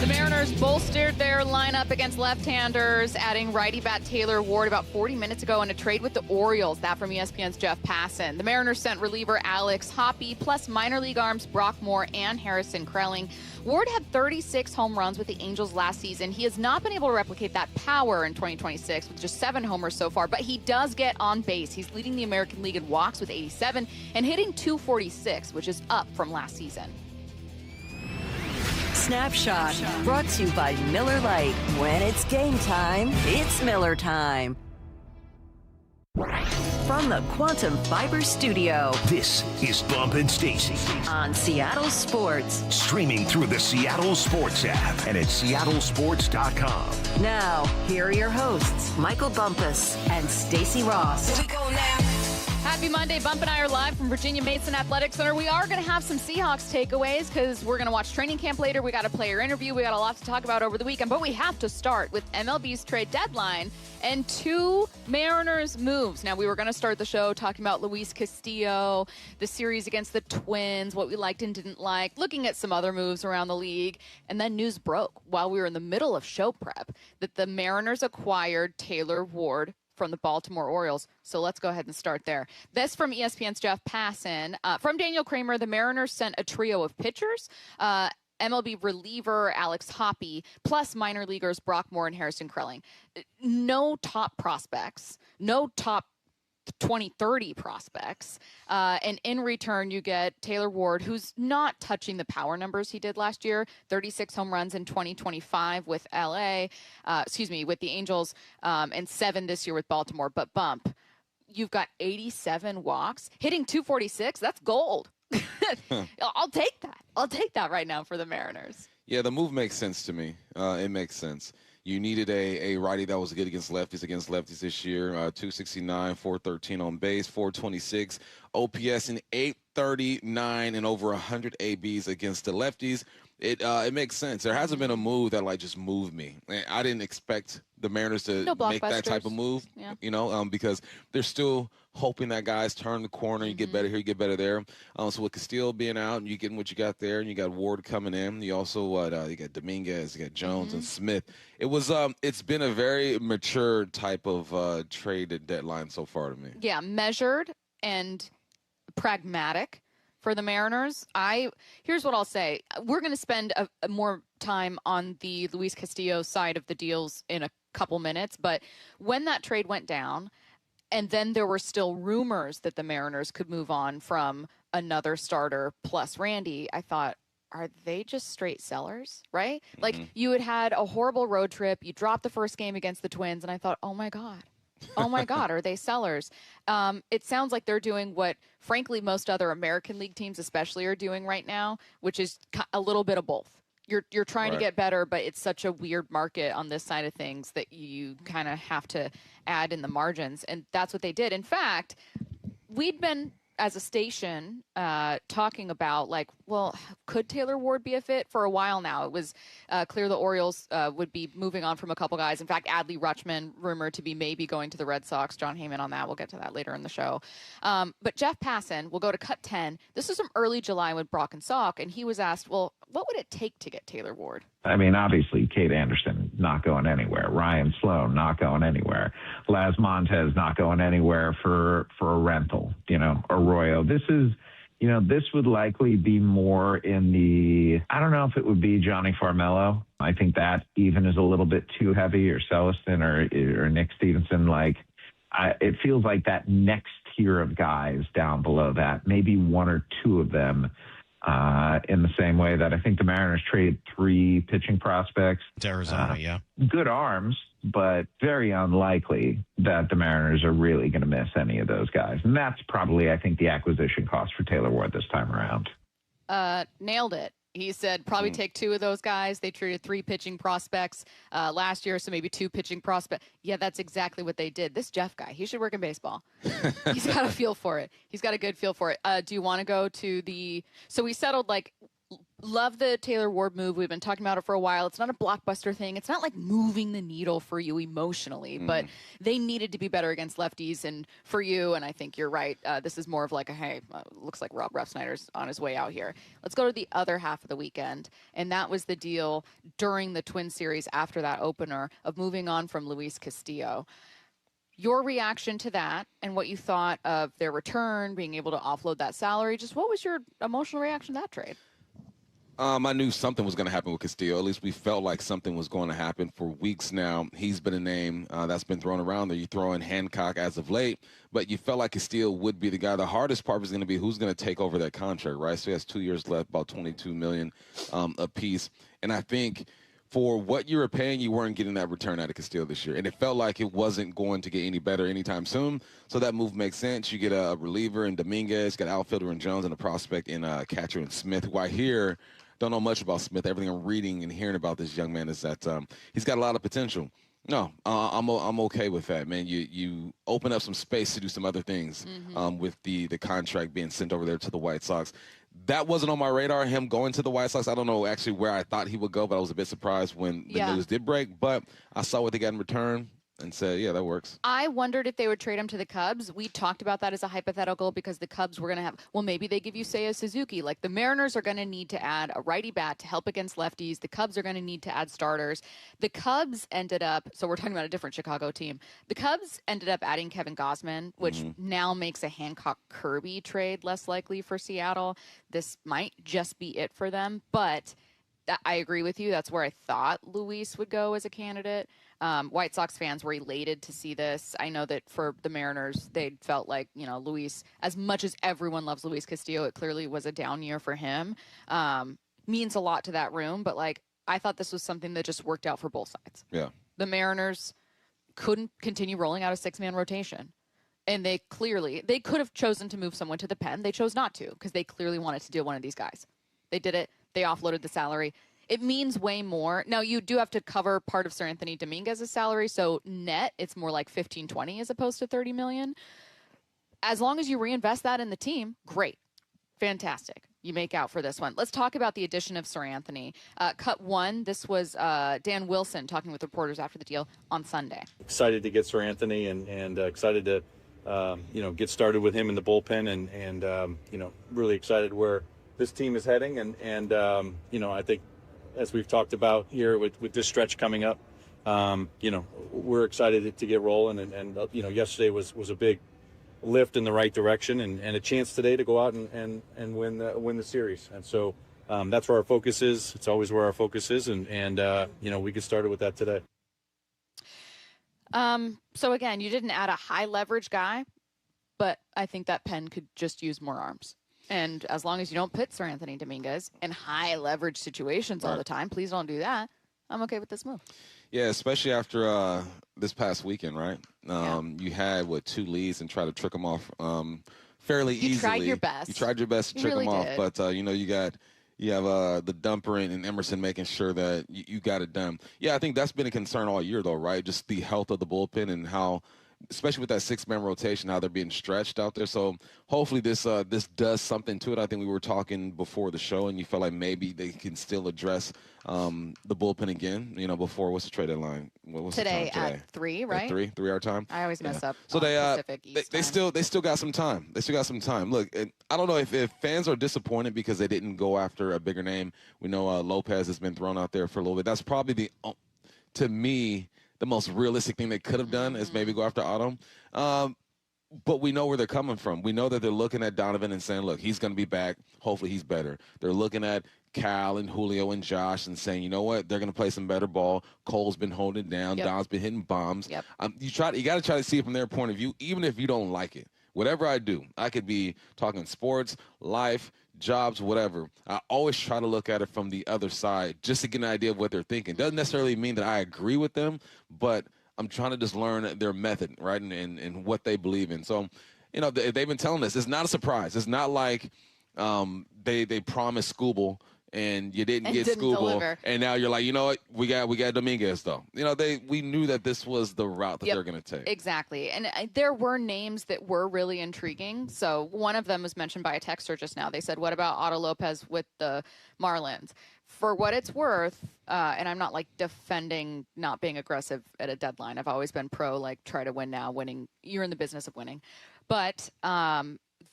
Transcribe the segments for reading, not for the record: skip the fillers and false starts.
The Mariners bolstered their lineup against left-handers, adding righty bat Taylor Ward about 40 minutes ago in a trade with the Orioles. That from ESPN's Jeff Passan. The Mariners sent reliever Alex Hoppe, plus minor league arms Brock Moore and Harrison Krelling. Ward had 36 home runs with the Angels last season. He has not been able to replicate that power in 2026 with just 7 homers so far, but he does get on base. He's leading the American League in walks with 87 and hitting .246, which is up from last season. Snapshot, brought to you by Miller Lite. When it's game time, it's Miller time. From the Quantum Fiber Studio. This is Bump and Stacy on Seattle Sports. Streaming through the Seattle Sports app and at seattlesports.com. Now, here are your hosts, Michael Bumpus and Stacy Ross. Here we go now. Happy Monday. Bump and I are live from Virginia Mason Athletic Center. We are going to have some Seahawks takeaways because we're going to watch training camp later. We got a player interview. We got a lot to talk about over the weekend, but we have to start with MLB's trade deadline and 2 Mariners moves. Now, we were going to start the show talking about Luis Castillo, the series against the Twins, what we liked and didn't like, looking at some other moves around the league. And then news broke while we were in the middle of show prep that the Mariners acquired Taylor Ward from the Baltimore Orioles. So let's go ahead and start there. This from ESPN's Jeff Passan. From Daniel Kramer, the Mariners sent a trio of pitchers, MLB reliever Alex Hoppe, plus minor leaguers Brock Moore and Harrison Krelling. No top prospects, no top 20-30 prospects. And in return, you get Taylor Ward, who's not touching the power numbers he did last year. 36 home runs in 2025 with with the Angels, and 7 this year with Baltimore. But Bump, you've got 87 walks, hitting .246. That's gold. I'll take that. I'll take that right now for the Mariners. Yeah, the move makes sense to me. It makes sense. You needed a righty that was good against lefties this year. 269, 413 on base, 426 OPS, and 839 and over 100 ABs against the lefties. It makes sense. There hasn't been a move that just moved me. I didn't expect the Mariners to make that type of move, because they're still hoping that guys turn the corner. You get better here, you get better there. So with Castillo being out, and you getting what you got there, and you got Ward coming in. You also you got Dominguez, you got Jones and Smith. It's been a very mature type of trade deadline so far to me. Yeah, measured and pragmatic for the Mariners. Here's what I'll say. We're going to spend a more time on the Luis Castillo side of the deals in a couple minutes, but when that trade went down, and then there were still rumors that the Mariners could move on from another starter plus Randy, I thought, are they just straight sellers, right? Like, you had a horrible road trip, you dropped the first game against the Twins, and I thought, oh my God, are they sellers? It sounds like they're doing what, frankly, most other American League teams especially are doing right now, which is a little bit of both. You're trying to get better, but it's such a weird market on this side of things that you kind of have to add in the margins, and that's what they did. In fact, we'd been, as a station, talking about, could Taylor Ward be a fit for a while now? It was clear the Orioles would be moving on from a couple guys. In fact, Adley Rutschman rumored to be maybe going to the Red Sox. John Heyman on that. We'll get to that later in the show. But Jeff Passan, we'll go to cut 10. This was from early July with Brock and Salk, and he was asked, well, what would it take to get Taylor Ward? I mean, obviously, Kate Anderson not going anywhere. Ryan Sloan not going anywhere. Las Montez not going anywhere for a rental, Arroyo. This would likely be more in the, I don't know if it would be Johnny Farmello. I think that even is a little bit too heavy, or Celestin or Nick Stevenson. It feels like that next tier of guys down below that, maybe 1 or 2 of them, in the same way that I think the Mariners traded 3 pitching prospects. To Arizona, Good arms, but very unlikely that the Mariners are really going to miss any of those guys. And that's probably, I think, the acquisition cost for Taylor Ward this time around. Nailed it. He said probably take 2 of those guys. They traded 3 pitching prospects last year, so maybe 2 pitching prospects. Yeah, that's exactly what they did. This Jeff guy, he should work in baseball. He's got a feel for it. He's got a good feel for it. Do you want to go to the – so we settled, Love the Taylor Ward move. We've been talking about it for a while. It's not a blockbuster thing. It's not like moving the needle for you emotionally, but they needed to be better against lefties. And for you, and I think you're right, this is more of like a, hey, looks like Rob Refsnyder's on his way out here. Let's go to the other half of the weekend. And that was the deal during the Twin Series after that opener of moving on from Luis Castillo. Your reaction to that and what you thought of their return, being able to offload that salary, just what was your emotional reaction to that trade? I knew something was going to happen with Castillo. At least we felt like something was going to happen for weeks now. He's been a name that's been thrown around there. You throw in Hancock as of late, but you felt like Castillo would be the guy. The hardest part was going to be who's going to take over that contract, right? So he has 2 years left, about $22 million apiece. And I think for what you were paying, you weren't getting that return out of Castillo this year. And it felt like it wasn't going to get any better anytime soon. So that move makes sense. You get a reliever in Dominguez, got outfielder in Jones, and a prospect in catcher in Smith, who I hear – don't know much about Smith. Everything I'm reading and hearing about this young man is that he's got a lot of potential. No, I'm okay with that, man. You open up some space to do some other things with the contract being sent over there to the White Sox. That wasn't on my radar, him going to the White Sox. I don't know actually where I thought he would go, but I was a bit surprised when the news did break. But I saw what they got in return and said, yeah, that works. I wondered if they would trade him to the Cubs. We talked about that as a hypothetical because the Cubs were going to have, well, maybe they give you Seiya Suzuki. Like the Mariners are going to need to add a righty bat to help against lefties. The Cubs are going to need to add starters. The Cubs ended up, so we're talking about a different Chicago team. The Cubs ended up adding Kevin Gausman, which now makes a Hancock-Kirby trade less likely for Seattle. This might just be it for them, but I agree with you. That's where I thought Luis would go as a candidate. White Sox fans were elated to see this. I know that for the Mariners, they felt like, Luis, as much as everyone loves Luis Castillo, it clearly was a down year for him. Means a lot to that room, but I thought this was something that just worked out for both sides. Yeah. The Mariners couldn't continue rolling out a 6-man rotation. And they could have chosen to move someone to the pen. They chose not to because they clearly wanted to deal one of these guys. They did it. They offloaded the salary. It means way more. Now, you do have to cover part of Sir Anthony Dominguez's salary, so net, it's more like 15-20 as opposed to $30 million. As long as you reinvest that in the team, great. Fantastic. You make out for this one. Let's talk about the addition of Sir Anthony. Cut one, this was Dan Wilson talking with reporters after the deal on Sunday. Excited to get Sir Anthony and excited to, get started with him in the bullpen and really excited where this team is heading. And I think, as we've talked about here with this stretch coming up, we're excited to get rolling. And yesterday was a big lift in the right direction and a chance today to go out and win the series. And so that's where our focus is. It's always where our focus is. And we get started with that today. So again, you didn't add a high leverage guy, but I think that pen could just use more arms. And as long as you don't put Sir Anthony Dominguez in high leverage situations all the time, please don't do that. I'm okay with this move. Yeah, especially after this past weekend, right? You had, 2 leads and tried to trick them off fairly easily. You tried your best. You tried your best to trick really them off, did. but you have the dumper and Emerson making sure that you got it done. Yeah, I think that's been a concern all year, though, right? Just the health of the bullpen and how, especially with that 6-man rotation, how they're being stretched out there. So hopefully this does something to it. I think we were talking before the show, and you felt like maybe they can still address the bullpen again. Before what's the trade deadline? What's today the time at 3, right? At 3 our time. I always mess up. So they still got some time. They still got some time. Look, I don't know if fans are disappointed because they didn't go after a bigger name. We know Lopez has been thrown out there for a little bit. That's probably to me, the most realistic thing they could have done is maybe go after Autumn. But we know where they're coming from. We know that they're looking at Donovan and saying, look, he's going to be back. Hopefully he's better. They're looking at Cal and Julio and Josh and saying, you know what, they're going to play some better ball. Cole's been holding it down. Don's been hitting bombs. Yep. You got to try to see it from their point of view, even if you don't like it. Whatever I do, I could be talking sports, life, jobs, whatever. I always try to look at it from the other side just to get an idea of what they're thinking. Doesn't necessarily mean that I agree with them, but I'm trying to just learn their method, right, and what they believe in. So, they've been telling us it's not a surprise. It's not like they promised Skubal and you didn't And get didn't Skubal, deliver. and now you're like, you know what, we got Dominguez though. You know, we knew that this was the route that they're going to take. Exactly, and there were names that were really intriguing. So one of them was mentioned by a texter just now. They said, "What about Otto Lopez with the Marlins?" For what it's worth, and I'm not like defending not being aggressive at a deadline. I've always been pro like try to win now. Winning, you're in the business of winning, but.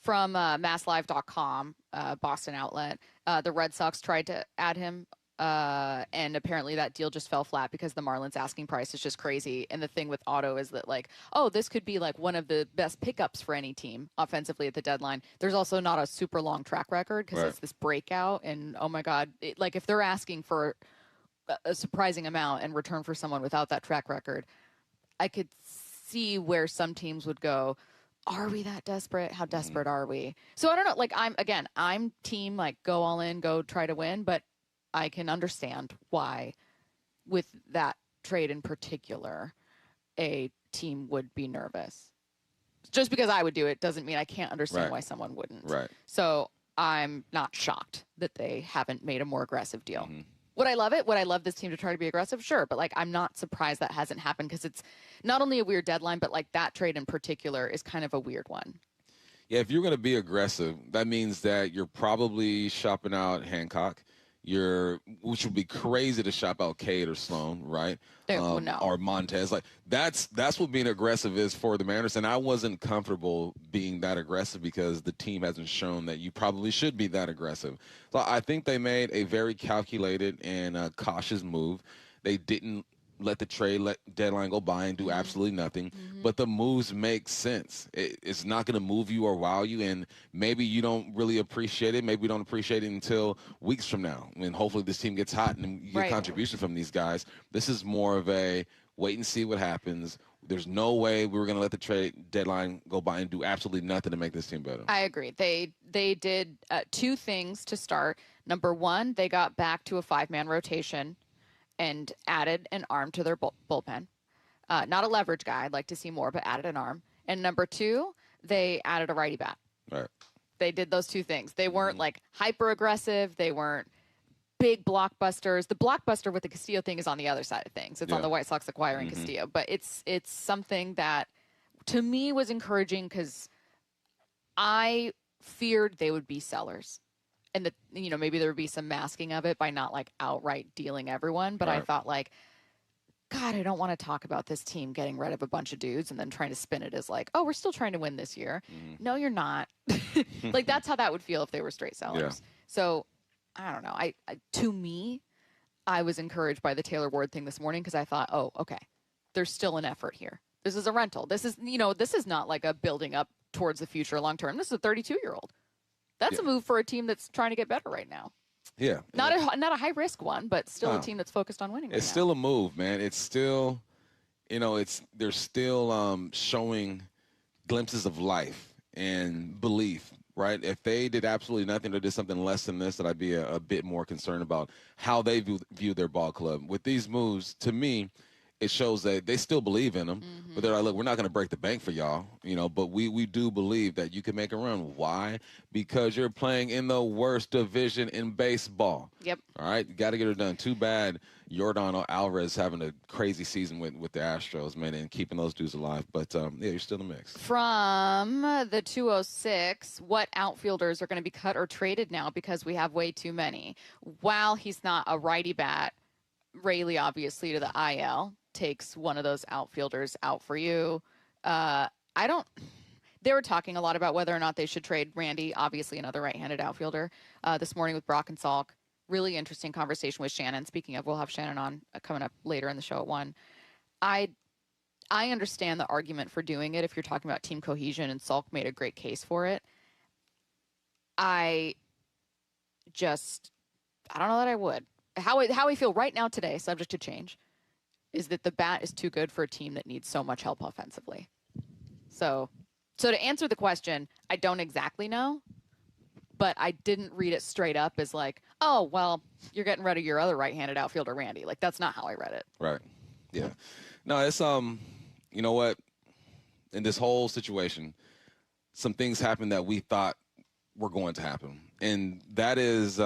From MassLive.com, Boston outlet, the Red Sox tried to add him, and apparently that deal just fell flat because the Marlins asking price is just crazy. And the thing with Otto is that, like, oh, this could be like one of the best pickups for any team offensively at the deadline. There's also not a super long track record because it's this breakout. And, oh, my God, like if they're asking for a surprising amount in return for someone without that track record, I could see where some teams would go, are we that desperate? How desperate are we? So I don't know. Like I'm team like go all in, go try to win, but I can understand why with that trade in particular, a team would be nervous. Just because I would do it doesn't mean I can't understand why someone wouldn't. Right. So I'm not shocked that they haven't made a more aggressive deal. Would I love it? Would I love this team to try to be aggressive? Sure. But, like, I'm not surprised that hasn't happened because it's not only a weird deadline, but, like, that trade in particular is kind of a weird one. Yeah, if you're going to be aggressive, that means that you're probably shopping out Hancock. Which would be crazy to shop out Cade or Sloan, right? No. Or Montez. Like that's what being aggressive is for the Mariners. And I wasn't comfortable being that aggressive because the team hasn't shown that you probably should be that aggressive. So I think they made a very calculated and cautious move. They didn't let the trade deadline go by and do absolutely nothing. But the moves make sense. It's not going to move you or wow you, and maybe you don't really appreciate it. Maybe we don't appreciate it until weeks from now, when hopefully this team gets hot and you get contribution from these guys. This is more of a wait and see what happens. There's no way we were going to let the trade deadline go by and do absolutely nothing to make this team better. I agree. They did two things to start. Number one, they got back to a 5-man rotation and added an arm to their bullpen. Not a leverage guy. I'd like to see more, but added an arm. And number two, they added a righty bat. Right. They did those two things. They weren't like hyper aggressive. They weren't big blockbusters. The blockbuster with the Castillo thing is on the other side of things. It's on the White Sox acquiring Castillo. But it's something that to me was encouraging because I feared they would be sellers. And that, you know, maybe there would be some masking of it by not like outright dealing everyone. But I thought like, God, I don't want to talk about this team getting rid of a bunch of dudes and then trying to spin it as like, oh, we're still trying to win this year. No, you're not. Like that's how that would feel if they were straight sellers. Yeah. So I don't know. To me, I was encouraged by the Taylor Ward thing this morning because I thought, oh, okay, there's still an effort here. This is a rental. This is, you know, this is not like a building up towards the future long term. This is a 32-year-old. That's a move for a team that's trying to get better right now. Yeah. Not a high risk one, but still a team that's focused on winning. It's still a move, man. It's still, you know, they're still showing glimpses of life and belief, right? If they did absolutely nothing or did something less than this, then I'd be a bit more concerned about how they view their ball club. With these moves, to me, it shows that they still believe in them, but they're like, look, we're not going to break the bank for y'all, you know, but we do believe that you can make a run. Why? Because you're playing in the worst division in baseball. Yep. All right? You got to get it done. Too bad Yordan Alvarez having a crazy season with the Astros, man, and keeping those dudes alive. But, yeah, you're still in the mix. From the 206, what outfielders are going to be cut or traded now because we have way too many? While he's not a righty bat, Rayleigh obviously to the IL. Takes one of those outfielders out for you. They were talking a lot about whether or not they should trade Randy, obviously another right-handed outfielder, this morning with Brock and Salk. Really interesting conversation with Shannon. Speaking of, we'll have Shannon on coming up later in the show at 1. I understand the argument for doing it if you're talking about team cohesion, and Salk made a great case for it. I don't know that I would. How I feel right now today, subject to change, is that the bat is too good for a team that needs so much help offensively. So to answer the question, I don't exactly know, but I didn't read it straight up as like, oh, well, you're getting rid of your other right-handed outfielder, Randy. Like, that's not how I read it. Right. Yeah. No, it's, you know what? In this whole situation, some things happened that we thought were going to happen. And that is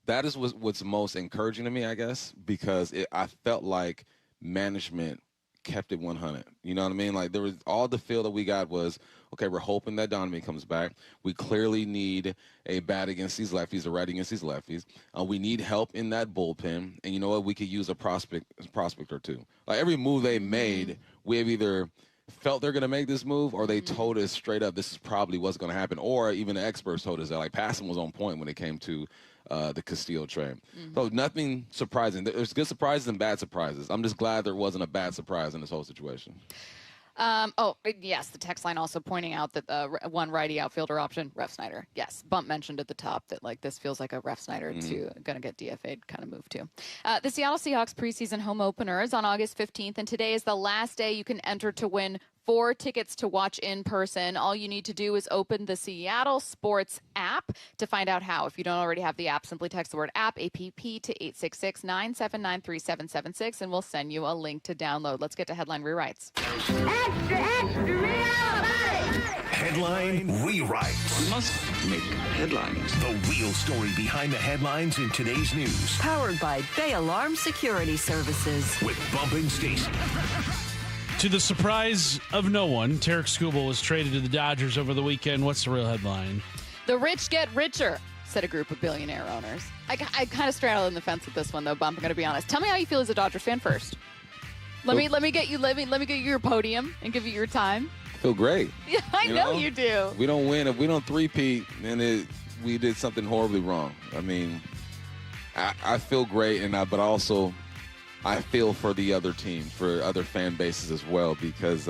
that is what's most encouraging to me, I guess, because I felt like management kept it 100. You know what I mean? Like, there was all the feel that we got was, okay, we're hoping that Donovan comes back. We clearly need a bat against these lefties, a right against these lefties. We need help in that bullpen. And you know what? We could use a prospect or two. Like, every move they made, we have either felt they're going to make this move, or they told us straight up this is probably what's going to happen. Or even the experts told us that, like, Passan was on point when it came to the Castillo trade. So nothing surprising. There's good surprises and bad surprises. I'm just glad there wasn't a bad surprise in this whole situation. Yes, the text line also pointing out that one righty outfielder option, Ref Snyder. Yes, Bump mentioned at the top that, like, this feels like a Ref Snyder to going to get DFA'd kind of move too. The Seattle Seahawks preseason home opener is on August 15th, and today is the last day you can enter to win 4 tickets to watch in person. All you need to do is open the Seattle Sports app to find out how. If you don't already have the app, simply text the word app, APP, to 866-979-3776, and we'll send you a link to download. Let's get to headline rewrites. Extra, extra, real Headline rewrites. We must make headlines. The real story behind the headlines in today's news. Powered by Bay Alarm Security Services. With Bump and Stacy. To the surprise of no one, Tarik Skubal was traded to the Dodgers over the weekend. What's the real headline? The rich get richer, said a group of billionaire owners. I kind of straddled in the fence with this one, though, Bump. I'm going to be honest. Tell me how you feel as a Dodgers fan first. Let me get you your podium and give you your time. I feel great. Yeah, I know you do. We don't win. If we don't three-peat, then we did something horribly wrong. I mean, I feel great, but also I feel for the other teams, for other fan bases as well, because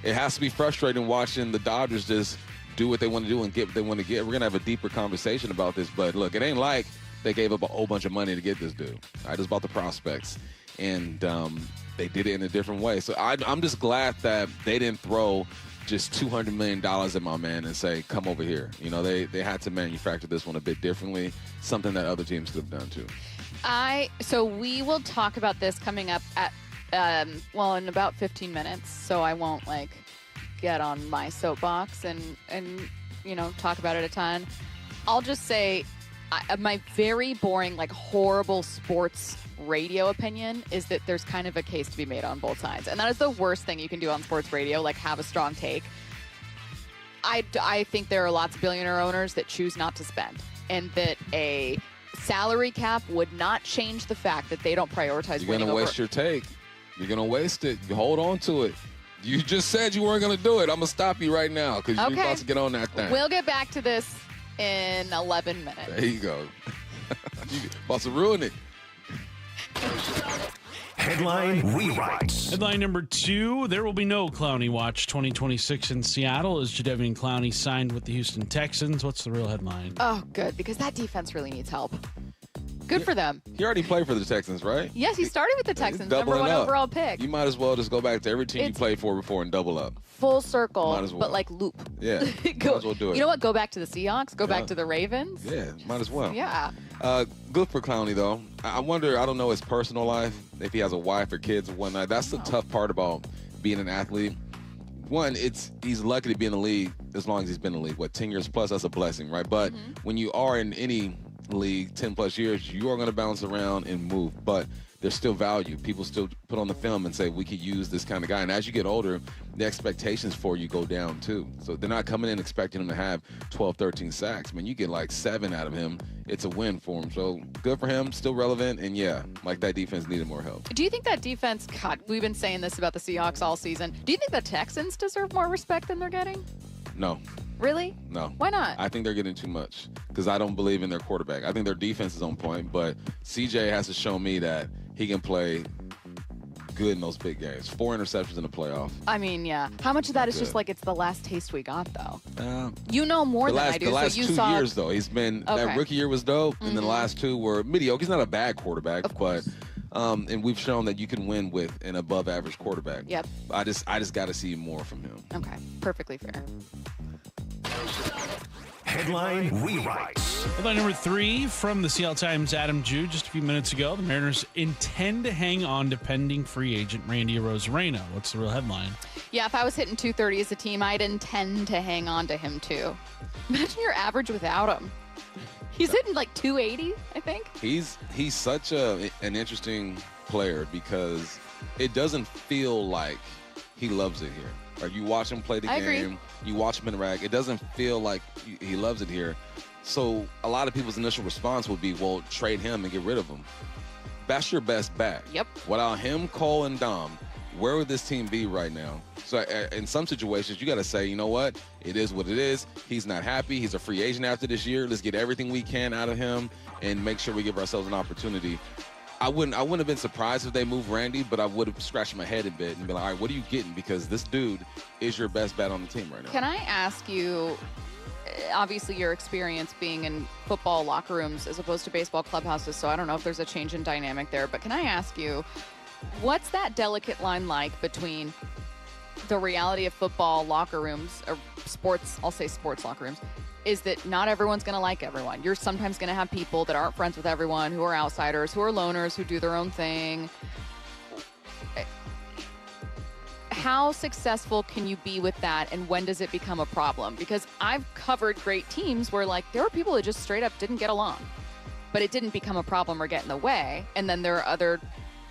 it has to be frustrating watching the Dodgers just do what they want to do and get what they want to get. We're going to have a deeper conversation about this, but look, it ain't like they gave up a whole bunch of money to get this dude. I just bought the prospects, and they did it in a different way. So I'm just glad that they didn't throw just $200 million at my man and say, come over here. You know, they had to manufacture this one a bit differently, something that other teams could have done too. So we will talk about this coming up at, in about 15 minutes. So I won't get on my soapbox and talk about it a ton. I'll just say my very boring, horrible sports radio opinion is that there's kind of a case to be made on both sides. And that is the worst thing you can do on sports radio, have a strong take. I think there are lots of billionaire owners that choose not to spend, and that a salary cap would not change the fact that they don't prioritize winning. You're going to waste your take. You're going to waste it. You hold on to it. You just said you weren't going to do it. I'm going to stop you right now because you're about to get on that thing. We'll get back to this in 11 minutes. There you go. You're about to ruin it. Headline rewrites. Headline number 2, there will be no Clowney Watch 2026 in Seattle as Jadeveon Clowney signed with the Houston Texans. What's the real headline? Oh, good, because that defense really needs help. Good for them. He already played for the Texans, right? Yes, he started with the Texans, number 1 overall pick. You might as well just go back to every team you played for before and double up. Full circle, might as well. but loop. Yeah, might as well do it. You know what? Go back to the Seahawks. Go back to the Ravens. Yeah, might as well. Yeah. Good for Clowney, though. I wonder, I don't know his personal life, if he has a wife or kids or whatnot. That's the tough part about being an athlete. One, he's lucky to be in the league as long as he's been in the league. 10 years plus, that's a blessing, right? But when you are in any league 10 plus years, you are going to bounce around and move, but there's still value. People still put on the film and say we could use this kind of guy, and as you get older, the expectations for you go down too. So they're not coming in expecting him to have 12, 13 sacks. You get 7 out of him, it's a win for him. So good for him, still relevant, and that defense needed more help. Do you think that defense, God, we've been saying this about the Seahawks all season, do you think the Texans deserve more respect than they're getting? No. Really? No. Why not? I think they're getting too much because I don't believe in their quarterback. I think their defense is on point, but CJ has to show me that he can play good in those big games. 4 interceptions in the playoff. Yeah. How much of that is just it's the last taste we got, though? You know more than I do. The last so you 2 saw... years, though, he's been that rookie year was dope, and then the last 2 were mediocre. He's not a bad quarterback, but and we've shown that you can win with an above-average quarterback. Yep. I just got to see more from him. Okay, perfectly fair. Headline rewrites. Headline number 3 from the Seattle Times' Adam Jude just a few minutes ago. The Mariners intend to hang on to pending free agent Randy Arozarena. What's the real headline? Yeah, if I was hitting 230 as a team, I'd intend to hang on to him too. Imagine your average without him. He's hitting 280, I think. think? He's such an interesting player because it doesn't feel like he loves it here. Like you watch him play the game, agree. you watch him interact, it doesn't feel like he loves it here. So a lot of people's initial response would be, well, trade him and get rid of him. That's your best bet. Yep. Without him, Cole, and Dom, where would this team be right now? So in some situations, you got to say, you know what? It is what it is. He's not happy. He's a free agent after this year. Let's get everything we can out of him and make sure we give ourselves an opportunity. I wouldn't have been surprised if they moved Randy, but I would have scratched my head a bit and been like, all right, what are you getting? Because this dude is your best bet on the team right now. Can I ask you, obviously your experience being in football locker rooms as opposed to baseball clubhouses, so I don't know if there's a change in dynamic there, but can I ask you, what's that delicate line like between the reality of football locker rooms, or sports, I'll say sports locker rooms, is that not everyone's going to like everyone. You're sometimes going to have people that aren't friends with everyone, who are outsiders, who are loners, who do their own thing. How successful can you be with that, and when does it become a problem? Because I've covered great teams where, like, there were people that just straight up didn't get along, but it didn't become a problem or get in the way. And then there are other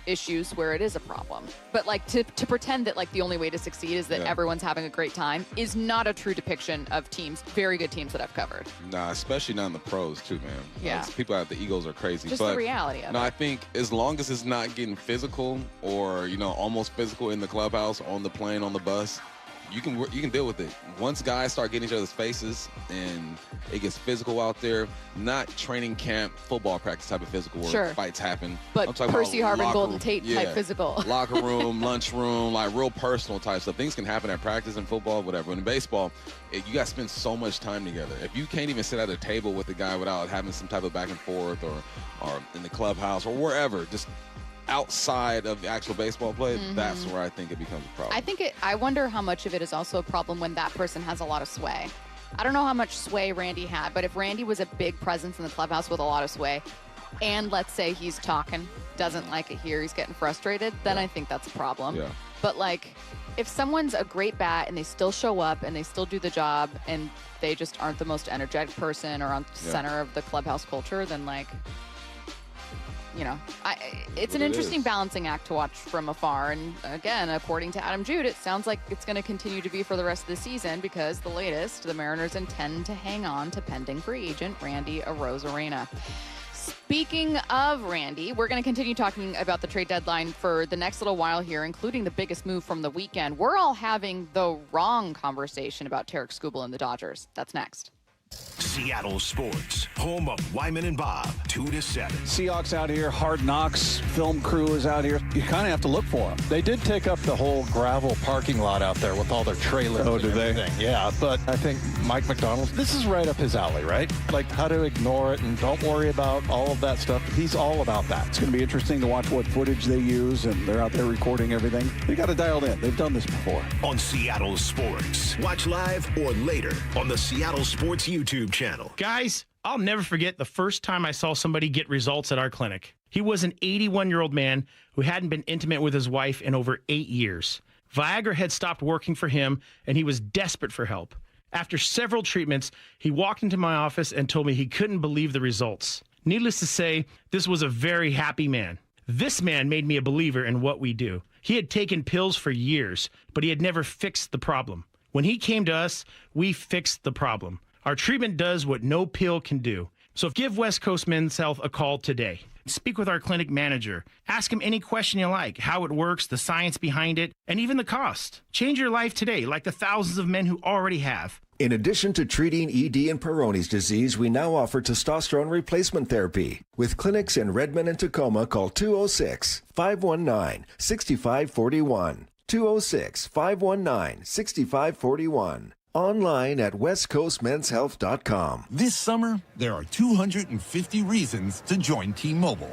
issues where it is a problem. But like to pretend that like the only way to succeed is that everyone's having a great time is not a true depiction of teams, very good teams that I've covered. Nah, especially not in the pros too, man. Yeah. People out the egos are crazy. Just but the reality of it. No, I think as long as it's not getting physical or, you know, almost physical in the clubhouse, on the plane, on the bus, you can deal with it. Once guys start getting each other's faces and it gets physical out there, not training camp, football practice type of physical where fights happen. But Percy Harvin, Golden Tate type physical. Locker room, lunchroom, like real personal type stuff. Things can happen at practice and football, whatever. In baseball, you got to spend so much time together. If you can't even sit at a table with the guy without having some type of back and forth or in the clubhouse or wherever, just outside of the actual baseball play, that's where I think it becomes a problem. I wonder how much of it is also a problem when that person has a lot of sway. I don't know how much sway Randy had, but if Randy was a big presence in the clubhouse with a lot of sway, and let's say he's talking, doesn't like it here, he's getting frustrated, then I think that's a problem. Yeah. But like, if someone's a great bat and they still show up and they still do the job and they just aren't the most energetic person or on the center of the clubhouse culture, then like, you know, it's an interesting balancing act to watch from afar. And again, according to Adam Jude, it sounds like it's going to continue to be for the rest of the season because the latest, the Mariners intend to hang on to pending free agent Randy Arozarena. Speaking of Randy, we're going to continue talking about the trade deadline for the next little while here, including the biggest move from the weekend. We're all having the wrong conversation about Tarik Skubal and the Dodgers. That's next. Seattle Sports, home of Wyman and Bob, 2 to 7. Seahawks out here, Hard Knocks film crew is out here. You kind of have to look for them. They did take up the whole gravel parking lot out there with all their trailers. Oh, do they? Yeah, but I think Mike McDonald, this is right up his alley, right? Like how to ignore it and don't worry about all of that stuff. He's all about that. It's going to be interesting to watch what footage they use, and they're out there recording everything. They got to dial in. They've done this before. On Seattle Sports. Watch live or later on the Seattle Sports YouTube channel. Guys, I'll never forget the first time I saw somebody get results at our clinic. He was an 81-year-old man who hadn't been intimate with his wife in over 8 years. Viagra had stopped working for him, and he was desperate for help. After several treatments, he walked into my office and told me he couldn't believe the results. Needless to say, this was a very happy man. This man made me a believer in what we do. He had taken pills for years, but he had never fixed the problem. When he came to us, we fixed the problem. Our treatment does what no pill can do. So give West Coast Men's Health a call today. Speak with our clinic manager. Ask him any question you like, how it works, the science behind it, and even the cost. Change your life today, like the thousands of men who already have. In addition to treating ED and Peyronie's disease, we now offer testosterone replacement therapy. With clinics in Redmond and Tacoma, call 206-519-6541. 206-519-6541. Online at westcoastmenshealth.com. This summer, there are 250 reasons to join T-Mobile.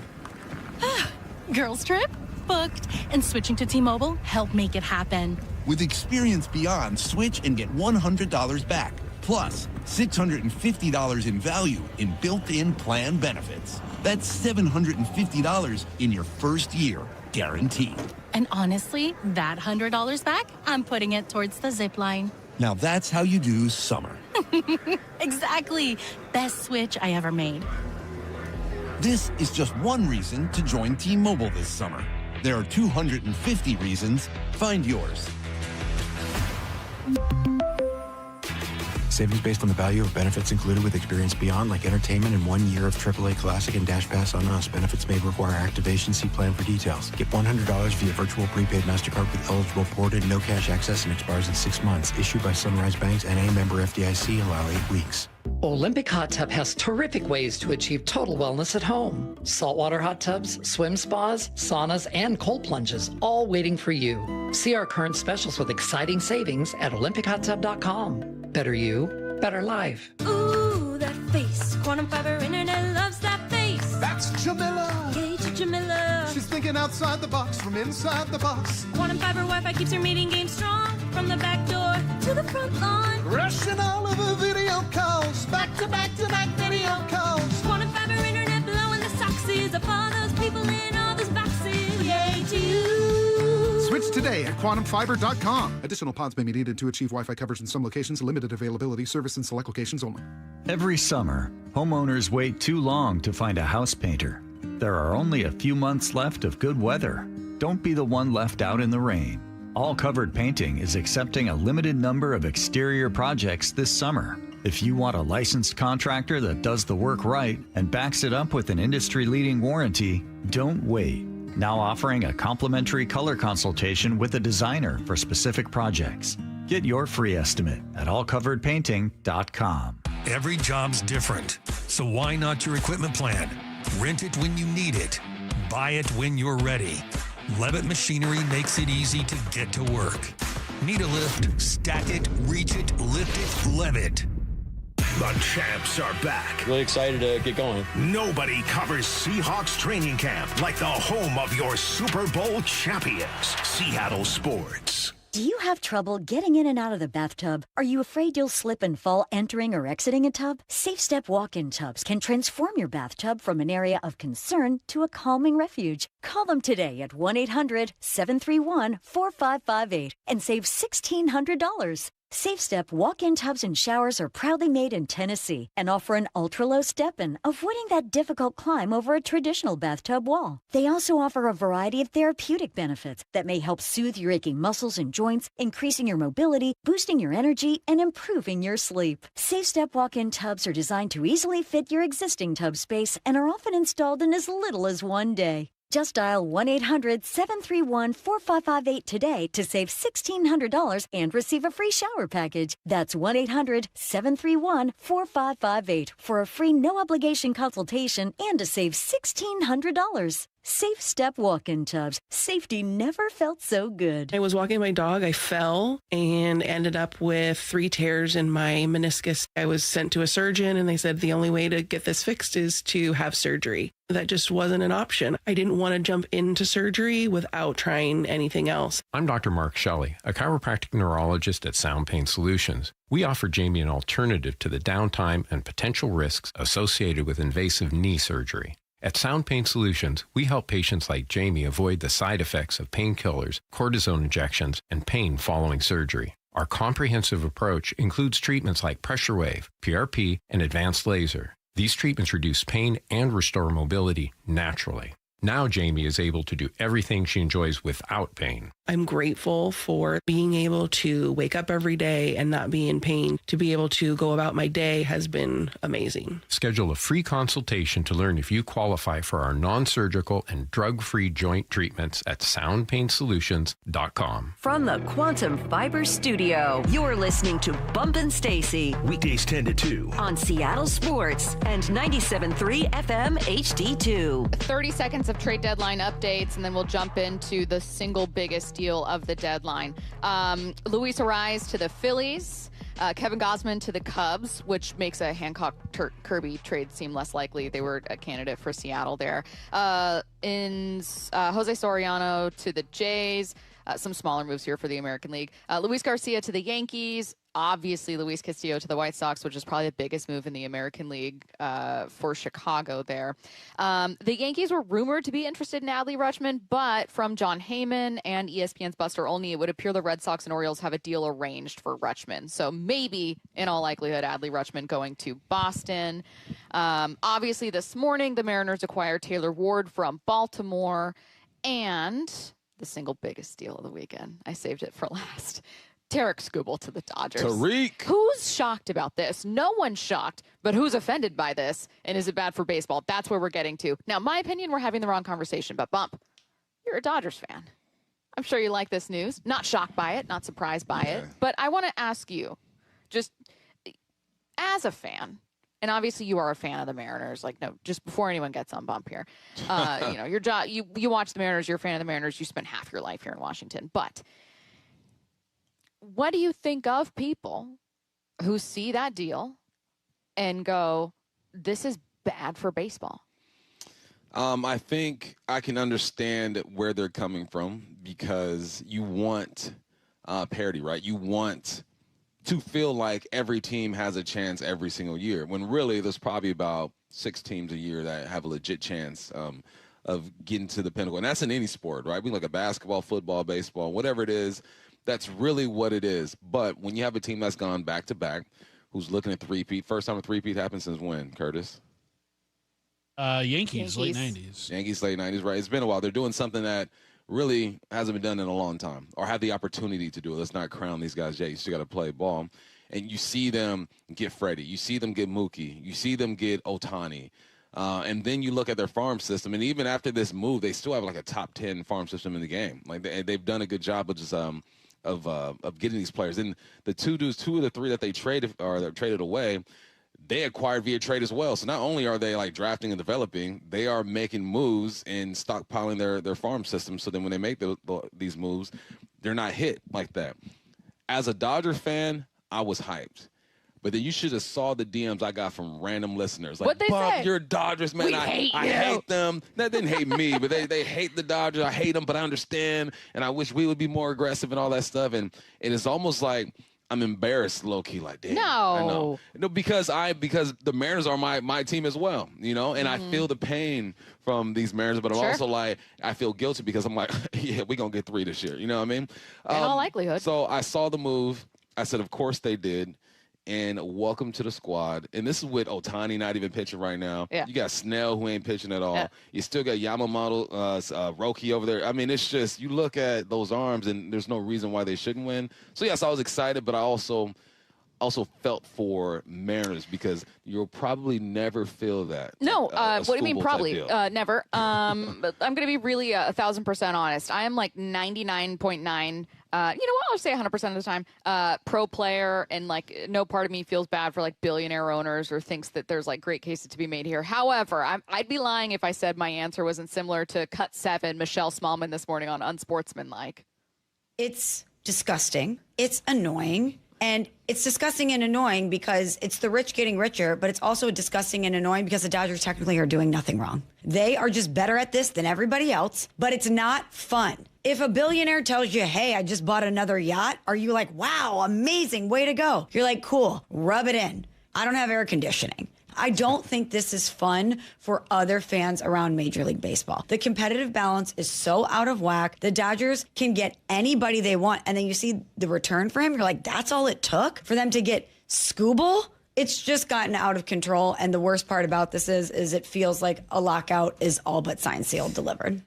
Girls trip? Booked. And switching to T-Mobile helped make it happen. With Experience Beyond, switch and get $100 back. Plus, $650 in value in built-in plan benefits. That's $750 in your first year, guaranteed. And honestly, that $100 back, I'm putting it towards the zip line. Now that's how you do summer. Exactly. Best switch I ever made. This is just one reason to join T-Mobile this summer. There are 250 reasons. Find yours. Savings based on the value of benefits included with Experience Beyond, like entertainment and 1 year of AAA Classic and Dash Pass on us. Benefits may require activation. See plan for details. Get $100 via virtual prepaid MasterCard with eligible ported, no cash access, and expires in 6 months. Issued by Sunrise Banks, N.A. member FDIC. Allow 8 weeks. Olympic Hot Tub has terrific ways to achieve total wellness at home. Saltwater hot tubs, swim spas, saunas, and cold plunges, all waiting for you. See our current specials with exciting savings at olympichottub.com. Better you, better life. Ooh, that face. Quantum Fiber Internet loves that face. That's Jamila. Yay to Jamila. She's thinking outside the box from inside the box. Quantum Fiber Wi-Fi keeps her meeting game strong. From the back door to the front lawn. Rushing all of her video calls. Back to back to back video calls. Quantum Fiber Internet blowing the soxies up all those people in all those boxes. Yay to you. Switch today at quantumfiber.com. Additional pods may be needed to achieve Wi-Fi coverage in some locations. Limited availability. Service in select locations only. Every summer, homeowners wait too long to find a house painter. There are only a few months left of good weather. Don't be the one left out in the rain. All Covered Painting is accepting a limited number of exterior projects this summer. If you want a licensed contractor that does the work right and backs it up with an industry-leading warranty, don't wait. Now offering a complimentary color consultation with a designer for specific projects. Get your free estimate at allcoveredpainting.com. Every job's different, so why not your equipment plan? Rent it when you need it. Buy it when you're ready. Levitt Machinery makes it easy to get to work. Need a lift? Stack it, reach it, lift it, Levitt. The champs are back. Really excited to get going. Nobody covers Seahawks training camp like the home of your Super Bowl champions, Seattle Sports. Do you have trouble getting in and out of the bathtub? Are you afraid you'll slip and fall entering or exiting a tub? Safe Step walk-in tubs can transform your bathtub from an area of concern to a calming refuge. Call them today at 1-800-731-4558 and save $1,600. Safe Step walk-in tubs and showers are proudly made in Tennessee and offer an ultra-low step-in, avoiding that difficult climb over a traditional bathtub wall. They also offer a variety of therapeutic benefits that may help soothe your aching muscles and joints, increasing your mobility, boosting your energy, and improving your sleep. Safe Step walk-in tubs are designed to easily fit your existing tub space and are often installed in as little as 1 day. Just dial 1-800-731-4558 today to save $1,600 and receive a free shower package. That's 1-800-731-4558 for a free no-obligation consultation and to save $1,600. Safe Step walk-in tubs. Safety never felt so good. I was walking my dog. I fell and ended up with 3 tears in my meniscus. I was sent to a surgeon and they said the only way to get this fixed is to have surgery. That just wasn't an option. I didn't want to jump into surgery without trying anything else. I'm Dr. Mark Shelley, a chiropractic neurologist at Sound Pain Solutions. We offer Jamie an alternative to the downtime and potential risks associated with invasive knee surgery. At Sound Pain Solutions, we help patients like Jamie avoid the side effects of painkillers, cortisone injections, and pain following surgery. Our comprehensive approach includes treatments like pressure wave, PRP, and advanced laser. These treatments reduce pain and restore mobility naturally. Now Jamie is able to do everything she enjoys without pain. I'm grateful for being able to wake up every day and not be in pain. To be able to go about my day has been amazing. Schedule a free consultation to learn if you qualify for our non-surgical and drug-free joint treatments at soundpainsolutions.com. From the Quantum Fiber Studio, you're listening to Bump Stacy. Weekdays 10 to 2. On Seattle Sports and 97.3 FM HD2. 30 seconds of trade deadline updates, and then we'll jump into the single biggest deal of the deadline. Luis Arraez to the Phillies, Kevin Gausman to the Cubs, which makes a Hancock-Kirby trade seem less likely. They were a candidate for Seattle there. Jose Soriano to the Jays, some smaller moves here for the American League. Luis Garcia to the Yankees. Obviously, Luis Castillo to the White Sox, which is probably the biggest move in the American League for Chicago there. The Yankees were rumored to be interested in Adley Rutschman, but from John Heyman and ESPN's Buster Olney, it would appear the Red Sox and Orioles have a deal arranged for Rutschman. So maybe, in all likelihood, Adley Rutschman going to Boston. Obviously, this morning, the Mariners acquired Taylor Ward from Baltimore. And the single biggest deal of the weekend, I saved it for last, Tarik Skubal to the Dodgers. Tarik. Who's shocked about this? No one's shocked, but who's offended by this? And is it bad for baseball? That's where we're getting to. Now, my opinion, we're having the wrong conversation, but Bump, you're a Dodgers fan. I'm sure you like this news. Not shocked by it, not surprised by it. But I want to ask you, just as a fan, and obviously you are a fan of the Mariners, like, no, just before anyone gets on Bump here, your job, you watch the Mariners, you're a fan of the Mariners, you spent half your life here in Washington, but what do you think of people who see that deal and go, this is bad for baseball? I think I can understand where they're coming from because you want parity, right? You want to feel like every team has a chance every single year, when really there's probably about 6 teams a year that have a legit chance of getting to the pinnacle. And that's in any sport, right? We look at basketball, football, baseball, whatever it is. That's really what it is. But when you have a team that's gone back-to-back, who's looking at three-peat, first time a three-peat happened since when, Curtis? Yankees, late 90s. Yankees, late 90s, right? It's been a while. They're doing something that really hasn't been done in a long time or have the opportunity to do it. Let's not crown these guys yet. You still got to play ball. And you see them get Freddie. You see them get Mookie. You see them get Ohtani. And then you look at their farm system, and even after this move, they still have like a top 10 farm system in the game. Like they've done a good job of just of getting these players. And the two of the three that they traded or that traded away, they acquired via trade as well. So not only are they like drafting and developing, they are making moves and stockpiling their farm system. So then when they make these moves, they're not hit like that. As a Dodger fan, I was hyped. But then you should have saw the DMs I got from random listeners. Like, what'd they Bob, say? you're Dodgers, man. I hate them. They didn't hate me, but they hate the Dodgers. I hate them, but I understand. And I wish we would be more aggressive and all that stuff. And it's almost like I'm embarrassed, low-key, like, damn. No. I know. No, because the Mariners are my team as well, and I feel the pain from these Mariners, but I'm also like, I feel guilty because I'm like, yeah, we're going to get 3 this year. You know what I mean? In all likelihood. So I saw the move. I said, of course they did. And welcome to the squad. And this is with Ohtani not even pitching right now. Yeah. You got Snell who ain't pitching at all. Yeah. You still got Yamamoto, Roki over there. I mean, it's just, you look at those arms and there's no reason why they shouldn't win. So, yes, I was excited, but I also felt for Mariners because you'll probably never feel that. No, what do you mean probably? Never. But I'm going to be really 1,000% honest. I am like 99.9. You know what? I'll say 100% of the time, pro player, and like no part of me feels bad for like billionaire owners or thinks that there's like great cases to be made here. However, I'd be lying if I said my answer wasn't similar to Cut 7, Michelle Smallman this morning on Unsportsmanlike. It's disgusting. It's annoying. And it's disgusting and annoying because it's the rich getting richer, but it's also disgusting and annoying because the Dodgers technically are doing nothing wrong. They are just better at this than everybody else, but it's not fun. If a billionaire tells you, hey, I just bought another yacht, are you like, wow, amazing, way to go? You're like, cool, rub it in. I don't have air conditioning. I don't think this is fun for other fans around Major League Baseball. The competitive balance is so out of whack. The Dodgers can get anybody they want, and then you see the return for him. You're like, that's all it took for them to get Skubal? It's just gotten out of control, and the worst part about this is it feels like a lockout is all but signed, sealed, delivered.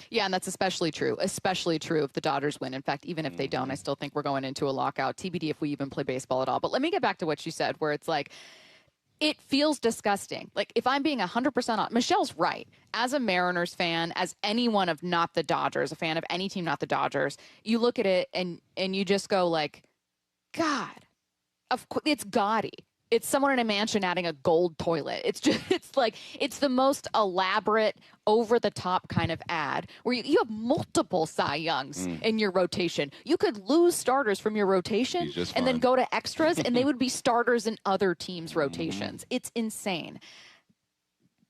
Yeah, and that's especially true if the Dodgers win. In fact, even if they don't, I still think we're going into a lockout. TBD if we even play baseball at all. But let me get back to what you said, where it's like, it feels disgusting. Like, if I'm being 100% honest, Michelle's right. As a Mariners fan, as anyone of not the Dodgers, a fan of any team not the Dodgers, you look at it and you just go like, God, it's gaudy. It's someone in a mansion adding a gold toilet. It's the most elaborate, over-the-top kind of ad where you have multiple Cy Youngs in your rotation. You could lose starters from your rotation and then go to extras, and they would be starters in other teams' rotations. It's insane.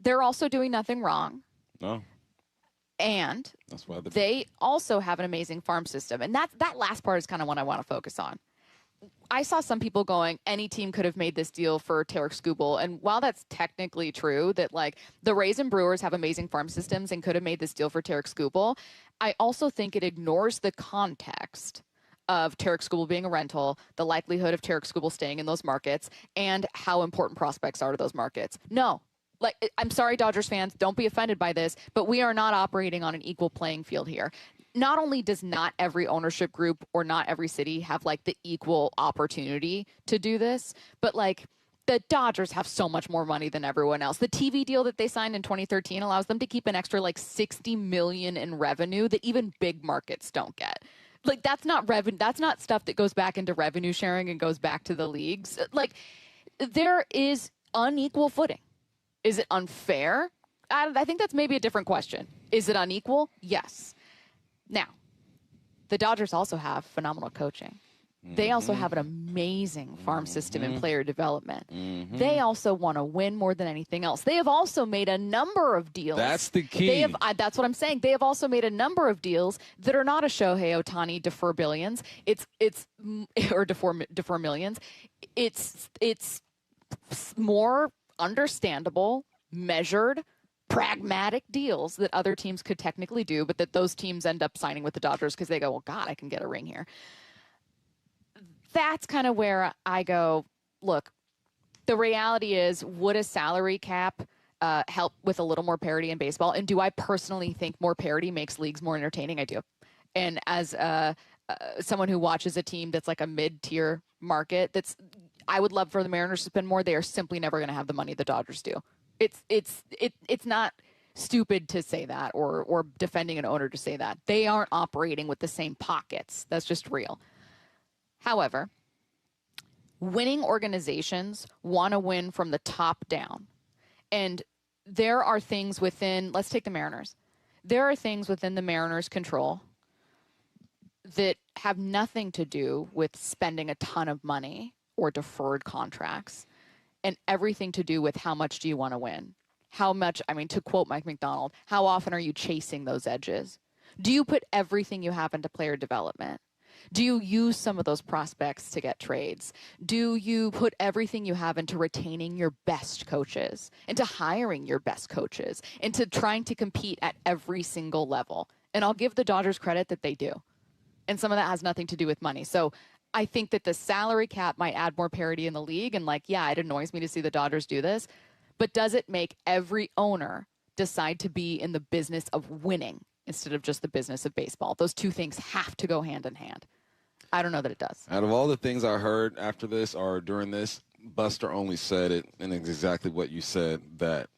They're also doing nothing wrong. No. And That's why they also have an amazing farm system. And that last part is kind of what I want to focus on. I saw some people going, any team could have made this deal for Tarik Skubal. And while that's technically true, that like the Rays and Brewers have amazing farm systems and could have made this deal for Tarik Skubal, I also think it ignores the context of Tarik Skubal being a rental, the likelihood of Tarik Skubal staying in those markets, and how important prospects are to those markets. No. Like, I'm sorry, Dodgers fans, don't be offended by this, but we are not operating on an equal playing field here. Not only does not every ownership group or not every city have like the equal opportunity to do this, but like the Dodgers have so much more money than everyone else. The TV deal that they signed in 2013 allows them to keep an extra like $60 million in revenue that even big markets don't get. Like, that's not revenue. That's not stuff that goes back into revenue sharing and goes back to the leagues. Like, there is unequal footing. Is it unfair? I think that's maybe a different question. Is it unequal? Yes. Now, the Dodgers also have phenomenal coaching. They also have an amazing farm system and player development. They also want to win more than anything else. They have also made a number of deals. That's the key. That's what I'm saying. They have also made a number of deals that are not a Shohei Ohtani defer billions. Or defer millions. It's more understandable, measured, pragmatic deals that other teams could technically do, but that those teams end up signing with the Dodgers because they go, well, God, I can get a ring here. That's kind of where I go, look, the reality is, would a salary cap help with a little more parity in baseball? And do I personally think more parity makes leagues more entertaining? I do. And as someone who watches a team that's like a mid-tier market, I would love for the Mariners to spend more. They are simply never going to have the money the Dodgers do. It's not stupid to say that or defending an owner to say that. They aren't operating with the same pockets. That's just real. However, winning organizations want to win from the top down. And there are things within, let's take the Mariners. There are things within the Mariners' control that have nothing to do with spending a ton of money or deferred contracts, and everything to do with how much do you want to win? How much, to quote Mike McDonald, how often are you chasing those edges? Do you put everything you have into player development? Do you use some of those prospects to get trades? Do you put everything you have into retaining your best coaches, into hiring your best coaches, into trying to compete at every single level? And I'll give the Dodgers credit that they do. And some of that has nothing to do with money. So I think that the salary cap might add more parity in the league. And it annoys me to see the Dodgers do this. But does it make every owner decide to be in the business of winning instead of just the business of baseball? Those two things have to go hand in hand. I don't know that it does. Out of all the things I heard after this or during this, Buster only said it, and it's exactly what you said, that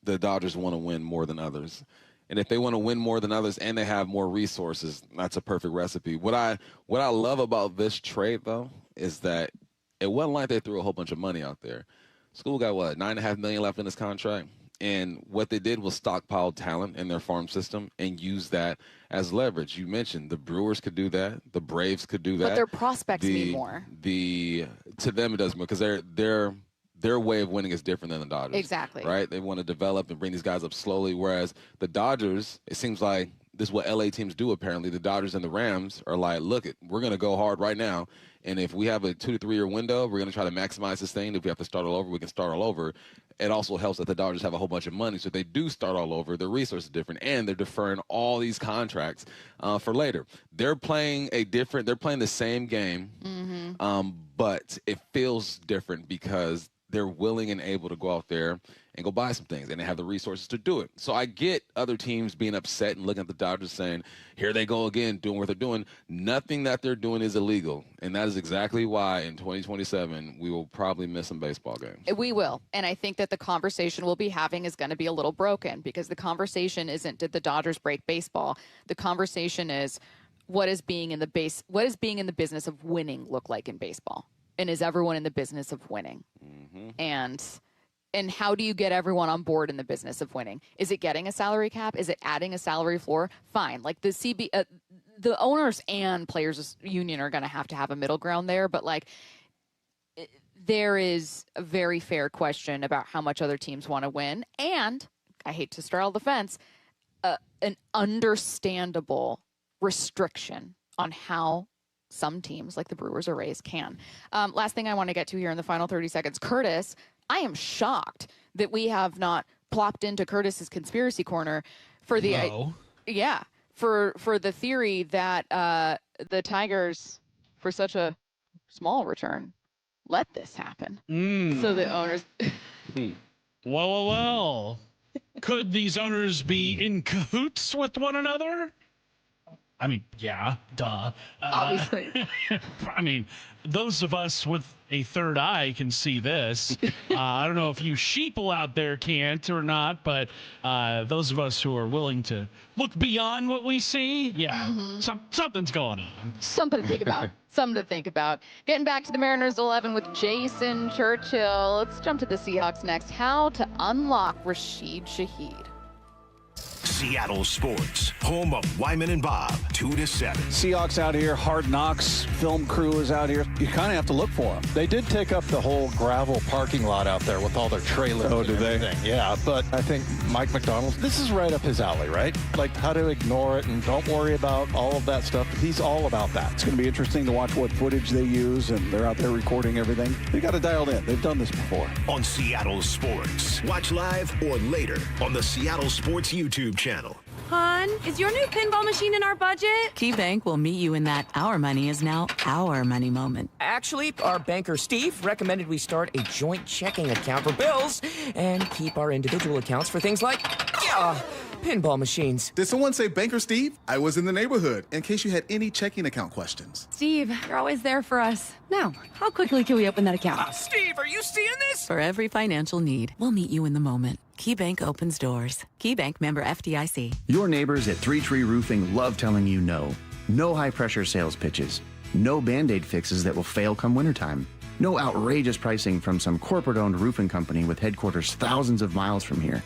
the Dodgers want to win more than others. And if they want to win more than others and they have more resources, that's a perfect recipe. What I love about this trade, though, is that it wasn't like they threw a whole bunch of money out there. School got, $9.5 million left in his contract? And what they did was stockpile talent in their farm system and use that as leverage. You mentioned the Brewers could do that. The Braves could do that. But their prospects need more. To them, it does more because their way of winning is different than the Dodgers. Exactly. Right? They want to develop and bring these guys up slowly, whereas the Dodgers, it seems like this is what LA teams do apparently. The Dodgers and the Rams are like, look, we're going to go hard right now. And if we have a 2 to 3 year window, we're going to try to maximize this thing. If we have to start all over, we can start all over. It also helps that the Dodgers have a whole bunch of money. So if they do start all over, their resources are different. And they're deferring all these contracts for later. They're playing the same game, but it feels different because they're willing and able to go out there and go buy some things, and they have the resources to do it. So I get other teams being upset and looking at the Dodgers saying, here they go again, doing what they're doing. Nothing that they're doing is illegal, and that is exactly why in 2027 we will probably miss some baseball games. We will, and I think that the conversation we'll be having is going to be a little broken because the conversation isn't did the Dodgers break baseball. The conversation is what is being in the business of winning look like in baseball. And is everyone in the business of winning? And how do you get everyone on board in the business of winning? Is it getting a salary cap? Is it adding a salary floor? Fine. Like the owners and players union are going to have a middle ground there. But there is a very fair question about how much other teams want to win. And I hate to straddle the fence. an understandable restriction on how some teams like the Brewers or Rays can. Last thing I want to get to here in the final 30 seconds. Curtis, I am shocked that we have not plopped into Curtis's conspiracy corner for the for the theory that the Tigers, for such a small return, let this happen. So the owners Well. Could these owners be in cahoots with one another? I mean, yeah, duh. Obviously. I mean, those of us with a third eye can see this. I don't know if you sheeple out there can't or not, but those of us who are willing to look beyond what we see, something's going on. Something to think about. Something to think about. Getting back to the Mariners 11 with Jason Churchill. Let's jump to the Seahawks next. How to unlock Rashid Shaheed. Seattle Sports, home of Wyman and Bob, 2 to 7. Seahawks out here, Hard Knocks film crew is out here. You kind of have to look for them. They did take up the whole gravel parking lot out there with all their trailers. Oh, did they? Yeah, but I think Mike McDonald, this is right up his alley, right? Like how to ignore it and don't worry about all of that stuff. He's all about that. It's going to be interesting to watch what footage they use, and they're out there recording everything. They got it dialed in. They've done this before. On Seattle Sports. Watch live or later on the Seattle Sports YouTube channel. Hon, is your new pinball machine in our budget? KeyBank will meet you in that our money is now our money moment. Actually, our banker Steve recommended we start a joint checking account for bills and keep our individual accounts for things like pinball machines. Did someone say Banker Steve? I was in the neighborhood, in case you had any checking account questions. Steve, you're always there for us. Now, how quickly can we open that account? Steve, are you seeing this? For every financial need, we'll meet you in the moment. KeyBank opens doors. KeyBank member FDIC. Your neighbors at 3 Tree Roofing love telling you no. No high-pressure sales pitches. No Band-Aid fixes that will fail come wintertime. No outrageous pricing from some corporate-owned roofing company with headquarters thousands of miles from here.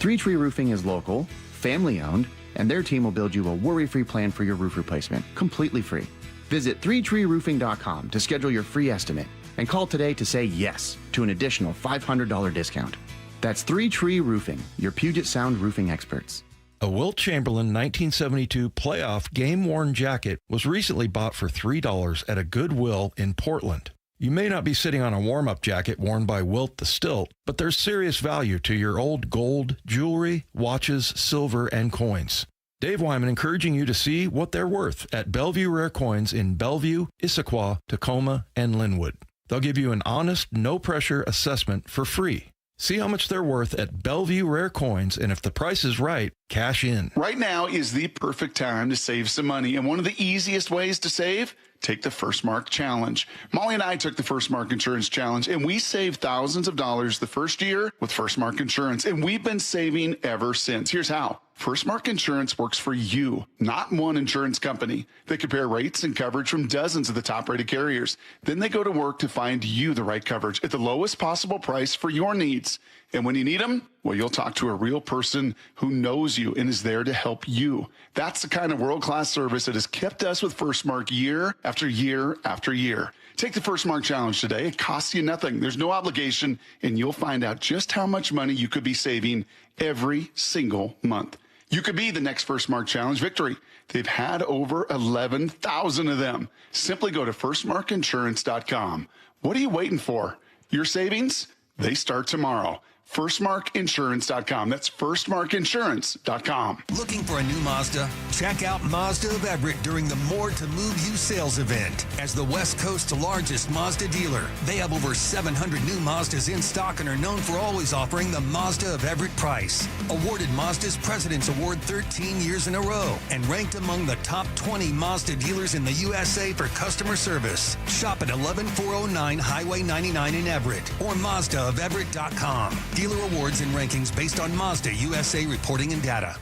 3 Tree Roofing is local, family-owned, and their team will build you a worry-free plan for your roof replacement, completely free. Visit 3treeroofing.com to schedule your free estimate and call today to say yes to an additional $500 discount. That's 3 Tree Roofing, your Puget Sound roofing experts. A Wilt Chamberlain 1972 playoff game-worn jacket was recently bought for $3 at a Goodwill in Portland. You may not be sitting on a warm-up jacket worn by Wilt the Stilt, but there's serious value to your old gold, jewelry, watches, silver, and coins. Dave Wyman encouraging you to see what they're worth at Bellevue Rare Coins in Bellevue, Issaquah, Tacoma, and Linwood. They'll give you an honest, no-pressure assessment for free. See how much they're worth at Bellevue Rare Coins, and if the price is right, cash in. Right now is the perfect time to save some money, and one of the easiest ways to save, take the First Mark Challenge. Molly and I took the First Mark Insurance Challenge, and we saved thousands of dollars the first year with First Mark Insurance, and we've been saving ever since. Here's how. First Mark Insurance works for you, not one insurance company. They compare rates and coverage from dozens of the top-rated carriers. Then they go to work to find you the right coverage at the lowest possible price for your needs. And when you need them, well, you'll talk to a real person who knows you and is there to help you. That's the kind of world-class service that has kept us with First Mark year after year after year. Take the First Mark Challenge today. It costs you nothing. There's no obligation, and you'll find out just how much money you could be saving every single month. You could be the next First Mark Challenge victory. They've had over 11,000 of them. Simply go to firstmarkinsurance.com. What are you waiting for? Your savings? They start tomorrow. firstmarkinsurance.com. That's firstmarkinsurance.com. Looking for a new Mazda? Check out Mazda of Everett during the More to Move You sales event. As the West Coast's largest Mazda dealer, they have over 700 new Mazdas in stock and are known for always offering the Mazda of Everett price. Awarded Mazda's President's Award 13 years in a row and ranked among the top 20 Mazda dealers in the USA for customer service. Shop at 11409 Highway 99 in Everett or MazdaofEverett.com. Dealer awards and rankings based on Mazda USA reporting and data.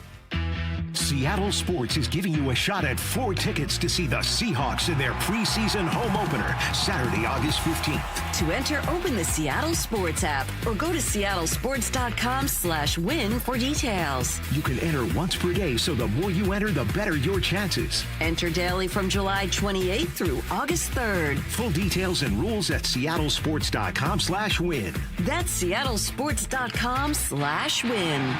Seattle Sports is giving you a shot at 4 tickets to see the Seahawks in their preseason home opener, Saturday, August 15th. To enter, open the Seattle Sports app or go to seattlesports.com/win for details. You can enter once per day, so the more you enter, the better your chances. Enter daily from July 28th through August 3rd. Full details and rules at seattlesports.com/win. That's seattlesports.com/win.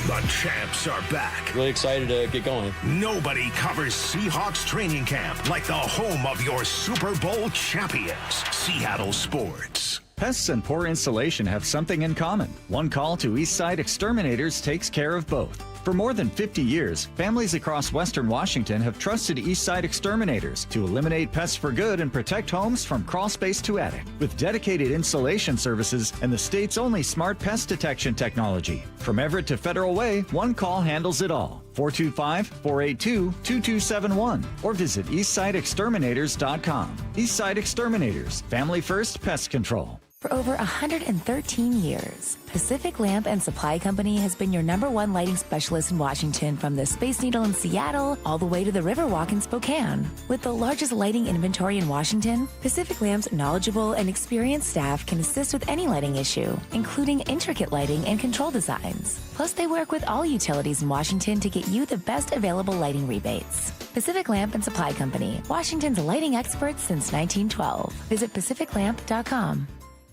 The champs are back. Really excited to get going. Nobody covers Seahawks training camp like the home of your Super Bowl champions, Seattle Sports. Pests and poor installation have something in common. One call to Eastside Exterminators takes care of both. For more than 50 years, families across Western Washington have trusted Eastside Exterminators to eliminate pests for good and protect homes from crawl space to attic. With dedicated installation services and the state's only smart pest detection technology. From Everett to Federal Way, one call handles it all. 425-482-2271 or visit eastsideexterminators.com. Eastside Exterminators, family first pest control. For over 113 years, Pacific Lamp and Supply Company has been your #1 lighting specialist in Washington, from the Space Needle in Seattle all the way to the Riverwalk in Spokane. With the largest lighting inventory in Washington, Pacific Lamp's knowledgeable and experienced staff can assist with any lighting issue, including intricate lighting and control designs. Plus, they work with all utilities in Washington to get you the best available lighting rebates. Pacific Lamp and Supply Company, Washington's lighting experts since 1912. Visit pacificlamp.com.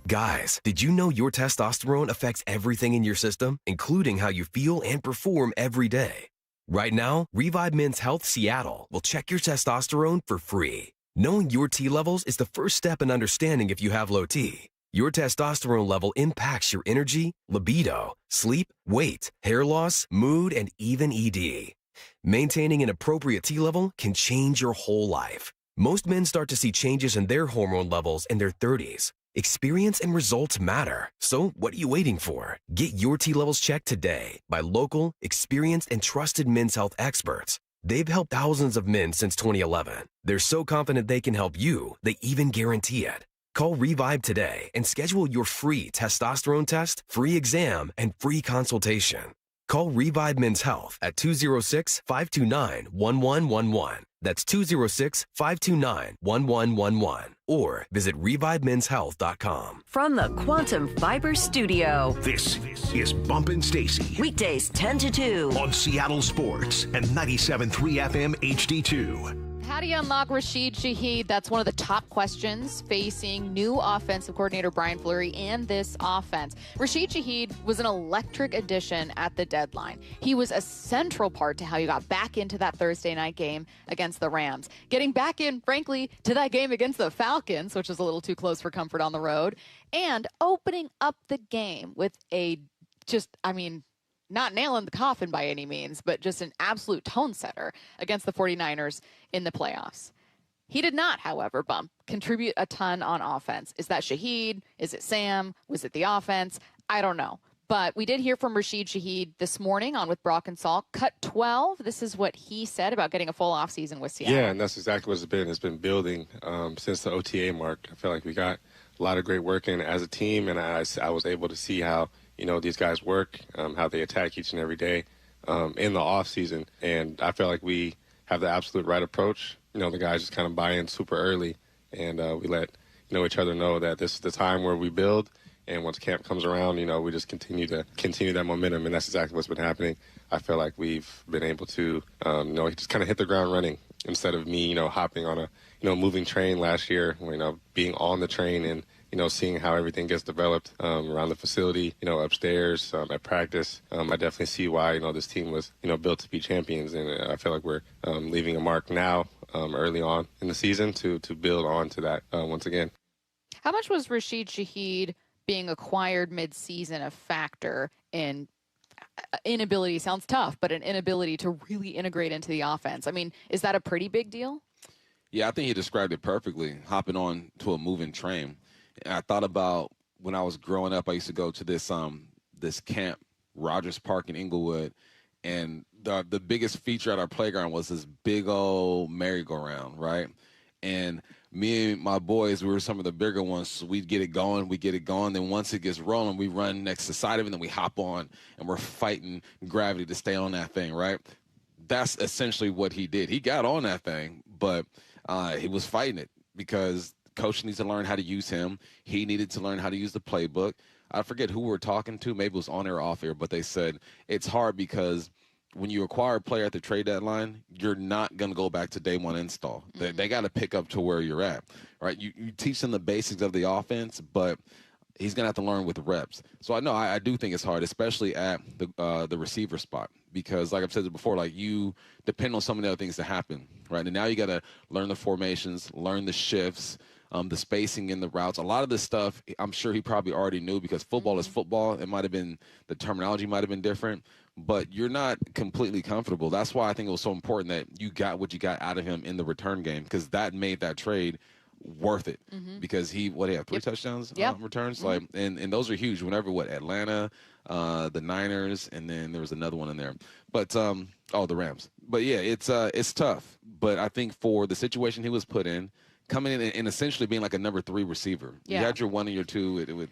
Guys, did you know your testosterone affects everything in your system, including how you feel and perform every day? Right now, Revive Men's Health Seattle will check your testosterone for free. Knowing your T levels is the first step in understanding if you have low T. Your testosterone level impacts your energy, libido, sleep, weight, hair loss, mood, and even ED. Maintaining an appropriate T level can change your whole life. Most men start to see changes in their hormone levels in their 30s. Experience and results matter. So what are you waiting for? Get your T levels checked today by local, experienced, and trusted men's health experts. They've helped thousands of men since 2011. They're so confident they can help you, they even guarantee it. Call Revive today and schedule your free testosterone test, free exam, and free consultation. Call Revive Men's Health at 206-529-1111. That's 206-529-1111. Or visit ReviveMen'sHealth.com. From the Quantum Fiber Studio, This is Bump Stacy. weekdays 10 to 2 on Seattle Sports and 97.3 FM HD2. How do you unlock Rashid Shaheed? That's one of the top questions facing new offensive coordinator Brian Fleury and this offense. Rashid Shaheed was an electric addition at the deadline. He was a central part to how you got back into that Thursday night game against the Rams. Getting back in, frankly, to that game against the Falcons, which was a little too close for comfort on the road, and opening up the game with not nailing the coffin by any means, but just an absolute tone setter against the 49ers in the playoffs. He did not, however, contribute a ton on offense. Is that Shaheed? Is it Sam? Was it the offense? I don't know. But we did hear from Rashid Shaheed this morning on With Brock and Salk. Cut 12. This is what he said about getting a full offseason with Seattle. Yeah, and that's exactly what it's been. It's been building since the OTA mark. I feel like we got a lot of great work in as a team, and I was able to see how these guys work, how they attack each and every day in the off season. And I feel like we have the absolute right approach. The guys just kind of buy in super early, and we let each other know that this is the time where we build. And once camp comes around, we just continue that momentum, and that's exactly what's been happening. I feel like we've been able to, just kind of hit the ground running instead of me, hopping on a, moving train last year. Being on the train and seeing how everything gets developed around the facility, upstairs at practice. I definitely see why, this team was, built to be champions. And I feel like we're leaving a mark now early on in the season to build on to that once again. How much was Rashid Shaheed being acquired mid-season a factor in inability, sounds tough, but an inability to really integrate into the offense? I mean, is that a pretty big deal? Yeah, I think he described it perfectly, hopping on to a moving train. I thought about when I was growing up, I used to go to this camp, Rogers Park in Inglewood, and the biggest feature at our playground was this big old merry-go-round, right? And me and my boys, we were some of the bigger ones, so we'd get it going. Then once it gets rolling, we run next to the side of it, and then we hop on, and we're fighting gravity to stay on that thing, right? That's essentially what he did. He got on that thing, but he was fighting it because coach needs to learn how to use him. He needed to learn how to use the playbook. I forget who we were talking to. Maybe it was on air or off air, but they said it's hard because when you acquire a player at the trade deadline, you're not going to go back to day one install. They got to pick up to where you're at, right? You teach them the basics of the offense, but he's going to have to learn with the reps. So I do think it's hard, especially at the receiver spot, because like I've said before, like you depend on so many other things to happen, right? And now you got to learn the formations, learn the shifts, the spacing in the routes. A lot of this stuff, I'm sure he probably already knew, because football is football. It might have been, the terminology might have been different, but you're not completely comfortable. That's why I think it was so important that you got what you got out of him in the return game, because that made that trade worth it. Because he had 3 touchdowns returns, like, and those are huge. Whenever Atlanta, the Niners, and then there was another one in there, but the Rams. But yeah, it's tough. But I think for the situation he was put in, coming in and essentially being like a number 3 receiver, you had your 1 and your 2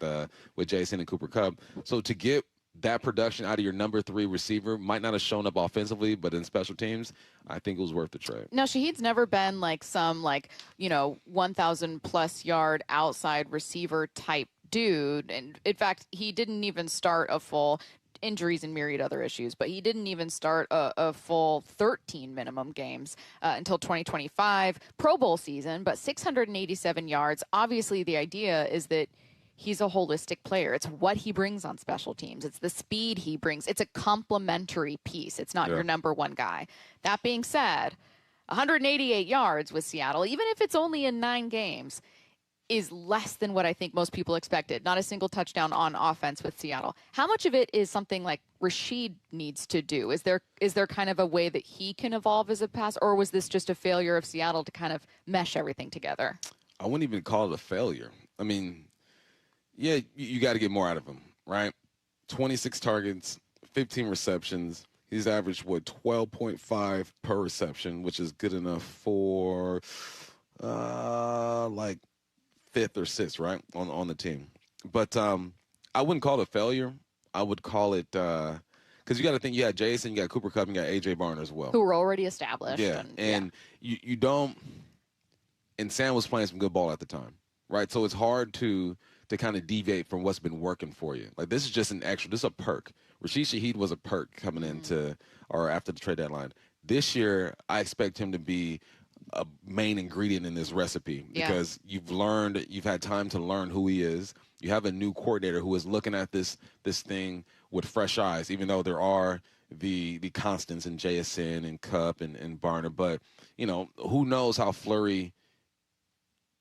with Jason and Cooper Kupp. So to get that production out of your number 3 receiver, might not have shown up offensively, but in special teams, I think it was worth the trade. Now, Shaheed's never been like some 1,000+ yard outside receiver type dude. And in fact, he didn't even start a full, injuries and myriad other issues, but he didn't even start a full 13 minimum games until 2025 Pro Bowl season, but 687 yards. Obviously, the idea is that he's a holistic player. It's what he brings on special teams. It's the speed he brings. It's a complementary piece. It's not your number 1 guy. That being said, 188 yards with Seattle, even if it's only in 9 games, is less than what I think most people expected. Not a single touchdown on offense with Seattle. How much of it is something like Rashid needs to do? Is there kind of a way that he can evolve as a passer, or was this just a failure of Seattle to kind of mesh everything together? I wouldn't even call it a failure. I mean, yeah, you got to get more out of him, right? 26 targets, 15 receptions. He's averaged, 12.5 per reception, which is good enough for, like, 5th or 6th, right, on the team. But I wouldn't call it a failure. I would call it because you got to think, you got Jason, you got Cooper Kupp, you got A.J. Barnes as well. Who were already established. Yeah, and you don't – and Sam was playing some good ball at the time, right? So it's hard to kind of deviate from what's been working for you. Like, this is just an extra – this is a perk. Rashid Shaheed was a perk coming into or after the trade deadline. This year, I expect him to be a main ingredient in this recipe because you've had time to learn who he is. You have a new coordinator who is looking at this thing with fresh eyes, even though there are the constants in JSN and Kupp and Barner. But, who knows how Fleury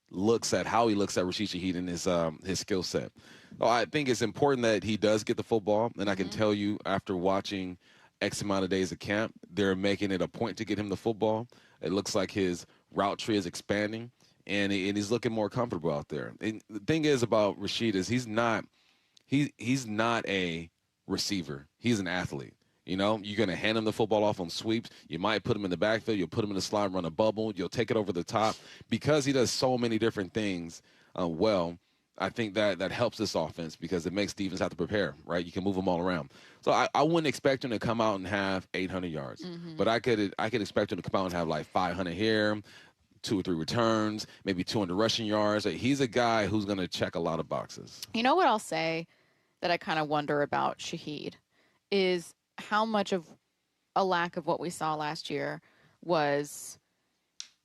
looks at Rashid Shaheed and his skill set. So I think it's important that he does get the football, and I can tell you after watching X amount of days of camp, they're making it a point to get him the football. It looks like his route tree is expanding, and he's looking more comfortable out there. And the thing is about Rashid is he's not a receiver. He's an athlete. You're going to hand him the football off on sweeps. You might put him in the backfield. You'll put him in the slide, run a bubble. You'll take it over the top. Because he does so many different things well, I think that helps this offense because it makes defense have to prepare, right? You can move them all around. So I wouldn't expect him to come out and have 800 yards. But I could expect him to come out and have like 500 here, 2 or 3 returns, maybe 200 rushing yards. He's a guy who's going to check a lot of boxes. You know what I'll say that I kind of wonder about Shaheed is how much of a lack of what we saw last year was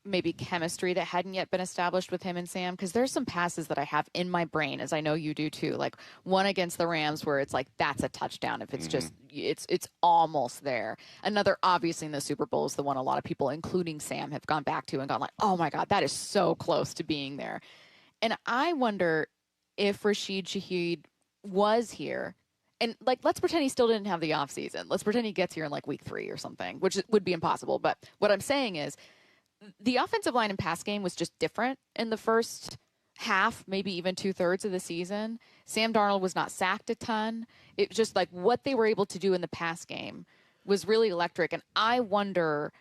maybe chemistry that hadn't yet been established with him and Sam, because there's some passes that I have in my brain, as I know you do too, like one against the Rams where it's like that's a touchdown if it's just it's almost there. Another, obviously, in the Super Bowl is the one a lot of people, including Sam, have gone back to and gone like, oh my God, that is so close to being there. And I wonder if Rashid Shaheed was here, and like, let's pretend he still didn't have the offseason. Let's pretend he gets here in like week 3 or something, which would be impossible. But what I'm saying is the offensive line and pass game was just different in the first half, maybe even 2/3 of the season. Sam Darnold was not sacked a ton. It was just like what they were able to do in the pass game was really electric. And I wonder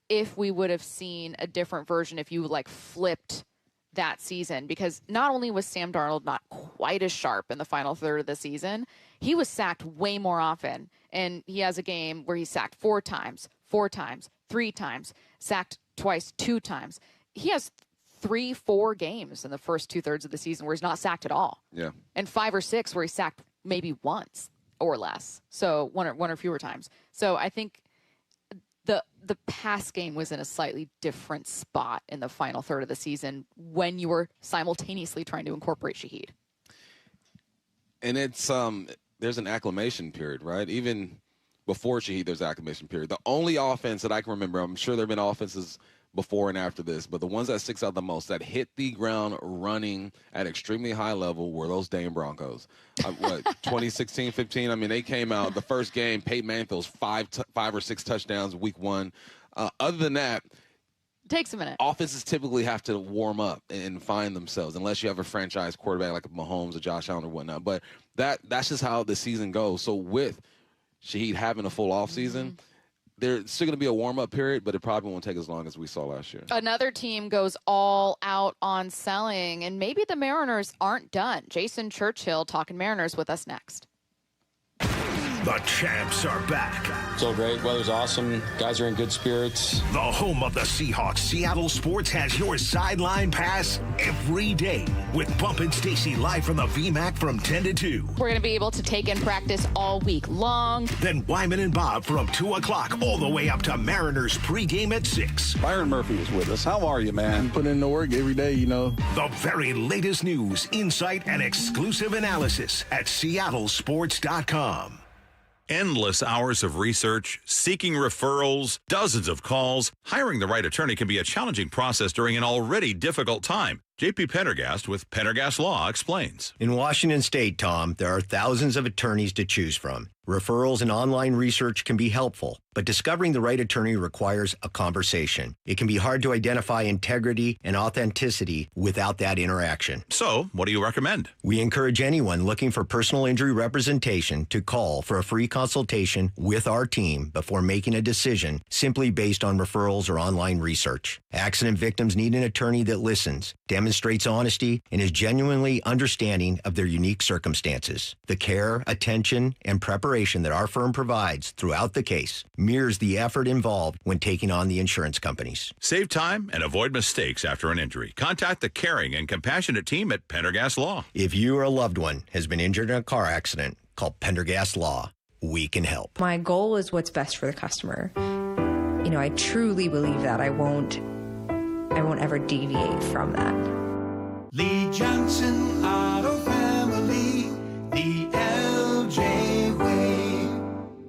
if we would have seen a different version if you like flipped that season, because not only was Sam Darnold not quite as sharp in the final third of the season, he was sacked way more often. And he has a game where he's sacked 4 times, 3 times, sacked twice, 2 times. He has 3-4 games in the first 2/3 of the season where he's not sacked at all. Yeah. And 5 or 6 where he's sacked maybe once or less. So one or fewer times. So I think the pass game was in a slightly different spot in the final third of the season when you were simultaneously trying to incorporate Shaheed. And it's there's an acclimation period, right? Even before Shaheed, there's an acclimation period. The only offense that I can remember, I'm sure there have been offenses before and after this, but the ones that sticks out the most, that hit the ground running at extremely high level, were those Dane Broncos. 2016, 15? I mean, they came out the first game, Peyton Manning throws 5 or 6 touchdowns week 1. Other than that, takes a minute. Offenses typically have to warm up and find themselves, unless you have a franchise quarterback like Mahomes or Josh Allen or whatnot. But that's just how the season goes. So with Shaheed having a full offseason, there's still going to be a warm-up period, but it probably won't take as long as we saw last year. Another team goes all out on selling, and maybe the Mariners aren't done. Jason Churchill talking Mariners with us next. The champs are back. So great. Weather's awesome. Guys are in good spirits. The home of the Seahawks, Seattle Sports, has your sideline pass every day with Bump and Stacy live from the VMAC from 10 to 2. We're going to be able to take in practice all week long. Then Wyman and Bob from 2 o'clock all the way up to Mariners pregame at 6. Byron Murphy is with us. How are you, man? Put in the work every day, you know. The very latest news, insight, and exclusive analysis at seattlesports.com. Endless hours of research, seeking referrals, dozens of calls. Hiring the right attorney can be a challenging process during an already difficult time. J.P. Pendergast with Pendergast Law explains. In Washington State, Tom, there are thousands of attorneys to choose from. Referrals and online research can be helpful, but discovering the right attorney requires a conversation. It can be hard to identify integrity and authenticity without that interaction. So, what do you recommend? We encourage anyone looking for personal injury representation to call for a free consultation with our team before making a decision simply based on referrals or online research. Accident victims need an attorney that listens, demonstrates honesty, and is genuinely understanding of their unique circumstances. The care, attention, and preparation that our firm provides throughout the case mirrors the effort involved when taking on the insurance companies. Save time and avoid mistakes after an injury. Contact the caring and compassionate team at Pendergast Law. If you or a loved one has been injured in a car accident, call Pendergast Law. We can help. My goal is what's best for the customer. You know, I truly believe that I won't ever deviate from that. Lee Johnson Auto Family, the LJ way.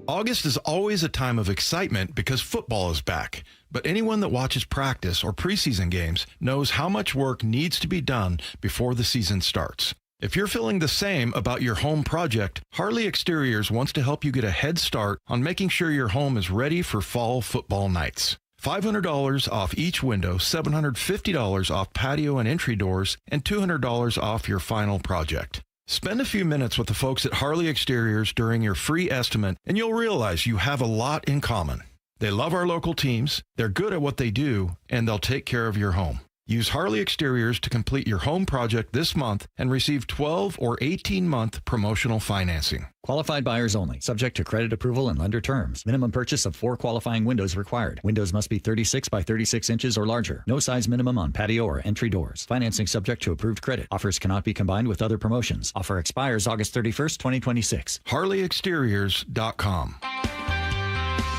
August is always a time of excitement because football is back. But anyone that watches practice or preseason games knows how much work needs to be done before the season starts. If you're feeling the same about your home project, Harley Exteriors wants to help you get a head start on making sure your home is ready for fall football nights. $500 off each window, $750 off patio and entry doors, and $200 off your final project. Spend a few minutes with the folks at Harley Exteriors during your free estimate, and you'll realize you have a lot in common. They love our local teams, they're good at what they do, and they'll take care of your home. Use Harley Exteriors to complete your home project this month and receive 12 or 18-month promotional financing. Qualified buyers only. Subject to credit approval and lender terms. Minimum purchase of 4 qualifying windows required. Windows must be 36 by 36 inches or larger. No size minimum on patio or entry doors. Financing subject to approved credit. Offers cannot be combined with other promotions. Offer expires August 31st, 2026. HarleyExteriors.com.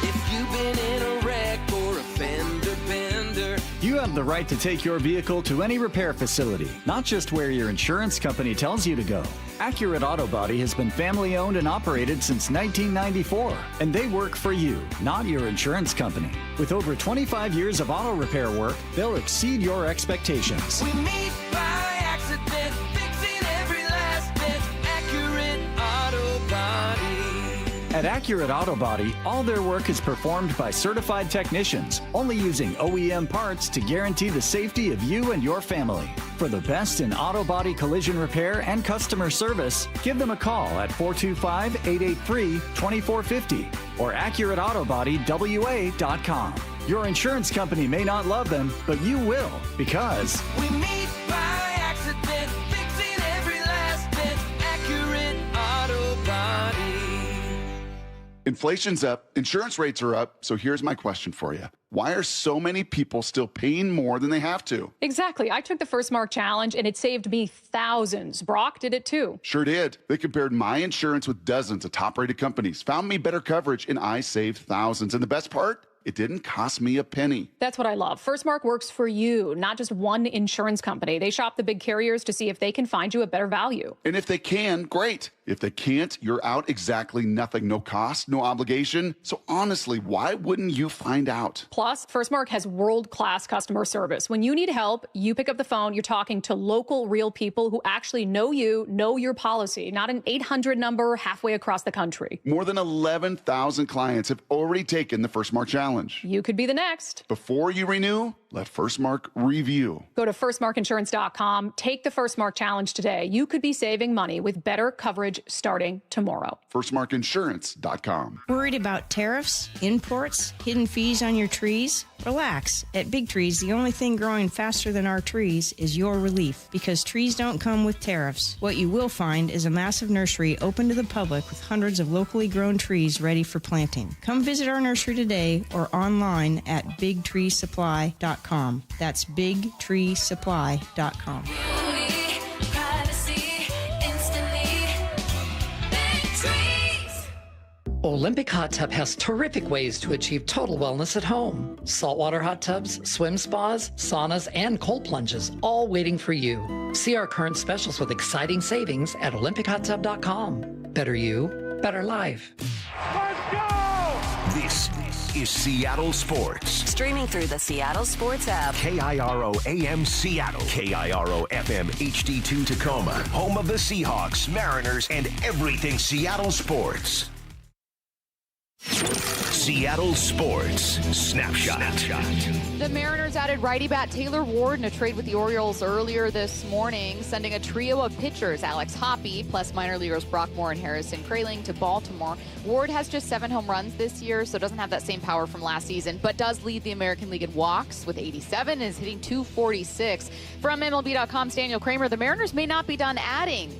If you've been in a wreck or a fender bender, You have the right to take your vehicle to any repair facility, not just where your insurance company tells you to go. Accurate Auto Body has been family owned and operated since 1994, and they work for you, not your insurance company. With over 25 years of auto repair work, they'll exceed your expectations. we meet by accident, fixing every last bit. Accurate Auto Body. At Accurate Auto Body, all their work is performed by certified technicians, only using OEM parts to guarantee the safety of you and your family. For the best in auto body collision repair and customer service, give them a call at 425-883-2450 or AccurateAutoBodyWA.com. Your insurance company may not love them, but you will, because We meet by accident, fixing every last bit. Accurate Auto Body. Inflation's up, insurance rates are up, so here's my question for you. Why are so many people still paying more than they have to? Exactly. I took the First Mark Challenge, and it saved me thousands. Brock did it too. Sure did. They compared my insurance with dozens of top-rated companies, found me better coverage, and I saved thousands. And the best part? It didn't cost me a penny. That's what I love. First Mark works for you, not just one insurance company. They shop the big carriers to see if they can find you a better value. And if they can, great. If they can't, you're out exactly nothing. No cost, no obligation. So honestly, why wouldn't you find out? Plus, FirstMark has world-class customer service. When you need help, you pick up the phone, you're talking to local, real people who actually know you, know your policy, not an 800 number halfway across the country. More than 11,000 clients have already taken the FirstMark Challenge. You could be the next. Before you renew, let FirstMark review. Go to firstmarkinsurance.com. Take the FirstMark Challenge today. You could be saving money with better coverage starting tomorrow. firstmarkinsurance.com. Worried about tariffs, imports, hidden fees on your trees? Relax. At Big Trees, the only thing growing faster than our trees is your relief, because trees don't come with tariffs. What you will find is a massive nursery open to the public with hundreds of locally grown trees ready for planting. Come visit our nursery today or online at bigtreesupply.com. That's bigtreesupply.com. Olympic Hot Tub has terrific ways to achieve total wellness at home. Saltwater hot tubs, swim spas, saunas, and cold plunges, all waiting for you. See our current specials with exciting savings at olympichottub.com. Better you, better life. Let's go! This is Seattle Sports. Streaming through the Seattle Sports app. KIRO AM Seattle. KIRO FM HD2 Tacoma. Home of the Seahawks, Mariners, and everything Seattle sports. Seattle Sports Snapshot. The Mariners added righty bat Taylor Ward in a trade with the Orioles earlier this morning, sending a trio of pitchers, Alex Hoppe, plus minor leaguers Brockmore and Harrison Kraling, to Baltimore. Ward has just 7 home runs this year, so doesn't have that same power from last season, but does lead the American League in walks with 87 and is hitting .246. From MLB.com's Daniel Kramer, the Mariners may not be done adding.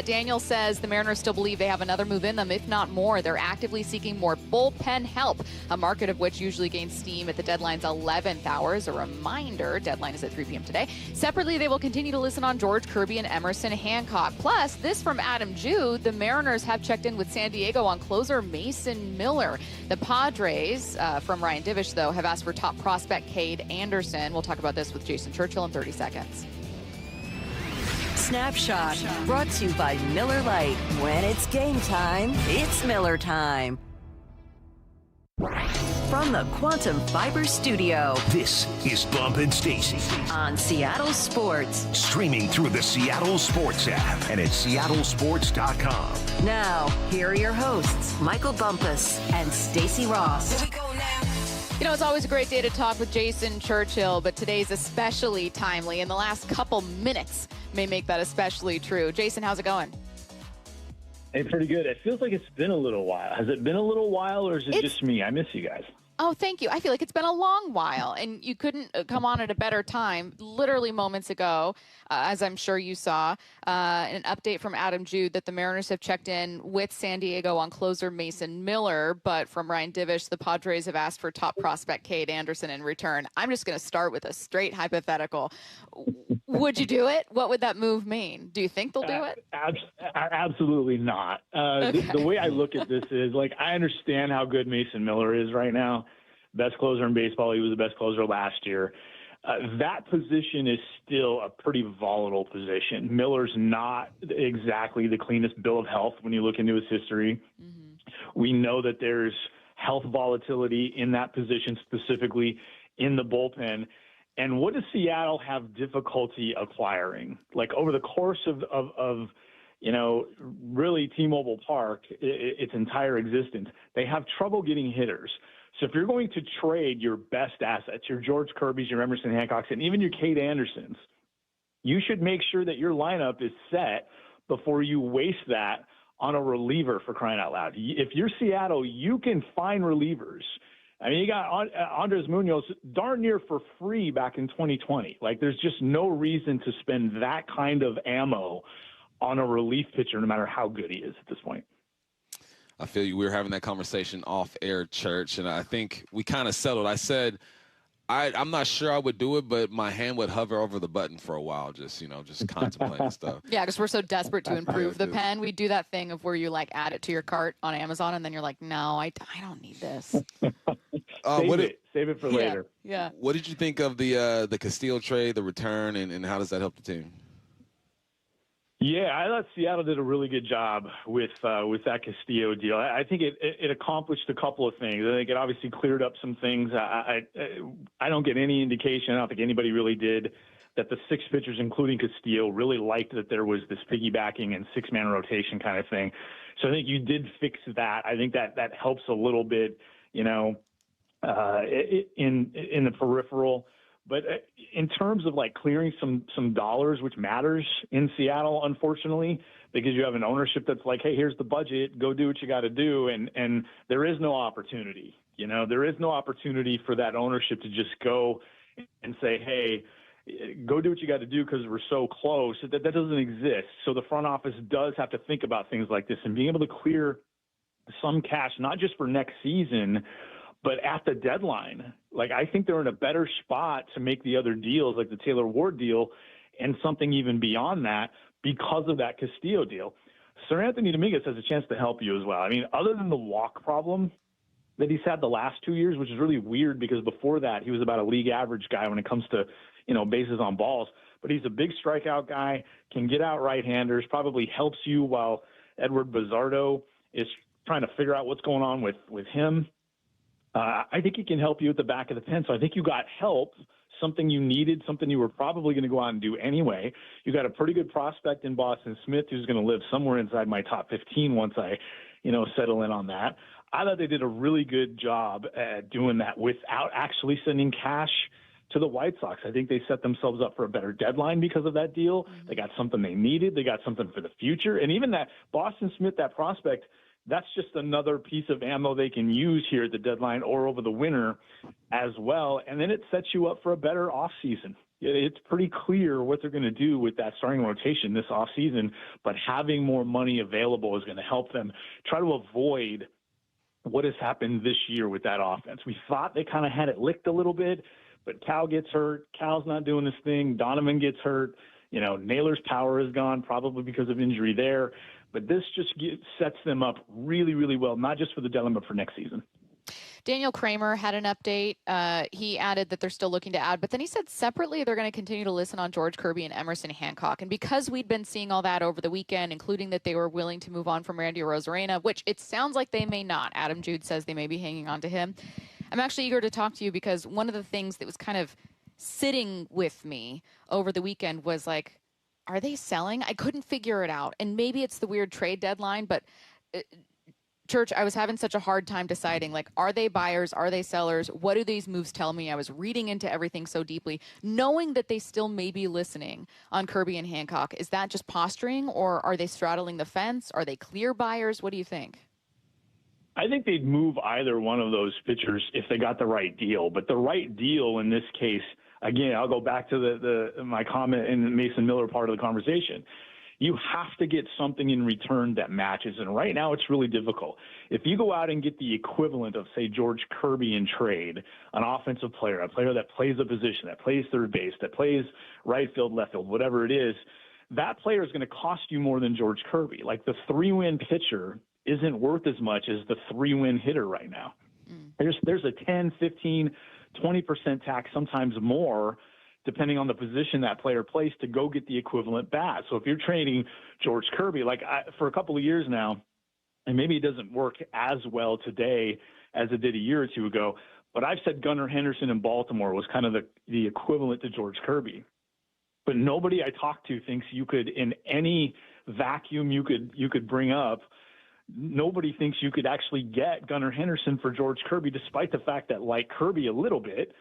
Daniel says the Mariners still believe they have another move in them, if not more. They're actively seeking more bullpen help, a market of which usually gains steam at the deadline's 11th hour. As a reminder, deadline is at 3 p.m. today. Separately, they will continue to listen on George Kirby and Emerson Hancock. Plus, this from Adam Jude, the Mariners have checked in with San Diego on closer Mason Miller. The Padres, from Ryan Divish, though, have asked for top prospect Cade Anderson. We'll talk about this with Jason Churchill in 30 seconds. Snapshot, brought to you by Miller Lite. When it's game time, it's Miller time. From the Quantum Fiber Studio, this is Bump and Stacy on Seattle Sports. Streaming through the Seattle Sports app and at seattlesports.com. Now, here are your hosts, Michael Bumpus and Stacy Ross. You know, it's always a great day to talk with Jason Churchill, but today's especially timely, and the last couple minutes may make that especially true. Jason, how's it going? Hey, pretty good. It feels like it's been a little while. Has it been a little while, or is it just me? I miss you guys. Oh, thank you. I feel like it's been a long while, and you couldn't come on at a better time. Literally moments ago, as I'm sure you saw, an update from Adam Jude that the Mariners have checked in with San Diego on closer Mason Miller, but from Ryan Divish, the Padres have asked for top prospect Cade Anderson in return. I'm just going to start with a straight hypothetical. Would you do it? What would that move mean? Do you think they'll do it? Absolutely not. Okay. The way I look at this is, like, I understand how good Mason Miller is right now. Best closer in baseball. He was the best closer last year. That position is still a pretty volatile position. Miller's not exactly the cleanest bill of health when you look into his history. Mm-hmm. We know that there's health volatility in that position, specifically in the bullpen. And what does Seattle have difficulty acquiring? Like, over the course of you know, really T-Mobile Park, its entire existence, they have trouble getting hitters. So if you're going to trade your best assets, your George Kirby's, your Emerson Hancocks, and even your Cade Andersons, you should make sure that your lineup is set before you waste that on a reliever, for crying out loud. If you're Seattle, you can find relievers. I mean, you got Andres Munoz darn near for free back in 2020. Like, there's just no reason to spend that kind of ammo on a relief pitcher, no matter how good he is at this point. I feel you. We were having that conversation off air, Church, and I think we kind of settled. I said, I'm not sure I would do it, but my hand would hover over the button for a while, just contemplating stuff. Yeah, because we're so desperate to improve the pen. We do that thing of where you, like, add it to your cart on Amazon, and then you're like, no, I don't need this. Save it for later. Yeah. What did you think of the Castillo trade, the return, and how does that help the team? Yeah, I thought Seattle did a really good job with that Castillo deal. I think it accomplished a couple of things. I think it obviously cleared up some things. I don't get any indication, I don't think anybody really did, that the 6 pitchers, including Castillo, really liked that there was this piggybacking and 6-man rotation kind of thing. So I think you did fix that. I think that helps a little bit, in the peripheral. But in terms of like clearing some dollars, which matters in Seattle, unfortunately, because you have an ownership that's like, hey, here's the budget, go do what you got to do. And there is no opportunity, there is no opportunity for that ownership to just go and say, hey, go do what you got to do because we're so close. That doesn't exist. So the front office does have to think about things like this and being able to clear some cash, not just for next season, but at the deadline. Like, I think they're in a better spot to make the other deals, like the Taylor Ward deal, and something even beyond that because of that Castillo deal. Sir Anthony Dominguez has a chance to help you as well. I mean, other than the walk problem that he's had the last 2 years, which is really weird because before that he was about a league average guy when it comes to, bases on balls. But he's a big strikeout guy, can get out right-handers, probably helps you while Edward Bazardo is trying to figure out what's going on with him. I think he can help you at the back of the pen. So I think you got help, something you needed, something you were probably going to go out and do anyway. You got a pretty good prospect in Boston Smith who's going to live somewhere inside my top 15 once I, settle in on that. I thought they did a really good job at doing that without actually sending cash to the White Sox. I think they set themselves up for a better deadline because of that deal. Mm-hmm. They got something they needed. They got something for the future. And even that Boston Smith, that prospect, that's just another piece of ammo they can use here at the deadline or over the winter as well. And then it sets you up for a better offseason. It's pretty clear what they're going to do with that starting rotation this offseason, but having more money available is going to help them try to avoid what has happened this year with that offense. We thought they kind of had it licked a little bit, but Cal gets hurt. Cal's not doing this thing. Donovan gets hurt. Naylor's power is gone, probably because of injury there. But this just sets them up really, really well, not just for the deadline, but for next season. Daniel Kramer had an update. He added that they're still looking to add, but then he said separately they're going to continue to listen on George Kirby and Emerson Hancock. And because we'd been seeing all that over the weekend, including that they were willing to move on from Randy Arozarena, which it sounds like they may not. Adam Jude says they may be hanging on to him. I'm actually eager to talk to you because one of the things that was kind of sitting with me over the weekend was like, are they selling? I couldn't figure it out. And maybe it's the weird trade deadline, but Church, I was having such a hard time deciding, like, are they buyers? Are they sellers? What do these moves tell me? I was reading into everything so deeply, knowing that they still may be listening on Kirby and Hancock. Is that just posturing, or are they straddling the fence? Are they clear buyers? What do you think? I think they'd move either one of those pitchers if they got the right deal. But the right deal in this case, again, I'll go back to my comment in the Mason Miller part of the conversation. You have to get something in return that matches. And right now it's really difficult. If you go out and get the equivalent of, say, George Kirby in trade, an offensive player, a player that plays a position, that plays third base, that plays right field, left field, whatever it is, that player is going to cost you more than George Kirby. Like, the 3-win pitcher isn't worth as much as the 3-win hitter right now. There's a 10, 15, 20% tax, sometimes more, depending on the position that player plays, to go get the equivalent bat. So if you're trading George Kirby, for a couple of years now, and maybe it doesn't work as well today as it did a year or two ago, but I've said Gunnar Henderson in Baltimore was kind of the equivalent to George Kirby. But nobody I talk to thinks you could, in any vacuum you could bring up, nobody thinks you could actually get Gunnar Henderson for George Kirby, despite the fact that, like Kirby a little bit,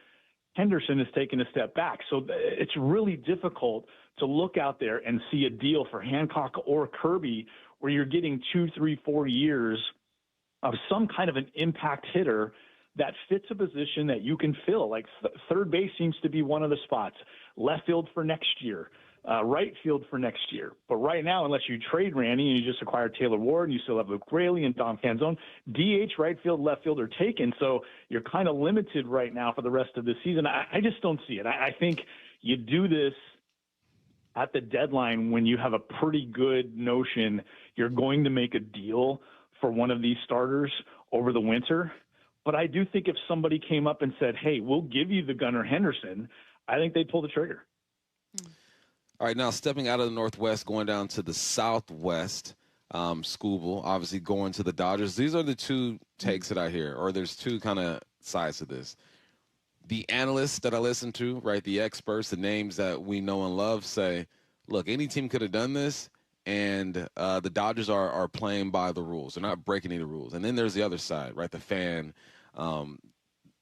Henderson has taken a step back. So it's really difficult to look out there and see a deal for Hancock or Kirby where you're getting 2, 3, 4 years of some kind of an impact hitter that fits a position that you can fill. Like third base seems to be one of the spots. Left field for next year. Right field for next year. But right now, unless you trade Randy and you just acquire Taylor Ward and you still have Luke Raley and Dom Canzone, DH, right field, left field are taken. So you're kind of limited right now for the rest of the season. I just don't see it. I think you do this at the deadline when you have a pretty good notion you're going to make a deal for one of these starters over the winter. But I do think if somebody came up and said, hey, we'll give you the Gunnar Henderson, I think they'd pull the trigger. All right, now stepping out of the Northwest, going down to the Southwest, Skubal, obviously going to the Dodgers. These are the two takes that I hear, or there's two kind of sides to this. The analysts that I listen to, right, the experts, the names that we know and love say, look, any team could have done this, and the Dodgers are playing by the rules. They're not breaking any rules. And then there's the other side, right, the fan,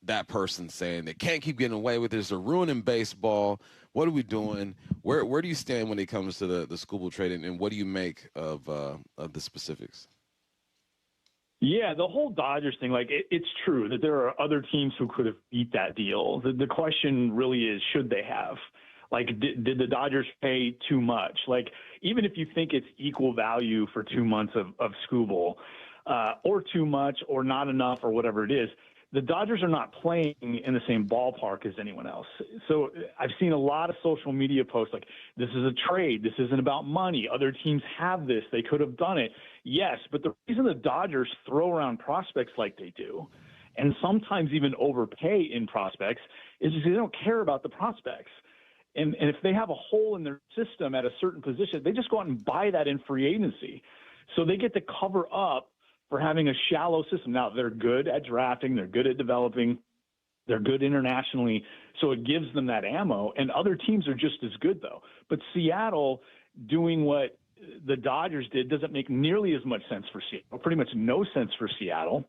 that person saying they can't keep getting away with this. They're ruining baseball. What are we doing? Where do you stand when it comes to the Skubal trade, and what do you make of the specifics? Yeah, the whole Dodgers thing, like, it's true that there are other teams who could have beat that deal. The question really is, should they have? Like, did the Dodgers pay too much? Like, even if you think it's equal value for 2 months of Skubal, or too much or not enough or whatever it is, the Dodgers are not playing in the same ballpark as anyone else. So I've seen a lot of social media posts like, this is a trade. This isn't about money. Other teams have this. They could have done it. Yes, but the reason the Dodgers throw around prospects like they do, and sometimes even overpay in prospects, is because they don't care about the prospects. And if they have a hole in their system at a certain position, they just go out and buy that in free agency. So they get to cover up for having a shallow system. Now, they're good at drafting. They're good at developing. They're good internationally. So it gives them that ammo. And other teams are just as good, though. But Seattle doing what the Dodgers did doesn't make nearly as much sense for Seattle, pretty much no sense for Seattle,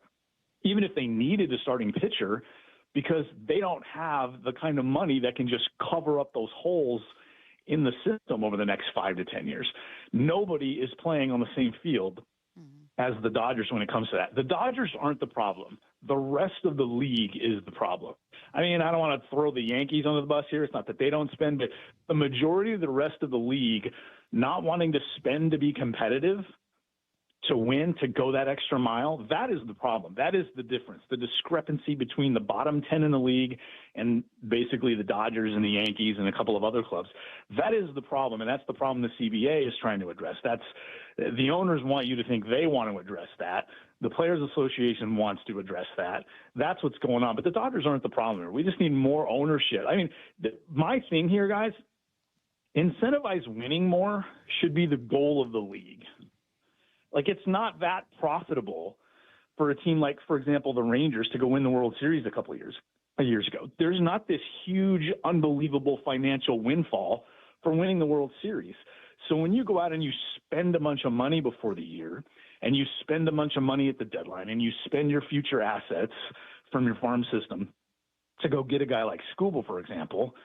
even if they needed a starting pitcher, because they don't have the kind of money that can just cover up those holes in the system over the next 5 to 10 years. Nobody is playing on the same field as the Dodgers when it comes to that. The Dodgers aren't the problem. The rest of the league is the problem. I mean, I don't want to throw the Yankees under the bus here. It's not that they don't spend, but the majority of the rest of the league not wanting to spend to be competitive, to win, to go that extra mile, that is the problem. That is the difference, the discrepancy between the bottom 10 in the league and basically the Dodgers and the Yankees and a couple of other clubs. That is the problem, and that's the problem the CBA is trying to address. The owners want you to think they want to address that. The Players Association wants to address that. That's what's going on. But the Dodgers aren't the problem. We just need more ownership. I mean, my thing here, guys, incentivize winning more should be the goal of the league. Like, it's not that profitable for a team like, for example, the Rangers to go win the World Series a couple of years ago. There's not this huge, unbelievable financial windfall for winning the World Series. So when you go out and you spend a bunch of money before the year, and you spend a bunch of money at the deadline, and you spend your future assets from your farm system to go get a guy like Skubal, for example,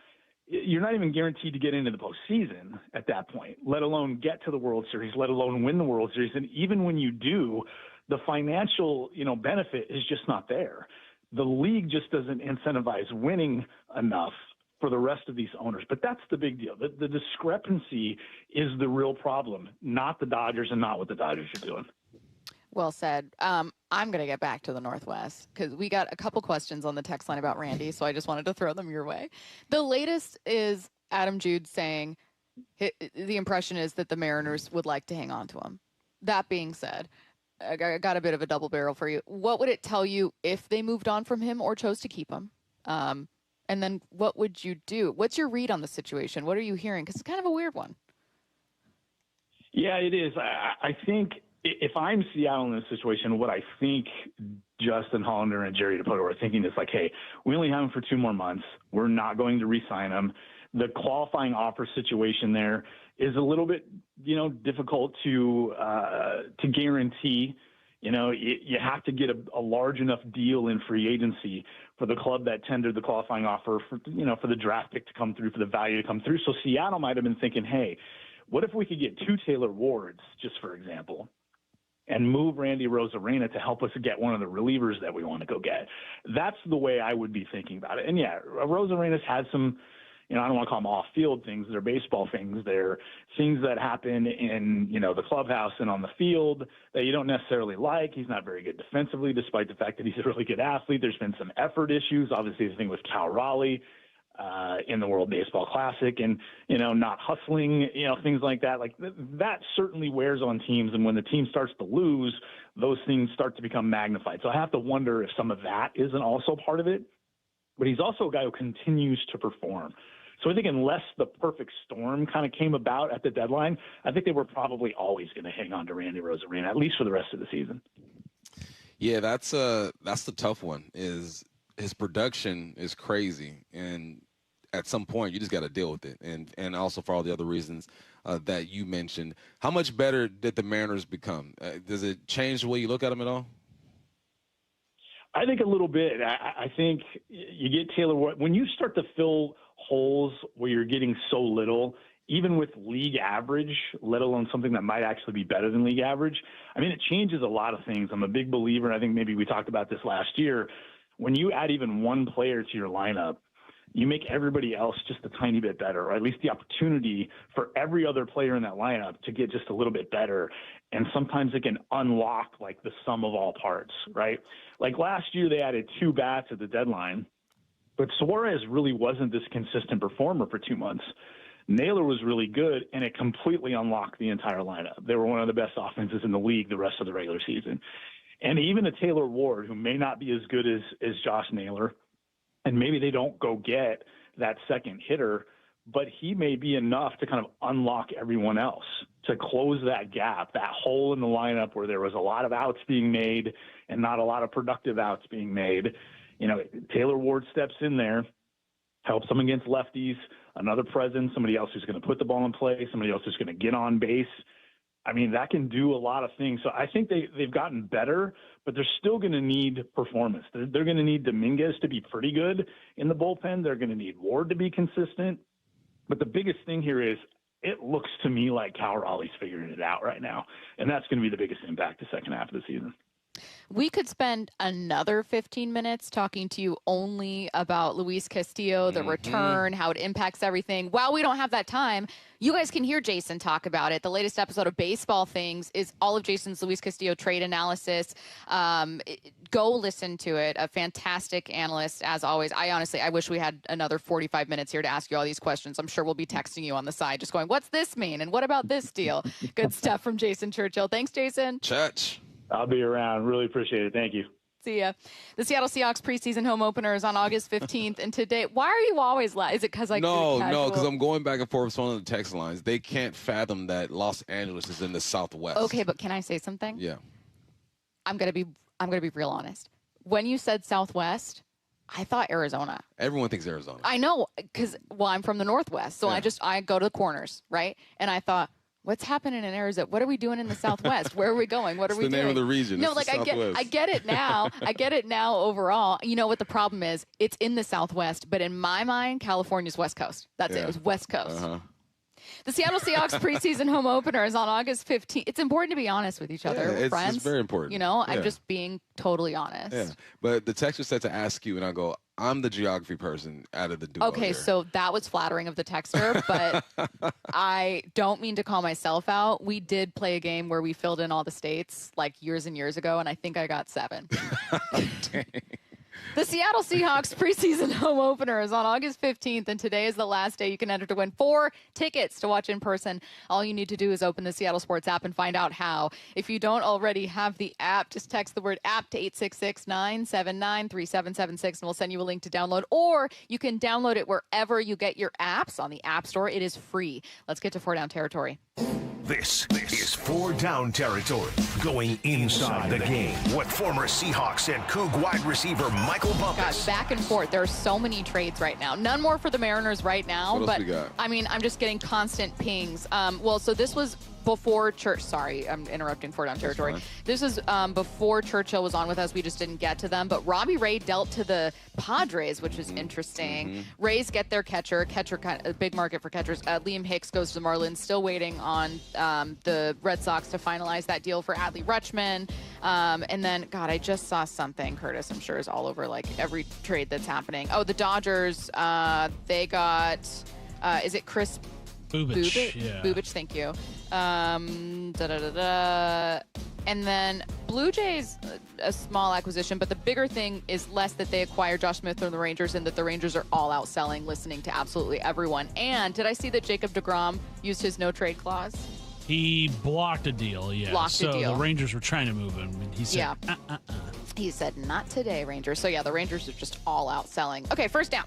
you're not even guaranteed to get into the postseason at that point, let alone get to the World Series, let alone win the World Series. And even when you do, the financial, benefit is just not there. The league just doesn't incentivize winning enough for the rest of these owners. But that's the big deal. The discrepancy is the real problem, not the Dodgers and not what the Dodgers are doing. Well said. I'm going to get back to the Northwest because we got a couple questions on the text line about Randy, so I just wanted to throw them your way. The latest is Adam Jude saying the impression is that the Mariners would like to hang on to him. That being said, I got a bit of a double barrel for you. What would it tell you if they moved on from him or chose to keep him? And then what would you do? What's your read on the situation? What are you hearing? Because it's kind of a weird one. Yeah, it is. I think if I'm Seattle in this situation, what I think Justin Hollander and Jerry Dipoto are thinking is like, hey, we only have him for 2 more months. We're not going to re-sign him. The qualifying offer situation there is a little bit, difficult to guarantee. You have to get a large enough deal in free agency for the club that tendered the qualifying offer for the draft pick to come through, for the value to come through. So Seattle might have been thinking, hey, what if we could get 2 Taylor Wards, just for example, and move Randy Arozarena to help us get one of the relievers that we want to go get? That's the way I would be thinking about it. And yeah, Arozarena's had some, I don't want to call them off-field things. They're baseball things. They're things that happen in, the clubhouse and on the field that you don't necessarily like. He's not very good defensively, despite the fact that he's a really good athlete. There's been some effort issues. Obviously, the thing with Cal Raleigh in the World Baseball Classic and, not hustling, things like that. Like that certainly wears on teams. And when the team starts to lose, those things start to become magnified. So I have to wonder if some of that isn't also part of it. But he's also a guy who continues to perform. So I think unless the perfect storm kind of came about at the deadline, I think they were probably always going to hang on to Randy Rosarena, at least for the rest of the season. Yeah, that's the tough one. Is his production is crazy, and at some point you just got to deal with it, and also for all the other reasons that you mentioned. How much better did the Mariners become? Does it change the way you look at them at all? I think a little bit. I think you get Taylor Ward. When you start to fill holes where you're getting so little, even with league average, let alone something that might actually be better than league average, I mean, it changes a lot of things. I'm a big believer, and I think maybe we talked about this last year. When you add even one player to your lineup, you make everybody else just a tiny bit better, or at least the opportunity for every other player in that lineup to get just a little bit better. And sometimes it can unlock like the sum of all parts, right? Like last year, they added 2 bats at the deadline, but Suarez really wasn't this consistent performer for 2 months. Naylor was really good, and it completely unlocked the entire lineup. They were one of the best offenses in the league the rest of the regular season. And even a Taylor Ward, who may not be as good as Josh Naylor, and maybe they don't go get that second hitter, but he may be enough to kind of unlock everyone else, to close that gap, that hole in the lineup where there was a lot of outs being made and not a lot of productive outs being made. You know, Taylor Ward steps in there, helps them against lefties, another presence, somebody else who's going to put the ball in play, somebody else who's going to get on base. I mean, that can do a lot of things. So I think they've gotten better, but they're still going to need performance. They're going to need Dominguez to be pretty good in the bullpen. They're going to need Ward to be consistent. But the biggest thing here is it looks to me like Cal Raleigh's figuring it out right now, and that's going to be the biggest impact the second half of the season. We could spend another 15 minutes talking to you only about Luis Castillo, the return, how it impacts everything. While we don't have that time, you guys can hear Jason talk about it. The latest episode of Baseball Things is all of Jason's Luis Castillo trade analysis. Go listen to it. A fantastic analyst, as always. I wish we had another 45 minutes here to ask you all these questions. I'm sure we'll be texting you on the side, just going, what's this mean? And what about this deal? Good stuff from Jason Churchill. Thanks, Jason. Church. I'll be around. Really appreciate it. Thank you. See ya. The Seattle Seahawks preseason home opener is on August 15th. And today, why are you always laughing? Is it because No, because I'm going back and forth with one of the text lines. They can't fathom that Los Angeles is in the Southwest. Okay, but can I say something? Yeah. I'm gonna be real honest. When you said Southwest, I thought Arizona. Everyone thinks Arizona. I know, because I'm from the Northwest, so I go to the corners, right? And I thought, what's happening in Arizona? What are we doing in the Southwest? Where are we going? What are we doing? It's the name of the region. No, it's like I get it now. I get it now overall. You know what the problem is? It's in the Southwest, but in my mind, California's West Coast. That's it. It was West Coast. The Seattle Seahawks preseason home opener is on August 15th. It's important to be honest with each other, friends. It's very important. You know, I'm just being totally honest. Yeah, but the texter said to ask you, and I go, I'm the geography person out of the duo. Okay, here. so that was flattering of the texter, but I don't mean to call myself out. We did play a game where we filled in all the states like years and years ago, and I think I got 7. Dang. The Seattle Seahawks preseason home opener is on August 15th, and today is the last day you can enter to win 4 tickets to watch in person. All you need to do is open the Seattle Sports app and find out how. If you don't already have the app, just text the word app to 866-979-3776, and we'll send you a link to download. Or you can download it wherever you get your apps on the App Store. It is free. Let's get to 4 Down territory. This is 4 Down territory, going inside the game with former Seahawks and Coug wide receiver Michael Bumpus. God, back and forth. There are so many trades right now. None more for the Mariners right now. What else we got? I mean, I'm just getting constant pings. So this was before Sorry, I'm interrupting 4 Down territory. This is before Churchill was on with us. We just didn't get to them. But Robbie Ray dealt to the Padres, which was interesting. Rays get their catcher kind of a big market for catchers. Liam Hicks goes to the Marlins. Still waiting on the Red Sox to finalize that deal for Adley Rutschman. And then, God, I just saw something, Curtis, I'm sure is all over like every trade that's happening. Oh, the Dodgers, they got, is it Chris Bubich? Yeah. Bubich, thank you. And then Blue Jays, a small acquisition, but the bigger thing is less that they acquired Josh Smith from the Rangers and that the Rangers are all out selling, listening to absolutely everyone. And did I see that Jacob deGrom used his no-trade clause? He blocked a deal, yeah. Blocked a deal. The Rangers were trying to move him, and he said, He said, not today, Rangers. So, yeah, the Rangers are just all out selling. Okay, first down.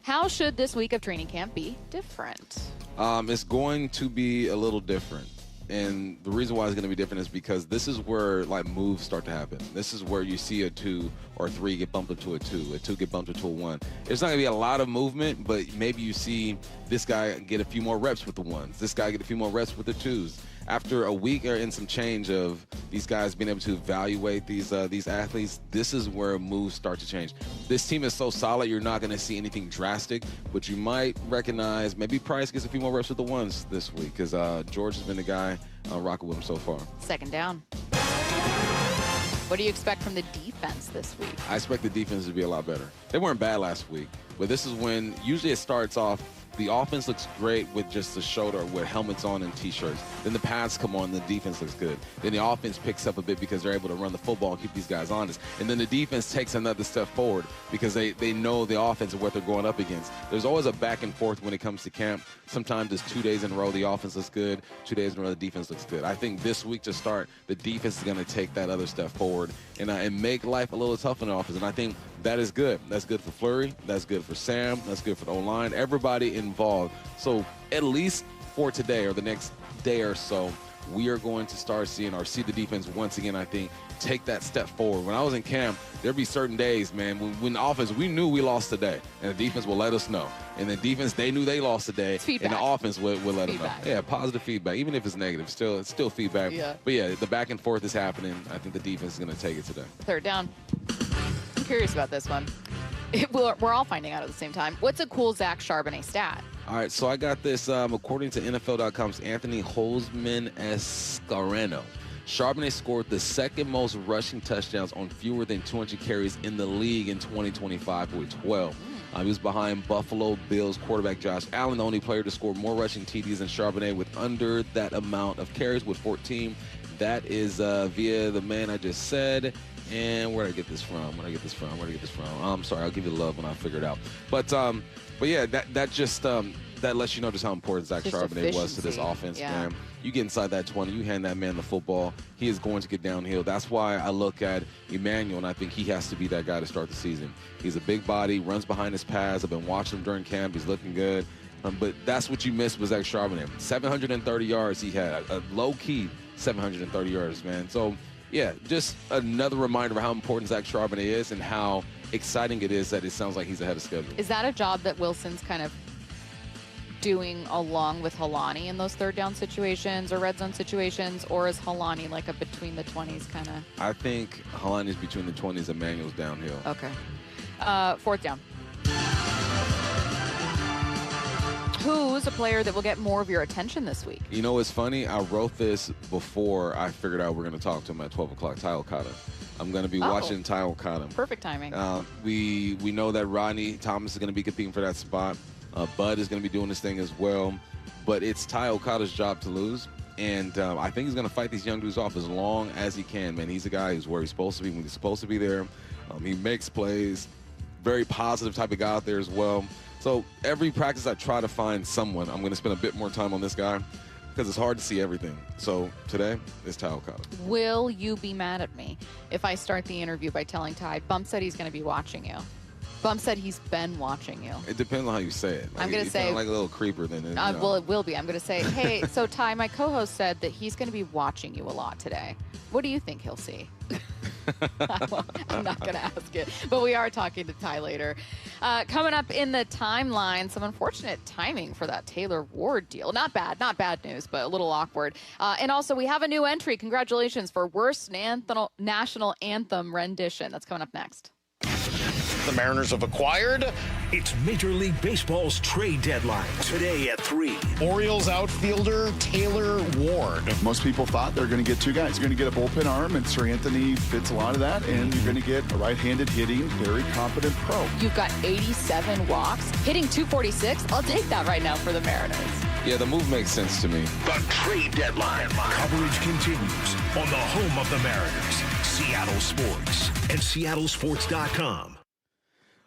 How should this week of training camp be different? It's going to be a little different. And the reason why it's going to be different is because this is where like moves start to happen. This is where you see a 2 or 3 get bumped up to a 2 get bumped up to a 1. There's not going to be a lot of movement, but maybe you see this guy get a few more reps with the 1s, this guy get a few more reps with the 2s. After a week or in some change of these guys being able to evaluate these athletes, this is where moves start to change. This team is so solid, you're not going to see anything drastic, but you might recognize maybe Price gets a few more reps with the 1s this week because George has been the guy rocking with him so far. Second down. What do you expect from the defense this week? I expect the defense to be a lot better. They weren't bad last week, but this is when usually it starts off. The offense looks great with just the shoulder, with helmets on and T-shirts. Then the pads come on, the defense looks good. Then the offense picks up a bit because they're able to run the football and keep these guys honest. And then the defense takes another step forward because they know the offense and what they're going up against. There's always a back and forth when it comes to camp. Sometimes it's 2 days in a row, the offense looks good. 2 days in a row, the defense looks good. I think this week to start, the defense is going to take that other step forward and make life a little tough in the offense. And I think that is good. That's good for Fleury. That's good for Sam. That's good for the O-line. Everybody involved. So at least for today or the next day or so, we are going to start seeing or see the defense once again, I think, take that step forward. When I was in camp, there'd be certain days, man, when the offense, we knew we lost today, and the defense will let us know. And the defense, they knew they lost today, and the offense would let them know. Yeah, positive feedback. Even if it's negative, it's still feedback. Yeah. But, yeah, the back and forth is happening. I think the defense is going to take it today. Third down. I'm curious about this one. We're all finding out at the same time. What's a cool Zach Charbonnet stat? All right, so I got this according to NFL.com's Anthony Holzman-Escareno. Charbonnet scored the second most rushing touchdowns on fewer than 200 carries in the league in 2025 with 12. He was behind Buffalo Bills quarterback Josh Allen, the only player to score more rushing TDs than Charbonnet with under that amount of carries with 14. That is via the man I just said. And where did I get this from? I'm sorry, I'll give you the love when I figure it out. But yeah, that just that lets you know just how important Zach Charbonnet was to this offense, man. You get inside that 20, you hand that man the football, he is going to get downhill. That's why I look at Emmanuel, and I think he has to be that guy to start the season. He's a big body, runs behind his pads. I've been watching him during camp. He's looking good. But that's what you missed with Zach Charbonnet. 730 yards he had, a low-key 730 yards, man. So, yeah, just another reminder of how important Zach Charbonnet is and how exciting it is that it sounds like he's ahead of schedule. Is that a job that Wilson's kind of doing along with Helani in those third down situations or red zone situations, or is Helani like a between the 20s kind of? I think Helani's between the 20s and Manuel's downhill. Okay. Fourth down. Who's a player that will get more of your attention this week? You know, it's funny. I wrote this before I figured out we're going to talk to him at 12 o'clock, Ty Okada. I'm going to be watching Ty Okada. Perfect timing. We know that Rodney Thomas is going to be competing for that spot. Bud is going to be doing this thing as well. But it's Ty Okada's job to lose. And I think he's going to fight these young dudes off as long as he can, man. He's a guy who's where he's supposed to be when he's supposed to be there. He makes plays. Very positive type of guy out there as well. So every practice I try to find someone, I'm going to spend a bit more time on this guy because it's hard to see everything. So today, it's Ty Okada. Will you be mad at me if I start the interview by telling Ty, Bump said he's going to be watching you? Bump said he's been watching you. It depends on how you say it. Like, I'm going to say, like a little creeper then. Well, it will be. I'm going to say, hey, so Ty, my co-host said that he's going to be watching you a lot today. What do you think he'll see? I'm not going to ask it, but we are talking to Ty later. Coming up in the timeline, some unfortunate timing for that Taylor Ward deal. Not bad news, but a little awkward. And also, we have a new entry. Congratulations for Worst National Anthem Rendition. That's coming up next. The Mariners have acquired. It's Major League Baseball's trade deadline today at 3. Orioles outfielder Taylor Ward. Most people thought they're going to get two guys. You're going to get a bullpen arm, and Sir Anthony fits a lot of that, and you're going to get a right-handed hitting, very competent pro. You've got 87 walks, hitting 246. I'll take that right now for the Mariners. Yeah, the move makes sense to me. The trade deadline. Coverage continues on the home of the Mariners, Seattle Sports, and SeattleSports.com.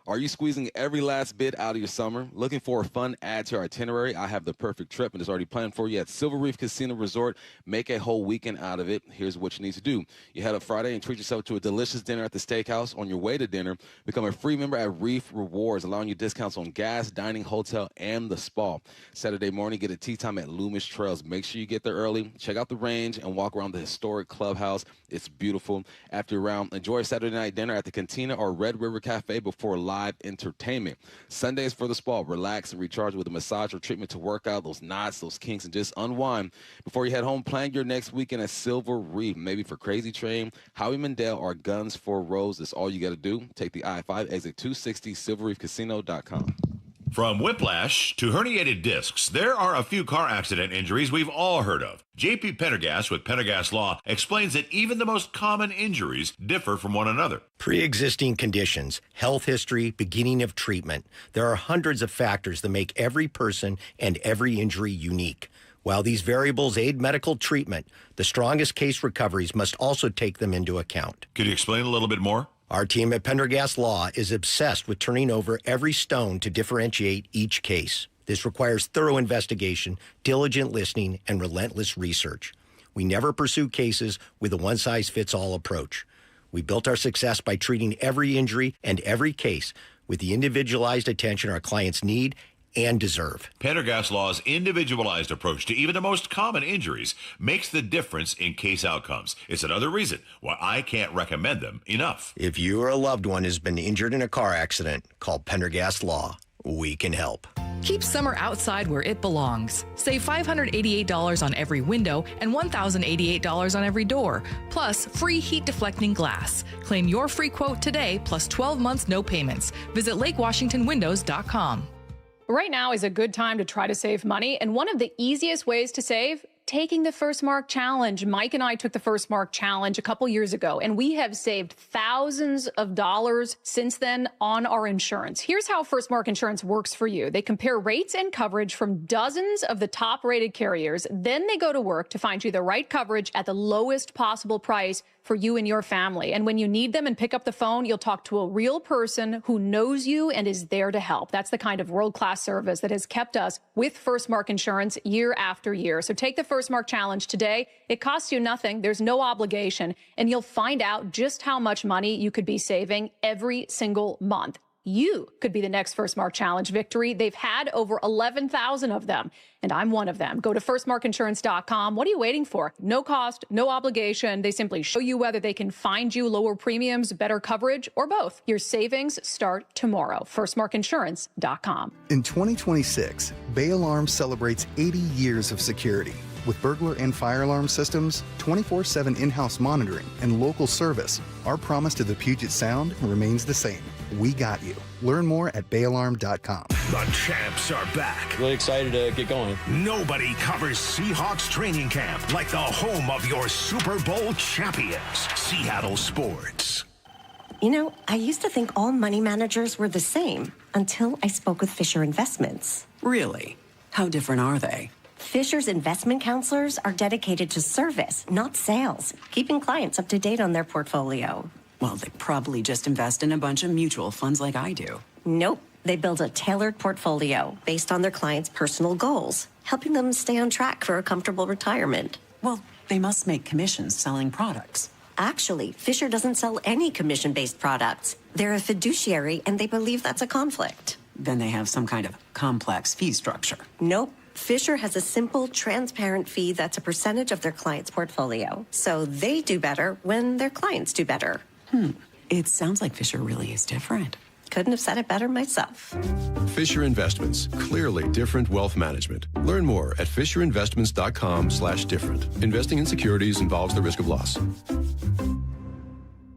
Are you squeezing every last bit out of your summer? Looking for a fun add to your itinerary? I have the perfect trip and it's already planned for you at Silver Reef Casino Resort. Make a whole weekend out of it. Here's what you need to do. You head up Friday and treat yourself to a delicious dinner at the steakhouse. On your way to dinner, become a free member at Reef Rewards, allowing you discounts on gas, dining, hotel, and the spa. Saturday morning, get a tea time at Loomis Trails. Make sure you get there early. Check out the range and walk around the historic clubhouse. It's beautiful. After your round, enjoy a Saturday night dinner at the Cantina or Red River Cafe before live entertainment. Sundays for the spa. Relax and recharge with a massage or treatment to work out those knots, those kinks, and just unwind. Before you head home, plan your next weekend at Silver Reef. Maybe for Crazy Train, Howie Mandel, or Guns for Rose. That's all you got to do. Take the I-5 exit 260, silverreefcasino.com. From whiplash to herniated discs, there are a few car accident injuries we've all heard of. J.P. Pendergast with Pendergast Law explains that even the most common injuries differ from one another. Pre-existing conditions, health history, beginning of treatment. There are hundreds of factors that make every person and every injury unique. While these variables aid medical treatment, the strongest case recoveries must also take them into account. Could you explain a little bit more? Our team at Pendergast Law is obsessed with turning over every stone to differentiate each case. This requires thorough investigation, diligent listening, and relentless research. We never pursue cases with a one-size-fits-all approach. We built our success by treating every injury and every case with the individualized attention our clients need and deserve. Pendergast Law's individualized approach to even the most common injuries makes the difference in case outcomes. It's another reason why I can't recommend them enough. If you or a loved one has been injured in a car accident, call Pendergast Law. We can help. Keep summer outside where it belongs. Save $588 on every window and $1,088 on every door, plus free heat deflecting glass. Claim your free quote today, plus 12 months no payments. Visit LakeWashingtonWindows.com. Right now is a good time to try to save money, and one of the easiest ways to save, taking the First Mark Challenge. Mike and I took the First Mark Challenge a couple years ago, and we have saved thousands of dollars since then on our insurance. Here's how First Mark Insurance works for you. They compare rates and coverage from dozens of the top-rated carriers. Then they go to work to find you the right coverage at the lowest possible price for you and your family. And when you need them and pick up the phone, you'll talk to a real person who knows you and is there to help. That's the kind of world-class service that has kept us with First Mark Insurance year after year. So take the First Mark Challenge today. It costs you nothing. There's no obligation. And you'll find out just how much money you could be saving every single month. You could be the next First Mark Challenge victory. They've had over 11,000 of them, and I'm one of them. Go to firstmarkinsurance.com. What are you waiting for? No cost, no obligation. They simply show you whether they can find you lower premiums, better coverage, or both. Your savings start tomorrow. Firstmarkinsurance.com. In 2026, Bay Alarm celebrates 80 years of security. With burglar and fire alarm systems, 24/7 in-house monitoring, and local service, our promise to the Puget Sound remains the same. We got you. Learn more at bayalarm.com. The champs are back. Really excited to get going. Nobody covers Seahawks training camp like the home of your Super Bowl champions, Seattle Sports. You know, I used to think all money managers were the same until I spoke with Fisher Investments. Really? How different are they? Fisher's investment counselors are dedicated to service, not sales, keeping clients up to date on their portfolio. Well, they probably just invest in a bunch of mutual funds like I do. Nope. They build a tailored portfolio based on their clients' personal goals, helping them stay on track for a comfortable retirement. Well, they must make commissions selling products. Actually, Fisher doesn't sell any commission-based products. They're a fiduciary, and they believe that's a conflict. Then they have some kind of complex fee structure. Nope. Fisher has a simple, transparent fee that's a percentage of their client's portfolio. So they do better when their clients do better. It sounds like Fisher really is different. Couldn't have said it better myself. Fisher Investments. Clearly different wealth management. Learn more at fisherinvestments.com/different. Investing in securities involves the risk of loss.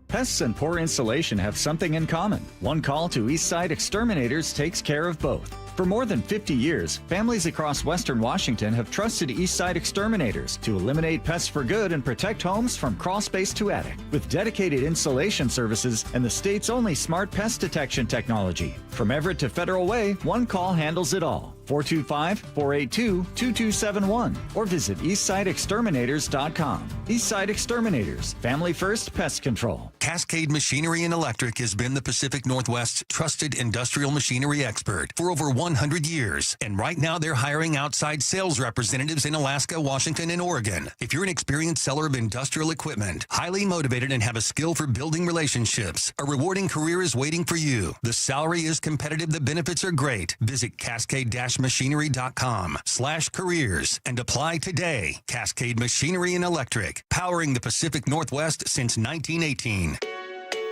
Pests and poor insulation have something in common. One call to Eastside Exterminators takes care of both. For more than 50 years, families across Western Washington have trusted Eastside Exterminators to eliminate pests for good and protect homes from crawl space to attic. With dedicated insulation services and the state's only smart pest detection technology. From Everett to Federal Way, one call handles it all. 425-482-2271 or visit eastsideexterminators.com. Eastside Exterminators, family first pest control. Cascade Machinery and Electric has been the Pacific Northwest's trusted industrial machinery expert for over 100 years. And right now they're hiring outside sales representatives in Alaska, Washington, and Oregon. If you're an experienced seller of industrial equipment, highly motivated and have a skill for building relationships, a rewarding career is waiting for you. The salary is competitive. The benefits are great. Visit cascade-machinery.com/careers and apply today. Cascade Machinery and Electric, powering the Pacific Northwest since 1918.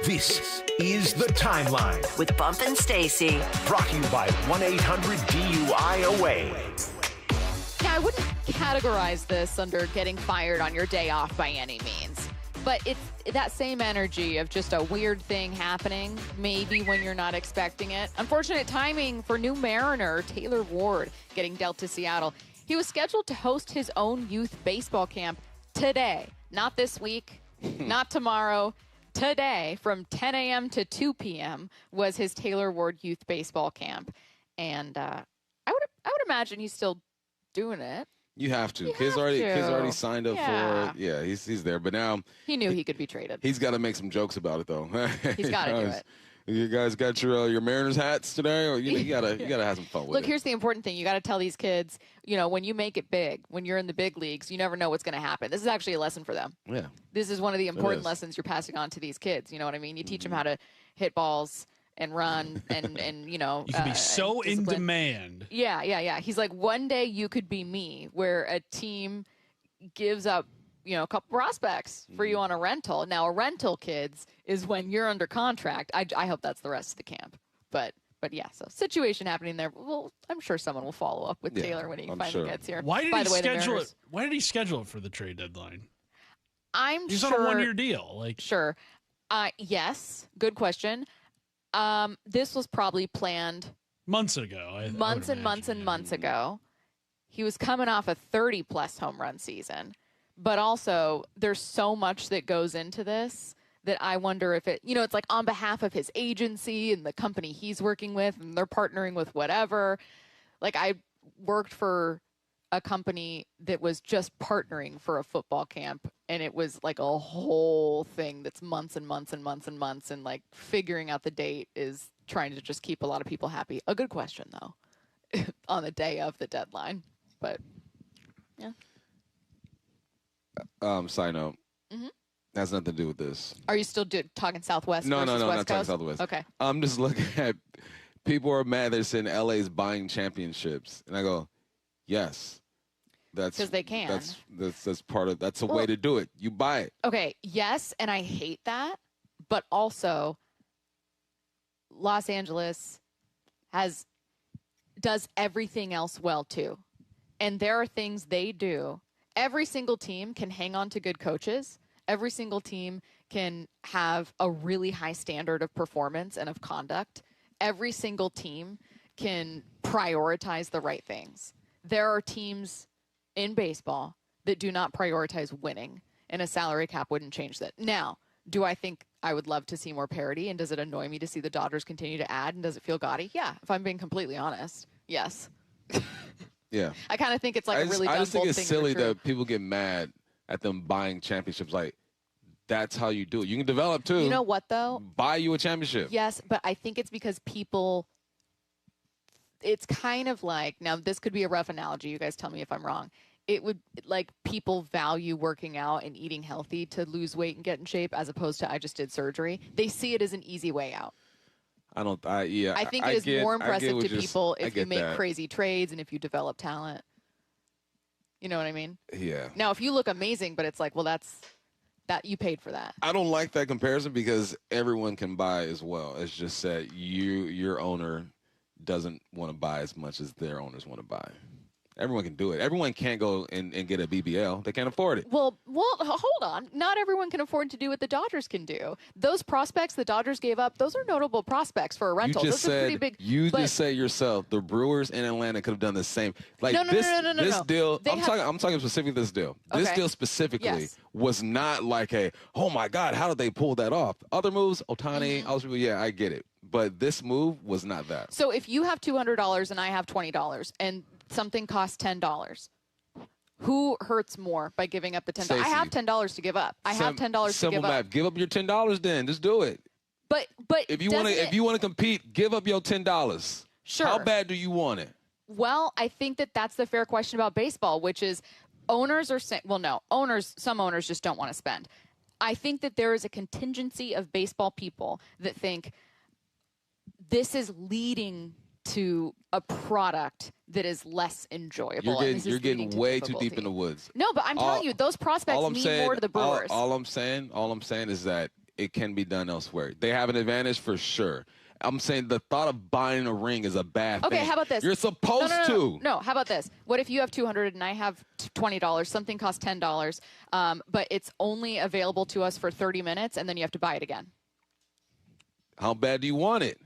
This is The Timeline with Bump and Stacy. Brought to you by 1-800-DUI-AWAY. Yeah, I wouldn't categorize this under getting fired on your day off by any means. But it's that same energy of just a weird thing happening, maybe when you're not expecting it. Unfortunate timing for new Mariner Taylor Ward getting dealt to Seattle. He was scheduled to host his own youth baseball camp today. Not this week, not tomorrow. Today, from 10 a.m. to 2 p.m. was his Taylor Ward youth baseball camp. And I would imagine he's still doing it. You have to. Kids already signed up for it. Yeah, he's there. But now he knew he could be traded. He's got to make some jokes about it, though. He's got to do it. You guys got your Mariners hats today, or you gotta have some fun with it. Look, here's the important thing: you got to tell these kids, when you make it big, when you're in the big leagues, you never know what's going to happen. This is actually a lesson for them. Yeah. This is one of the important lessons you're passing on to these kids. You know what I mean? You teach them how to hit balls and run and you can be so in demand. Yeah. He's like, one day you could be me, where a team gives up a couple prospects for you on a rental. Now, a rental, kids, is when you're under contract. I hope that's the rest of the camp. But yeah, so situation happening there. Well, I'm sure someone will follow up with Taylor when he finally gets here. Why did he schedule it? Why did he schedule it for the trade deadline? He's on a one-year deal. Sure. Yes. Good question. This was probably planned months ago. Months and months ago. He was coming off a 30-plus home run season. But also, there's so much that goes into this that I wonder if it's like on behalf of his agency and the company he's working with, and they're partnering with whatever. Like, I worked for a company that was just partnering for a football camp, and it was like a whole thing that's months and months and months and months, and like figuring out the date is trying to just keep a lot of people happy. A good question, though, on the day of the deadline. But, yeah. Side note, has nothing to do with this. Are you still talking Southwest? No, versus West not Coast? talking Southwest. Okay. I'm just looking at people are mad they're saying LA's buying championships, and I go, yes, that's because they can. That's part of that's a way to do it. You buy it. Okay. Yes, and I hate that, but also Los Angeles does everything else well too, and there are things they do. Every single team can hang on to good coaches. Every single team can have a really high standard of performance and of conduct. Every single team can prioritize the right things. There are teams in baseball that do not prioritize winning, and a salary cap wouldn't change that. Now, do I think I would love to see more parity, and does it annoy me to see the Dodgers continue to add, and does it feel gaudy? Yeah, if I'm being completely honest, yes. Yeah. I kind of think it's like a really dumb thing. I just think it's silly that people get mad at them buying championships. Like, that's how you do it. You can develop, too. You know what, though? Buy you a championship. Yes, but I think it's because it's kind of like, now this could be a rough analogy. You guys tell me if I'm wrong. It would, like, people value working out and eating healthy to lose weight and get in shape as opposed to I just did surgery. They see it as an easy way out. I think it is more impressive to people if you make crazy trades and if you develop talent. You know what I mean? Yeah. Now, if you look amazing, but it's like, well, that you paid for that. I don't like that comparison because everyone can buy as well. It's just that your owner doesn't want to buy as much as their owners want to buy. Everyone can do it. Everyone can't go and get a BBL. They can't afford it. Well, hold on. Not everyone can afford to do what the Dodgers can do. Those prospects the Dodgers gave up, those are notable prospects for a rental. You just said yourself, the Brewers in Atlanta could have done the same. Like no. This deal, I'm talking specifically this deal. This deal specifically was not like oh my God, how did they pull that off? Other moves, Ohtani, I get it. But this move was not that. So if you have $200 and I have $20 and something costs $10, who hurts more by giving up the $10? Stacey, I have $10 to give up. I have $10 to give up. Simple math. Give up your $10 then. Just do it. But if you want to compete, give up your $10. Sure. How bad do you want it? Well, I think that's the fair question about baseball, which is owners are saying, well, no, some owners just don't want to spend. I think that there is a contingency of baseball people that think this is leading to a product that is less enjoyable. You're getting way too deep in the woods. No, but I'm telling you, those prospects mean more to the Brewers. All I'm saying is that it can be done elsewhere. They have an advantage for sure. I'm saying the thought of buying a ring is a bad thing. Okay, how about this? You're supposed to. No, how about this? What if you have $200 and I have $20? Something costs $10, but it's only available to us for 30 minutes, and then you have to buy it again. How bad do you want it?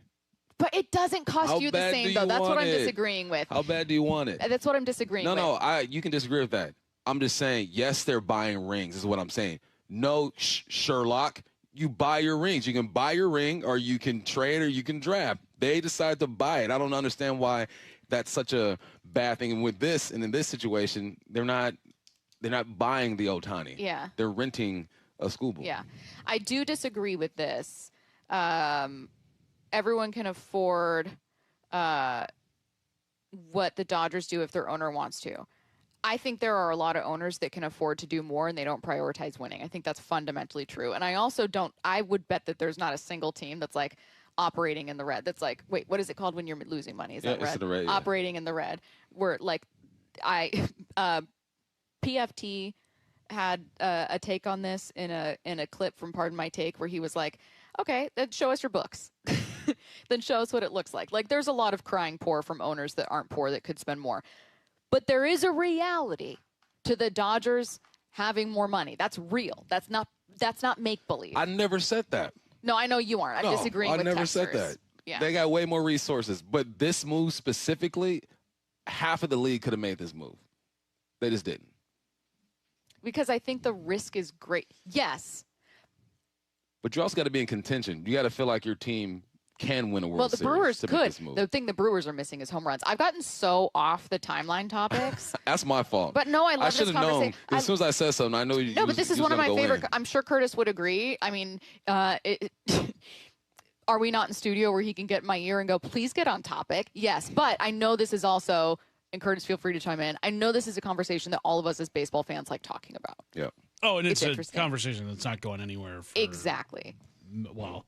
But it doesn't cost you the same, though. That's what I'm disagreeing with. How bad do you want it? That's what I'm disagreeing with. No, you can disagree with that. I'm just saying, yes, they're buying rings is what I'm saying. No, Sherlock, you buy your rings. You can buy your ring, or you can trade, or you can draft. They decide to buy it. I don't understand why that's such a bad thing. And with this, and in this situation, they're not buying the Ohtani. Yeah. They're renting a Skubal. Yeah. I do disagree with this. Everyone can afford what the Dodgers do if their owner wants to. I think there are a lot of owners that can afford to do more and they don't prioritize winning. I think that's fundamentally true. And I also I would bet that there's not a single team that's like operating in the red. That's like, wait, what is it called when you're losing money? Is that red? It's the red, yeah. Operating in the red. Where like PFT had a take on this in a clip from Pardon My Take where he was like, okay, then show us your books. Then show us what it looks like. Like there's a lot of crying poor from owners that aren't poor that could spend more. But there is a reality to the Dodgers having more money. That's real. That's not make-believe. I never said that. No, I know you aren't. I'm disagreeing with I never texters. said that. Yeah. They got way more resources. But this move specifically, half of the league could have made this move. They just didn't. Because I think the risk is great. Yes. But you also got to be in contention. You got to feel like your team can win a World Series. Well, the Brewers could. This move. The thing the Brewers are missing is home runs. I've gotten so off the timeline topics. That's my fault. But no, I love this conversation. Known. As soon as I said something, I know you. No, but this is one of my favorite. I'm sure Curtis would agree. I mean, are we not in studio where he can get in my ear and go, please get on topic? Yes, but I know this is also, and Curtis, feel free to chime in. I know this is a conversation that all of us as baseball fans like talking about. Yeah. Oh, and it's a conversation that's not going anywhere. Exactly. Well,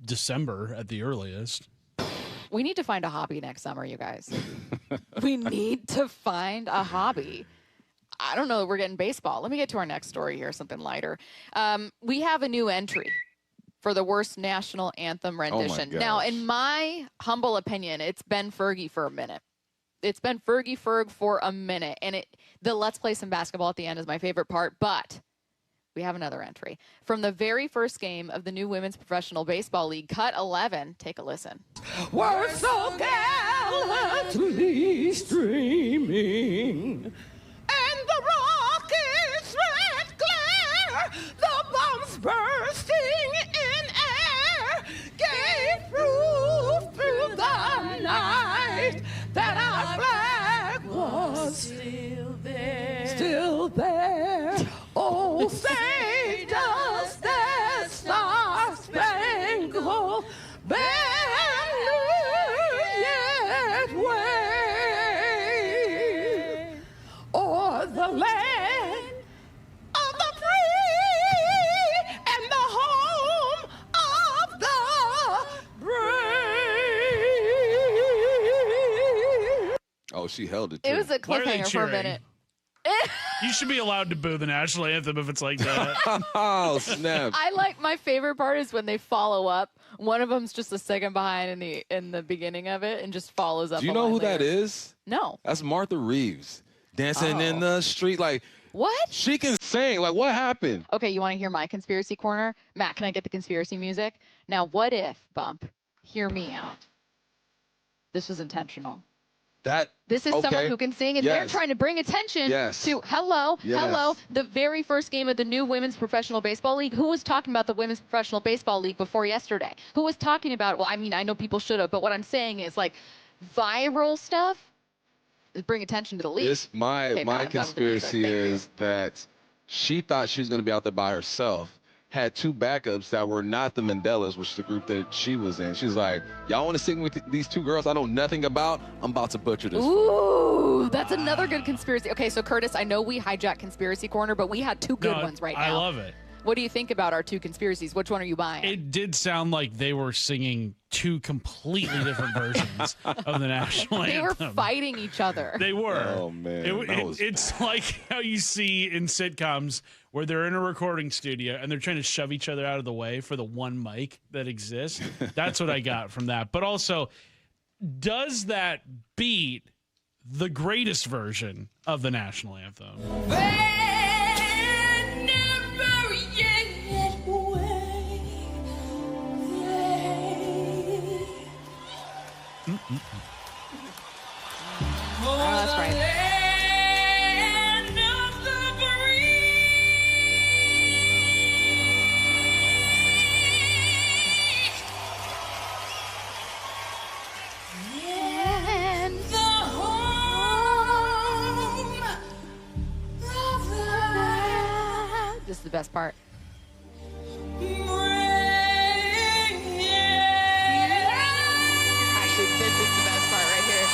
December at the earliest. We need to find a hobby next summer, you guys. We need to find a hobby. I don't know that we're getting baseball. Let me get to our next story here, something lighter. We have a new entry for the worst national anthem rendition. Now, in my humble opinion, it's been Fergie for a minute. It's been Fergie Ferg for a minute. And the let's play some basketball at the end is my favorite part, but we have another entry. From the very first game of the new Women's Professional Baseball League, cut 11. Take a listen. We're so gallantly streaming, and the rocket's red glare, the bombs bursting in air, gave proof through the night that our flag was still there. Still there. Oh, say does that star-spangled banner yet wave o'er the land of the free and the home of the brave? Oh, she held it too. It was a cliffhanger for a minute. You should be allowed to boo the national anthem if it's like that. Oh, snap. I like, my favorite part is when they follow up. One of them's just a second behind in the beginning of it and just follows up. Do you know who that is? No. That's Martha Reeves. Dancing in the street. Like, what? She can sing. Like, what happened? Okay, you want to hear my conspiracy corner? Matt, can I get the conspiracy music? Now, what if, Bump, hear me out. This was intentional. This is someone who can sing, and they're trying to bring attention to hello, the very first game of the new Women's Professional Baseball League. Who was talking about the Women's Professional Baseball League before yesterday? Who was talking about, well, I mean, I know people should have, but what I'm saying is, like, viral stuff is bring attention to the league. My conspiracy is that she thought she was going to be out there by herself. Had two backups that were not the Mandelas, which is the group that she was in. She's like, y'all want to sing with these two girls I know nothing about? I'm about to butcher this. Ooh, that's another good conspiracy. Okay, so Curtis, I know we hijacked Conspiracy Corner, but we had two good ones right now. I love it. What do you think about our two conspiracies? Which one are you buying? It did sound like they were singing two completely different versions of the national anthem. They were fighting each other. They were. Oh, man. It's like how you see in sitcoms where they're in a recording studio and they're trying to shove each other out of the way for the one mic that exists. That's what I got from that. But also, does that beat the greatest version of the national anthem? Oh, that's right. This is the best part. Actually, this is the best part right here.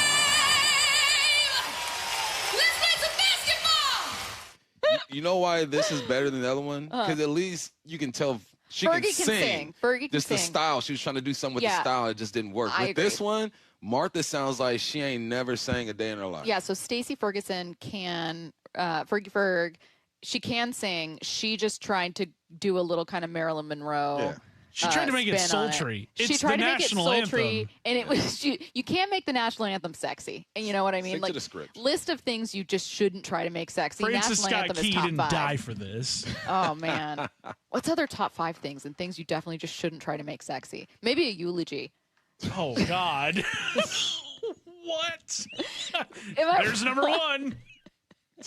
Let's play some basketball! You know why this is better than the other one? Because at least you can tell she Fergie can sing. Fergie can just sing. the style. She was trying to do something with the style. It just didn't work. I With this one, Martha sounds like she ain't never sang a day in her life. Yeah, so Stacey Ferguson can, Ferg, she can sing. She just tried to do a little kind of Marilyn Monroe. Yeah. She tried to make it sultry. She tried to make it sultry, and it was you can't make the national anthem sexy. And you know what I mean? Stick like to the script. List of things you just shouldn't try to make sexy. Francis National Scott anthem Key is top didn't 5. die for this. Oh man, what's other top 5 things and things you definitely just shouldn't try to make sexy? Maybe a eulogy. Oh God. What? There's number 1.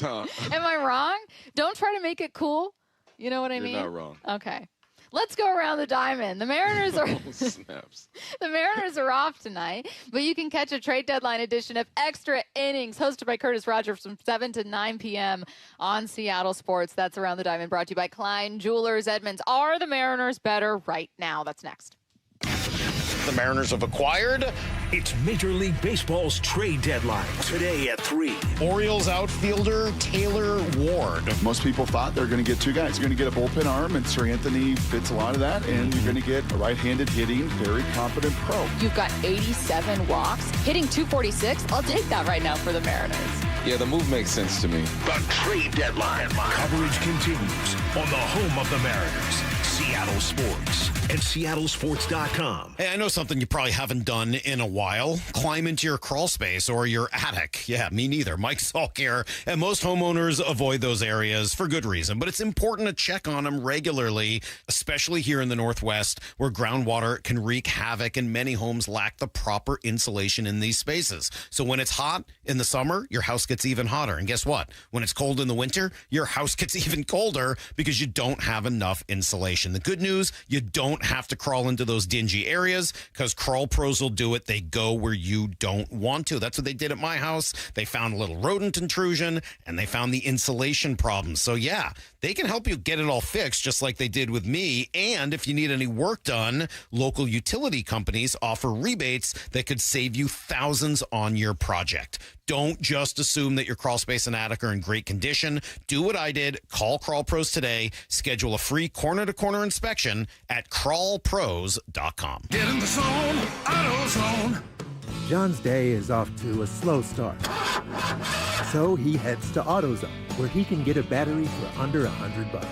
Am I wrong? Don't try to make it cool. You know what I mean? You're not wrong. Okay. Let's go around the diamond. The Mariners are Snaps. The Mariners are off tonight, but you can catch a trade deadline edition of Extra Innings hosted by Curtis Rogers from 7 to 9 p.m. on Seattle Sports. That's Around the Diamond, brought to you by Klein Jewelers Edmonds. Are the Mariners better right now? That's next. The Mariners have acquired. It's Major League Baseball's trade deadline today at 3. Orioles outfielder Taylor Ward. Most people thought they're going to get two guys. You're going to get a bullpen arm, and Sir Anthony fits a lot of that, and you're going to get a right-handed hitting, very competent pro. You've got 87 walks, hitting 246. I'll take that right now for the Mariners. Yeah, the move makes sense to me. The trade deadline. Coverage continues on the home of the Mariners, Seattle Sports and SeattleSports.com. Hey, I know something you probably haven't done in a while. Climb into your crawl space or your attic. Yeah, me neither. Mike Salk here. And most homeowners avoid those areas for good reason. But it's important to check on them regularly, especially here in the Northwest, where groundwater can wreak havoc and many homes lack the proper insulation in these spaces. So when it's hot in the summer, your house gets even hotter. And guess what? When it's cold in the winter, your house gets even colder because you don't have enough insulation. The good news, you don't have to crawl into those dingy areas because Crawl Pros will do it. They go where you don't want to. That's what they did at my house. They found a little rodent intrusion and they found the insulation problem. So yeah, they can help you get it all fixed just like they did with me. And if you need any work done, local utility companies offer rebates that could save you thousands on your project. Don't just assume that your crawl space and attic are in great condition. Do what I did. Call Crawl Pros today. Schedule a free corner-to-corner inspection at crawlpros.com. Get in the zone, AutoZone. John's day is off to a slow start. So he heads to AutoZone, where he can get a battery for under $100.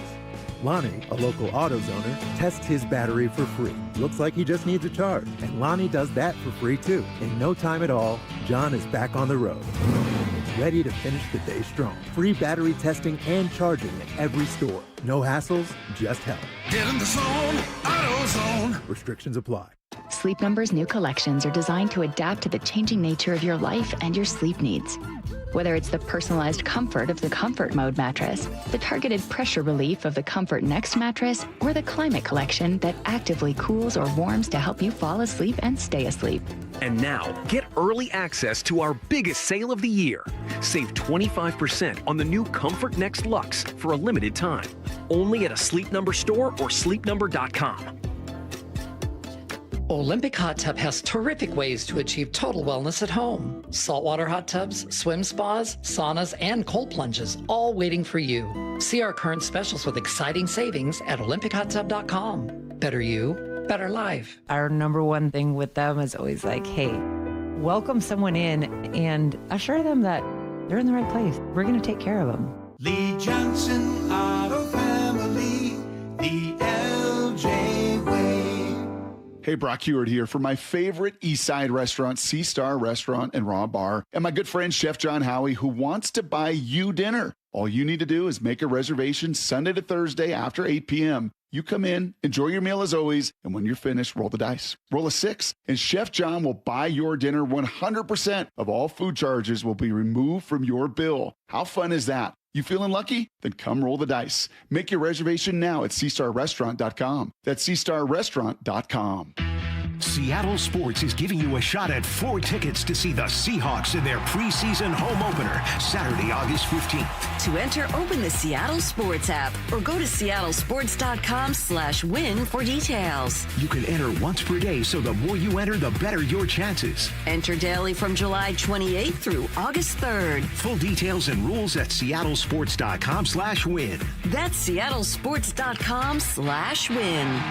Lonnie, a local AutoZoner, tests his battery for free. Looks like he just needs a charge. And Lonnie does that for free too. In no time at all, John is back on the road, ready to finish the day strong. Free battery testing and charging at every store. No hassles, just help. Get in the zone, AutoZone. AutoZone. Restrictions apply. Sleep Number's new collections are designed to adapt to the changing nature of your life and your sleep needs. Whether it's the personalized comfort of the Comfort Mode mattress, the targeted pressure relief of the Comfort Next mattress, or the Climate Collection that actively cools or warms to help you fall asleep and stay asleep. And now, get early access to our biggest sale of the year. Save 25% on the new Comfort Next Luxe for a limited time. Only at a Sleep Number store or sleepnumber.com. Olympic Hot Tub has terrific ways to achieve total wellness at home. Saltwater hot tubs, swim spas, saunas, and cold plunges, all waiting for you. See our current specials with exciting savings at olympichottub.com. Better you, better life. Our number one thing with them is always like, hey, welcome someone in and assure them that they're in the right place. We're going to take care of them. Lee Johnson Auto Family, the LJ way. Hey, Brock Heward here for my favorite East Side restaurant, Sea Star Restaurant and Raw Bar, and my good friend Chef John Howie, who wants to buy you dinner. All you need to do is make a reservation Sunday to Thursday after 8 p.m. You come in, enjoy your meal as always, and when you're finished, roll the dice. Roll a 6, and Chef John will buy your dinner. 100% of all food charges will be removed from your bill. How fun is that? You feeling lucky? Then come roll the dice. Make your reservation now at SeaStarRestaurant.com. That's SeaStarRestaurant.com. Seattle Sports is giving you a shot at 4 tickets to see the Seahawks in their preseason home opener, Saturday, August 15th. To enter, open the Seattle Sports app or go to seattlesports.com/win for details. You can enter once per day, so the more you enter, the better your chances. Enter daily from July 28th through August 3rd. Full details and rules at seattlesports.com/win. That's seattlesports.com/win.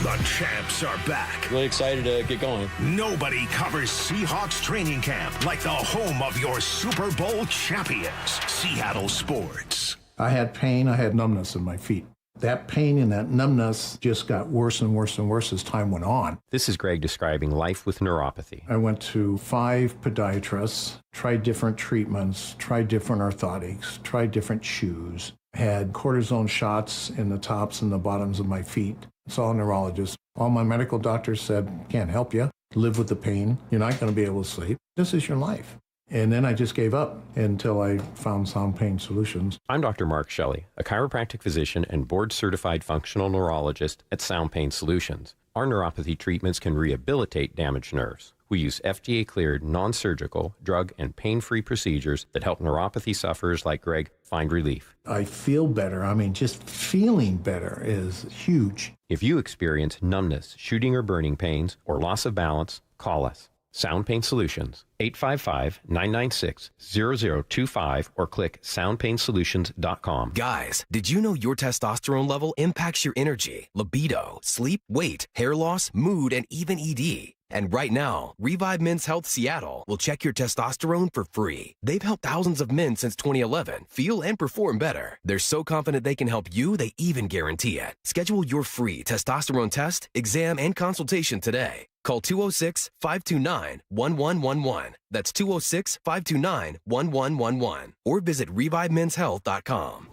The champs are back. Really excited to get going. Nobody covers Seahawks training camp like the home of your Super Bowl champions, Seattle Sports. I had pain. I had numbness in my feet. That pain and that numbness just got worse and worse and worse as time went on. This is Greg describing life with neuropathy. I went to 5 podiatrists, tried different treatments, tried different orthotics, tried different shoes, had cortisone shots in the tops and the bottoms of my feet. Saw a neurologist. All my medical doctors said, can't help you. Live with the pain. You're not going to be able to sleep. This is your life. And then I just gave up until I found Sound Pain Solutions. I'm Dr. Mark Shelley, a chiropractic physician and board-certified functional neurologist at Sound Pain Solutions. Our neuropathy treatments can rehabilitate damaged nerves. We use FDA-cleared, non-surgical, drug, and pain-free procedures that help neuropathy sufferers like Greg find relief. I feel better. I mean, just feeling better is huge. If you experience numbness, shooting or burning pains, or loss of balance, call us. Sound Pain Solutions, 855-996-0025, or click soundpainsolutions.com. Guys, did you know your testosterone level impacts your energy, libido, sleep, weight, hair loss, mood, and even ED? And right now, Revive Men's Health Seattle will check your testosterone for free. They've helped thousands of men since 2011 feel and perform better. They're so confident they can help you, they even guarantee it. Schedule your free testosterone test, exam, and consultation today. Call 206-529-1111. That's 206-529-1111. Or visit ReviveMen'sHealth.com.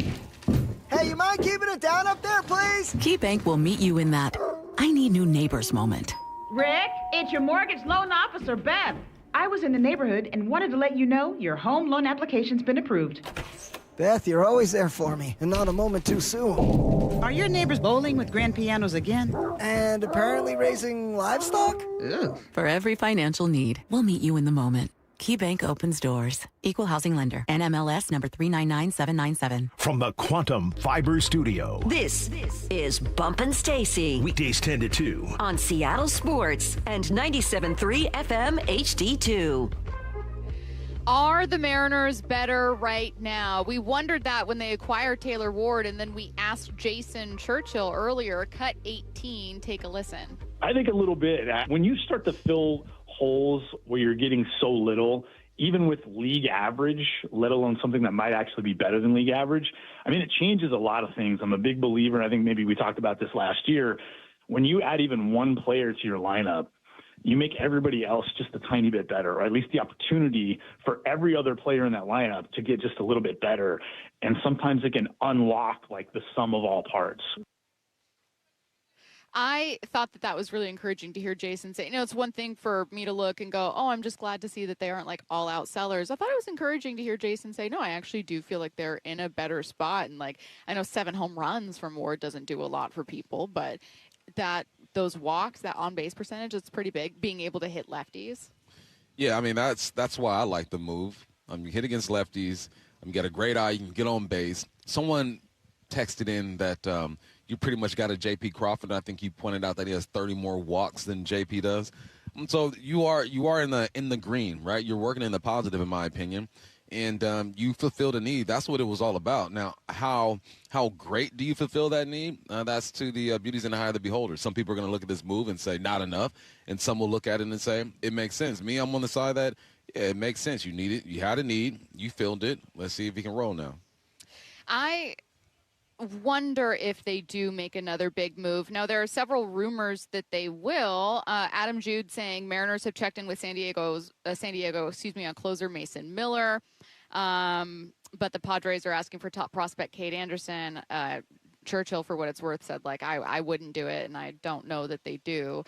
Hey, you mind keeping it down up there, please? KeyBank will meet you in that I need new neighbors moment. Rick, it's your mortgage loan officer, Beth. I was in the neighborhood and wanted to let you know your home loan application's been approved. Beth, you're always there for me, and not a moment too soon. Are your neighbors bowling with grand pianos again? And apparently raising livestock? Ew. For every financial need, we'll meet you in the moment. KeyBank opens doors. Equal housing lender. NMLS number 399797. From the Quantum Fiber Studio. This is Bump Stacy. Weekdays 10 to 2. On Seattle Sports and 97.3 FM HD2. Are the Mariners better right now? We wondered that when they acquired Taylor Ward, and then we asked Jason Churchill earlier. Cut 18. Take a listen. I think a little bit. When you start to fill holes where you're getting so little, even with league average, let alone something that might actually be better than league average, I mean, it changes a lot of things. I'm a big believer, and I think maybe we talked about this last year. When you add even one player to your lineup, you make everybody else just a tiny bit better, or at least the opportunity for every other player in that lineup to get just a little bit better. And sometimes it can unlock like the sum of all parts. I thought that was really encouraging to hear Jason say, it's one thing for me to look and go, I'm just glad to see that they aren't like all out sellers. I thought it was encouraging to hear Jason say, no, I actually do feel like they're in a better spot. And like, I know 7 home runs from Ward doesn't do a lot for people, but those walks, that on base percentage, it's pretty big, being able to hit lefties. Yeah, I mean, that's why I like the move. You hit against lefties. You got a great eye. You can get on base. Someone texted in that you pretty much got a J.P. Crawford. I think you pointed out that he has 30 more walks than J.P. does. And so you are in the green, right? You're working in the positive, in my opinion, and you fulfilled a need. That's what it was all about. Now, how great do you fulfill that need? That's to the beauties in the eye of the beholder. Some people are going to look at this move and say not enough, and some will look at it and say it makes sense. Me, I'm on the side that it makes sense. You need it. You had a need. You filled it. Let's see if you can roll now. I wonder if they do make another big move. Now, there are several rumors that they will. Adam Jude saying Mariners have checked in with San Diego, on closer Mason Miller. But the Padres are asking for top prospect Cade Anderson. Churchill, for what it's worth, said, I wouldn't do it, and I don't know that they do.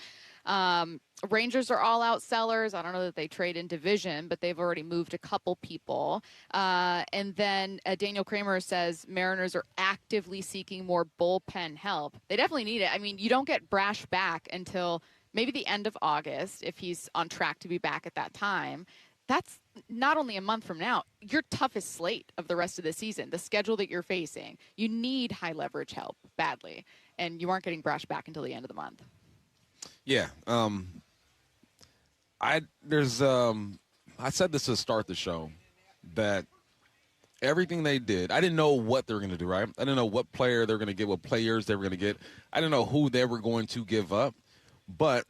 Rangers are all out sellers. I don't know that they trade in division, but they've already moved a couple people. And then Daniel Kramer says Mariners are actively seeking more bullpen help. They definitely need it. I mean, you don't get Brash back until maybe the end of August if he's on track to be back at that time. That's not only a month from now, your toughest slate of the rest of the season, the schedule that you're facing. You need high leverage help badly, and you aren't getting Brash back until the end of the month. Yeah. I said this to start the show, that everything they did, I didn't know what they were going to do, right? I didn't know what player they were going to get, what players they were going to get. I didn't know who they were going to give up, but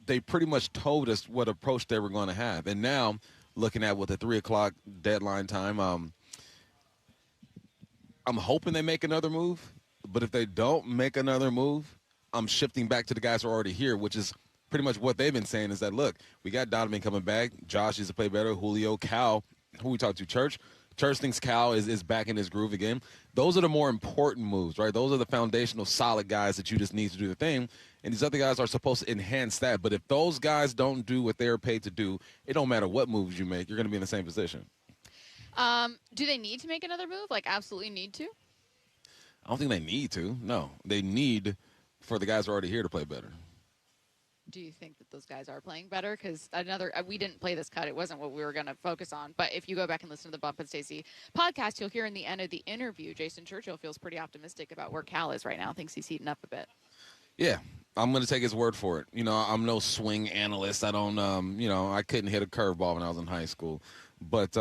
they pretty much told us what approach they were going to have. And now, looking at with the 3 o'clock deadline time, I'm hoping they make another move. But if they don't make another move, I'm shifting back to the guys who are already here, which is pretty much what they've been saying is that, look, we got Donovan coming back. Josh needs to play better. Julio, Cal, who we talked to, Church thinks Cal is back in his groove again. Those are the more important moves, right? Those are the foundational, solid guys that you just need to do the thing. And these other guys are supposed to enhance that. But if those guys don't do what they're paid to do, it don't matter what moves you make. You're going to be in the same position. Do they need to make another move? Absolutely need to? I don't think they need to. No. They need for the guys who are already here to play better. Do you think that those guys are playing better? Because we didn't play this cut. It wasn't what we were going to focus on. But if you go back and listen to the Bump and Stacy podcast, you'll hear in the end of the interview, Jason Churchill feels pretty optimistic about where Cal is right now. Thinks he's heating up a bit. Yeah, I'm going to take his word for it. I'm no swing analyst. I don't, I couldn't hit a curveball when I was in high school. But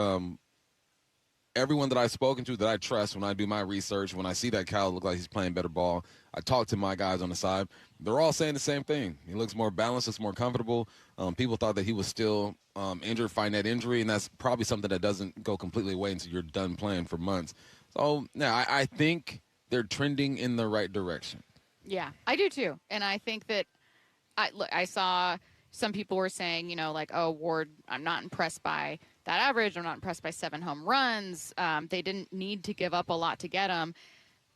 everyone that I've spoken to that I trust, when I do my research, when I see that Cal look like he's playing better ball, I talk to my guys on the side. They're all saying the same thing. He looks more balanced, looks more comfortable. People thought that he was still injured, fighting that injury, and that's probably something that doesn't go completely away until you're done playing for months. So, yeah, I think they're trending in the right direction. Yeah, I do too. And I think that I saw some people were saying, Ward, I'm not impressed by that average. I'm not impressed by 7 home runs. They didn't need to give up a lot to get him.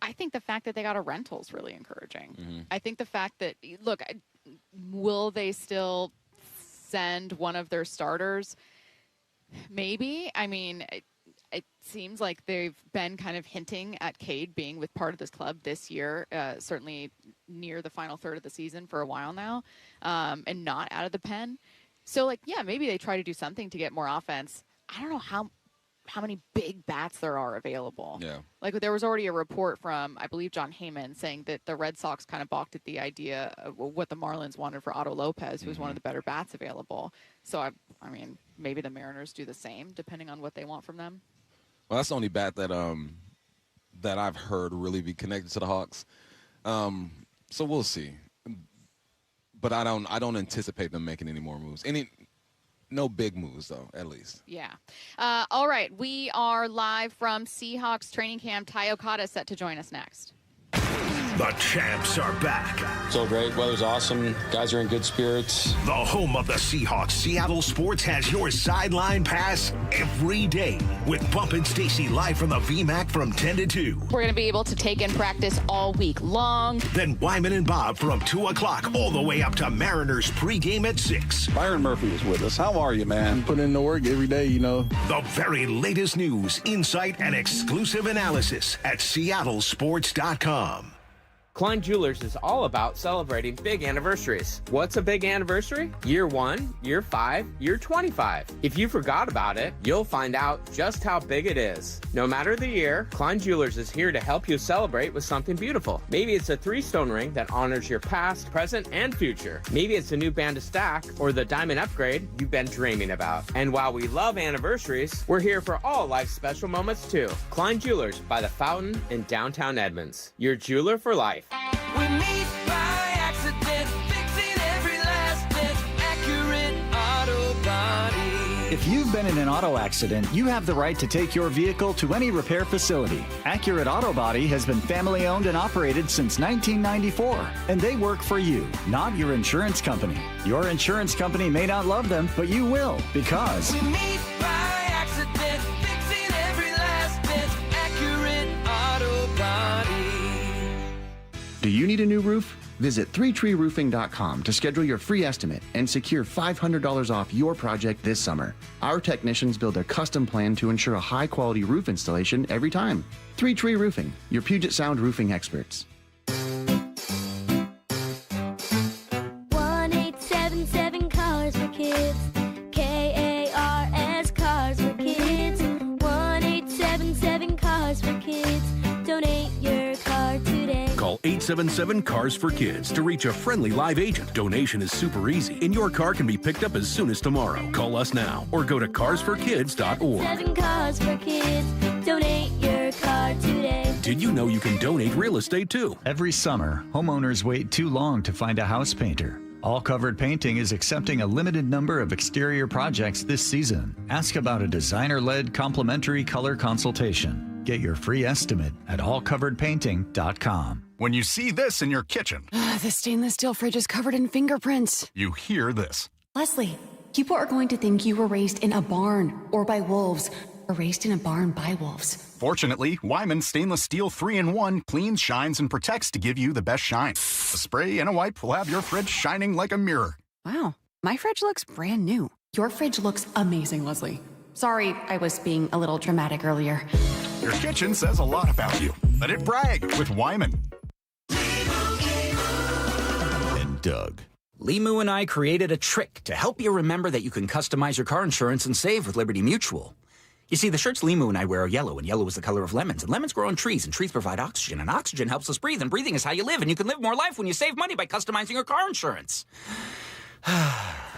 I think the fact that they got a rental is really encouraging. Mm-hmm. I think the fact that, will they still send one of their starters? Maybe. I mean, it seems like they've been kind of hinting at Cade being with part of this club this year, certainly near the final third of the season for a while now, and not out of the pen. So, maybe they try to do something to get more offense. I don't know how many big bats there are available. Yeah. There was already a report from, I believe, John Heyman saying that the Red Sox kind of balked at the idea of what the Marlins wanted for Otto Lopez, who was one of the better bats available. So, I mean, maybe the Mariners do the same, depending on what they want from them. Well, that's the only bat that I've heard really be connected to the Hawks. So we'll see. But I don't anticipate them making any more moves. No big moves, though, at least. Yeah. All right. We are live from Seahawks training camp. Okada set to join us next. The champs are back. So great. Weather's awesome. Guys are in good spirits. The home of the Seahawks, Seattle Sports, has your sideline pass every day with Bump and Stacy live from the VMAC from 10 to 2. We're going to be able to take in practice all week long. Then Wyman and Bob from 2 o'clock all the way up to Mariners pregame at 6. Byron Murphy is with us. How are you, man? Put in the work every day, you know. The very latest news, insight, and exclusive analysis at seattlesports.com. Klein Jewelers is all about celebrating big anniversaries. What's a big anniversary? Year 1, year 5, year 25. If you forgot about it, you'll find out just how big it is. No matter the year, Klein Jewelers is here to help you celebrate with something beautiful. Maybe it's a 3-stone ring that honors your past, present, and future. Maybe it's a new band to stack or the diamond upgrade you've been dreaming about. And while we love anniversaries, we're here for all life's special moments too. Klein Jewelers by the Fountain in downtown Edmonds. Your jeweler for life. We meet by accident, fixing every last bit, Accurate Auto Body. If you've been in an auto accident, you have the right to take your vehicle to any repair facility. Accurate Auto Body has been family owned and operated since 1994, and they work for you, not your insurance company. Your insurance company may not love them, but you will, because We meet by accident, fixing every last bit, Accurate Auto Body. Do you need a new roof? Visit 3treeroofing.com to schedule your free estimate and secure $500 off your project this summer. Our technicians build a custom plan to ensure a high-quality roof installation every time. 3 Tree Roofing, your Puget Sound roofing experts. 1877 Cars for Kids. KARS Cars for Kids. 1877 Cars for Kids. Donate your car today. Call 877-CARS for Kids to reach a friendly live agent. Donation is super easy, and your car can be picked up as soon as tomorrow. Call us now or go to carsforkids.org. 7 Cars for Kids. Donate your car today. Did you know you can donate real estate too? every summer, homeowners wait too long to find a house painter. All Covered Painting is accepting a limited number of exterior projects this season. Ask about a designer-led complimentary color consultation. Get your free estimate at allcoveredpainting.com. When you see this in your kitchen, The stainless steel fridge is covered in fingerprints. you hear this. Leslie, people are going to think you were raised in a barn or by wolves, or raised in a barn by wolves. Fortunately, Wyman Stainless Steel 3-in-1 cleans, shines, and protects to give you the best shine. A spray and a wipe will have your fridge shining like a mirror. Wow, my fridge looks brand new. Your fridge looks amazing, Leslie. Sorry, I was being a little dramatic earlier. Your kitchen says a lot about you. Let it brag with Wyman. And Doug. Limu and I created a trick to help you remember that you can customize your car insurance and save with Liberty Mutual. You see, the shirts Limu and I wear are yellow, and yellow is the color of lemons, and lemons grow on trees, and trees provide oxygen, and oxygen helps us breathe, and breathing is how you live, and you can live more life when you save money by customizing your car insurance. I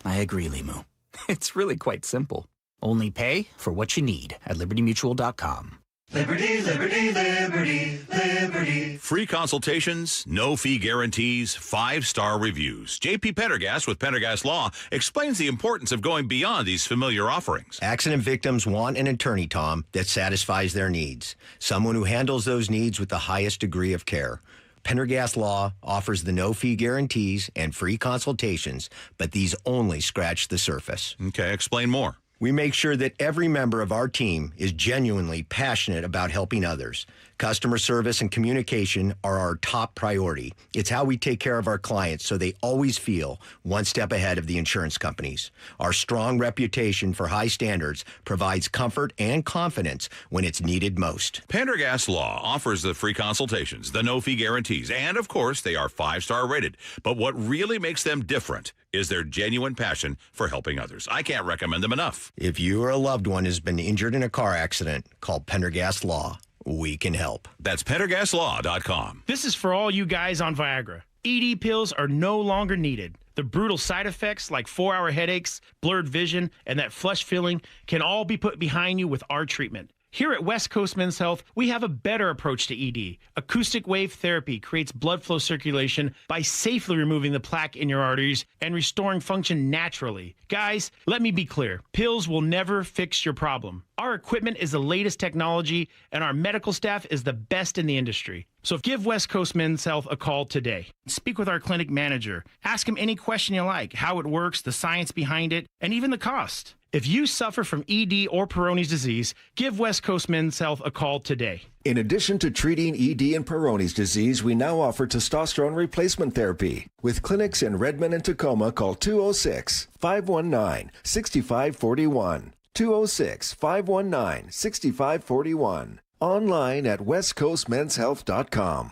agree, Limu. It's really quite simple. Only pay for what you need at libertymutual.com. Liberty, liberty, liberty, liberty. Free consultations, no fee guarantees, 5-star reviews. J.P. Pendergast with Pendergast Law explains the importance of going beyond these familiar offerings. Accident victims want an attorney, Tom, that satisfies their needs. Someone who handles those needs with the highest degree of care. Pendergast Law offers the no-fee guarantees and free consultations, but these only scratch the surface. Okay, explain more. We make sure that every member of our team is genuinely passionate about helping others. Customer service and communication are our top priority. It's how we take care of our clients so they always feel one step ahead of the insurance companies. Our strong reputation for high standards provides comfort and confidence when it's needed most. Pendergast Law offers the free consultations, the no-fee guarantees, and, of course, they are 5-star rated. But what really makes them different is their genuine passion for helping others. I can't recommend them enough. If you or a loved one has been injured in a car accident, call Pendergast Law. We can help. That's PendergastLaw.com. This is for all you guys on Viagra. ED pills are no longer needed. The brutal side effects like 4-hour headaches, blurred vision, and that flush feeling can all be put behind you with our treatment. Here at West Coast Men's Health, we have a better approach to ED. Acoustic wave therapy creates blood flow circulation by safely removing the plaque in your arteries and restoring function naturally. Guys, let me be clear. Pills will never fix your problem. Our equipment is the latest technology, and our medical staff is the best in the industry. So give West Coast Men's Health a call today. Speak with our clinic manager. Ask him any question you like, how it works, the science behind it, and even the cost. If you suffer from ED or Peyronie's disease, give West Coast Men's Health a call today. In addition to treating ED and Peyronie's disease, we now offer testosterone replacement therapy. With clinics in Redmond and Tacoma, call 206-519-6541. 206-519-6541. Online at westcoastmenshealth.com.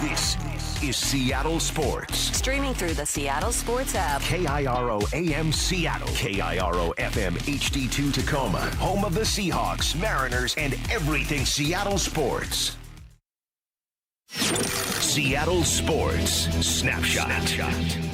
This is Seattle Sports. Streaming through the Seattle Sports app. KIRO AM Seattle. KIRO FM HD2 Tacoma. Home of the Seahawks, Mariners, and everything Seattle sports. Seattle Sports Snapshot.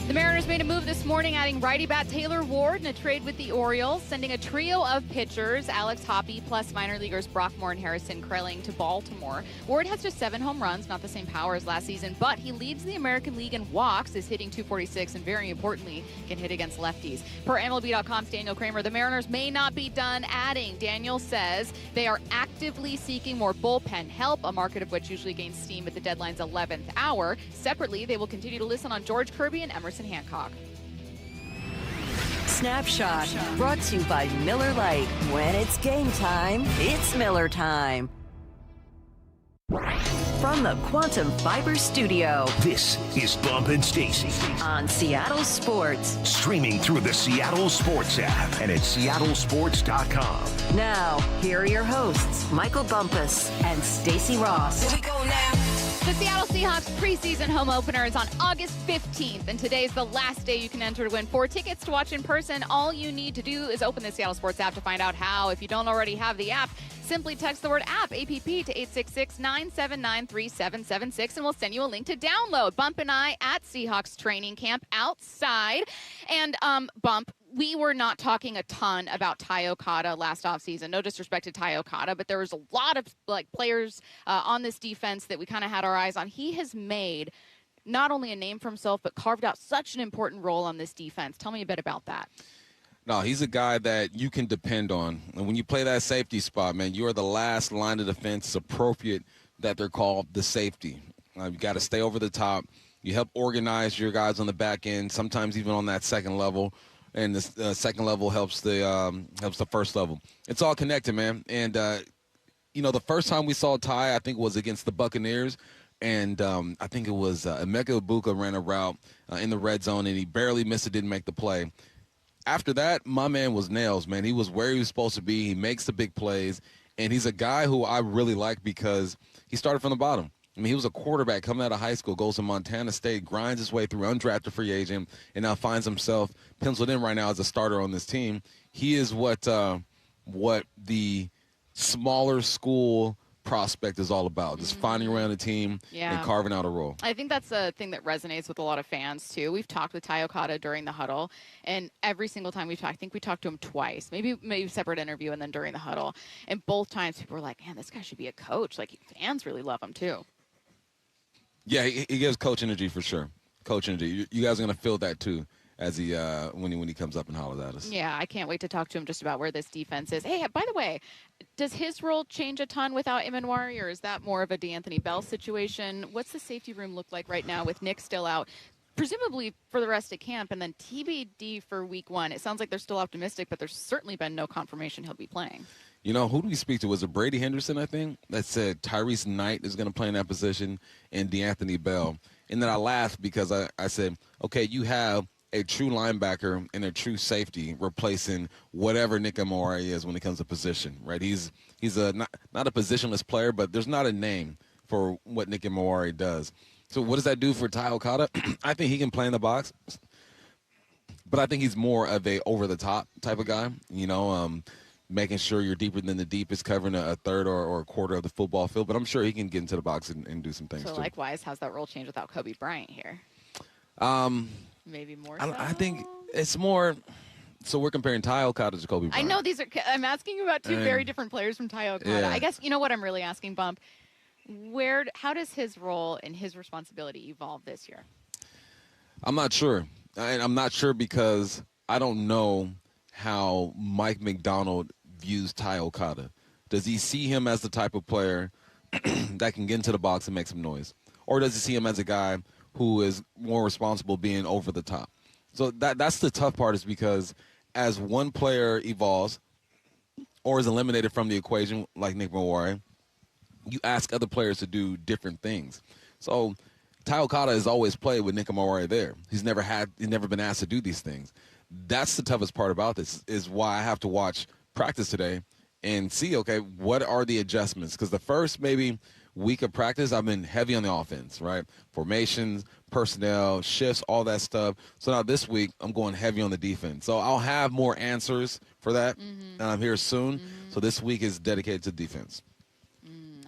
The Mariners made a move this morning, adding righty bat Taylor Ward in a trade with the Orioles, sending a trio of pitchers, Alex Hoppe plus minor leaguers Brockmore and Harrison Krelling to Baltimore. Ward has just 7 home runs, not the same power as last season, but he leads the American League in walks, is hitting .246, and very importantly, can hit against lefties. Per MLB.com's Daniel Kramer, the Mariners may not be done adding. Daniel says they are actively seeking more bullpen help, a market of which usually gains steam at the deadline's 11th hour. Separately, they will continue to listen on George Kirby and Emerson Hancock. Snapshot, brought to you by Miller Lite. When it's game time, it's Miller time. From the Quantum Fiber Studio, this is Bump and Stacy on Seattle Sports. Streaming through the Seattle Sports app and at seattlesports.com. Now, here are your hosts, Michael Bumpus and Stacy Ross. Here we go now. The Seattle Seahawks preseason home opener is on August 15th, and today's the last day you can enter to win 4 tickets to watch in person. All you need to do is open the Seattle Sports app to find out how. If you don't already have the app, simply text the word app, APP, to 866-979-3776, and we'll send you a link to download. Bump and I at Seahawks training camp outside. And Bump, we were not talking a ton about Ty Okada last offseason. No disrespect to Ty Okada, but there was a lot of players on this defense that we kind of had our eyes on. He has made not only a name for himself, but carved out such an important role on this defense. Tell me a bit about that. No, he's a guy that you can depend on. And when you play that safety spot, man, you are the last line of defense. It's appropriate that they're called the safety. You got to stay over the top. You help organize your guys on the back end, sometimes even on that second level. And the second level helps the first level. It's all connected, man. And, the first time we saw Ty, I think, was against the Buccaneers. And I think it was Emeka Ibuka ran a route in the red zone, and he barely missed it, didn't make the play. After that, my man was nails, man. He was where he was supposed to be. He makes the big plays. And he's a guy who I really like because he started from the bottom. I mean, he was a quarterback coming out of high school, goes to Montana State, grinds his way through, undrafted free agent, and now finds himself penciled in right now as a starter on this team. He is what the smaller school prospect is all about, just finding around a team and carving out a role. I think that's a thing that resonates with a lot of fans, too. We've talked with Ty Okada during the huddle, and every single time we've talked, I think we talked to him twice, maybe a separate interview and then during the huddle. And both times people were like, man, this guy should be a coach. Like, fans really love him, too. Yeah, he gives coach energy for sure. Coach energy. You guys are going to feel that, too, as he when he comes up and hollers at us. Yeah, I can't wait to talk to him just about where this defense is. Hey, by the way, does his role change a ton without Imanwari, or is that more of a D'Anthony Bell situation? What's the safety room look like right now with Nick still out, presumably for the rest of camp, and then TBD for week 1? It sounds like they're still optimistic, but there's certainly been no confirmation he'll be playing. You know, who do we speak to? Was it Brady Henderson, I think, that said Tyrese Knight is going to play in that position and D'Anthony Bell? And then I laughed because I said, okay, you have a true linebacker and a true safety replacing whatever Nick Amore is when it comes to position, right? He's not a positionless player, but there's not a name for what Nick Amore does. So what does that do for Ty Okada? I think he can play in the box, but I think he's more of a over-the-top type of guy, making sure you're deeper than the deepest, covering a third or a quarter of the football field. But I'm sure he can get into the box and do some things, too. So, likewise, how's that role change without Kobe Bryant here? Maybe more so? I think it's more So we're comparing Ty Okada to Kobe Bryant. I know I'm asking you about two very different players from Ty Okada. Yeah. I guess you know what I'm really asking, Bump. How does his role and his responsibility evolve this year? I'm not sure. I'm not sure because I don't know how Mike McDonald views Ty Okada. Does he see him as the type of player that can get into the box and make some noise? Or does he see him as a guy who is more responsible being over the top? So that's the tough part, is because as one player evolves or is eliminated from the equation, like Nick Mawari, you ask other players to do different things. So Ty Okada has always played with Nick Mawari there. He's never been asked to do these things. That's the toughest part about this, is why I have to watch practice today and see, okay, what are the adjustments? Because the first maybe week of practice, I've been heavy on the offense, right? Formations, personnel, shifts, all that stuff. So now this week, I'm going heavy on the defense. So I'll have more answers for that here soon. So this week is dedicated to defense.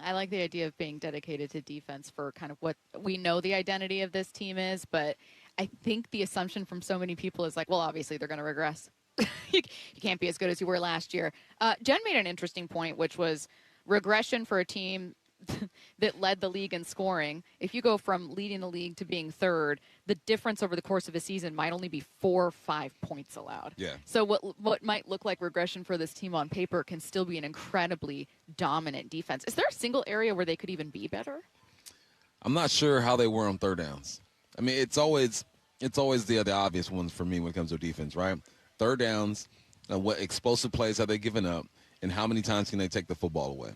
I like the idea of being dedicated to defense for kind of what we know the identity of this team is, but I think the assumption from so many people is like, well, obviously they're going to regress. You can't be as good as you were last year. Jen made an interesting point, which was regression for a team that led the league in scoring. If you go from leading the league to being third, the difference over the course of a season might only be 4 or 5 points allowed. Yeah. So what might look like regression for this team on paper can still be an incredibly dominant defense. Is there a single area where they could even be better? I'm not sure how they were on third downs. I mean, it's always the obvious ones for me when it comes to defense, right? Third downs, what explosive plays have they given up, and how many times can they take the football away?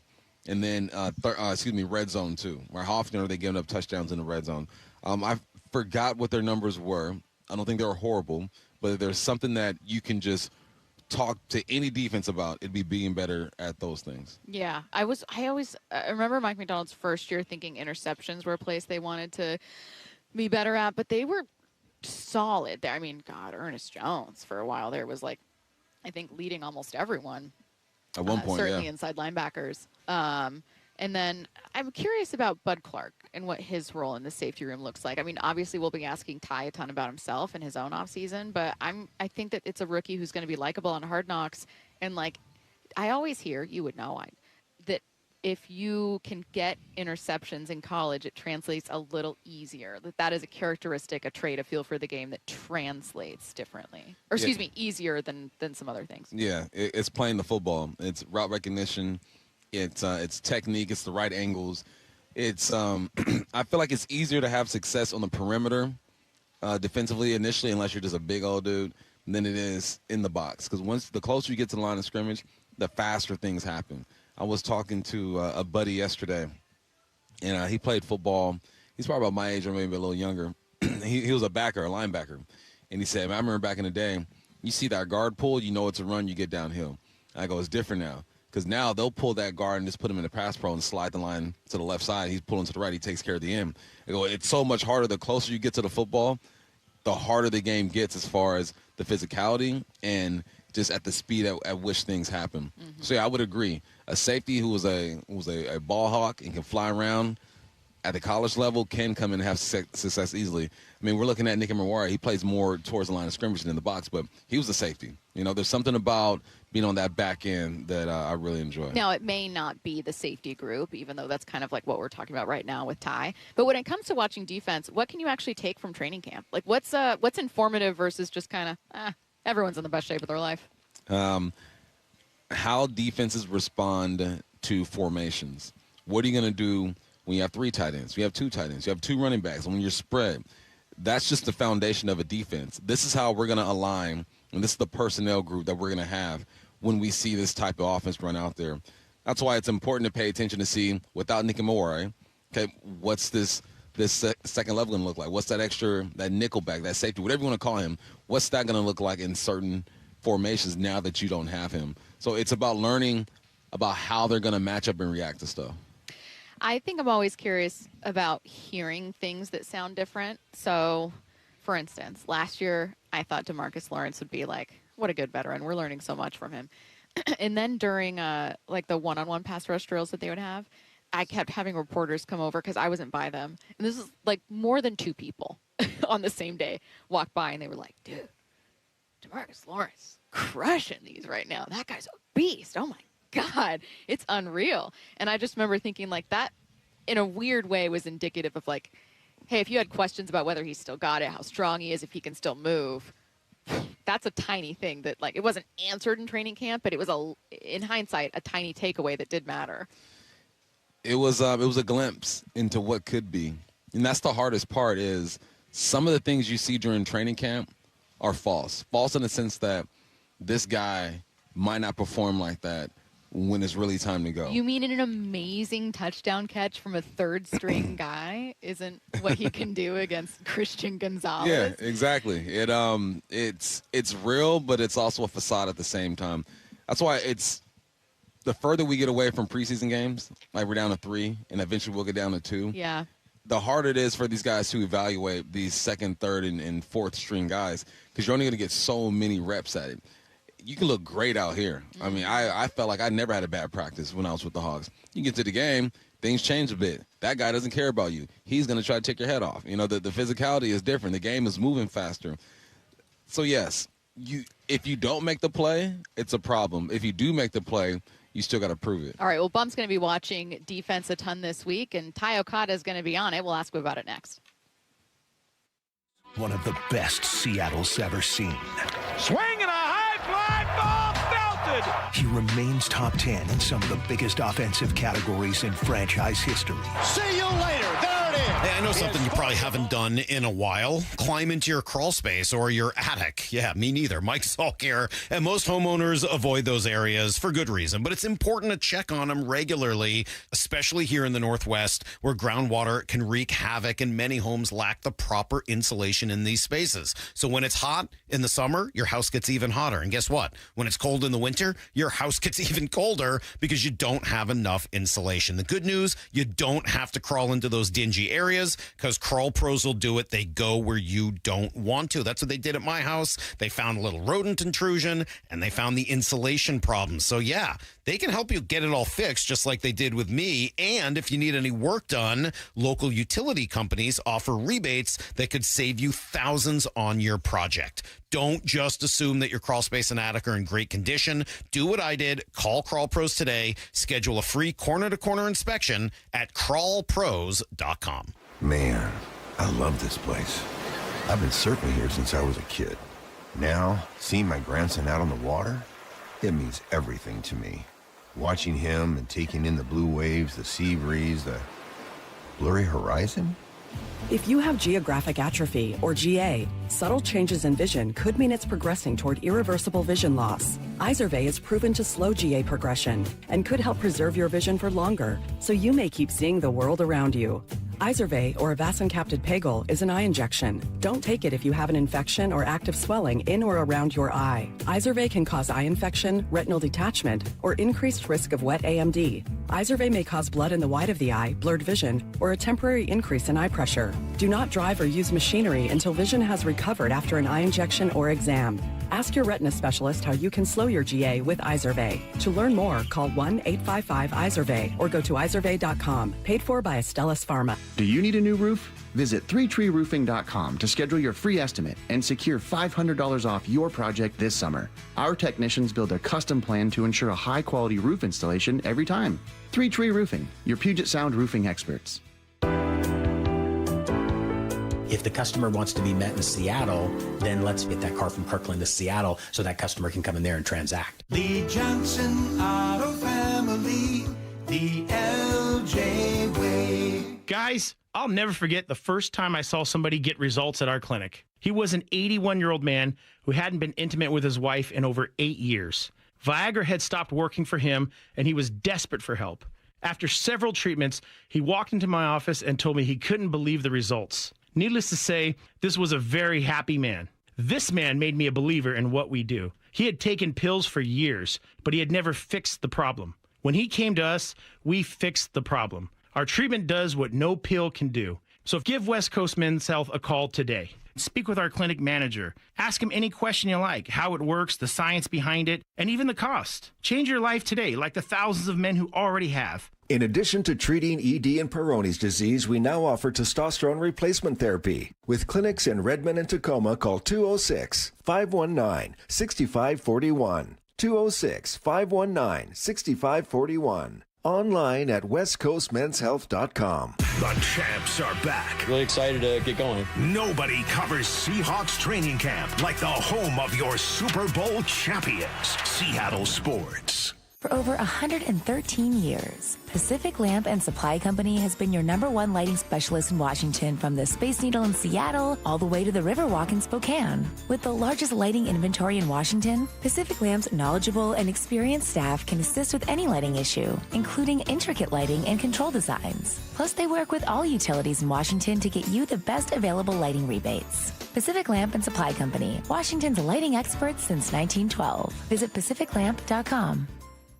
And then, red zone too. Where how often are they giving up touchdowns in the red zone? I forgot what their numbers were. I don't think they were horrible, but if there's something that you can just talk to any defense about, it'd be being better at those things. Yeah, I remember Mike McDonald's first year thinking interceptions were a place they wanted to be better at, but they were solid there. I mean, God, Ernest Jones for a while there was like, I think, leading almost everyone. At one point, certainly inside linebackers. And then I'm curious about Bud Clark and what his role in the safety room looks like. I mean, obviously we'll be asking Ty a ton about himself and his own offseason, but I think that it's a rookie who's going to be likable on Hard Knocks. And like, I always hear, you would know, that if you can get interceptions in college, it translates a little easier. That is a characteristic, a trait, a feel for the game that translates differently. Or easier than some other things. Yeah, it's playing the football. It's route recognition. It's technique. It's the right angles. It's I feel like it's easier to have success on the perimeter defensively initially, unless you're just a big old dude, than it is in the box. Because the closer you get to the line of scrimmage, the faster things happen. I was talking to a buddy yesterday, and he played football. He's probably about my age or maybe a little younger. He was a linebacker. And he said, I remember back in the day, you see that guard pull, you know it's a run, you get downhill. I go, it's different now. Because now they'll pull that guard and just put him in the pass pro and slide the line to the left side. He's pulling to the right. He takes care of the end. I go, it's so much harder. The closer you get to the football, the harder the game gets as far as the physicality and just at the speed at which things happen. Mm-hmm. So, yeah, I would agree. A safety who was a ball hawk and can fly around at the college level can come in and have success easily. I mean, we're looking at Nick Mawari. He plays more towards the line of scrimmage than in the box, but he was a safety. You know, there's something about being on that back end that I really enjoy. Now, it may not be the safety group, even though that's kind of like what we're talking about right now with Ty. But when it comes to watching defense, what can you actually take from training camp? Like, what's informative versus just kind of, everyone's in the best shape of their life? How defenses respond to formations. What are you going to do when you have 3 tight ends? You have 2 tight ends. You have 2 running backs. When you're spread, that's just the foundation of a defense. This is how we're going to align, and this is the personnel group that we're going to have when we see this type of offense run out there. That's why it's important to pay attention to see, without Nick Mawari, okay, what's this second level going to look like? What's that nickel back, that safety, whatever you want to call him, what's that going to look like in certain formations now that you don't have him? So it's about learning about how they're going to match up and react to stuff. I think I'm always curious about hearing things that sound different. So, for instance, last year I thought DeMarcus Lawrence would be like, what a good veteran. We're learning so much from him. And then during like the one-on-one pass rush drills that they would have, I kept having reporters come over because I wasn't by them. And this is like more than 2 people on the same day walked by, and they were like, dude, DeMarcus Lawrence crushing these right now. That guy's a beast. Oh, my God. It's unreal. And I just remember thinking, like, that, in a weird way, was indicative of, like, hey, if you had questions about whether he's still got it, how strong he is, if he can still move, that's a tiny thing that, like, it wasn't answered in training camp, but it was, in hindsight, a tiny takeaway that did matter. It was a glimpse into what could be. And that's the hardest part is some of the things you see during training camp are false. False in the sense that this guy might not perform like that when it's really time to go. You mean an amazing touchdown catch from a third-string guy isn't what he can do against Christian Gonzalez? Yeah, exactly. It's real, but it's also a facade at the same time. That's why it's the further we get away from preseason games, like we're down to 3, and eventually we'll get down to 2. Yeah. The harder it is for these guys to evaluate these second, third, and fourth-string guys because you're only going to get so many reps at it. You can look great out here. I mean, I felt like I never had a bad practice when I was with the Hawks. You get to the game, things change a bit. That guy doesn't care about you. He's going to try to take your head off. You know, the physicality is different. The game is moving faster. So, yes, if you don't make the play, it's a problem. If you do make the play, you still got to prove it. All right, well, Bump's going to be watching defense a ton this week, and Ty Okada is going to be on it. We'll ask him about it next. One of the best Seattle's ever seen. Swing and a high fly ball belted. He remains top 10 in some of the biggest offensive categories in franchise history. See you later. There it is. Hey, I know something you probably haven't done in a while. Climb into your crawl space or your attic. Yeah, me neither. Mike Salk here. And most homeowners avoid those areas for good reason. But it's important to check on them regularly, especially here in the Northwest, where groundwater can wreak havoc and many homes lack the proper insulation in these spaces. So when it's hot in the summer, your house gets even hotter. And guess what? When it's cold in the winter, your house gets even colder because you don't have enough insulation. The good news, you don't have to crawl into those dingy areas because Crawl Pros will do it. They go where you don't want to. That's what they did at my house. They found a little rodent intrusion and they found the insulation problem. So yeah, they can help you get it all fixed just like they did with me. And if you need any work done, local utility companies offer rebates that could save you thousands on your project. Don't just assume that your crawl space and attic are in great condition. Do what I did. Call Crawl Pros today. Schedule a free corner-to-corner inspection at crawlpros.com. Man, I love this place. I've been surfing here since I was a kid. Now, seeing my grandson out on the water, it means everything to me. Watching him and taking in the blue waves, the sea breeze, the blurry horizon. If you have geographic atrophy, or GA, subtle changes in vision could mean it's progressing toward irreversible vision loss. Izervay is proven to slow GA progression and could help preserve your vision for longer, so you may keep seeing the world around you. Izervay, or avacincaptad pegol, is an eye injection. Don't take it if you have an infection or active swelling in or around your eye. Izervay can cause eye infection, retinal detachment, or increased risk of wet AMD. Izervay may cause blood in the white of the eye, blurred vision, or a temporary increase in eye pressure. Do not drive or use machinery until vision has recovered after an eye injection or exam. Ask your retina specialist how you can slow your GA with Izervay. To learn more, call 1-855-IZERVAY or go to izervay.com. Paid for by Astellas Pharma. Do you need a new roof? Visit 3treeroofing.com to schedule your free estimate and secure $500 off your project this summer. Our technicians build a custom plan to ensure a high-quality roof installation every time. 3 Tree Roofing, your Puget Sound roofing experts. If the customer wants to be met in Seattle, then let's get that car from Kirkland to Seattle so that customer can come in there and transact. The Johnson Auto Family, the LJ way. Guys, I'll never forget the first time I saw somebody get results at our clinic. He was an 81-year-old man who hadn't been intimate with his wife in over 8 years. Viagra had stopped working for him, and he was desperate for help. After several treatments, he walked into my office and told me he couldn't believe the results. Needless to say, this was a very happy man. This man made me a believer in what we do. He had taken pills for years, but he had never fixed the problem. When he came to us, we fixed the problem. Our treatment does what no pill can do. So give West Coast Men's Health a call today. Speak with our clinic manager. Ask him any question you like, how it works, the science behind it, and even the cost. Change your life today like the thousands of men who already have. In addition to treating ED and Peyronie's disease, we now offer testosterone replacement therapy. With clinics in Redmond and Tacoma, call 206-519-6541. 206-519-6541. Online at westcoastmenshealth.com. The champs are back. Really excited to get going. Nobody covers Seahawks training camp like the home of your Super Bowl champions, Seattle Sports. For over 113 years, Pacific Lamp and Supply Company has been your #1 lighting specialist in Washington, from the Space Needle in Seattle all the way to the Riverwalk in Spokane. With the largest lighting inventory in Washington, Pacific Lamp's knowledgeable and experienced staff can assist with any lighting issue, including intricate lighting and control designs. Plus, they work with all utilities in Washington to get you the best available lighting rebates. Pacific Lamp and Supply Company, Washington's lighting experts since 1912. Visit pacificlamp.com.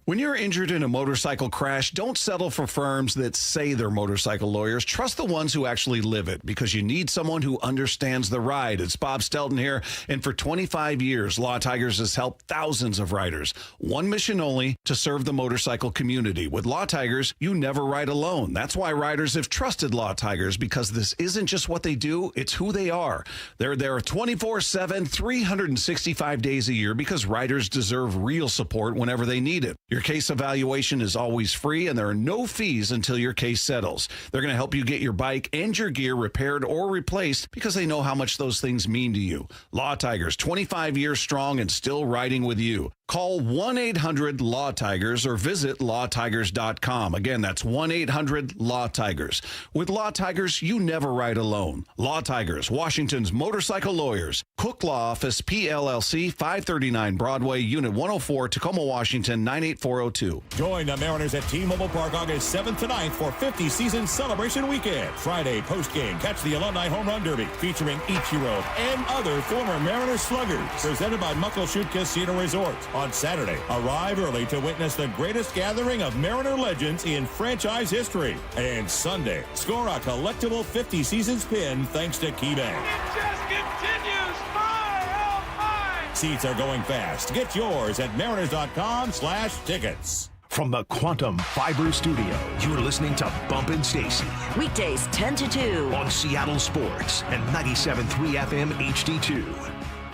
When you're injured in a motorcycle crash, don't settle for firms that say they're motorcycle lawyers. Trust the ones who actually live it, because you need someone who understands the ride. It's Bob Stelton here, and for 25 years, Law Tigers has helped thousands of riders. One mission only: to serve the motorcycle community. With Law Tigers, you never ride alone. That's why riders have trusted Law Tigers, because this isn't just what they do, it's who they are. They're there 24/7, 365 days a year, because riders deserve real support whenever they need it. Your case evaluation is always free, and there are no fees until your case settles. They're going to help you get your bike and your gear repaired or replaced, because they know how much those things mean to you. Law Tigers, 25 years strong and still riding with you. Call 1-800-LAW-TIGERS or visit lawtigers.com. Again, that's 1-800-LAW-TIGERS. With Law Tigers, you never ride alone. Law Tigers, Washington's motorcycle lawyers. Cook Law Office, PLLC, 539 Broadway, Unit 104, Tacoma, Washington, 98402. Join the Mariners at T-Mobile Park August 7th to 9th for 50 Season Celebration Weekend. Friday post-game, catch the Alumni Home Run Derby featuring Ichiro and other former Mariners sluggers. Presented by Muckleshoot Casino Resort. On Saturday, arrive early to witness the greatest gathering of Mariner legends in franchise history. And Sunday, score a collectible 50 Seasons pin thanks to KeyBank. It just continues. My, oh my. Seats are going fast. Get yours at mariners.com/tickets. From the Quantum Fiber Studio, you're listening to Bump and Stacy. Weekdays 10 to 2 on Seattle Sports and 97.3 FM HD2.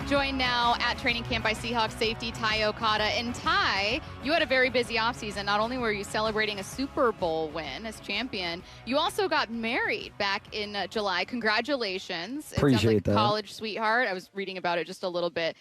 Joined now at training camp by Seahawks safety Ty Okada. And Ty, you had a very busy offseason. Not only were you celebrating a Super Bowl win as champion, you also got married back in July. Congratulations. Appreciate it sounds like that. College sweetheart. I was reading about it just a little bit.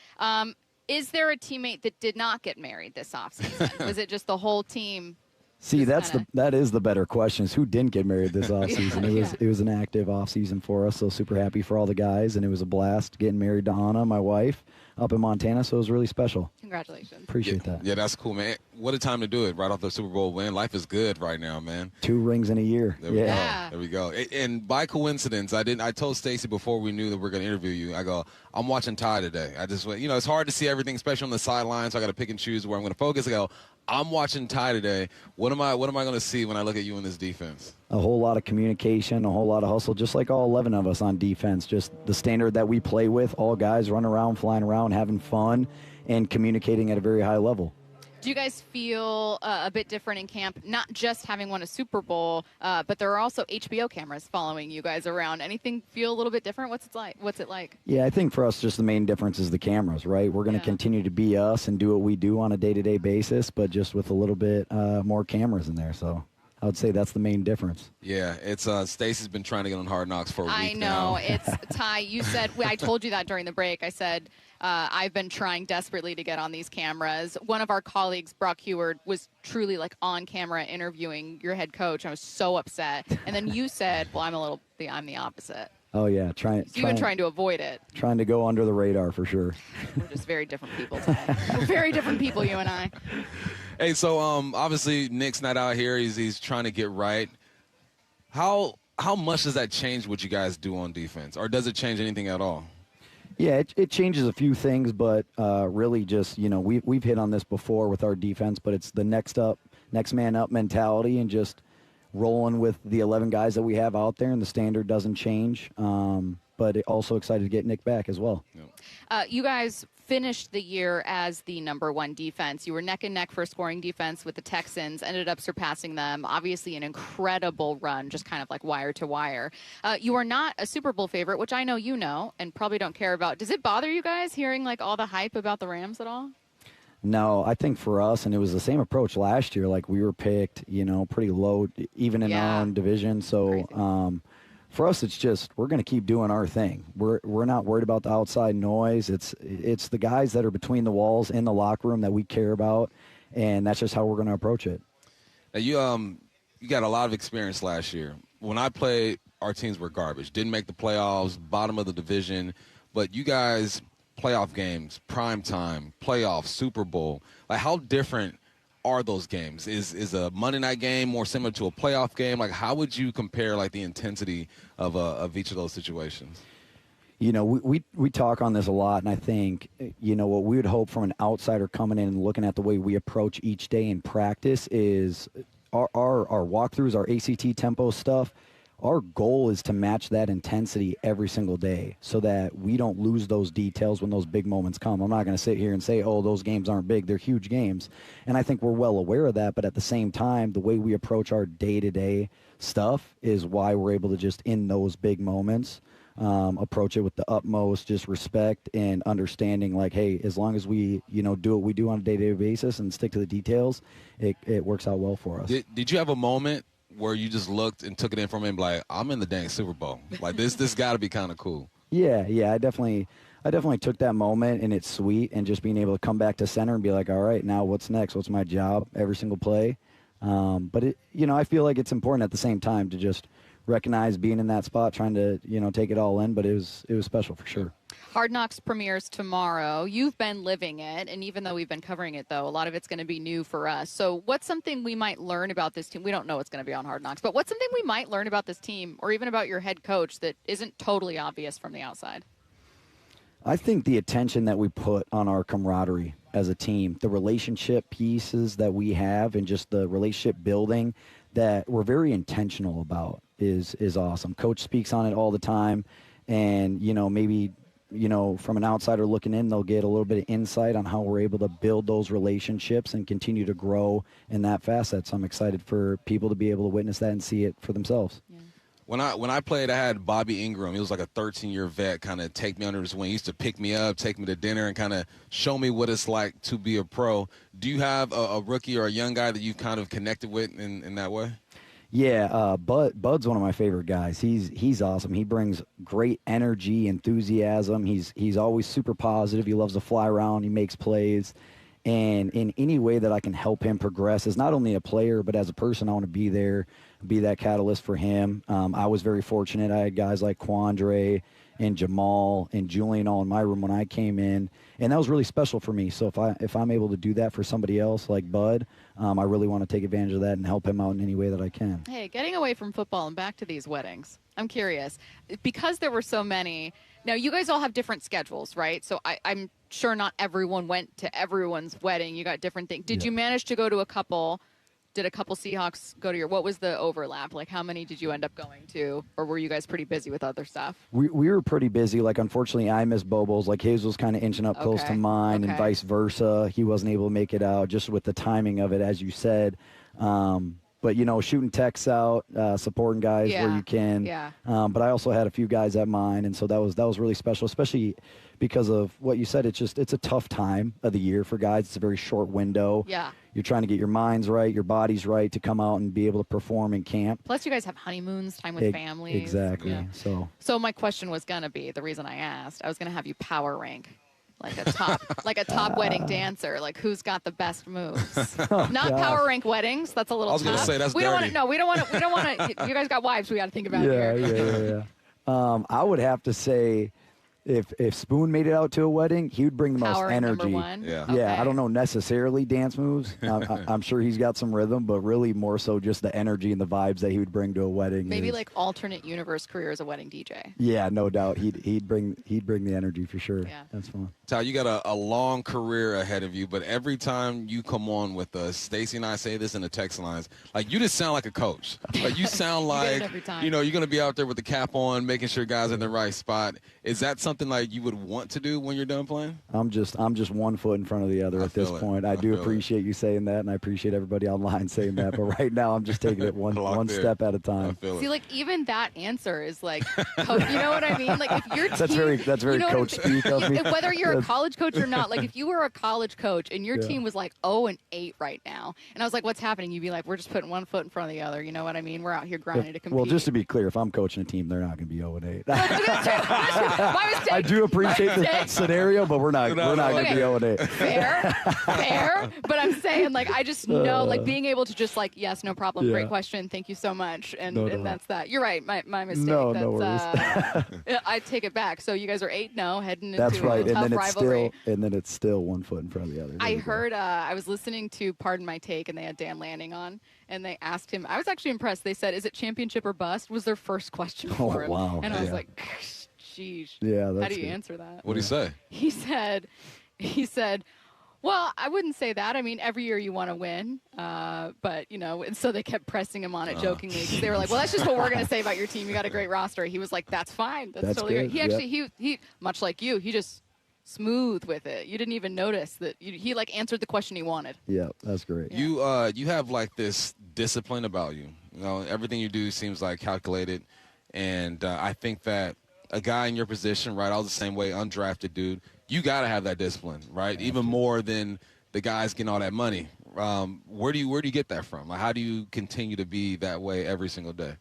Is there a teammate that did not get married this offseason? Was it just the whole team? See, that is the better question, is who didn't get married this offseason. It was an active offseason for us, so super happy for all the guys, and it was a blast getting married to Anna, my wife, up in Montana, so it was really special. Congratulations. Appreciate that. Yeah, that's cool, man. What a time to do it, right off the Super Bowl win. Life is good right now, man. 2 rings in a year. There we go. There we go. And by coincidence, I told Stacy before we knew that we were going to interview you, I go, I'm watching Ty today. I just, it's hard to see everything, especially on the sidelines, so I got to pick and choose where I'm going to focus. I go, I'm watching Ty today. What am I going to see when I look at you in this defense? A whole lot of communication, a whole lot of hustle, just like all 11 of us on defense. Just the standard that we play with, all guys running around, flying around, having fun, and communicating at a very high level. Do you guys feel a bit different in camp, not just having won a Super Bowl, but there are also HBO cameras following you guys around? Anything feel a little bit different? What's it like? Yeah, I think for us, just the main difference is the cameras, right? We're going to continue to be us and do what we do on a day-to-day basis, but just with a little bit more cameras in there. So I would say that's the main difference. Yeah, it's Stacy's been trying to get on Hard Knocks for a week I now. know. It's Ty, you said, I told you that during the break. I said, I've been trying desperately to get on these cameras. One of our colleagues, Brock Heward, was truly like on camera interviewing your head coach. I was so upset. And then you said, well, I'm the opposite. Oh, yeah. You've been trying to avoid it. Trying to go under the radar for sure. We're just very different people today. We're very different people, you and I. Hey, so obviously Nick's not out here. He's trying to get right. How much does that change what you guys do on defense? Or does it change anything at all? Yeah, it changes a few things, but really just, we've hit on this before with our defense, but it's the next man up mentality and just rolling with the 11 guys that we have out there, and the standard doesn't change. But but also excited to get Nick back as well. You guys finished the year as the #1 defense. You were neck and neck for scoring defense with the Texans, ended up surpassing them. Obviously an incredible run, just kind of like wire to wire. You are not a Super Bowl favorite, which I know you know and probably don't care about. Does it bother you guys hearing like all the hype about the Rams at all? No, I think for us, and it was the same approach last year, like we were picked, pretty low, even in our own division. So for us, it's just we're going to keep doing our thing. We're not worried about the outside noise. It's the guys that are between the walls in the locker room that we care about, and that's just how we're going to approach it. Now you got a lot of experience last year. When I played, our teams were garbage. Didn't make the playoffs, bottom of the division. But you guys, playoff games, prime time, playoffs, Super Bowl. Like, how different are those games? Is a Monday night game more similar to a playoff game? Like, how would you compare like the intensity of each of those situations? We talk on this a lot, and I think, what we would hope from an outsider coming in and looking at the way we approach each day in practice is our walkthroughs, our ACT tempo stuff. Our goal is to match that intensity every single day so that we don't lose those details when those big moments come. I'm not going to sit here and say, oh, those games aren't big. They're huge games. And I think we're well aware of that. But at the same time, the way we approach our day-to-day stuff is why we're able to just, in those big moments, approach it with the utmost just respect and understanding, like, hey, as long as we, do what we do on a day-to-day basis and stick to the details, it works out well for us. Did you have a moment where you just looked and took it in from him like, I'm in the dang Super Bowl? Like, this got to be kind of cool. Yeah, I definitely took that moment, and it's sweet, and just being able to come back to center and be like, all right, now what's next? What's my job? Every single play. But I feel like it's important at the same time to just recognize being in that spot, trying to, take it all in, but it was special for sure. Hard Knocks premieres tomorrow. You've been living it, and even though we've been covering it, though, a lot of it's going to be new for us. So what's something we might learn about this team? We don't know what's going to be on Hard Knocks, but what's something we might learn about this team or even about your head coach that isn't totally obvious from the outside? I think the attention that we put on our camaraderie as a team, the relationship pieces that we have, and just the relationship building that we're very intentional about is awesome. Coach speaks on it all the time, and, maybe from an outsider looking in, they'll get a little bit of insight on how we're able to build those relationships and continue to grow in that facet. So I'm excited for people to be able to witness that and see it for themselves. Yeah. When I played, I had Bobby Ingram. He was like a 13-year vet, kind of take me under his wing. He used to pick me up, take me to dinner, and kind of show me what it's like to be a pro. Do you have a rookie or a young guy that you kind of connected with in that way? Yeah, Bud's one of my favorite guys. He's awesome. He brings great energy, enthusiasm. He's always super positive. He loves to fly around. He makes plays. And in any way that I can help him progress as not only a player, but as a person, I want to be there, be that catalyst for him. I was very fortunate. I had guys like Quandre and Jamal and Julian all in my room when I came in, and that was really special for me. So if I'm able to do that for somebody else like Bud, I really want to take advantage of that and help him out in any way that I can. Hey, getting away from football and back to these weddings, I'm curious. Because there were so many, now you guys all have different schedules, right? So I'm sure not everyone went to everyone's wedding. You got different things. Did you manage to go to a couple? Did a couple Seahawks go to your, what was the overlap? Like, how many did you end up going to? Or were you guys pretty busy with other stuff? We were pretty busy. Like, unfortunately, I missed Bobo's. Like, his was kind of inching up close to mine and vice versa. He wasn't able to make it out just with the timing of it, as you said. But, shooting texts out, supporting guys where you can. Yeah. But I also had a few guys at mine, and so that was really special, especially because of what you said. It's a tough time of the year for guys. It's a very short window. Yeah. You're trying to get your minds right, your bodies right to come out and be able to perform in camp. Plus, you guys have honeymoons, time with families. Exactly. Yeah. So my question was going to be, the reason I asked, I was going to have you power rank. Like a top wedding dancer. Like, who's got the best moves? Not power rank weddings. That's a little. I was going to say that's we dirty. We don't want to. You guys got wives. We got to think about here. Yeah. I would have to say, If Spoon made it out to a wedding, he would bring the most Power energy. number one? Yeah, Okay. I don't know necessarily dance moves. I'm sure he's got some rhythm, but really more so just the energy and the vibes that he would bring to a wedding. Maybe like alternate universe career as a wedding DJ. Yeah, no doubt. He'd bring the energy for sure. Yeah, that's fun. Ty, you got a long career ahead of you, but every time you come on with us, Stacy and I say this in the text lines, like you just sound like a coach. Like you sound like every time. you're going to be out there with the cap on, making sure guys are in the right spot. Is that something like you would want to do when you're done playing? I'm just 1 foot in front of the other at this point. I do appreciate you saying that, and I appreciate everybody online saying that. But right now, I'm just taking it one step at a time. See, like even that answer is like, you know what I mean? Like if your team, that's very you know coach speak of me. Whether you're a college coach or not, like if you were a college coach and your Yeah. team was like 0-8 right now, and I was like, what's happening? You'd be like, we're just putting 1 foot in front of the other. You know what I mean? We're out here grinding to compete. Well, just to be clear, if I'm coaching a team, they're not going to be 0-8. My mistake. I do appreciate the scenario, but we're not going to be 0-8. Fair. But I'm saying, like, I just know, like, being able to just, like, yes, no problem, Yeah. great question, thank you so much, and No. that's that. You're right, my mistake. No, that's, no worries. I take it back. So you guys are 8-0, heading That's into right, a tough and rivalry. then it's still 1 foot in front of the other. There I you go. heard, I was listening to Pardon My Take, and they had Dan Lanning on, and they asked him, I was actually impressed. They said, is it championship or bust? Was their first question for him. Wow. And I was Yeah. like, sheesh. Yeah, How that's do you good. answer that? What did he say? He said, well, I wouldn't say that. I mean, every year you want to win, but, you know, and so they kept pressing him on it jokingly because they were like, well, that's just what we're going to say about your team. You got a great roster. He was like, that's fine. That's totally good. great. He actually, he much like you, he just smooth with it. You didn't even notice that he like answered the question he wanted. Yeah, that's great. You have like this discipline about you. You know, everything you do seems like calculated, and I think that a guy in your position, right? I was the same way, undrafted dude. You got to have that discipline, right? Even more than the guys getting all that money. Where do you get that from? Like, how do you continue to be that way every single day?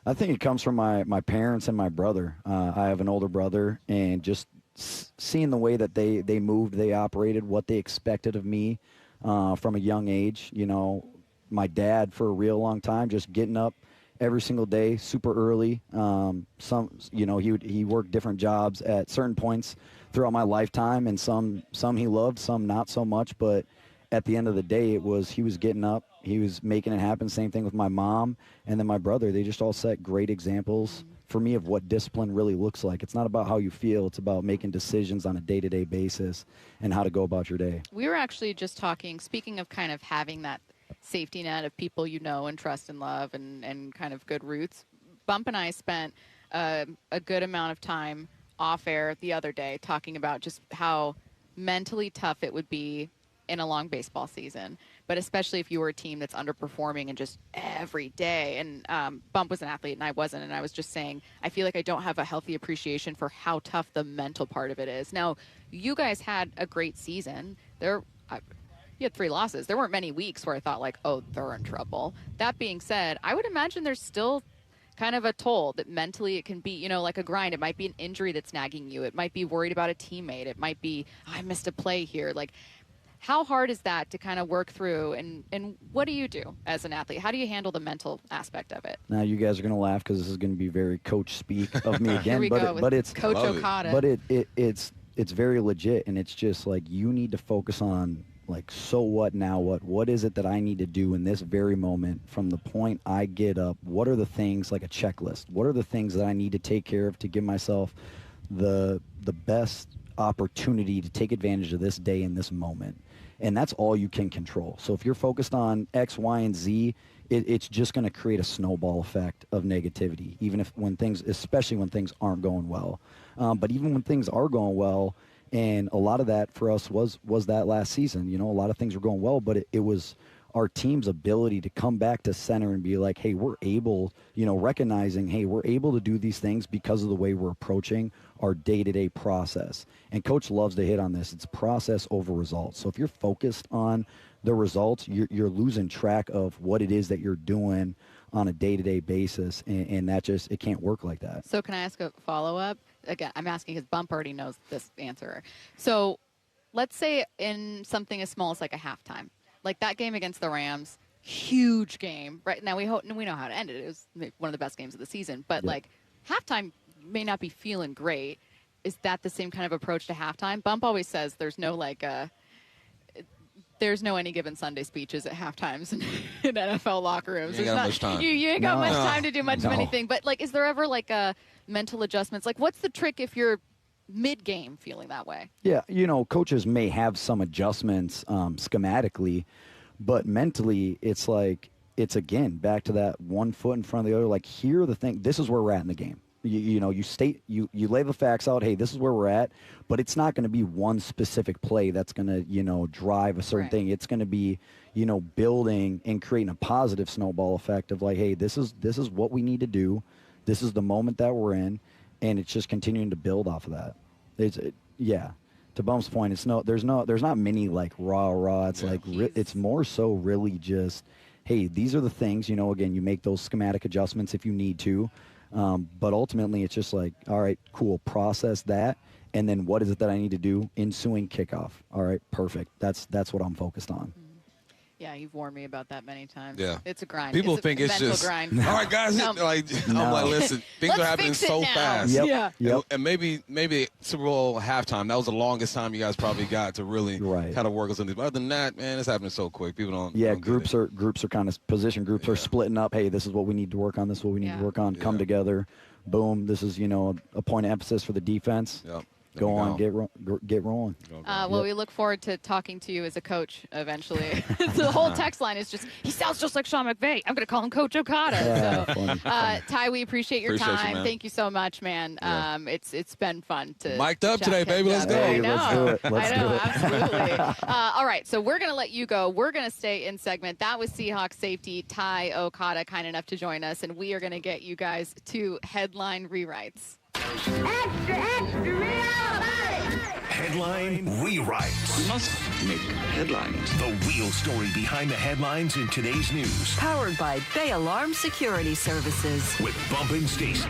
I think it comes from my parents and my brother. I have an older brother, and just seeing the way that they moved, they operated, what they expected of me from a young age. You know, my dad for a real long time, just getting up every single day, super early. He worked different jobs at certain points throughout my lifetime, and some he loved, some not so much. But at the end of the day, he was getting up, he was making it happen. Same thing with my mom and then my brother. They just all set great examples for me of what discipline really looks like. It's not about how you feel. It's about making decisions on a day-to-day basis and how to go about your day. We were actually just talking, speaking of kind of having that safety net of people you know and trust and love and kind of good roots. Bump and I spent a good amount of time off air the other day talking about just how mentally tough it would be in a long baseball season, but especially if you were a team that's underperforming and just every day. And Bump was an athlete and I wasn't, and I was just saying I feel like I don't have a healthy appreciation for how tough the mental part of it is. Now, you guys had a great season. You had 3 losses. There weren't many weeks where I thought like, oh, they're in trouble. That being said, I would imagine there's still kind of a toll that mentally it can be, you know, like a grind. It might be an injury that's nagging you. It might be worried about a teammate. It might be, I missed a play here. Like, how hard is that to kind of work through, and what do you do as an athlete? How do you handle the mental aspect of it? Now you guys are going to laugh because this is going to be very coach speak of me again. Here we go with but it's Coach Okada. But it's very legit, and it's just like you need to focus on like, so what now? What is it that I need to do in this very moment from the point I get up? What are the things, like a checklist? What are the things that I need to take care of to give myself the best opportunity to take advantage of this day in this moment? And that's all you can control. So if you're focused on X, Y, and Z, it's just going to create a snowball effect of negativity, especially when things aren't going well. But even when things are going well, and a lot of that for us was that last season. You know, a lot of things were going well, but it was our team's ability to come back to center and be like, hey, we're able, you know, recognizing, hey, we're able to do these things because of the way we're approaching our day-to-day process. And Coach loves to hit on this. It's process over results. So if you're focused on the results, you're losing track of what it is that you're doing on a day-to-day basis, and that just, it can't work like that. So can I ask a follow-up? Again, I'm asking because Bump already knows this answer. So let's say in something as small as like a halftime, like that game against the Rams, huge game. Right now we know how it ended. It was one of the best games of the season. But like halftime may not be feeling great. is that the same kind of approach to halftime? Bump always says there's no there's no any given Sunday speeches at halftimes in NFL locker rooms. You ain't got much time. You ain't got much time to do much of anything. But like, is there ever like a mental adjustments? Like, what's the trick if you're mid-game feeling that way? Yeah, coaches may have some adjustments schematically, but mentally, it's like, it's again back to that one foot in front of the other. Like, here are the thing. This is where we're at in the game. You lay the facts out. Hey, this is where we're at, but it's not going to be one specific play that's going to drive a certain thing. It's going to be building and creating a positive snowball effect of like, hey, this is what we need to do. This is the moment that we're in, and it's just continuing to build off of that. To Bump's point, there's not many like rah. It's it's more so really just, hey, these are the things. Again, you make those schematic adjustments if you need to. But ultimately, it's just like, all right, cool, process that, and then what is it that I need to do? Ensuing kickoff. All right, perfect. That's what I'm focused on. Yeah, you've warned me about that many times. Yeah. It's a grind. People it's think it's just, grind. all right, guys. I'm like, listen, things are happening so fast. Yep. And maybe Super Bowl halftime, that was the longest time you guys probably got to really kind of work on something. But other than that, man, it's happening so quick. People don't. Yeah, don't groups are kind of position groups are splitting up. Hey, this is what we need to work on. This is what we need to work on. Come together. Boom. This is a point of emphasis for the defense. Yep. Go on, get rolling. Well, we look forward to talking to you as a coach eventually. The whole text line is just, he sounds just like Sean McVay. I'm going to call him Coach Okada. Yeah, Ty, we appreciate your time. You, Thank you so much, man. Yeah. It's been fun to mic'd up today, baby. Let's go. Hey, let's do it. I know, absolutely. All right, so we're going to let you go. We're going to stay in segment. That was Seahawks safety Ty Okada, kind enough to join us, and we are going to get you guys to headline rewrites. Extra, real Headline rewrites. We must make headlines. The real story behind the headlines in today's news. Powered by Bay Alarm Security Services. With Bump and Stacy.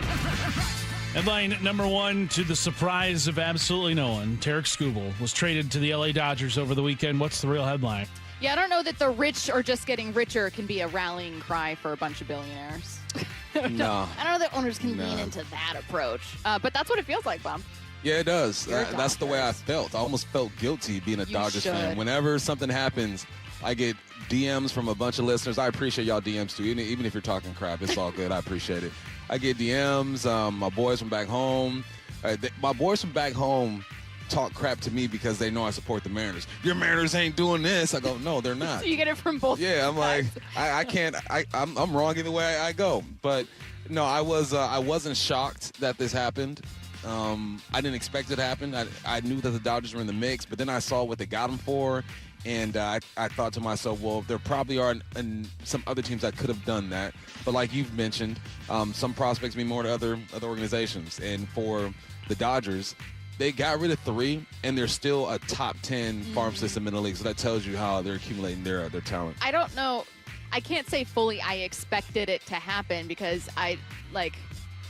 Headline number one, to the surprise of absolutely no one, Tarik Skubal was traded to the LA Dodgers over the weekend. What's the real headline? Yeah, I don't know that the rich or just getting richer can be a rallying cry for a bunch of billionaires. No. I don't know that owners can lean into that approach. But that's what it feels like, Bump. Yeah, it does. That's the way I felt. I almost felt guilty being a Dodgers fan. Whenever something happens, I get DMs from a bunch of listeners. I appreciate y'all DMs too. Even if you're talking crap, it's all good. I appreciate it. I get DMs. My boys from back home. My boys from back home talk crap to me because they know I support the Mariners. Your Mariners ain't doing this. I go, no, they're not. So you get it from both sides. Yeah, I'm like, I can't. I'm wrong either way I go. But no, I wasn't shocked that this happened. I didn't expect it to happen. I knew that the Dodgers were in the mix, but then I saw what they got them for, and I thought to myself, well, there probably are some other teams that could have done that. But like you've mentioned, some prospects mean more to other organizations. And for the Dodgers, they got rid of 3, and they're still a top 10 farm system in the league. So that tells you how they're accumulating their talent. I don't know. I can't say fully I expected it to happen because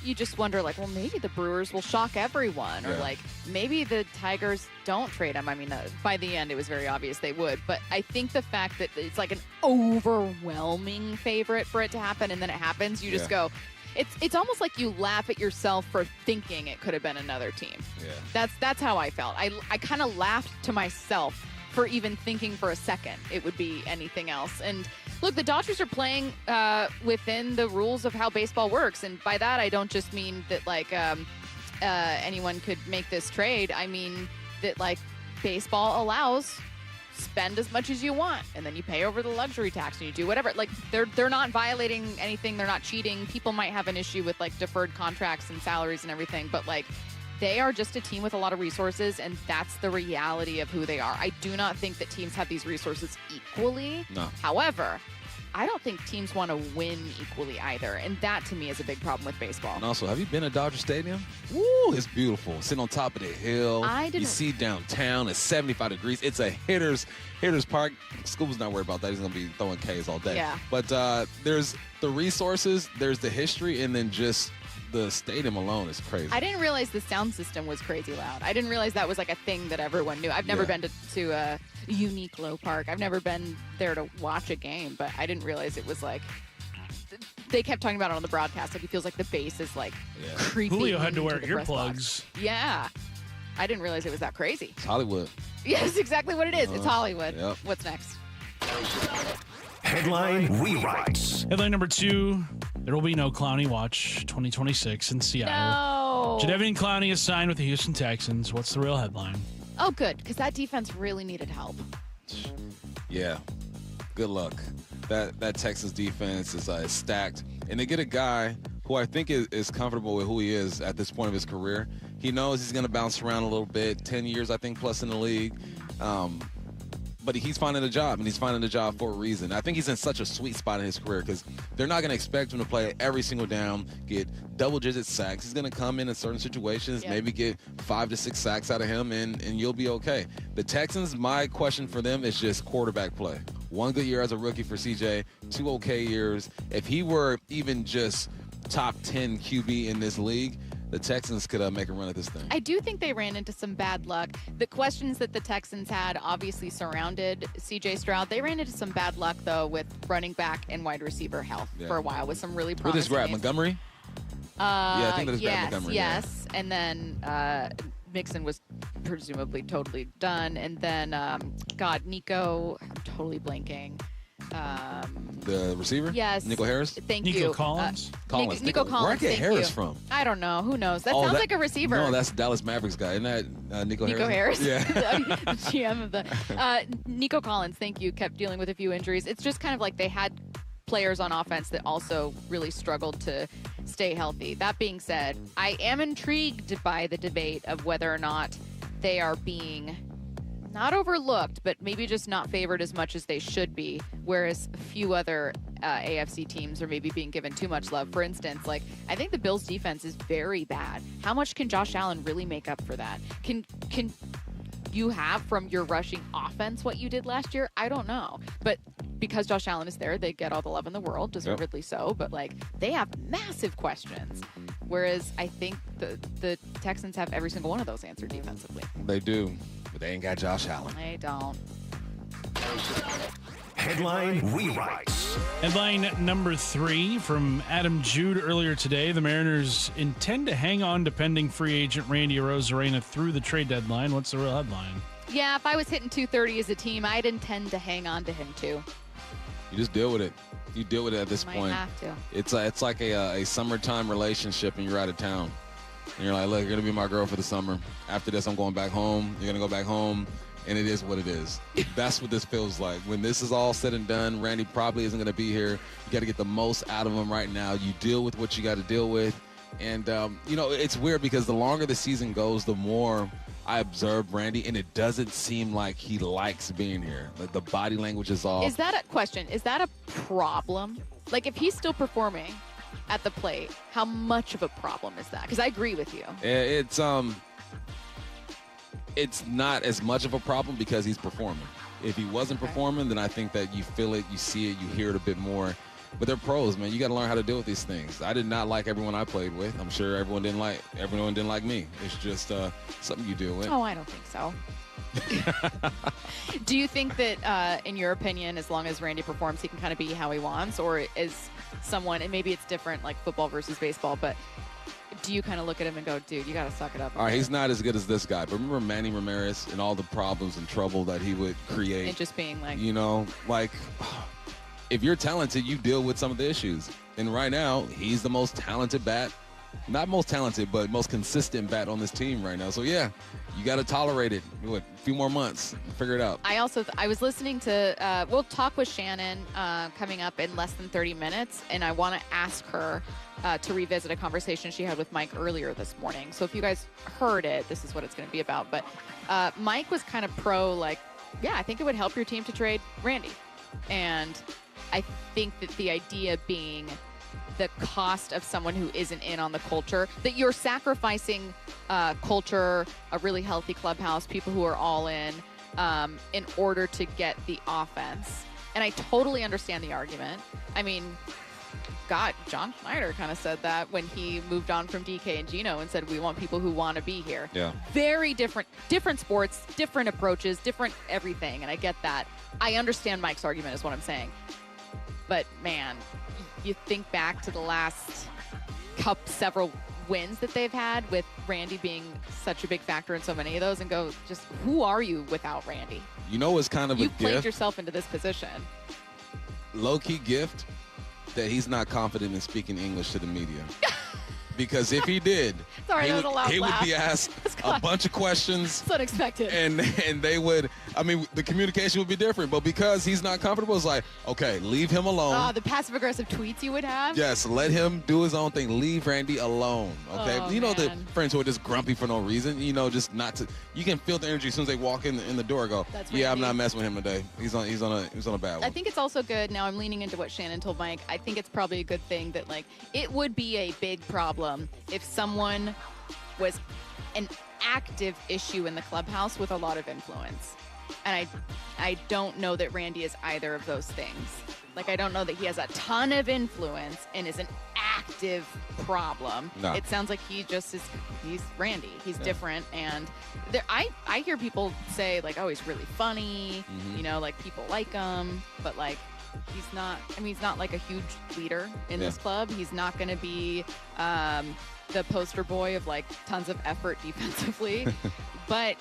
you just wonder, like, well, maybe the Brewers will shock everyone. Or, like, maybe the Tigers don't trade him. I mean, by the end, it was very obvious they would. But I think the fact that it's, like, an overwhelming favorite for it to happen, and then it happens, you just go, it's almost like you laugh at yourself for thinking it could have been another team. Yeah. That's how I felt. I kind of laughed to myself for even thinking for a second it would be anything else. And look, the Dodgers are playing within the rules of how baseball works. And by that, I don't just mean that, like, anyone could make this trade. I mean that, like, baseball allows spend as much as you want, and then you pay over the luxury tax and you do whatever. Like, they're not violating anything. They're not cheating. People might have an issue with, like, deferred contracts and salaries and everything, but, like, they are just a team with a lot of resources, and that's the reality of who they are. I do not think that teams have these resources equally. No. However, I don't think teams want to win equally either, and that to me is a big problem with baseball. And also, have you been to Dodger Stadium? Woo, it's beautiful. Sitting on top of the hill. You see downtown. It's 75 degrees. It's a hitter's park. Scubal's not worried about that. He's going to be throwing Ks all day. Yeah. But there's the resources, there's the history, and then just the stadium alone is crazy. I didn't realize the sound system was crazy loud. I didn't realize that was, like, a thing that everyone knew. I've never been to a Uniqlo Park. I've never been there to watch a game, but I didn't realize it was, like, they kept talking about it on the broadcast. Like, it feels like the bass is, like, creeping. Julio had to wear into the press box. earplugs. Yeah. I didn't realize it was that crazy. It's Hollywood. Yes, exactly what it is. It's Hollywood. Yep. What's next? Headline rewrites. Headline number 2, there will be no Clowney Watch 2026 in Seattle. No. Jadeveon Clowney is signed with the Houston Texans. What's the real headline? Oh, good, because that defense really needed help. Yeah. Good luck. That Texas defense is stacked. And they get a guy who I think is comfortable with who he is at this point of his career. He knows he's going to bounce around a little bit, 10 years, I think, plus in the league. But he's finding a job, and he's finding a job for a reason. I think he's in such a sweet spot in his career because they're not going to expect him to play every single down, get double-digit sacks. He's going to come in certain situations, maybe get 5 to 6 sacks out of him, and you'll be okay. The Texans, my question for them is just quarterback play. 1 good year as a rookie for CJ, 2 okay years. If he were even just top 10 QB in this league, the Texans could make a run at this thing. I do think they ran into some bad luck. The questions that the Texans had obviously surrounded C.J. Stroud. They ran into some bad luck, though, with running back and wide receiver health for a while with some really promising. Who just grabbed Montgomery? Yeah, I think they just grabbed Montgomery. Yes, and then Mixon was presumably totally done. And then, Nico, I'm totally blanking. The receiver? Yes. Nico Harris? Thank you. Nico Collins? Collins. Nico Collins. Where'd I get Harris from? I don't know. Who knows? That sounds like a receiver. No, that's Dallas Mavericks guy. Isn't that Nico Harris? Yeah. Yeah. The GM of the Nico Collins, thank you, kept dealing with a few injuries. It's just kind of like they had players on offense that also really struggled to stay healthy. That being said, I am intrigued by the debate of whether or not they are being not overlooked, but maybe just not favored as much as they should be, whereas a few other AFC teams are maybe being given too much love. For instance, like, I think the Bills' defense is very bad. How much can Josh Allen really make up for that? Can you have from your rushing offense what you did last year? I don't know. But because Josh Allen is there, they get all the love in the world, deservedly so. But, like, they have massive questions. Whereas I think the Texans have every single one of those answered defensively. They do. But they ain't got Josh Allen. They don't. Headline rewrites. Headline number 3 from Adam Jude earlier today. The Mariners intend to hang on to pending free agent Randy Arozarena through the trade deadline. What's the real headline? Yeah, if I was hitting 230 as a team, I'd intend to hang on to him too. You just deal with it. You deal with it at this Might point. have to. It's like a summertime relationship and you're out of town. And you're like, look, you're going to be my girl for the summer. After this, I'm going back home. You're going to go back home. And it is what it is. That's what this feels like. When this is all said and done, Randy probably isn't going to be here. You got to get the most out of him right now. You deal with what you got to deal with. And, it's weird because the longer the season goes, the more I observe Randy, and it doesn't seem like he likes being here. Like, the body language is off. Is that a question? Is that a problem? Like, if he's still performing at the plate, how much of a problem is that? Because I agree with you. It's not as much of a problem because he's performing. If he wasn't performing, then I think that you feel it, you see it, you hear it a bit more. But they're pros, man. You got to learn how to deal with these things. I did not like everyone I played with. I'm sure everyone didn't like me. It's just something you deal with. Oh, I don't think so. Do you think that, in your opinion, as long as Randy performs, he can kind of be how he wants? Or is someone, and maybe it's different, like football versus baseball, but do you kind of look at him and go, dude, you got to suck it up? All right, he's not as good as this guy. But remember Manny Ramirez and all the problems and trouble that he would create? And just being like... if you're talented, you deal with some of the issues. And right now, he's the most talented bat. Not most talented, but most consistent bat on this team right now. So, yeah, you got to tolerate it. A few more months. Figure it out. I was listening to, we'll talk with Shannon coming up in less than 30 minutes, and I want to ask her to revisit a conversation she had with Mike earlier this morning. So if you guys heard it, this is what it's going to be about. But Mike was kind of I think it would help your team to trade Randy. And I think that the idea being the cost of someone who isn't in on the culture, that you're sacrificing culture, a really healthy clubhouse, people who are all in order to get the offense. And I totally understand the argument. I mean, God, John Schneider kind of said that when he moved on from DK and Gino and said, we want people who want to be here. Yeah. Very different sports, different approaches, different everything. And I get that. I understand Mike's argument is what I'm saying. But, man, you think back to the last several wins that they've had with Randy being such a big factor in so many of those and go, just who are you without Randy? You know, it's kind of You a gift. played yourself into this position. Low-key gift that he's not confident in speaking English to the media. Because if he did, Sorry, that was a loud he would laugh. be asked a bunch of questions. It's unexpected. And they would, I mean, the communication would be different. But because he's not comfortable, it's like, okay, leave him alone. The passive-aggressive tweets you would have? Yes, let him do his own thing. Leave Randy alone, okay? Oh, you know the man. friends who are just grumpy for no reason, you know, just not to. You can feel the energy as soon as they walk in the door. Go, That's yeah, I'm Randy. not messing with him today. He's on a bad one. I think it's also good. Now I'm leaning into what Shannon told Mike. I think it's probably a good thing that, like, it would be a big problem if someone was an active issue in the clubhouse with a lot of influence. And I don't know that Randy is either of those things. Like, I don't know that he has a ton of influence and is an active problem. No. It sounds like he's Randy. He's different. And I hear people say, like, oh, he's really funny. Mm-hmm. You know, like, people like him. But, like, he's not like a huge leader in this club. He's not going to be the poster boy of, like, tons of effort defensively. But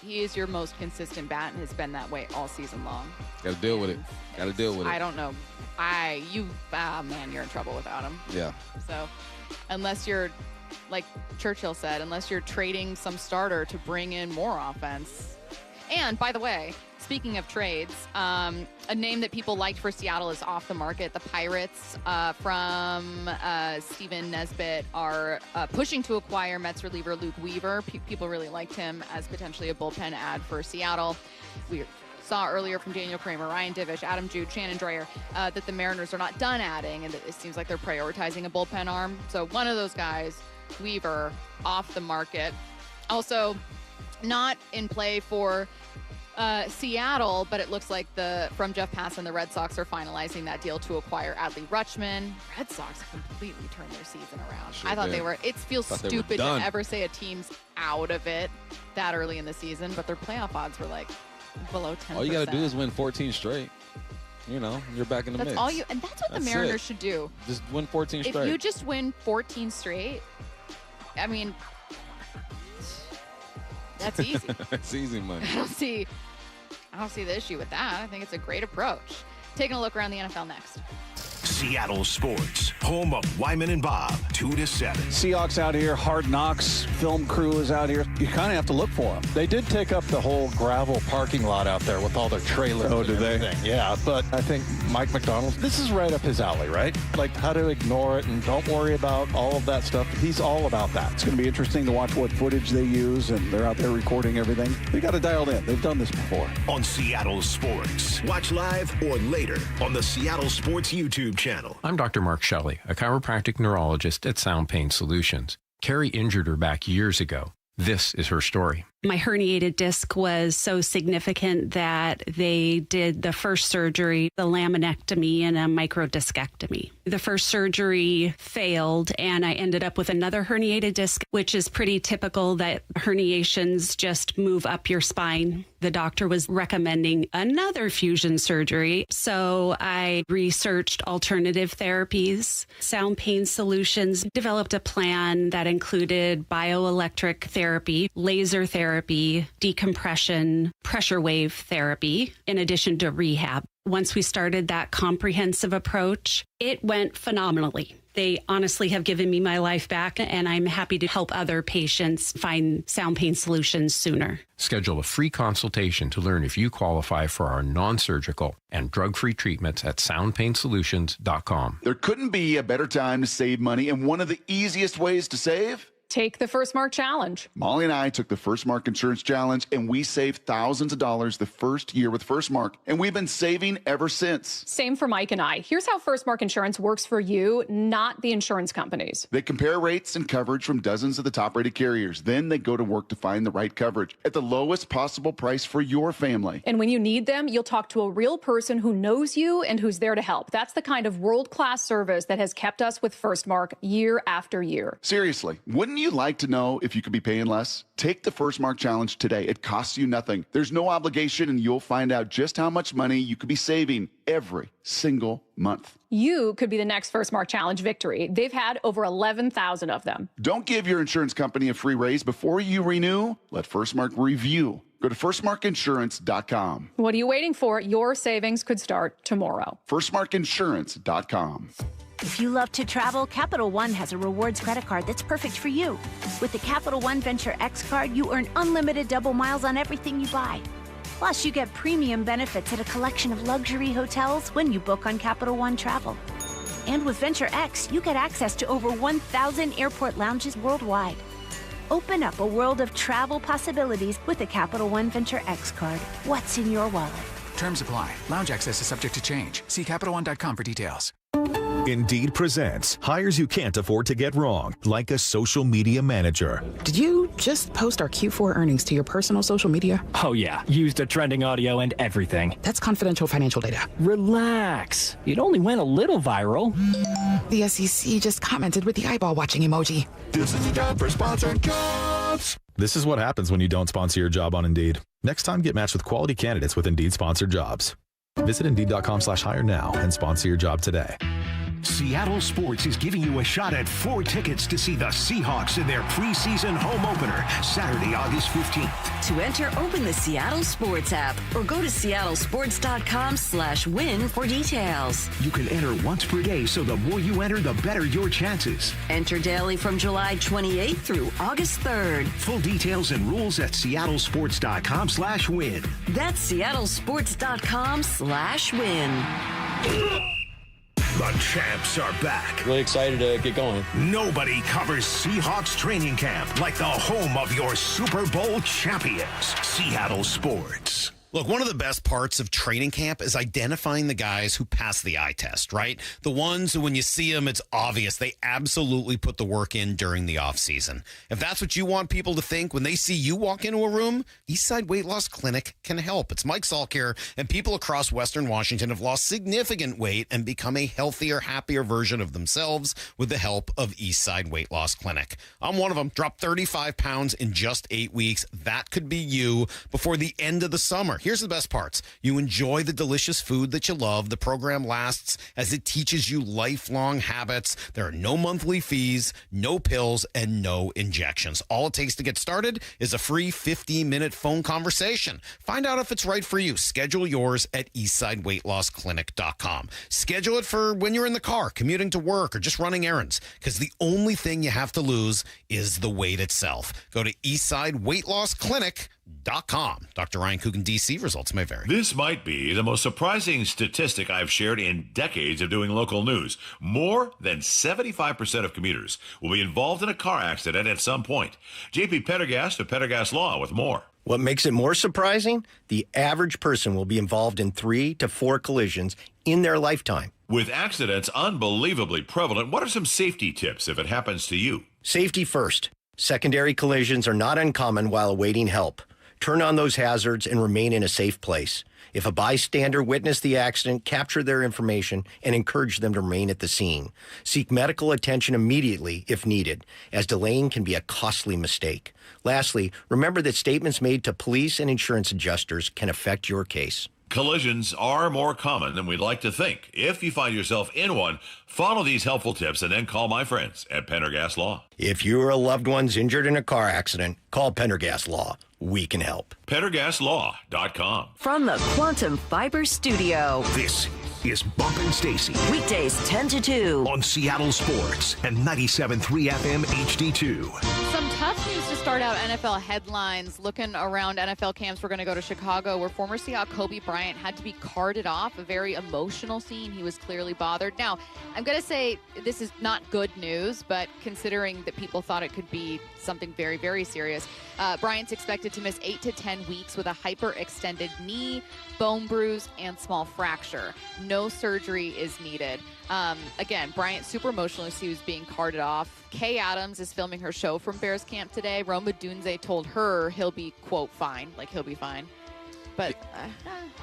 he is your most consistent bat and has been that way all season long. Got to deal with it. Got to deal with it. I don't know. Man, you're in trouble without him. Yeah. So unless you're, like Churchill said, unless you're trading some starter to bring in more offense. And by the way, speaking of trades, a name that people liked for Seattle is off the market. The Pirates from Steven Nesbitt are pushing to acquire Mets reliever Luke Weaver. People really liked him as potentially a bullpen ad for Seattle. We saw earlier from Daniel Kramer, Ryan Divish, Adam Jude, Shannon Drayer, that the Mariners are not done adding, and it seems like they're prioritizing a bullpen arm. So one of those guys, Weaver, off the market. Also, not in play for Seattle, but it looks like from Jeff Passan, the Red Sox are finalizing that deal to acquire Adley Rutschman. Red Sox completely turned their season around. Sure I thought did. it feels Thought they were stupid to done. ever say a team's out of it that early in the season, but their playoff odds were like below 10%. All you got to do is win 14 straight. You know, you're back in the That's mix. all you, and that's what the That's Mariners it. should do. Just win 14 If straight. you just win 14 straight, I mean, that's easy. It's easy money. I don't see the issue with that. I think it's a great approach. Taking a look around the NFL next. Seattle Sports, home of Wyman and Bob, 2 to 7. Seahawks out here, Hard Knocks film crew is out here. You kind of have to look for them. They did take up the whole gravel parking lot out there with all their trailers. Oh, did they? Yeah, but I think Mike McDonald, this is right up his alley, right? Like how to ignore it and don't worry about all of that stuff. He's all about that. It's going to be interesting to watch what footage they use, and they're out there recording everything. They got to dial in. They've done this before. On Seattle Sports. Watch live or later on the Seattle Sports YouTube channel. I'm Dr. Mark Shelley, a chiropractic neurologist at Sound Pain Solutions. Carrie injured her back years ago. This is her story. My herniated disc was so significant that they did the first surgery, the laminectomy and a microdiscectomy. The first surgery failed, and I ended up with another herniated disc, which is pretty typical that herniations just move up your spine. The doctor was recommending another fusion surgery, so I researched alternative therapies. Sound Pain Solutions developed a plan that included bioelectric therapy, laser therapy, decompression, pressure wave therapy, in addition to rehab. Once we started that comprehensive approach, it went phenomenally. They honestly have given me my life back, and I'm happy to help other patients find sound pain solutions sooner. Schedule a free consultation to learn if you qualify for our non-surgical and drug-free treatments at soundpainsolutions.com. There couldn't be a better time to save money, and one of the easiest ways to save? Take the First Mark Challenge. Molly and I took the First Mark Insurance Challenge, and we saved thousands of dollars the first year with First Mark, and we've been saving ever since. Same for Mike and I. Here's how First Mark Insurance works for you, not the insurance companies. They compare rates and coverage from dozens of the top-rated carriers. Then they go to work to find the right coverage at the lowest possible price for your family. And when you need them, you'll talk to a real person who knows you and who's there to help. That's the kind of world-class service that has kept us with First Mark year after year. Seriously, wouldn't you you like to know if you could be paying less? Take the First Mark Challenge today. It costs you nothing. There's no obligation, and you'll find out just how much money you could be saving every single month. You could be the next First Mark Challenge victory. They've had over 11,000 of them. Don't give your insurance company a free raise before you renew. Let First Mark review. Go to firstmarkinsurance.com. What are you waiting for? Your savings could start tomorrow. firstmarkinsurance.com. If you love to travel, Capital One has a rewards credit card that's perfect for you. With the Capital One Venture X card, you earn unlimited double miles on everything you buy. Plus, you get premium benefits at a collection of luxury hotels when you book on Capital One Travel. And with Venture X, you get access to over 1,000 airport lounges worldwide. Open up a world of travel possibilities with the Capital One Venture X card. What's in your wallet? Terms apply. Lounge access is subject to change. See CapitalOne.com for details. Indeed presents hires you can't afford to get wrong, like a social media manager. Did you just post our Q4 earnings to your personal social media? Oh, yeah. Used the trending audio and everything. That's confidential financial data. Relax. It only went a little viral. The SEC just commented with the eyeball watching emoji. This is the job for sponsored jobs. This is what happens when you don't sponsor your job on Indeed. Next time, get matched with quality candidates with Indeed sponsored jobs. Visit Indeed.com/hire now and sponsor your job today. Seattle Sports is giving you a shot at 4 tickets to see the Seahawks in their preseason home opener, Saturday, August 15th. To enter, open the Seattle Sports app or go to seattlesports.com/win for details. You can enter once per day, so the more you enter, the better your chances. Enter daily from July 28th through August 3rd. Full details and rules at seattlesports.com/win. That's seattlesports.com/win. The champs are back. Really excited to get going. Nobody covers Seahawks training camp like the home of your Super Bowl champions, Seattle Sports. Look, one of the best parts of training camp is identifying the guys who pass the eye test, right? The ones who, when you see them, it's obvious they absolutely put the work in during the offseason. If that's what you want people to think when they see you walk into a room, Eastside Weight Loss Clinic can help. It's Mike Salk here, and people across Western Washington have lost significant weight and become a healthier, happier version of themselves with the help of Eastside Weight Loss Clinic. I'm one of them. Dropped 35 pounds in just 8 weeks. That could be you before the end of the summer. Here's the best parts. You enjoy the delicious food that you love. The program lasts as it teaches you lifelong habits. There are no monthly fees, no pills, and no injections. All it takes to get started is a free 15-minute phone conversation. Find out if it's right for you. Schedule yours at eastsideweightlossclinic.com. Schedule it for when you're in the car, commuting to work, or just running errands, because the only thing you have to lose is the weight itself. Go to eastsideweightlossclinic.com. Dr. Ryan Coogan, D.C. Results may vary. This might be the most surprising statistic I've shared in decades of doing local news. More than 75% of commuters will be involved in a car accident at some point. J.P. Pendergast of Pendergast Law with more. What makes it more surprising? The average person will be involved in 3 to 4 collisions in their lifetime. With accidents unbelievably prevalent, what are some safety tips if it happens to you? Safety first. Secondary collisions are not uncommon while awaiting help. Turn on those hazards and remain in a safe place. If a bystander witnessed the accident, capture their information and encourage them to remain at the scene. Seek medical attention immediately if needed, as delaying can be a costly mistake. Lastly, remember that statements made to police and insurance adjusters can affect your case. Collisions are more common than we'd like to think. If you find yourself in one, follow these helpful tips and then call my friends at Pendergast Law. If you or a loved one's injured in a car accident, call Pendergast Law. We can help. PendergastLaw.com. From the Quantum Fiber Studio, this is Bump Stacy. Weekdays 10 to 2 on Seattle Sports and 97.3 FM HD2. Some tough news to start out NFL headlines. Looking around NFL camps, we're going to go to Chicago, where former Seahawk Kobe Bryant had to be carted off. A very emotional scene. He was clearly bothered. Now, I'm going to say this is not good news, but considering that people thought it could be something very, very serious, Bryant's expected to miss 8 to 10 weeks with a hyperextended knee, bone bruise, and small fracture. No surgery is needed. Again, Bryant super emotional as he was being carted off. Kay Adams is filming her show from Bears camp today. Roma Dunze told her he'll be, quote, fine. Like, he'll be fine. But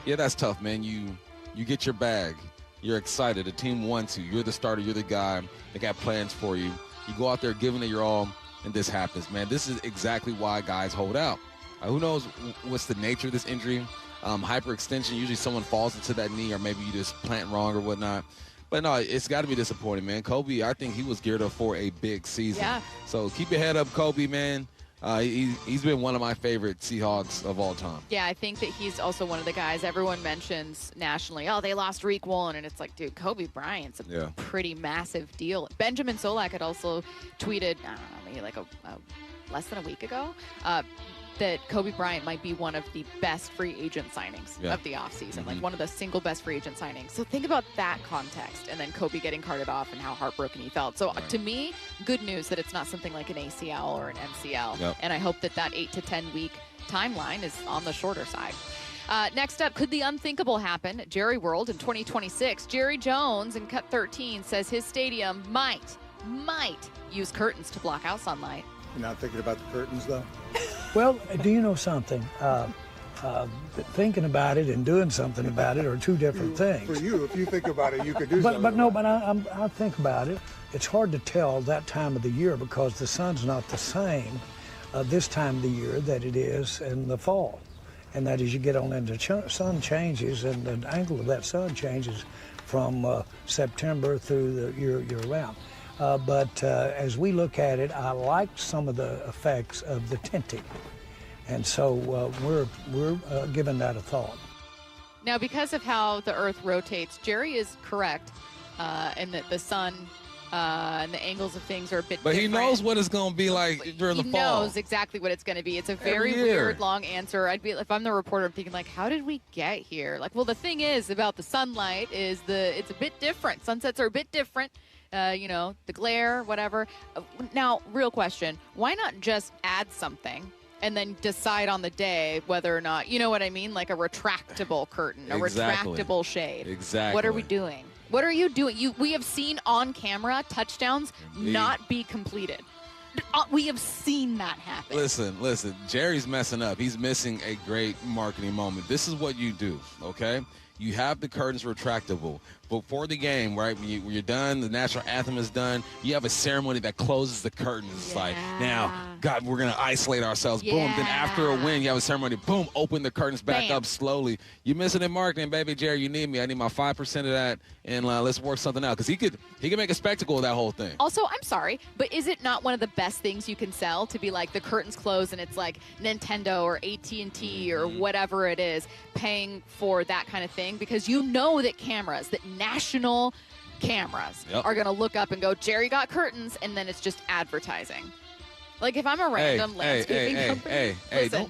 yeah, that's tough, man. You get your bag. You're excited. The team wants you. You're the starter. You're the guy. They got plans for you. You go out there giving it your all. and this happens, man. This is exactly why guys hold out. Who knows what's the nature of this injury? Hyperextension, usually someone falls into that knee, or maybe you just plant wrong or whatnot. But no, it's got to be disappointing, man. Kobe, I think he was geared up for a big season. Yeah. So keep your head up, Kobe, man. He's been one of my favorite Seahawks of all time. Yeah, I think that he's also one of the guys everyone mentions nationally. Oh, they lost Tariq Woolen, and it's like, dude, Kobe Bryant's a pretty massive deal. Benjamin Solak had also tweeted, I don't know, maybe like less than a week ago, that Kobe Bryant might be one of the best free agent signings of the offseason, like one of the single best free agent signings. So think about that context, and then Kobe getting carted off and how heartbroken he felt. So to me, good news that it's not something like an ACL or an MCL, and I hope that 8 to 10 week timeline is on the shorter side. Next up, could the unthinkable happen? Jerry World in 2026. Jerry Jones in Cut 13 says his stadium might use curtains to block out sunlight. You're not thinking about the curtains, though? Well, do you know something? Thinking about it and doing something about it are two different things. For you, if you think about it, you could do something. But I think about it. It's hard to tell that time of the year because the sun's not the same this time of the year that it is in the fall. And that as you get on into sun changes, and the angle of that sun changes from September through the year round. But as we look at it, I liked some of the effects of the tinting. And so we're giving that a thought. Now, because of how the Earth rotates, Jerry is correct in that the sun and the angles of things are a bit different. He knows what it's going to be like during the fall. He knows exactly what it's going to be. It's a very weird, long answer. If I'm the reporter, I'm thinking, like, how did we get here? Like, well, the thing is about the sunlight is it's a bit different. Sunsets are a bit different. The glare, whatever. Now, real question, why not just add something and then decide on the day whether or not, you know what I mean? Like a retractable curtain, a retractable shade. Exactly. What are we doing? What are you doing? We have seen on camera touchdowns not be completed. We have seen that happen. Listen, Jerry's messing up. He's missing a great marketing moment. This is what you do, okay? You have the curtains retractable. Before the game, right, when you're done, the national anthem is done, you have a ceremony that closes the curtains. It's like, now, God, we're going to isolate ourselves. Boom. Then after a win, you have a ceremony. Boom. Open the curtains back up slowly. You're missing in marketing, baby. Jerry, you need me. I need my 5% of that, and let's work something out. Because he could make a spectacle of that whole thing. Also, I'm sorry, but is it not one of the best things you can sell to be like the curtains close and it's like Nintendo or AT&T or whatever it is paying for that kind of thing? Because you know that national cameras are going to look up and go, Jerry got curtains, and then it's just advertising. Like if I'm a random landscaping company.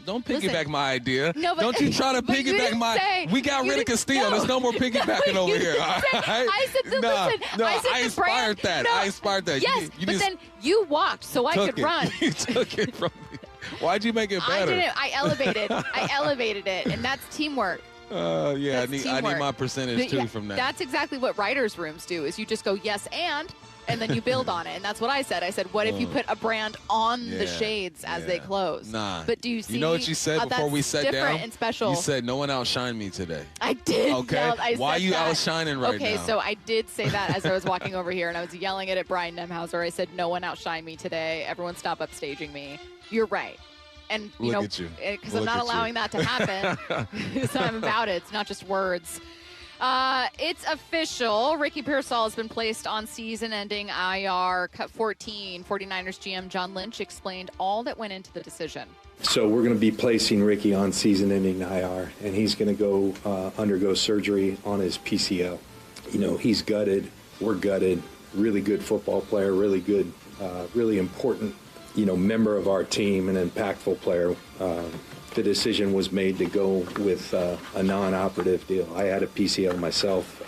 Don't piggyback my idea. No, but don't you try to piggyback my. We got rid of Castillo. No. There's no more piggybacking over here. I said, I inspired that. I inspired that. Yes, then you walked so I could run. You took it from me. Why'd you make it better? I didn't. I elevated it, and that's teamwork. I need my percentage too from that. That's exactly what writers' rooms do. Is you just go yes and then you build on it, and that's what I said. I said, what if you put a brand on the shades as they close? Nah. But do you see? You know what you said before we sat down? Different and special. You said no one outshined me today. I did. Okay. Why are you outshining right now? Okay, so I did say that as I was walking over here, and I was yelling it at Brian Nemhauser. I said, no one outshined me today. Everyone stop upstaging me. You're right. And, because I'm not allowing that to happen. Because I'm about it. It's not just words. It's official. Ricky Pearsall has been placed on season-ending IR. Cut 14. 49ers GM John Lynch explained all that went into the decision. So we're going to be placing Ricky on season-ending IR, and he's going to go undergo surgery on his PCL. He's gutted. We're gutted. Really good football player. Really good, really important member of our team, an impactful player. The decision was made to go with a non-operative deal. I had a PCL myself,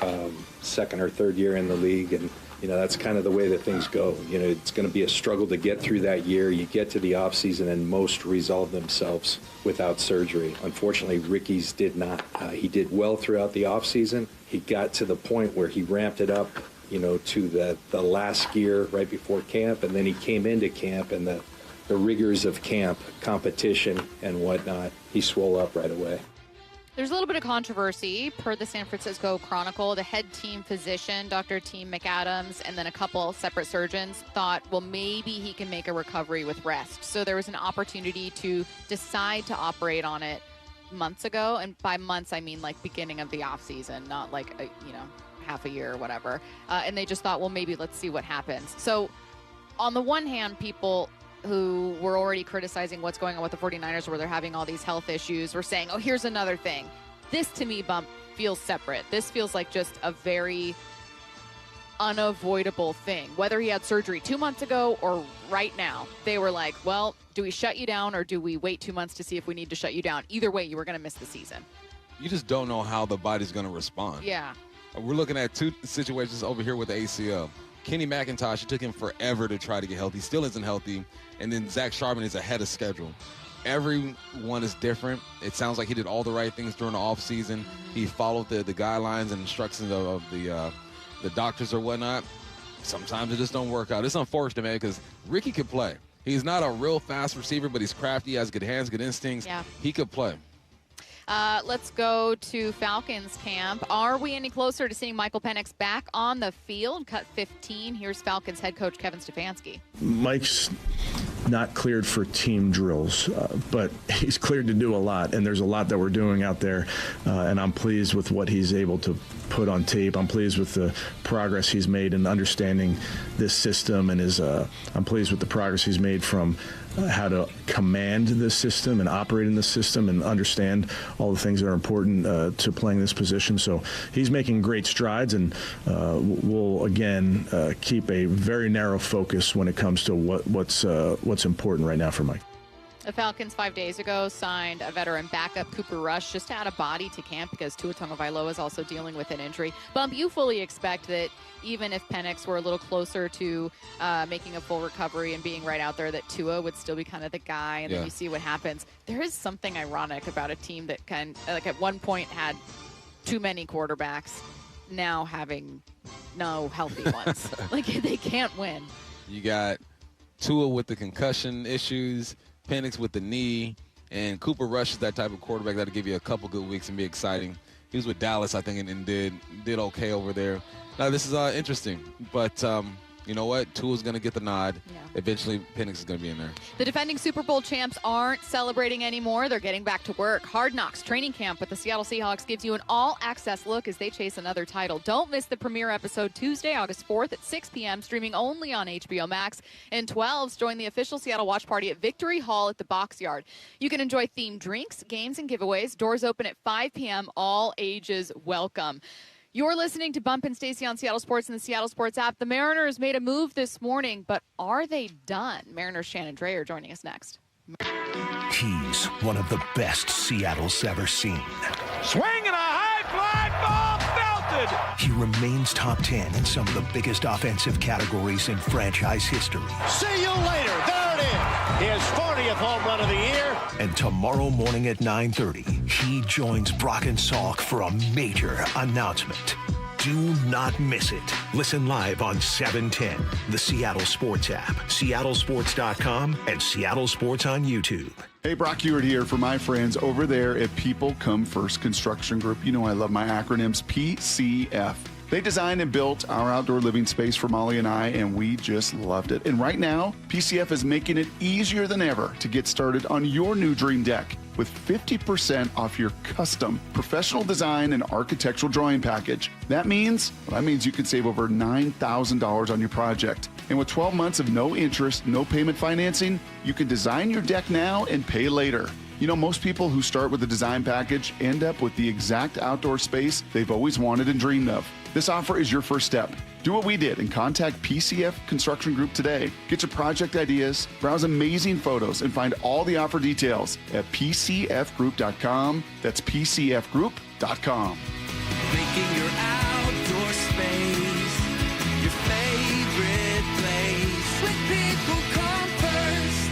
second or third year in the league, and that's kind of the way that things go. It's going to be a struggle to get through that year. You get to the off season, and most resolve themselves without surgery. Unfortunately, Ricky's did not. He did well throughout the off season. He got to the point where he ramped it up to the last gear right before camp, and then he came into camp, and the rigors of camp, competition, and whatnot, he swole up right away. There's a little bit of controversy per the San Francisco Chronicle. The head team physician, Dr. Team McAdams, and then a couple separate surgeons thought, well, maybe he can make a recovery with rest. So there was an opportunity to decide to operate on it months ago. And by months, I mean like beginning of the offseason, not like, half a year or whatever. And they just thought, well, maybe let's see what happens. So on the one hand, people who were already criticizing what's going on with the 49ers where they're having all these health issues were saying, oh, here's another thing. This, to me, Bump, feels separate. This feels like just a very unavoidable thing. Whether he had surgery 2 months ago or right now, they were like, well, do we shut you down or do we wait 2 months to see if we need to shut you down? Either way, you were going to miss the season. You just don't know how the body's going to respond. Yeah. We're looking at two situations over here with the ACL. Kenny McIntosh, it took him forever to try to get healthy. Still isn't healthy. And then Zach Charbonnet is ahead of schedule. Everyone is different. It sounds like he did all the right things during the offseason. He followed the guidelines and instructions of the doctors or whatnot. Sometimes it just don't work out. It's unfortunate, man, because Ricky could play. He's not a real fast receiver, but he's crafty. He has good hands, good instincts. Yeah. He could play. Let's go to Falcons camp. Are we any closer to seeing Michael Penix back on the field? Cut 15. Here's Falcons head coach Kevin Stefanski. Mike's not cleared for team drills, but he's cleared to do a lot, and there's a lot that we're doing out there, and I'm pleased with what he's able to put on tape. I'm pleased with the progress he's made in understanding this system, and I'm pleased with the progress he's made from how to command the system and operate in the system and understand all the things that are important to playing this position. So he's making great strides, and we'll again keep a very narrow focus when it comes to what's important right now for Mike. The Falcons 5 days ago signed a veteran backup, Cooper Rush, just to add a body to camp because Tua Tagovailoa is also dealing with an injury. Bump, you fully expect that even if Penix were a little closer to making a full recovery and being right out there, that Tua would still be kind of the guy, and then you see what happens. There is something ironic about a team that at one point had too many quarterbacks, now having no healthy ones. Like, they can't win. You got Tua with the concussion issues, Penix with the knee, and Cooper Rush is that type of quarterback that'll give you a couple good weeks and be exciting. He was with Dallas, I think, and did okay over there. Now, this is interesting, but you know what? Tua's going to get the nod. Yeah. Eventually, Penix is going to be in there. The defending Super Bowl champs aren't celebrating anymore. They're getting back to work. Hard Knocks training camp with the Seattle Seahawks gives you an all-access look as they chase another title. Don't miss the premiere episode Tuesday, August 4th at 6 p.m., streaming only on HBO Max. And 12s join the official Seattle watch party at Victory Hall at the Box Yard. You can enjoy themed drinks, games, and giveaways. Doors open at 5 p.m. All ages welcome. You're listening to Bump and Stacy on Seattle Sports and the Seattle Sports app. The Mariners made a move this morning, but are they done? Mariners Shannon Drayer joining us next. He's one of the best Seattle's ever seen. Swing and a high fly ball belted. He remains top 10 in some of the biggest offensive categories in franchise history. See you later. There it is. His 40th home run of the year. And tomorrow morning at 9:30, he joins Brock and Salk for a major announcement. Do not miss it. Listen live on 710, the Seattle Sports app, seattlesports.com, and Seattle Sports on YouTube. Hey, Brock Ewart here for my friends over there at People Come First Construction Group. You know I love my acronyms, PCF. They designed and built our outdoor living space for Molly and I, and we just loved it. And right now, PCF is making it easier than ever to get started on your new dream deck with 50% off your custom professional design and architectural drawing package. That means you can save over $9,000 on your project. And with 12 months of no interest, no payment financing, you can design your deck now and pay later. You know, most people who start with a design package end up with the exact outdoor space they've always wanted and dreamed of. This offer is your first step. Do what we did and contact PCF Construction Group today. Get your project ideas, browse amazing photos, and find all the offer details at PCFgroup.com. That's PCFgroup.com. Making your outdoor space your favorite place. With People Come First.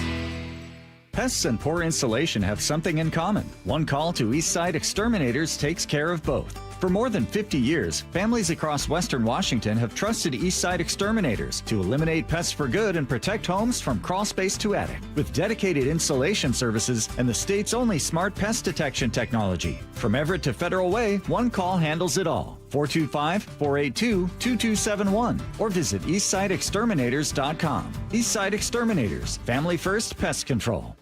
Pests and poor installation have something in common. One call to Eastside Exterminators takes care of both. For more than 50 years, families across Western Washington have trusted Eastside Exterminators to eliminate pests for good and protect homes from crawl space to attic. With dedicated installation services and the state's only smart pest detection technology. From Everett to Federal Way, one call handles it all. 425-482-2271 or visit eastsideexterminators.com. Eastside Exterminators, family first pest control.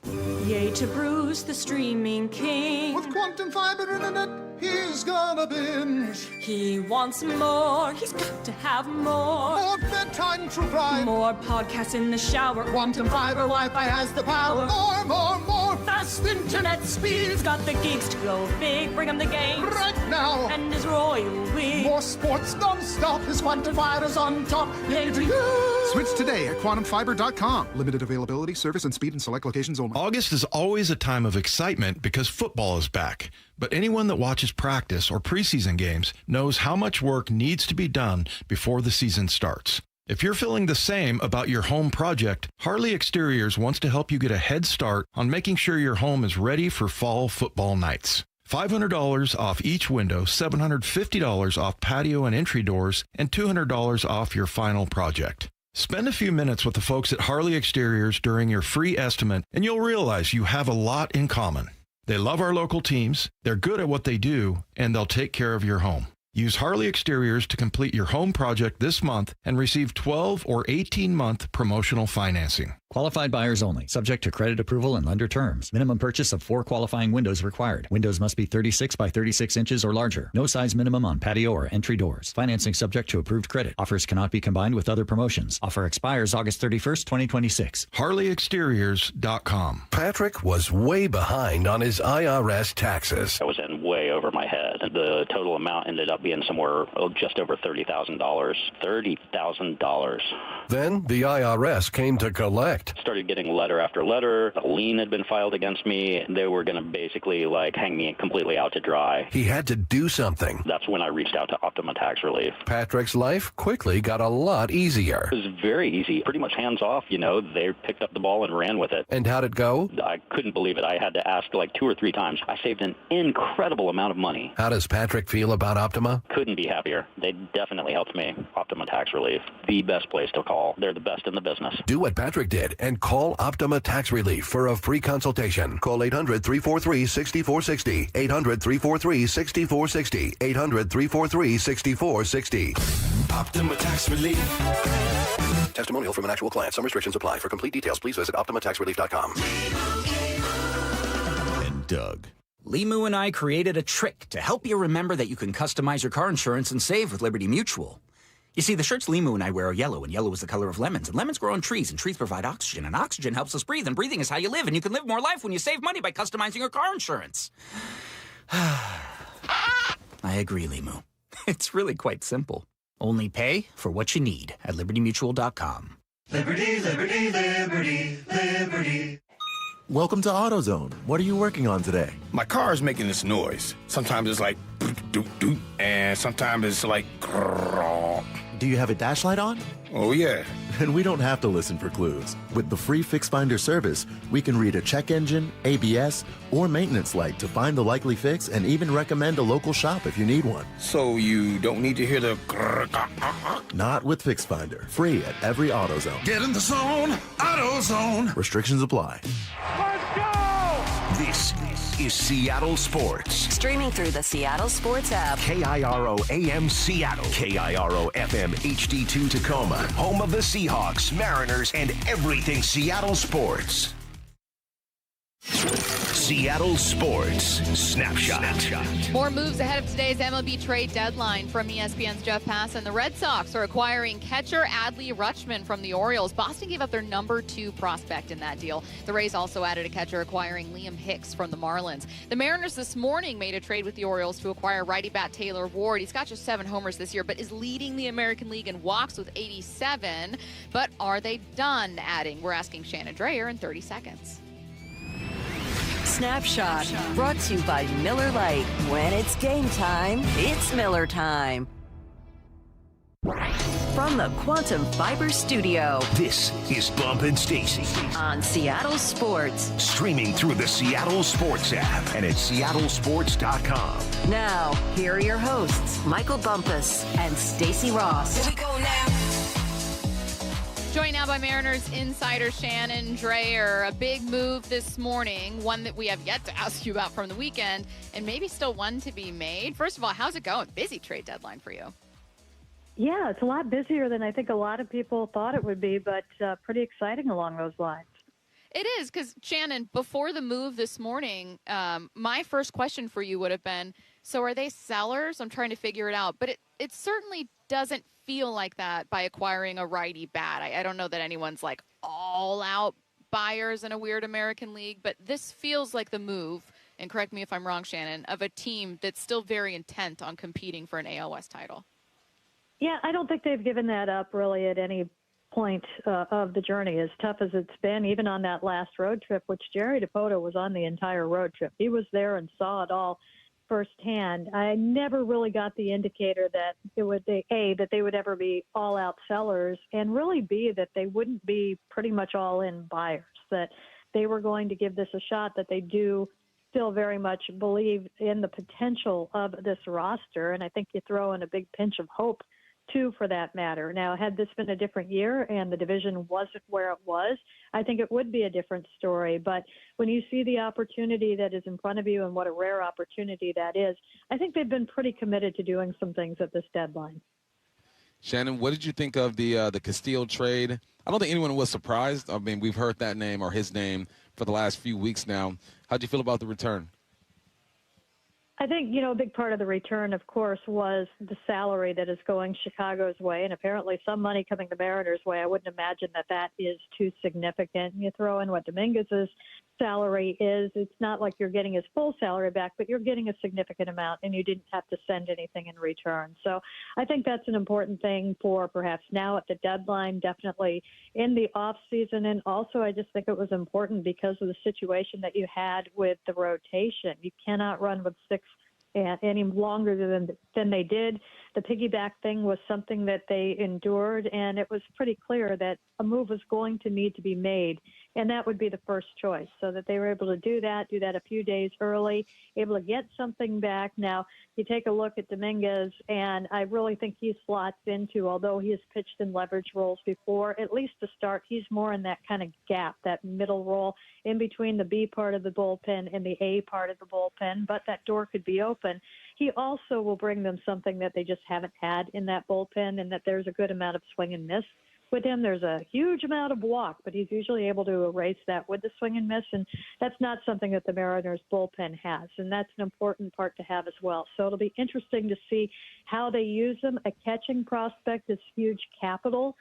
Yay to Bruce, the streaming king. With quantum fiber internet, he's gonna binge. He wants more, he's got to have more. More bedtime true crime. More podcasts in the shower. Quantum fiber Wi-Fi has the power. More. Fast internet speed. He's got the geeks to go big. Bring him the games. Right now. And his royal we. More sports non-stop. His quantum fiber's on top. Yay to you. Switch today at quantumfiber.com. Limited availability, service and speed in select locations only. August is always a time of excitement because football is back. But anyone that watches practice or preseason games knows how much work needs to be done before the season starts. If you're feeling the same about your home project, Harley Exteriors wants to help you get a head start on making sure your home is ready for fall football nights. $500 off each window, $750 off patio and entry doors, and $200 off your final project. Spend a few minutes with the folks at Harley Exteriors during your free estimate, and you'll realize you have a lot in common. They love our local teams, they're good at what they do, and they'll take care of your home. Use Harley Exteriors to complete your home project this month and receive 12 or 18-month promotional financing. Qualified buyers only. Subject to credit approval and lender terms. Minimum purchase of 4 qualifying windows required. Windows must be 36 by 36 inches or larger. No size minimum on patio or entry doors. Financing subject to approved credit. Offers cannot be combined with other promotions. Offer expires August 31st, 2026. HarleyExteriors.com. Patrick was way behind on his IRS taxes. I was in way over my head. The total amount ended up being somewhere just over $30,000. $30,000. Then the IRS came to collect. Started getting letter after letter. A lien had been filed against me. They were going to basically hang me completely out to dry. He had to do something. That's when I reached out to Optima Tax Relief. Patrick's life quickly got a lot easier. It was very easy. Pretty much hands off, They picked up the ball and ran with it. And how'd it go? I couldn't believe it. I had to ask 2 or 3 times. I saved an incredible amount of money. How does Patrick feel about Optima? Couldn't be happier. They definitely helped me. Optima Tax Relief. The best place to call. They're the best in the business. Do what Patrick did and call Optima Tax Relief for a free consultation. Call 800-343-6460. 800-343-6460. 800-343-6460. Optima Tax Relief. Testimonial from an actual client. Some restrictions apply. For complete details, please visit OptimaTaxRelief.com. And Doug. Limu and I created a trick to help you remember that you can customize your car insurance and save with Liberty Mutual. You see, the shirts Limu and I wear are yellow, and yellow is the color of lemons. And lemons grow on trees, and trees provide oxygen. And oxygen helps us breathe, and breathing is how you live. And you can live more life when you save money by customizing your car insurance. I agree, Limu. It's really quite simple. Only pay for what you need at LibertyMutual.com. Liberty, liberty, liberty, liberty. Welcome to AutoZone. What are you working on today? My car is making this noise. Sometimes it's like doot, and sometimes it's like grrr. Do you have a dash light on? Oh, yeah. And we don't have to listen for clues. With the free Fix Finder service, we can read a check engine, ABS, or maintenance light to find the likely fix and even recommend a local shop if you need one. So you don't need to hear the grrr. Not with Fix Finder. Free at every AutoZone. Get in the zone, AutoZone. Restrictions apply. Let's go! This is Seattle Sports. Streaming through the Seattle Sports app. KIRO AM Seattle. KIRO FM HD2 Tacoma. Home of the Seahawks, Mariners, and everything Seattle sports. Seattle Sports Snapshot. More moves ahead of today's MLB trade deadline from ESPN's Jeff Passan. The Red Sox are acquiring catcher Adley Rutschman from the Orioles. Boston gave up their number 2 prospect in that deal. The Rays also added a catcher, acquiring Liam Hicks from the Marlins. The Mariners this morning made a trade with the Orioles to acquire righty bat Taylor Ward. He's got just 7 homers this year, but is leading the American League in walks with 87. But are they done adding? We're asking Shannon Drayer in 30 seconds. Snapshot, brought to you by Miller Lite. When it's game time, it's Miller time. from the Quantum Fiber Studio This is Bump and Stacy on Seattle Sports. Streaming through the Seattle Sports app and at seattlesports.com. Now, here are your hosts, Michael Bumpus and Stacy Ross. Here we go now. Joined now by Mariners insider Shannon, Drayer. A big move this morning, one that we have yet to ask you about from the weekend, and maybe still one to be made. First of all, how's it going? Busy trade deadline for you. Yeah, it's a lot busier than I think a lot of people thought it would be, but pretty exciting along those lines. It is, because, Shannon, before the move this morning, my first question for you would have been, so are they sellers? I'm trying to figure it out. But it certainly doesn't feel like that by acquiring a righty bat. I don't know that anyone's like all-out buyers in a weird American league, but this feels like the move, and correct me if I'm wrong, Shannon, of a team that's still very intent on competing for an AL West title. Yeah, I don't think they've given that up really at any point of the journey, as tough as it's been, even on that last road trip, which Jerry DePoto was on the entire road trip. He was there and saw it all firsthand. I never really got the indicator that it would, A, that they would ever be all-out sellers, and really, B, that they wouldn't be pretty much all-in buyers, that they were going to give this a shot, that they do still very much believe in the potential of this roster, and I think you throw in a big pinch of hope too, for that matter. Now, had this been a different year and the division wasn't where it was, I think it would be a different story. But when you see the opportunity that is in front of you and what a rare opportunity that is, I think they've been pretty committed to doing some things at this deadline. Shannon, what did you think of the Castillo trade? I don't think anyone was surprised. I mean, we've heard that name or his name for the last few weeks now. How do you feel about the return? I think, a big part of the return, of course, was the salary that is going Chicago's way, and apparently some money coming the Mariners' way. I wouldn't imagine that is too significant. You throw in what Dominguez's salary is, it's not like you're getting his full salary back, but you're getting a significant amount, and you didn't have to send anything in return. So I think that's an important thing for perhaps now at the deadline, definitely in the offseason, and also I just think it was important because of the situation that you had with the rotation. You cannot run with six any longer than they did. The piggyback thing was something that they endured, and it was pretty clear that a move was going to need to be made, and that would be the first choice, so that they were able to do that a few days early, able to get something back. Now, you take a look at Dominguez, and I really think he slots into, although he has pitched in leverage roles before, at least to start, he's more in that kind of gap, that middle role in between the B part of the bullpen and the A part of the bullpen, but that door could be open. He also will bring them something that they just haven't had in that bullpen, and that there's a good amount of swing and miss with him. There's a huge amount of walk, but he's usually able to erase that with the swing and miss, and that's not something that the Mariners bullpen has, and that's an important part to have as well. So it'll be interesting to see how they use him. A catching prospect is huge capital,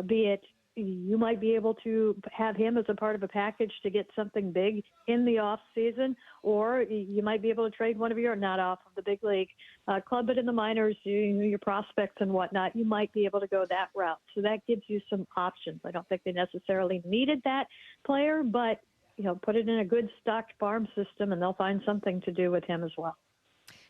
be it you might be able to have him as a part of a package to get something big in the off season, or you might be able to trade one of your, not off of the big league club, but in the minors, your prospects and whatnot, you might be able to go that route. So that gives you some options. I don't think they necessarily needed that player, but put it in a good stocked farm system and they'll find something to do with him as well.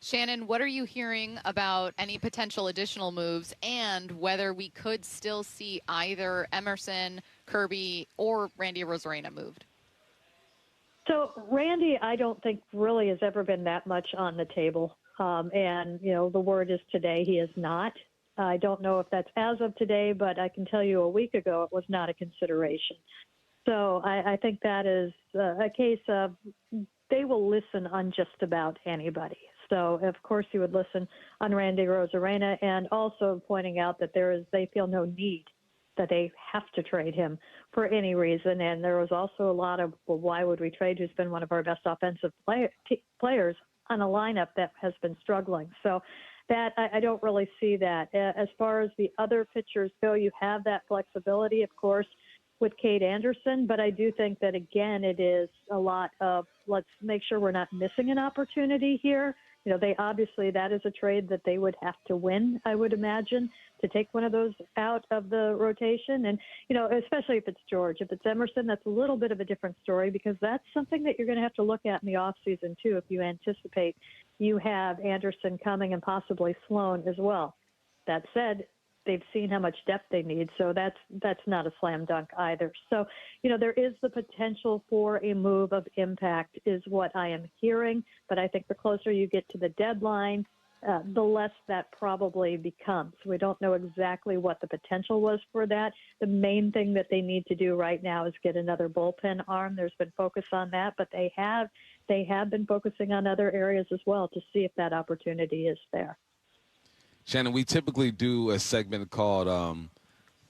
Shannon, what are you hearing about any potential additional moves and whether we could still see either Emerson, Kirby, or Randy Arozarena moved? So Randy, I don't think really has ever been that much on the table. And the word is today he is not. I don't know if that's as of today, but I can tell you a week ago it was not a consideration. So I think that is a case of they will listen on just about anybody. So, of course, you would listen on Randy Arozarena, and also pointing out that they feel no need that they have to trade him for any reason. And there was also a lot of, well, why would we trade who's been one of our best offensive players on a lineup that has been struggling. So that I don't really see that. As far as the other pitchers go, you have that flexibility, of course, with Cade Anderson, but I do think that, again, it is a lot of let's make sure we're not missing an opportunity here. They obviously, that is a trade that they would have to win, I would imagine, to take one of those out of the rotation. And, especially if it's George. If it's Emerson, that's a little bit of a different story because that's something that you're going to have to look at in the offseason, too, if you anticipate you have Anderson coming and possibly Sloan as well. That said, they've seen how much depth they need. So that's not a slam dunk either. So, there is the potential for a move of impact is what I am hearing. But I think the closer you get to the deadline, the less that probably becomes. We don't know exactly what the potential was for that. The main thing that they need to do right now is get another bullpen arm. There's been focus on that, but they have been focusing on other areas as well to see if that opportunity is there. Shannon, we typically do a segment called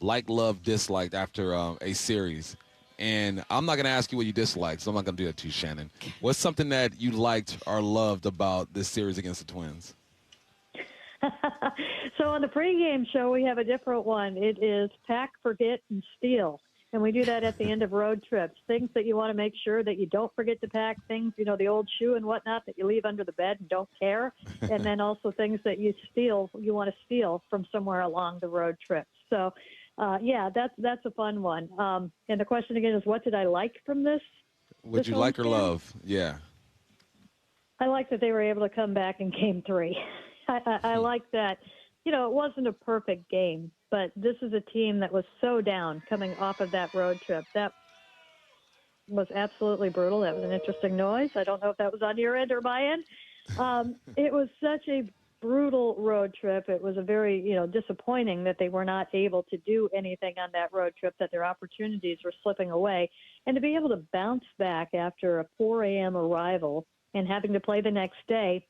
Like, Love, Disliked after a series. And I'm not going to ask you what you disliked, so I'm not going to do that to you, Shannon. What's something that you liked or loved about this series against the Twins? So on the pregame show, we have a different one. It is pack, forget, and steal. And we do that at the end of road trips. Things that you want to make sure that you don't forget to pack, things, the old shoe and whatnot that you leave under the bed and don't care. And then also things that you want to steal from somewhere along the road trip. So, that's a fun one. And the question again is, what did I like from this? Would you like or love? Yeah. I like that they were able to come back in game 3. I like that. It wasn't a perfect game, but this is a team that was so down coming off of that road trip. That was absolutely brutal. That was an interesting noise. I don't know if that was on your end or my end. It was such a brutal road trip. It was a very, disappointing that they were not able to do anything on that road trip, that their opportunities were slipping away. And to be able to bounce back after a 4 a.m. arrival and having to play the next day,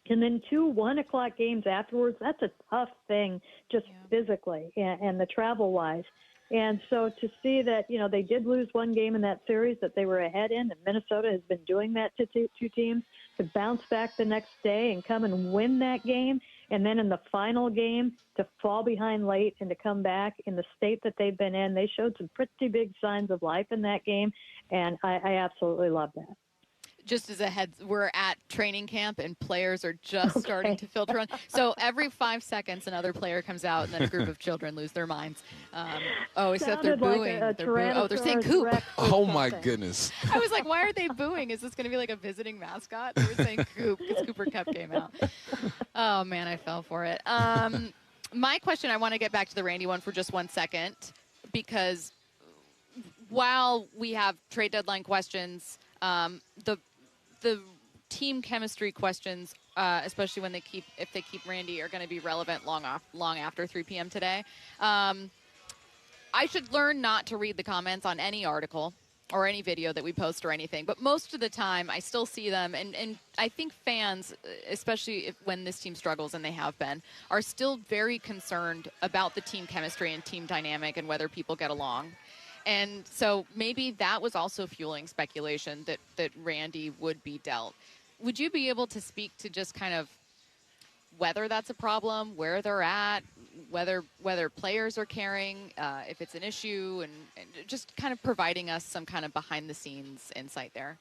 and then 2 1:00 games afterwards, that's a tough thing just physically and the travel-wise. And so to see that, they did lose one game in that series that they were ahead in, and Minnesota has been doing that to two teams, to bounce back the next day and come and win that game, and then in the final game to fall behind late and to come back in the state that they've been in, they showed some pretty big signs of life in that game, and I absolutely love that. Just as a heads, we're at training camp and players are just starting to filter on. So every 5 seconds, another player comes out, and then a group of children lose their minds. Except they're booing. They're saying "Coop." Oh my goodness! I was like, why are they booing? Is this going to be like a visiting mascot? They were saying "Coop" because Cooper Kupp came out. Oh man, I fell for it. My question, I want to get back to the Randy one for just 1 second, because while we have trade deadline questions, the team chemistry questions, especially when if they keep Randy, are going to be relevant long after 3 p.m. today. I should learn not to read the comments on any article or any video that we post or anything, but most of the time I still see them, and I think fans, especially when this team struggles, and they have been, are still very concerned about the team chemistry and team dynamic and whether people get along. And so maybe that was also fueling speculation that Randy would be dealt. Would you be able to speak to just kind of whether that's a problem, where they're at, whether players are caring, if it's an issue, and just kind of providing us some kind of behind-the-scenes insight there?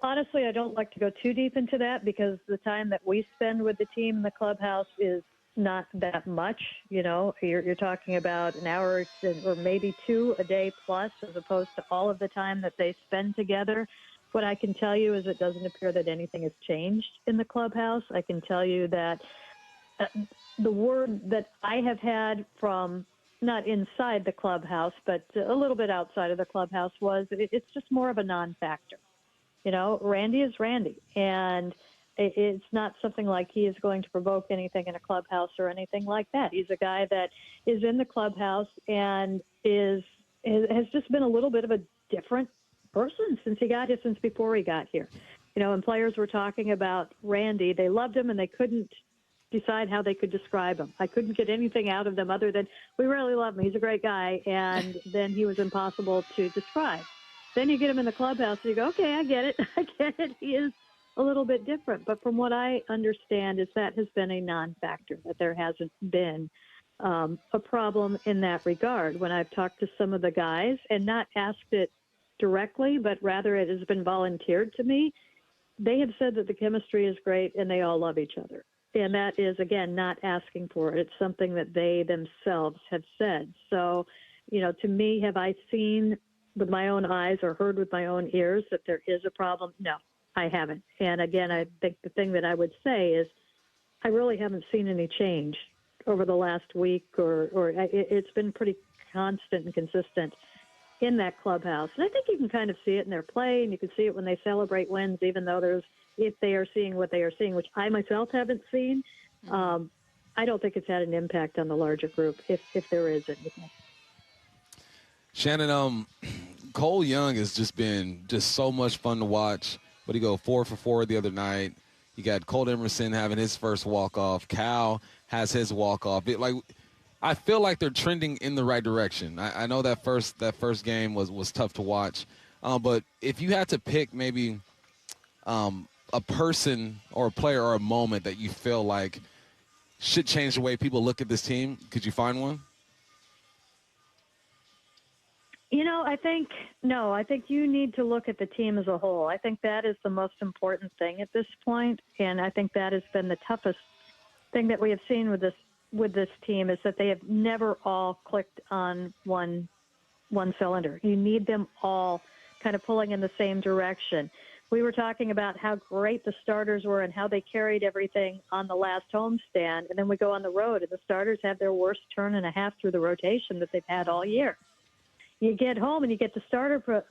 Honestly, I don't like to go too deep into that, because the time that we spend with the team in the clubhouse is not that much. You're talking about an hour or maybe 2 a day plus, as opposed to all of the time that they spend together. What I can tell you is it doesn't appear that anything has changed in the clubhouse. I can tell you that the word that I have had from not inside the clubhouse, but a little bit outside of the clubhouse, was it's just more of a non-factor. Randy is Randy, and it's not something like he is going to provoke anything in a clubhouse or anything like that. He's a guy that is in the clubhouse and has just been a little bit of a different person since before he got here. And players were talking about Randy. They loved him and they couldn't decide how they could describe him. I couldn't get anything out of them other than, we really love him, he's a great guy, and then he was impossible to describe. Then you get him in the clubhouse and you go, okay, I get it. He is a little bit different. But from what I understand is that has been a non-factor, that there hasn't been a problem in that regard. When I've talked to some of the guys and not asked it directly, but rather it has been volunteered to me, they have said that the chemistry is great and they all love each other. And that is, again, not asking for it. It's something that they themselves have said. So, to me, have I seen with my own eyes or heard with my own ears that there is a problem? No, I haven't. And again, I think the thing that I would say is I really haven't seen any change over the last week, or it's been pretty constant and consistent in that clubhouse. And I think you can kind of see it in their play, and you can see it when they celebrate wins, even though if they are seeing what they are seeing, which I myself haven't seen. I don't think it's had an impact on the larger group, if there is anything. Shannon, Cole Young has just been so much fun to watch. But he go 4 for 4 the other night. You got Colt Emerson having his first walk-off. Cal has his walk-off. I feel like they're trending in the right direction. I know that first game was tough to watch. But if you had to pick maybe a person or a player or a moment that you feel like should change the way people look at this team, could you find one? I think you need to look at the team as a whole. I think that is the most important thing at this point, and I think that has been the toughest thing that we have seen with this team is that they have never all clicked on one cylinder. You need them all kind of pulling in the same direction. We were talking about how great the starters were and how they carried everything on the last homestand, and then we go on the road, and the starters have their worst turn and a half through the rotation that they've had all year. You get home and you get the starter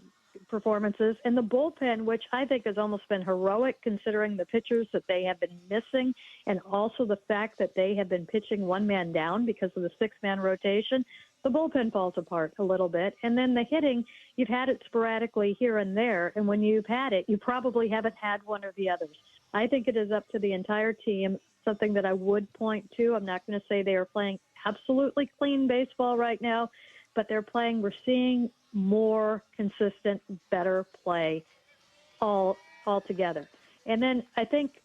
performances and the bullpen, which I think has almost been heroic considering the pitchers that they have been missing and also the fact that they have been pitching one man down because of the 6-man rotation. The bullpen falls apart a little bit. And then the hitting, you've had it sporadically here and there. And when you've had it, you probably haven't had one or the others. I think it is up to the entire team, something that I would point to. I'm not going to say they are playing absolutely clean baseball right now, but we're seeing more consistent, better play all together. And then I think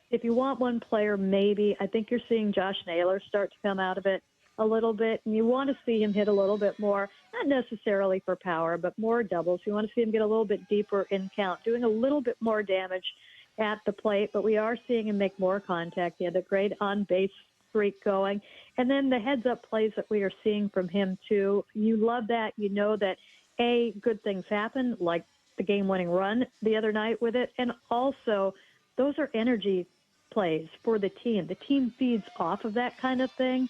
if you want one player, maybe, I think you're seeing Josh Naylor start to come out of it a little bit, and you want to see him hit a little bit more, not necessarily for power, but more doubles. You want to see him get a little bit deeper in count, doing a little bit more damage at the plate, but we are seeing him make more contact. He had a great on-base streak going. And then the heads-up plays that we are seeing from him, too. You love that. You know that, good things happen, like the game-winning run the other night with it. And also, those are energy plays for the team. The team feeds off of that kind of thing.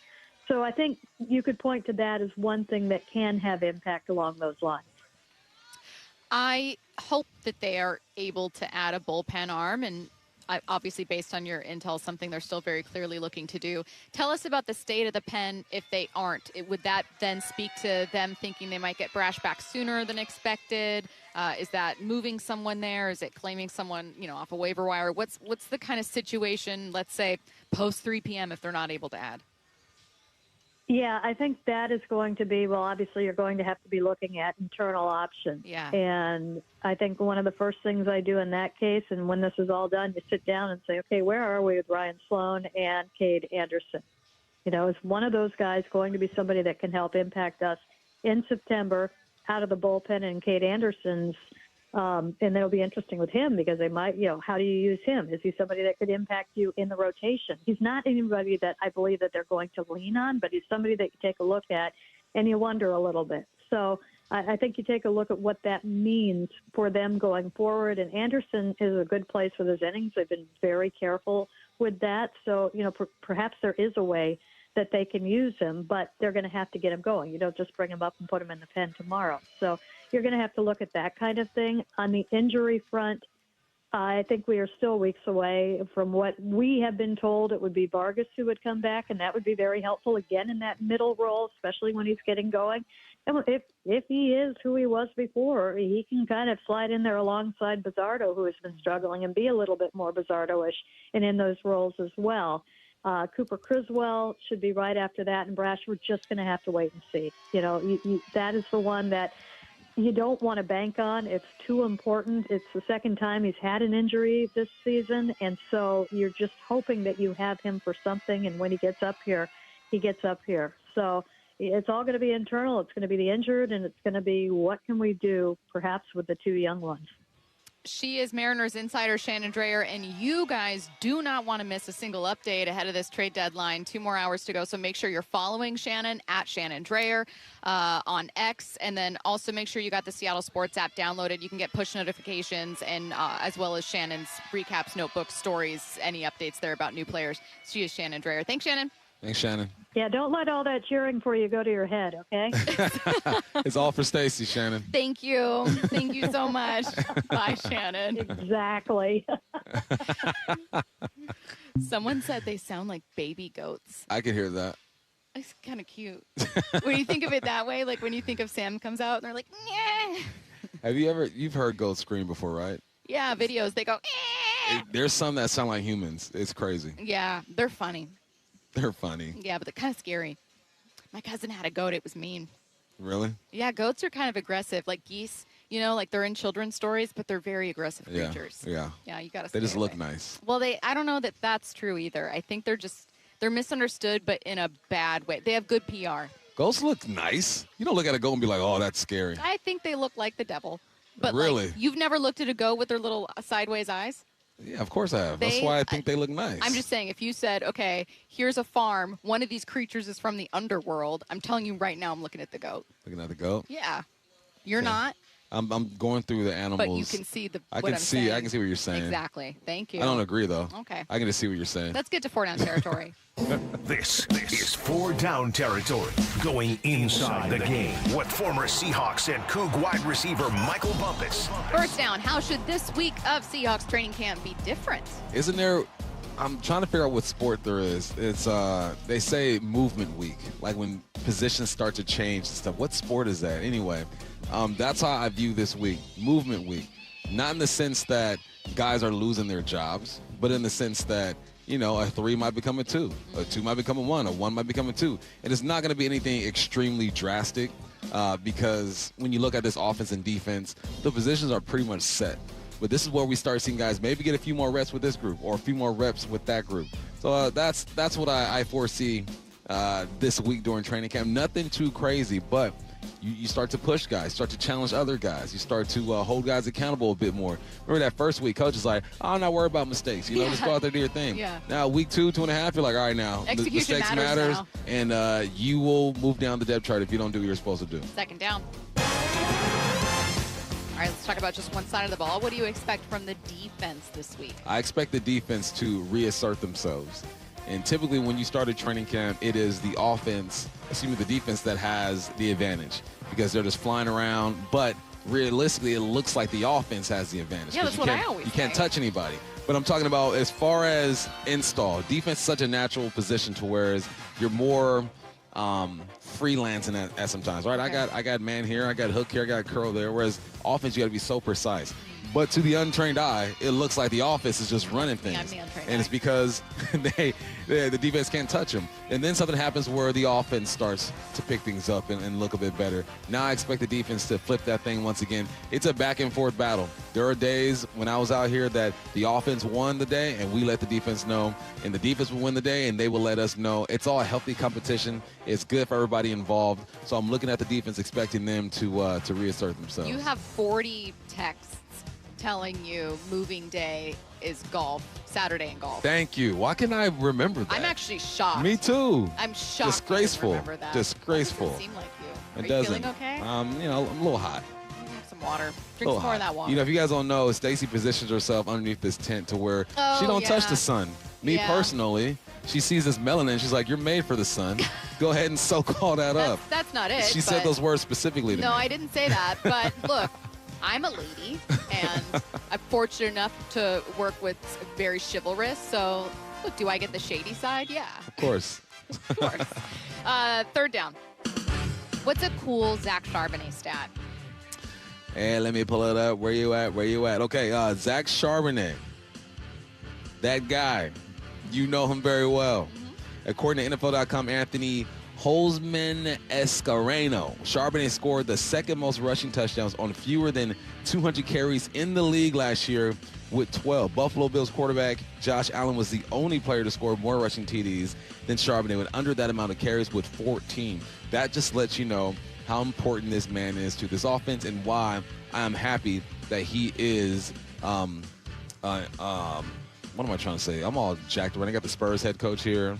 So I think you could point to that as one thing that can have impact along those lines. I hope that they are able to add a bullpen arm, and obviously based on your intel, something they're still very clearly looking to do. Tell us about the state of the pen if they aren't. Would that then speak to them thinking they might get Brash back sooner than expected? Is that moving someone there? Is it claiming someone, off a waiver wire? What's the kind of situation, let's say, post 3 p.m. if they're not able to add? Yeah, I think that is going to be, obviously you're going to have to be looking at internal options. Yeah. And I think one of the first things I do in that case, and when this is all done, you sit down and say, okay, where are we with Ryan Sloan and Cade Anderson? Is one of those guys going to be somebody that can help impact us in September out of the bullpen? And Cade Anderson's, and it'll be interesting with him because they might, how do you use him? Is he somebody that could impact you in the rotation? He's not anybody that I believe that they're going to lean on, but he's somebody that you take a look at and you wonder a little bit. So I think you take a look at what that means for them going forward. And Anderson is a good place with his innings. They've been very careful with that. So, perhaps there is a way that they can use him, but they're going to have to get him going. You don't just bring him up and put him in the pen tomorrow. So you're going to have to look at that kind of thing. On the injury front, I think we are still weeks away from what we have been told. It would be Vargas who would come back, and that would be very helpful, again, in that middle role, especially when he's getting going. And if he is who he was before, he can kind of slide in there alongside Bizzardo, who has been struggling, and be a little bit more Bizzardo-ish and in those roles as well. Cooper Criswell should be right after that, and Brash, we're just going to have to wait and see. That is the one that you don't want to bank on. It's too important. It's the second time he's had an injury this season, and so you're just hoping that you have him for something, and when he gets up here, he gets up here. So it's all going to be internal. It's going to be the injured, and it's going to be what can we do perhaps with the two young ones. She is Mariners insider Shannon Drayer, and you guys do not want to miss a single update ahead of this trade deadline. 2 more hours to go, so make sure you're following Shannon at Shannon Drayer on X, and then also make sure you got the Seattle Sports app downloaded. You can get push notifications, and as well as Shannon's recaps, notebooks, stories, any updates there about new players. She is Shannon Drayer. Thanks, Shannon. Thanks, Shannon. Yeah, don't let all that cheering for you go to your head, okay? It's all for Stacy, Shannon. Thank you. Thank you so much. Bye, Shannon. Exactly. Someone said they sound like baby goats. I could hear that. It's kind of cute. When you think of it that way, like when you think of Sam comes out and they're like, "Nyeh." You've heard goats scream before, right? Yeah, videos, they go, There's some that sound like humans. It's crazy. Yeah, they're funny. They're funny. Yeah, but they're kind of scary. My cousin had a goat. It was mean. Really? Yeah, goats are kind of aggressive. Like geese, like they're in children's stories, but they're very aggressive creatures. Yeah. Yeah, you got to They just look nice. Well, I don't know that that's true either. I think they're misunderstood, but in a bad way. They have good PR. Goats look nice. You don't look at a goat and be like, oh, that's scary. I think they look like the devil. But really? You've never looked at a goat with their little sideways eyes? Yeah, of course I have. That's why I think they look nice. I'm just saying, if you said, okay, here's a farm, one of these creatures is from the underworld, I'm telling you right now, I'm looking at the goat. Looking at the goat? Yeah. You're not? I'm going through the animals. But you can see I can see what you're saying. Exactly. Thank you. I don't agree, though. Okay. I can just see what you're saying. Let's get to 4 down territory. This is 4 down territory. Going inside the game with former Seahawks and Coug wide receiver Michael Bumpus. First down, how should this week of Seahawks training camp be different? Isn't there... I'm trying to figure out what sport there is. It's they say movement week, like when positions start to change and stuff. What sport is that? Anyway, that's how I view this week, movement week. Not in the sense that guys are losing their jobs, but in the sense that, a 3 might become a 2, a 2 might become a 1, a 1 might become a 2. And it's not going to be anything extremely drastic because when you look at this offense and defense, the positions are pretty much set. But this is where we start seeing guys maybe get a few more reps with this group or a few more reps with that group. So that's what I foresee this week during training camp. Nothing too crazy, but you start to push guys, start to challenge other guys. You start to hold guys accountable a bit more. Remember that first week, coach is like, I'm not worried about mistakes. Just go out there and do your thing. Yeah. Now, week 2, 2.5, you're like, all right, now, execution mistakes matters now. And you will move down the depth chart if you don't do what you're supposed to do. Second down. All right, let's talk about just one side of the ball. What do you expect from the defense this week? I expect the defense to reassert themselves. And typically when you start a training camp, it is the defense that has the advantage because they're just flying around. But realistically, it looks like the offense has the advantage. Yeah, that's what I always say. You can't touch anybody. But I'm talking about as far as install. Defense is such a natural position to whereas you're more freelancing at sometimes, right? Okay. I got man here, I got hook here, I got curl there. Whereas offense, you got to be so precise. But to the untrained eye, it looks like the offense is just running things. And it's because the defense can't touch them. And then something happens where the offense starts to pick things up and look a bit better. Now I expect the defense to flip that thing once again. It's a back and forth battle. There are days when I was out here that the offense won the day and we let the defense know. And the defense will win the day and they will let us know. It's all a healthy competition. It's good for everybody involved. So I'm looking at the defense, expecting them to reassert themselves. You have 40 texts telling you moving day is golf, Saturday in golf. Thank you. Why can I remember that? I'm actually shocked. Me too. I'm shocked. Disgraceful. You remember that. Disgraceful. It doesn't seem like you. It Are doesn't. you feeling okay? I'm a little hot. Have some water. Drink some more of that water. If you guys don't know, Stacy positions herself underneath this tent to where she don't touch the sun. Me personally, she sees this melanin. She's like, you're made for the sun. Go ahead and soak all that up. That's not it. She said those words specifically to me. No, I didn't say that. But look, I'm a lady, and I'm fortunate enough to work with very chivalrous. So, look, do I get the shady side? Yeah. Of course. Of course. Third down. What's a cool Zach Charbonnet stat? Hey, let me pull it up. Where you at? Okay, Zach Charbonnet. That guy. You know him very well. Mm-hmm. According to NFL.com, Anthony Holzman Escareno. Charbonnet scored the second most rushing touchdowns on fewer than 200 carries in the league last year with 12. Buffalo Bills quarterback Josh Allen was the only player to score more rushing TDs than Charbonnet with under that amount of carries with 14. That just lets you know how important this man is to this offense and why I am happy that he is what am I trying to say? I'm all jacked around. I got the Spurs head coach here.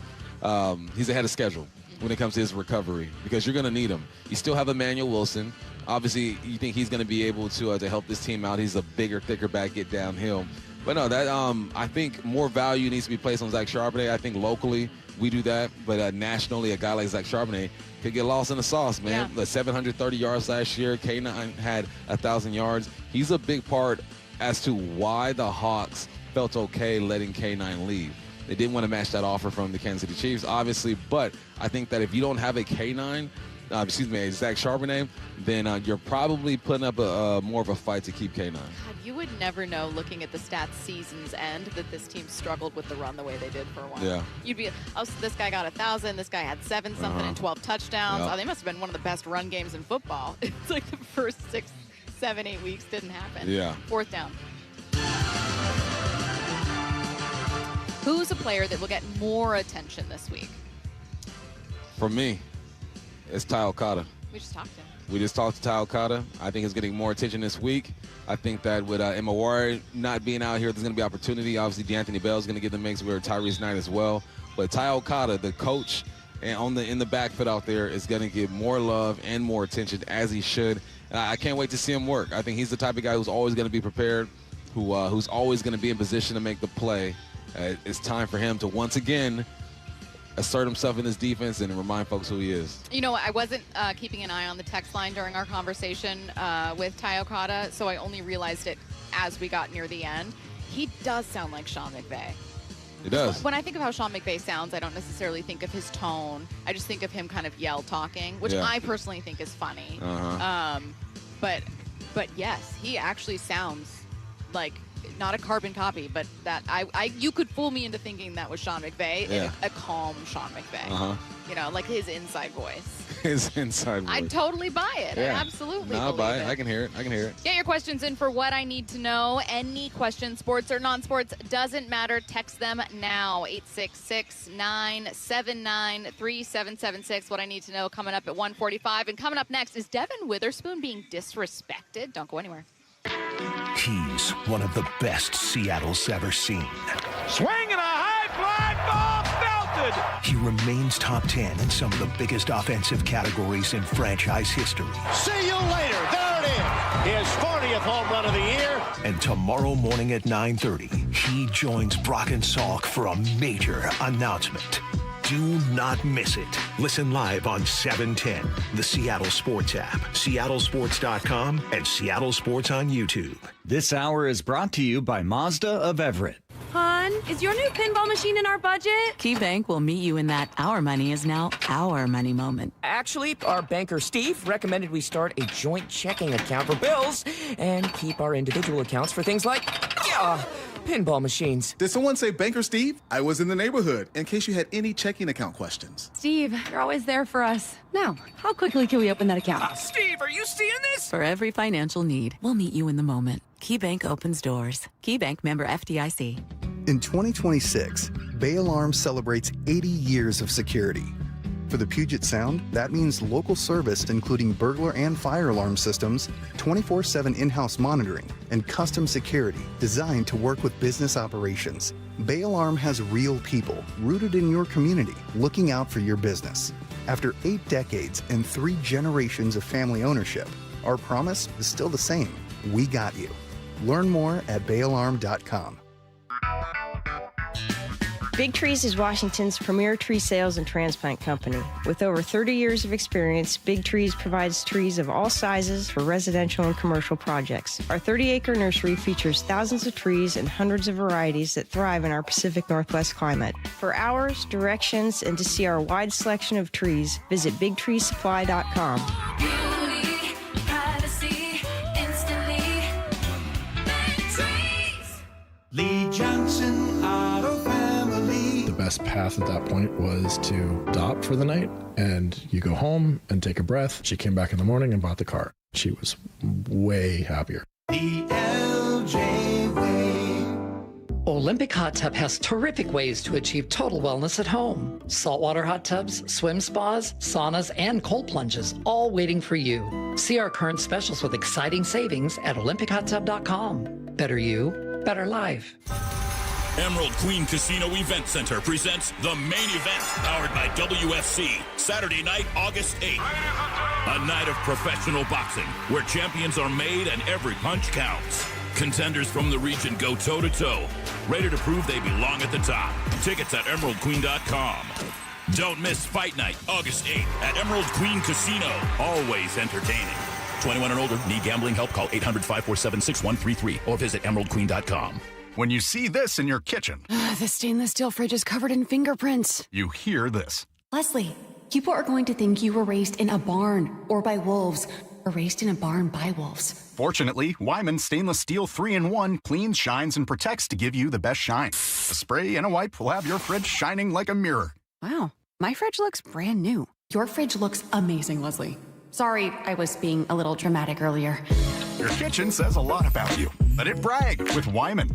He's ahead of schedule when it comes to his recovery because you're going to need him. You still have Emmanuel Wilson. Obviously, you think he's going to be able to help this team out. He's a bigger, thicker back, get downhill. But no, that I think more value needs to be placed on Zach Charbonnet. I think locally we do that, but nationally, a guy like Zach Charbonnet could get lost in the sauce, man. Yeah. 730 yards last year. K9 had 1,000 yards. He's a big part as to why the Hawks felt okay letting K9 leave. They didn't want to match that offer from the Kansas City Chiefs, obviously, but I think that if you don't have a K9, Zach Charbonnet, then you're probably putting up more of a fight to keep K9. God, you would never know looking at the stats season's end that this team struggled with the run the way they did for a while. Yeah. You'd be, oh, so this guy got 1,000, this guy had 7-something and 12 touchdowns. Yep. Oh, they must have been one of the best run games in football. It's like the first 6, 7, 8 weeks didn't happen. Yeah. 4th down. Who's a player that will get more attention this week? For me, it's Ty Okada. We just talked to him. We just talked to Ty Okada. I think he's getting more attention this week. I think that with Emma Warren not being out here, there's going to be opportunity. Obviously, DeAnthony Bell is going to get the mix with Tyrese Knight as well. But Ty Okada, the coach, and in the backfield out there, is going to get more love and more attention, as he should. And I can't wait to see him work. I think he's the type of guy who's always going to be prepared, who's always going to be in position to make the play. It's time for him to once again assert himself in his defense and remind folks who he is. You know, I wasn't keeping an eye on the text line during our conversation with Ty Okada, so I only realized it as we got near the end. He does sound like Sean McVay. He does. When I think of how Sean McVay sounds, I don't necessarily think of his tone. I just think of him kind of yell talking, which I personally think is funny. But yes, he actually sounds like not a carbon copy, but that you could fool me into thinking that was Sean McVay, and a calm Sean McVay. You know, like his inside voice. His inside voice. I'd totally buy it. Yeah. I absolutely I'll buy believe it. I can hear it. Get your questions in for What I Need to Know. Any question, sports or non-sports, doesn't matter. Text them now. 866-979-3776. What I Need to Know coming up at 1:45. And coming up next, is Devon Witherspoon being disrespected? Don't go anywhere. He's one of the best Seattle's ever seen. Swing and a high fly ball belted. He remains top 10 in some of the biggest offensive categories in franchise history. See you later. There it is. His 40th home run of the year. And tomorrow morning at 9:30, he joins Brock and Salk for a major announcement. Do not miss it. Listen live on 710, the Seattle Sports app, seattlesports.com, and Seattle Sports on YouTube. This hour is brought to you by Mazda of Everett. Hon, is your new pinball machine in our budget? KeyBank will meet you in that our money is now our money moment. Actually, our banker Steve recommended we start a joint checking account for bills and keep our individual accounts for things like, pinball machines. Did someone say Banker Steve? I was in the neighborhood in case you had any checking account questions. Steve, you're always there for us. Now, how quickly can we open that account? Steve, are you seeing this? For every financial need, we'll meet you in the moment. KeyBank opens doors. KeyBank member FDIC. In 2026, Bay Alarm celebrates 80 years of security. For the Puget Sound, that means local service including burglar and fire alarm systems, 24/7 in-house monitoring, and custom security designed to work with business operations. Bay Alarm has real people rooted in your community looking out for your business. After 8 decades and 3 generations of family ownership, our promise is still the same. We got you. Learn more at bayalarm.com. Big Trees is Washington's premier tree sales and transplant company. With over 30 years of experience, Big Trees provides trees of all sizes for residential and commercial projects. Our 30-acre nursery features thousands of trees and hundreds of varieties that thrive in our Pacific Northwest climate. For hours, directions, and to see our wide selection of trees, visit BigTreeSupply.com. Beauty, privacy, instantly. Big Trees. Lee Johnson Auto Family. The best path at that point was to adopt for the night, and you go home and take a breath. She came back in the morning and bought the car. She was way happier. The LJ way. Olympic Hot Tub has terrific ways to achieve total wellness at home. Saltwater hot tubs, swim spas, saunas, and cold plunges, all waiting for you. See our current specials with exciting savings at olympichottub.com. Better you, better life. Emerald Queen Casino Event Center presents the main event powered by WFC. Saturday night, August 8th. A night of professional boxing where champions are made and every punch counts. Contenders from the region go toe-to-toe, ready to prove they belong at the top. Tickets at emeraldqueen.com. Don't miss Fight Night, August 8th at Emerald Queen Casino. Always entertaining. 21 and older. Need gambling help? Call 800-547-6133 or visit emeraldqueen.com. When you see this in your kitchen, The stainless steel fridge is covered in fingerprints. you hear this. Leslie, people are going to think you were raised in a barn or by wolves, or raised in a barn by wolves. Fortunately, Wyman Stainless Steel 3-in-1 cleans, shines, and protects to give you the best shine. A spray and a wipe will have your fridge shining like a mirror. Wow, my fridge looks brand new. Your fridge looks amazing, Leslie. Sorry, I was being a little dramatic earlier. Your kitchen says a lot about you. Let it brag with Wyman.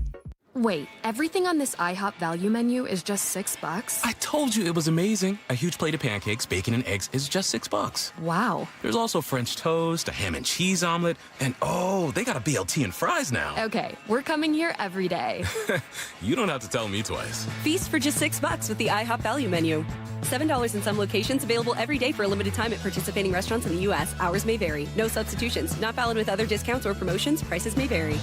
Wait, everything on this IHOP value menu is just $6? I told you it was amazing. A huge plate of pancakes, bacon, and eggs is just $6. Wow. There's also French toast, a ham and cheese omelet, and oh, they got a BLT and fries now. Okay, we're coming here every day. You don't have to tell me twice. Feast for just $6 with the IHOP value menu. $7 in some locations, available every day for a limited time at participating restaurants in the U.S. Hours may vary. No substitutions. Not valid with other discounts or promotions. Prices may vary.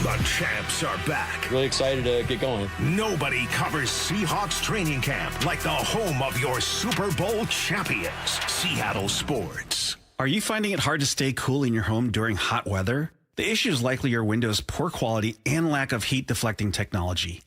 The champs are back. Really excited to get going. Nobody covers Seahawks training camp like the home of your Super Bowl champions, Seattle Sports. Are you finding it hard to stay cool in your home during hot weather? The issue is likely your window's poor quality and lack of heat deflecting technology.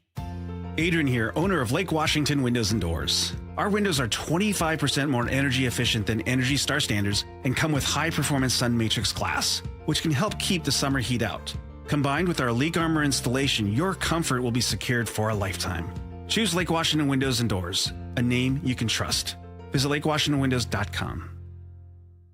Adrian here, owner of Lake Washington Windows and Doors. Our windows are 25% more energy efficient than Energy Star standards and come with high-performance Sun Matrix glass, which can help keep the summer heat out. Combined with our leak armor installation, your comfort will be secured for a lifetime. Choose Lake Washington Windows and Doors, a name you can trust. Visit lakewashingtonwindows.com.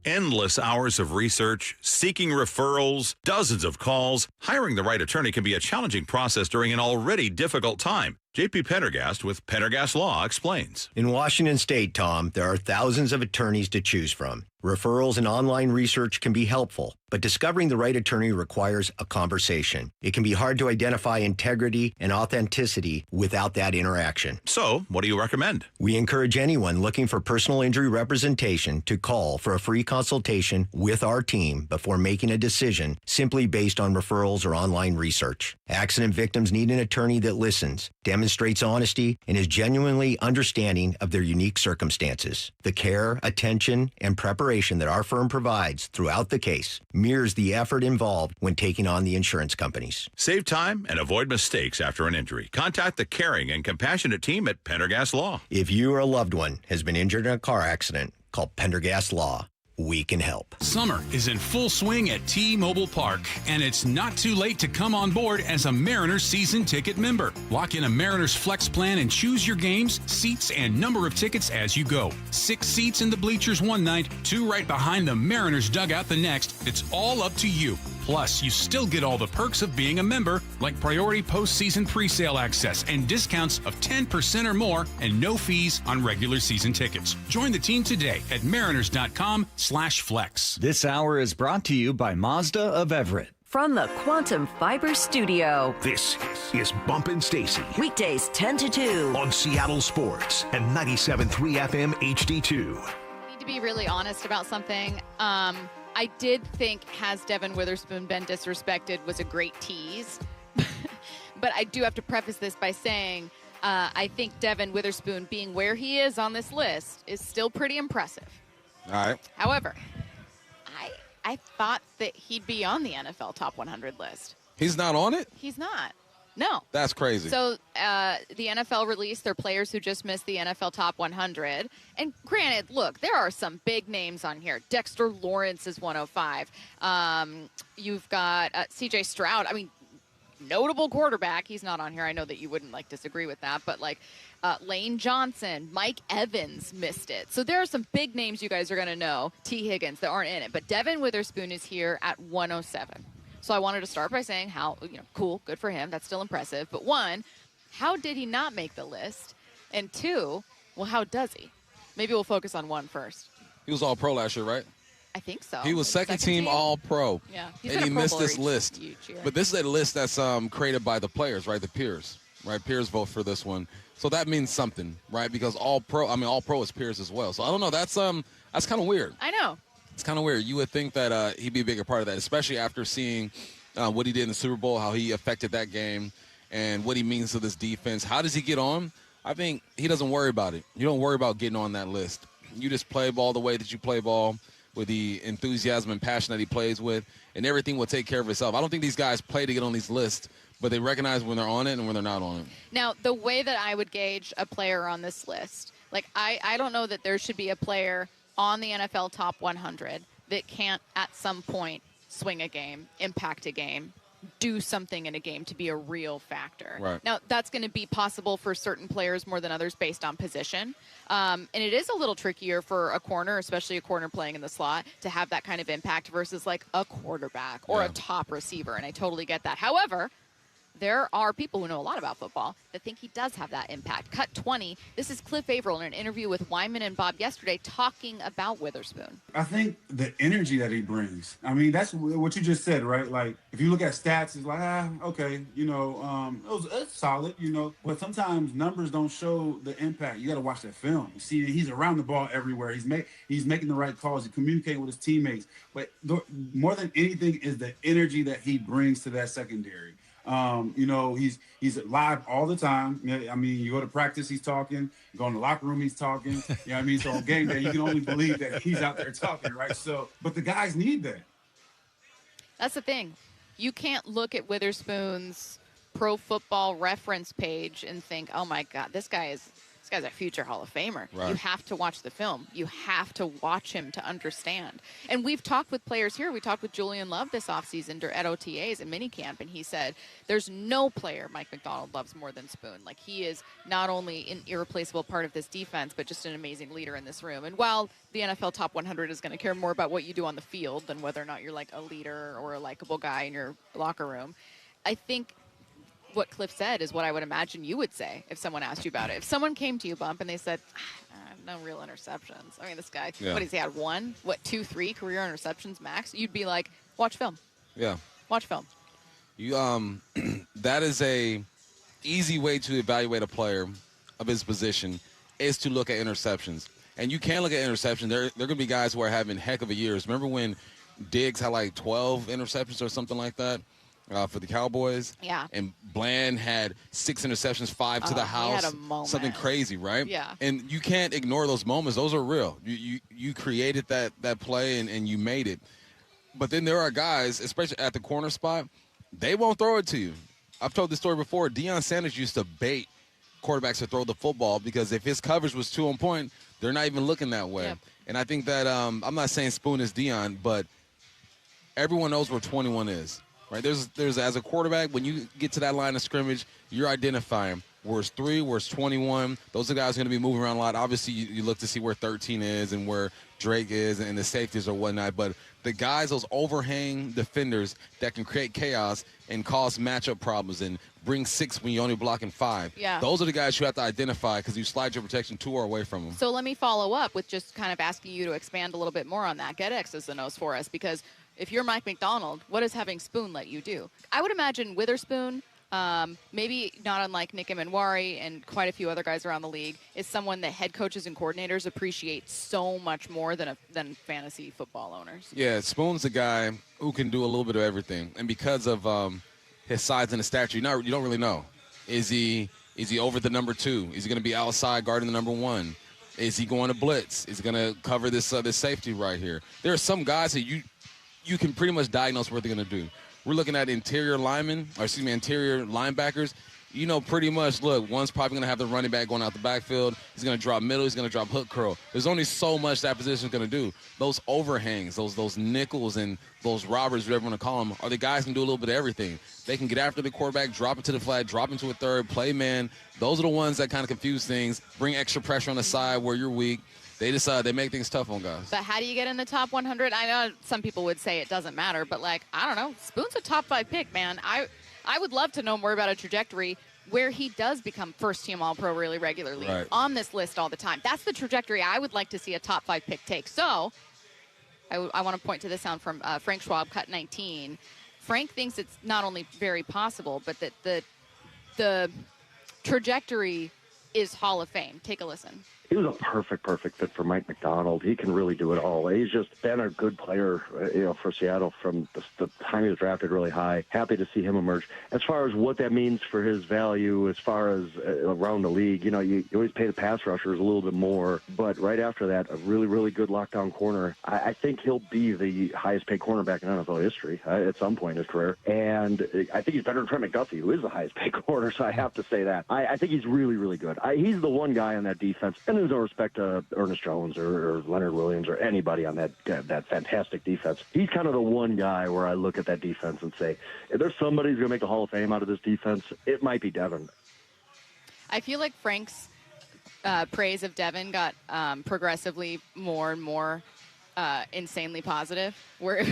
Endless hours of research, seeking referrals, dozens of calls. Hiring the right attorney can be a challenging process during an already difficult time. J.P. Pendergast with Pendergast Law explains. In Washington State, Tom, there are thousands of attorneys to choose from. Referrals and online research can be helpful, but discovering the right attorney requires a conversation. It can be hard to identify integrity and authenticity without that interaction. So, what do you recommend? We encourage anyone looking for personal injury representation to call for a free consultation with our team before making a decision simply based on referrals or online research. Accident victims need an attorney that listens, demonstrates honesty, and is genuinely understanding of their unique circumstances. The care, attention, and preparation that our firm provides throughout the case mirrors the effort involved when taking on the insurance companies. Save time and avoid mistakes after an injury. Contact the caring and compassionate team at Pendergast Law. If you or a loved one has been injured in a car accident, call Pendergast Law. We can help. Summer is in full swing at T-Mobile Park, and it's not too late to come on board as a Mariners season ticket member. Lock in a Mariners Flex plan and choose your games, seats, and number of tickets as you go. 6 seats in the bleachers one night, 2 right behind the Mariners dugout the next. It's all up to you. Plus, you still get all the perks of being a member, like priority postseason presale access and discounts of 10% or more and no fees on regular season tickets. Join the team today at mariners.com/flex. This hour is brought to you by Mazda of Everett. From the Quantum Fiber Studio. This is Bump Stacy. Weekdays 10 to 2. On Seattle Sports and 97.3 FM HD2. I need to be really honest about something. I did think Has Devon Witherspoon Been Disrespected was a great tease. But I do have to preface this by saying I think Devon Witherspoon being where he is on this list is still pretty impressive. All right. However, I thought that he'd be on the NFL Top 100 list. He's not on it? He's not. No. That's crazy. So the NFL released their players who just missed the NFL Top 100. And granted, look, there are some big names on here. Dexter Lawrence is 105. You've got C.J. Stroud. I mean, notable quarterback. He's not on here. I know that you wouldn't disagree with that. But Lane Johnson, Mike Evans missed it. So there are some big names you guys are going to know. T. Higgins that aren't in it. But Devon Witherspoon is here at 107. So I wanted to start by saying how, cool, good for him. That's still impressive. But 1, how did he not make the list? And 2, well, how does he? Maybe we'll focus on 1 first. He was all-pro last year, right? I think so. He was second team all-pro. Yeah. And he missed this list. But this is a list that's created by the players, right? The peers, right? Peers vote for this one. So that means something, right? Because all-pro is peers as well. So I don't know. That's kind of weird. I know. It's kind of weird. You would think that he'd be a bigger part of that, especially after seeing what he did in the Super Bowl, how he affected that game, and what he means to this defense. How does he get on? I think he doesn't worry about it. You don't worry about getting on that list. You just play ball the way that you play ball, with the enthusiasm and passion that he plays with, and everything will take care of itself. I don't think these guys play to get on these lists, but they recognize when they're on it and when they're not on it. Now, the way that I would gauge a player on this list, like I don't know that there should be a player on the NFL top 100 that can't at some point swing a game, impact a game, do something in a game to be a real factor. Right. Now, that's going to be possible for certain players more than others based on position. And it is a little trickier for a corner, especially a corner playing in the slot, to have that kind of impact versus like a quarterback or a top receiver. And I totally get that. However, there are people who know a lot about football that think he does have that impact. Cut 20. This is Cliff Averill in an interview with Wyman and Bob yesterday talking about Witherspoon. I think the energy that he brings. I mean, that's what you just said, right? Like, if you look at stats, it's like, okay, it's solid, But sometimes numbers don't show the impact. You got to watch that film. You see, he's around the ball everywhere. He's making the right calls. He's communicating with his teammates. But more than anything is the energy that he brings to that secondary. He's live all the time. I mean, you go to practice, he's talking. You go in the locker room, he's talking. You know what I mean? So on game day, you can only believe that he's out there talking, right? So, but the guys need that. That's the thing. You can't look at Witherspoon's Pro Football Reference page and think, oh my God, this guy's a future Hall of Famer. Right. You have to watch the film. You have to watch him to understand. And we've talked with players here. We talked with Julian Love this offseason at OTAs and minicamp, and he said there's no player Mike Macdonald loves more than Spoon. Like, he is not only an irreplaceable part of this defense, but just an amazing leader in this room. And while the NFL Top 100 is going to care more about what you do on the field than whether or not you're like a leader or a likable guy in your locker room, I think what Cliff said is what I would imagine you would say if someone asked you about it. If someone came to you, Bump, and they said, no real interceptions. I mean, this guy, what has he had? 2, 3 career interceptions max? You'd be like, watch film. Yeah. Watch film. You that is a easy way to evaluate a player of his position, is to look at interceptions. And you can look at interceptions. There are going to be guys who are having heck of a years. Remember when Diggs had like 12 interceptions or something like that? For the Cowboys. Yeah. And Bland had 6 interceptions, 5 to the house. He had a moment. Something crazy, right? Yeah. And you can't ignore those moments. Those are real. You created that play and you made it. But then there are guys, especially at the corner spot, they won't throw it to you. I've told this story before. Deion Sanders used to bait quarterbacks to throw the football because if his coverage was too on point, they're not even looking that way. Yep. And I think that I'm not saying Spoon is Deion, but everyone knows where 21 is. Right, there's as a quarterback, when you get to that line of scrimmage, you're identifying where's 3, where's 21. Those are guys going to be moving around a lot. Obviously, you look to see where 13 is and where Drake is and the safeties or whatnot. But the guys, those overhang defenders that can create chaos and cause matchup problems and bring 6 when you're only blocking 5. Yeah. Those are the guys you have to identify because you slide your protection too far away from them. So let me follow up with just kind of asking you to expand a little bit more on that. Get X's and O's for us, because if you're Mike Macdonald, what does having Spoon let you do? I would imagine Witherspoon, maybe not unlike Nick Emanwari and quite a few other guys around the league, is someone that head coaches and coordinators appreciate so much more than fantasy football owners. Yeah, Spoon's a guy who can do a little bit of everything. And because of his size and his stature, you don't really know. Is he over the number 2? Is he going to be outside guarding the number 1? Is he going to blitz? Is he going to cover this safety right here? There are some guys that you can pretty much diagnose what they're going to do. We're looking at interior linebackers. Pretty much, look, one's probably going to have the running back going out the backfield. He's going to drop middle. He's going to drop hook curl. There's only so much that position is going to do. Those overhangs, those nickels and those robbers, whatever you want to call them, are the guys who can do a little bit of everything. They can get after the quarterback, drop it to the flat, drop into a third, play man. Those are the ones that kind of confuse things, bring extra pressure on the side where you're weak. They make things tough on guys. But how do you get in the top 100? I know some people would say it doesn't matter, but I don't know. Spoon's a top 5 pick, man. I would love to know more about a trajectory where he does become first-team All-Pro really regularly on this list all the time. That's the trajectory I would like to see a top 5 pick take. So I want to point to this sound from Frank Schwab, cut 19. Frank thinks it's not only very possible, but that the trajectory is Hall of Fame. Take a listen. he was a perfect fit for Mike McDonald. He can really do it all. He's just been a good player, for Seattle from the time he was drafted really high. Happy to see him emerge. As far as what that means for his value, as far as around the league, you always pay the pass rushers a little bit more, but right after that, a really, really good lockdown corner. I think he'll be the highest paid cornerback in NFL history at some point in his career. And I think he's better than Trent McDuffie, who is the highest paid corner, so I have to say that. I think he's really, really good. He's the one guy on that defense, and there's no respect to Ernest Jones or Leonard Williams or anybody on that fantastic defense. He's kind of the one guy where I look at that defense and say, if there's somebody who's going to make the Hall of Fame out of this defense, it might be Devon. I feel like Frank's praise of Devon got progressively more and more insanely positive, where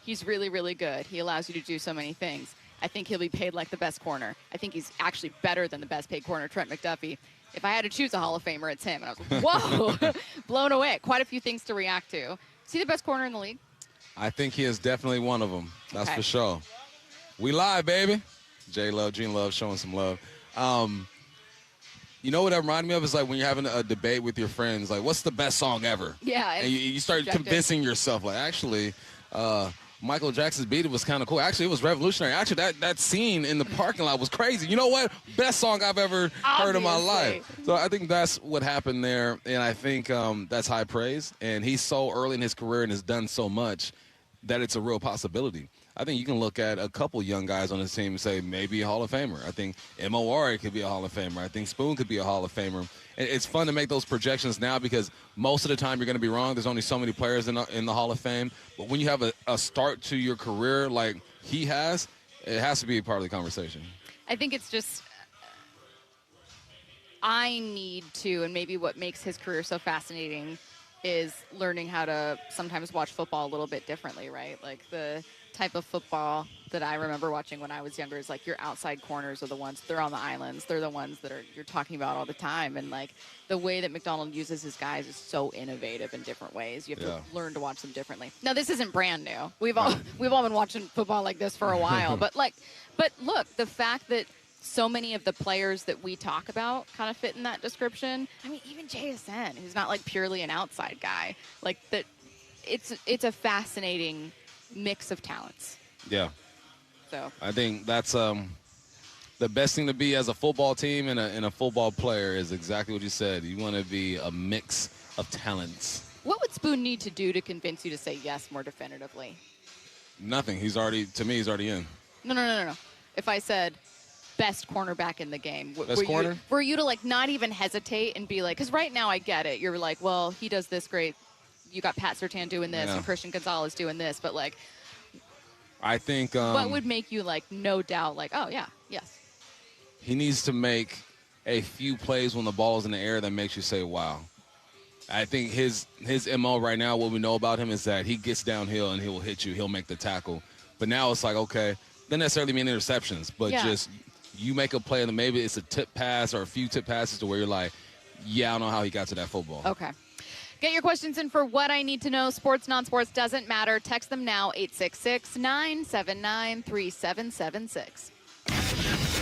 he's really, really good. He allows you to do so many things. I think he'll be paid like the best corner. I think he's actually better than the best paid corner, Trent McDuffie. If I had to choose a Hall of Famer, it's him. And I was like, whoa, blown away. Quite a few things to react to. Is he the best corner in the league? I think he is definitely one of them. That's for sure. We live, baby. J Love, Gene Love, showing some love. You know what that reminded me of is like when you're having a debate with your friends, like, what's the best song ever? Yeah. And you start convincing yourself, like, actually, Michael Jackson's Beat It was kind of cool. Actually, it was revolutionary. Actually, that scene in the parking lot was crazy. You know what? Best song I've ever heard in my life. So I think that's what happened there, and I think that's high praise. And he's so early in his career and has done so much that it's a real possibility. I think you can look at a couple young guys on the team and say maybe a Hall of Famer. I think M.O.R. could be a Hall of Famer. I think Spoon could be a Hall of Famer. And it's fun to make those projections now because most of the time you're going to be wrong. There's only so many players in the Hall of Fame. But when you have a start to your career like he has, it has to be a part of the conversation. I think it's just I need to, and maybe what makes his career so fascinating is learning how to sometimes watch football a little bit differently, right? Like the type of football that I remember watching when I was younger is like your outside corners are the ones, they're on the islands, they're the ones that you're talking about all the time. And like the way that McDonald uses his guys is so innovative in different ways. You have to learn to watch them differently. Now this isn't brand new. We've all been watching football like this for a while, but look, the fact that so many of the players that we talk about kind of fit in that description. I mean, even JSN, who's not like purely an outside guy, like that. It's a fascinating mix of talents. Yeah. So I think that's the best thing to be as a football team and a football player is exactly what you said. You want to be a mix of talents. What would Spoon need to do to convince you to say yes more definitively? Nothing. He's already in. No. If I said best cornerback in the game, were you to like not even hesitate and be like, because right now I get it. You're like, well, he does this great. You got Pat Surtain doing this and Christian Gonzalez doing this, but like, I think what would make you like no doubt like, oh yeah, yes. He needs to make a few plays when the ball is in the air that makes you say, wow. I think his MO right now, what we know about him is that he gets downhill and he will hit you. He'll make the tackle. But now it's like, okay, doesn't necessarily mean interceptions, but just you make a play and maybe it's a tip pass or a few tip passes to where you're like, yeah, I don't know how he got to that football. Okay. Get your questions in for What I Need to Know. Sports, non-sports, doesn't matter. Text them now, 866-979-3776.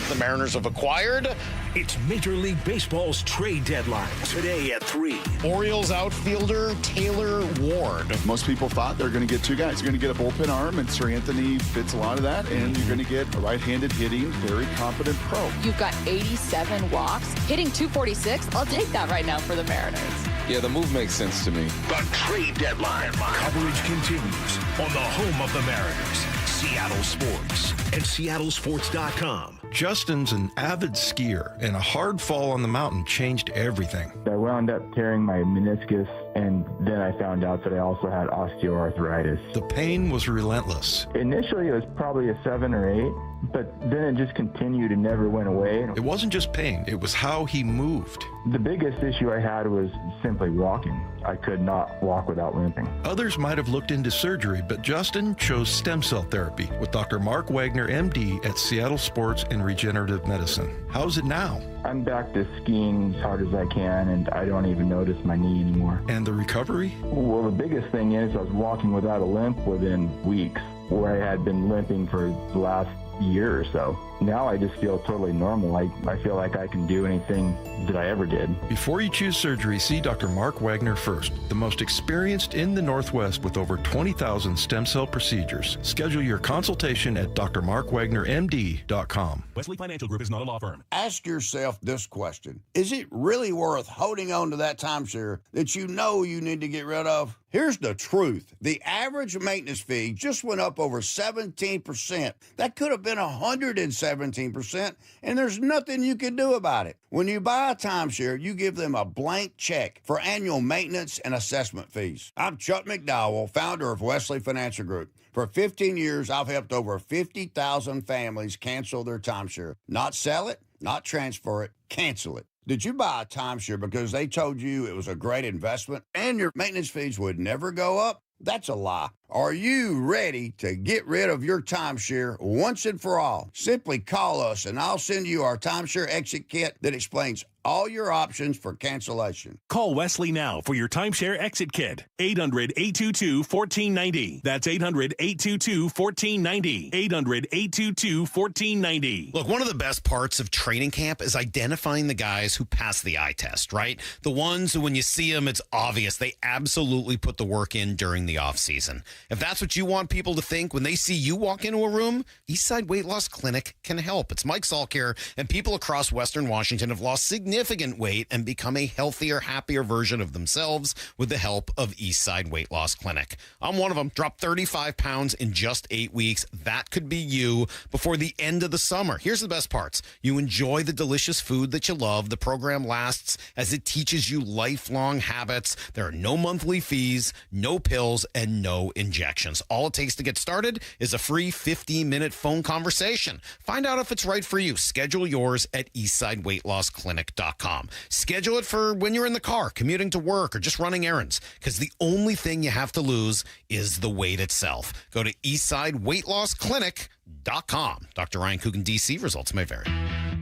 The Mariners have acquired. It's Major League Baseball's trade deadline today at 3. Orioles outfielder Taylor Ward. Most people thought they're going to get two guys. You're going to get a bullpen arm, and Sir Anthony fits a lot of that, and you're going to get a right-handed hitting, very competent pro. You've got 87 walks, hitting 246. I'll take that right now for the Mariners. Yeah, the move makes sense to me. The trade deadline. Coverage continues on the home of the Mariners, Seattle Sports, and seattlesports.com. Justin's an avid skier, and a hard fall on the mountain changed everything. I wound up tearing my meniscus, and then I found out that I also had osteoarthritis. The pain was relentless. Initially, it was probably a 7 or 8, but then it just continued and never went away. It wasn't just pain, it was how he moved. The biggest issue I had was simply walking. I could not walk without limping. Others might have looked into surgery, but Justin chose stem cell therapy with Dr. Mark Wagner, MD, at Seattle Sports and Regenerative Medicine. How's it now? I'm back to skiing as hard as I can, and I don't even notice my knee anymore. And the recovery? Well, the biggest thing is I was walking without a limp within weeks, where I had been limping for the last year or so. Now I just feel totally normal. I feel like I can do anything that I ever did. Before you choose surgery, see Dr. Mark Wagner first, the most experienced in the Northwest with over 20,000 stem cell procedures. Schedule your consultation at drmarkwagnermd.com. Wesley Financial Group is not a law firm. Ask yourself this question. Is it really worth holding on to that timeshare that you know you need to get rid of? Here's the truth. The average maintenance fee just went up over 17%. That could have been 117%, and there's nothing you can do about it. When you buy a timeshare, you give them a blank check for annual maintenance and assessment fees. I'm Chuck McDowell, founder of Wesley Financial Group. For 15 years, I've helped over 50,000 families cancel their timeshare. Not sell it, not transfer it, cancel it. Did you buy a timeshare because they told you it was a great investment and your maintenance fees would never go up? That's a lie. Are you ready to get rid of your timeshare once and for all? Simply call us and I'll send you our timeshare exit kit that explains all your options for cancellation. Call Wesley now for your timeshare exit kit. 800-822-1490. That's 800-822-1490. 800-822-1490. Look, one of the best parts of training camp is identifying the guys who pass the eye test, right? The ones who, when you see them, it's obvious they absolutely put the work in during the off season. If that's what you want people to think when they see you walk into a room, Eastside Weight Loss Clinic can help. It's Mike Salk here, and people across Western Washington have lost significant weight and become a healthier, happier version of themselves with the help of Eastside Weight Loss Clinic. I'm one of them. Dropped 35 pounds in just 8 weeks. That could be you before the end of the summer. Here's the best parts. You enjoy the delicious food that you love. The program lasts as it teaches you lifelong habits. There are no monthly fees, no pills, and no injections. All it takes to get started is a free 15-minute phone conversation. Find out if it's right for you. Schedule yours at eastsideweightlossclinic.com. Schedule it for when you're in the car, commuting to work, or just running errands, because the only thing you have to lose is the weight itself. Go to eastsideweightlossclinic.com. Dr. Ryan Coogan, D.C. Results may vary.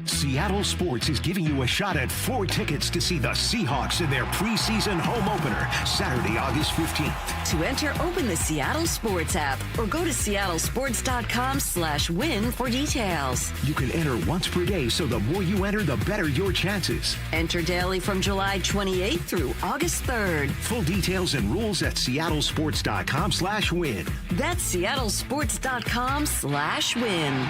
Seattle Sports is giving you a shot at 4 tickets to see the Seahawks in their preseason home opener, Saturday, August 15th. To enter, open the Seattle Sports app or go to seattlesports.com/win for details. You can enter once per day, so the more you enter, the better your chances. Enter daily from July 28th through August 3rd. Full details and rules at seattlesports.com/win. That's seattlesports.com/win.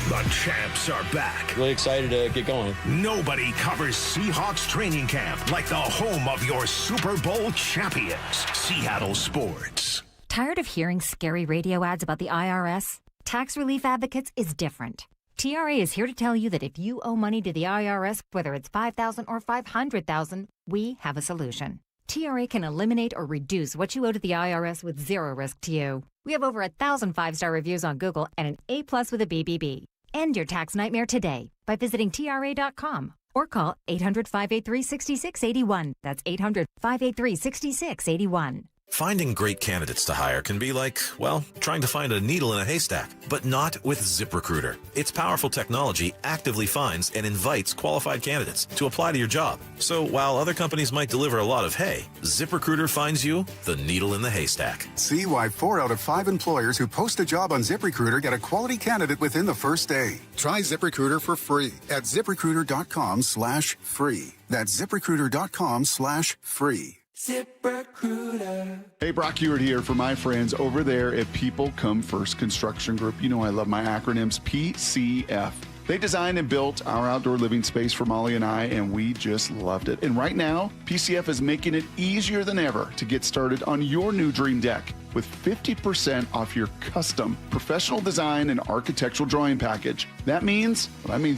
The champs are back. Really excited to get going. Nobody covers Seahawks training camp like the home of your Super Bowl champions, Seattle Sports. Tired of hearing scary radio ads about the IRS? Tax Relief Advocates is different. TRA is here to tell you that if you owe money to the IRS, whether it's $5,000 or $500,000, we have a solution. TRA can eliminate or reduce what you owe to the IRS with zero risk to you. We have over 1,000 5-star reviews on Google and an A+ with a BBB. End your tax nightmare today by visiting TRA.com or call 800-583-6681. That's 800-583-6681. Finding great candidates to hire can be like, well, trying to find a needle in a haystack, but not with ZipRecruiter. Its powerful technology actively finds and invites qualified candidates to apply to your job. So while other companies might deliver a lot of hay, ZipRecruiter finds you the needle in the haystack. See why 4 out of 5 employers who post a job on ZipRecruiter get a quality candidate within the first day. Try ZipRecruiter for free at ZipRecruiter.com/free. That's ZipRecruiter.com/free. ZipRecruiter. Hey, Brock Ewart here for my friends over there at People Come First Construction Group. You know I love my acronyms, PCF. They designed and built our outdoor living space for Molly and I, and we just loved it. And right now, PCF is making it easier than ever to get started on your new dream deck with 50% off your custom professional design and architectural drawing package. That means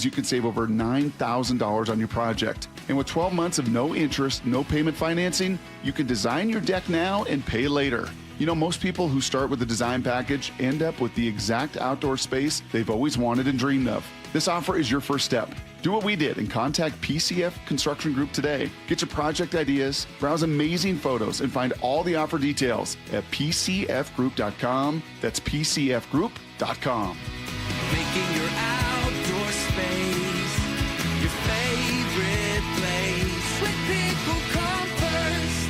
you can save over $9,000 on your project. And with 12 months of no interest, no payment financing, you can design your deck now and pay later. You know, most people who start with a design package end up with the exact outdoor space they've always wanted and dreamed of. This offer is your first step. Do what we did and contact PCF Construction Group today. Get your project ideas, browse amazing photos, and find all the offer details at PCFgroup.com. That's PCFgroup.com. Making your outdoor space your favorite place. When people come first.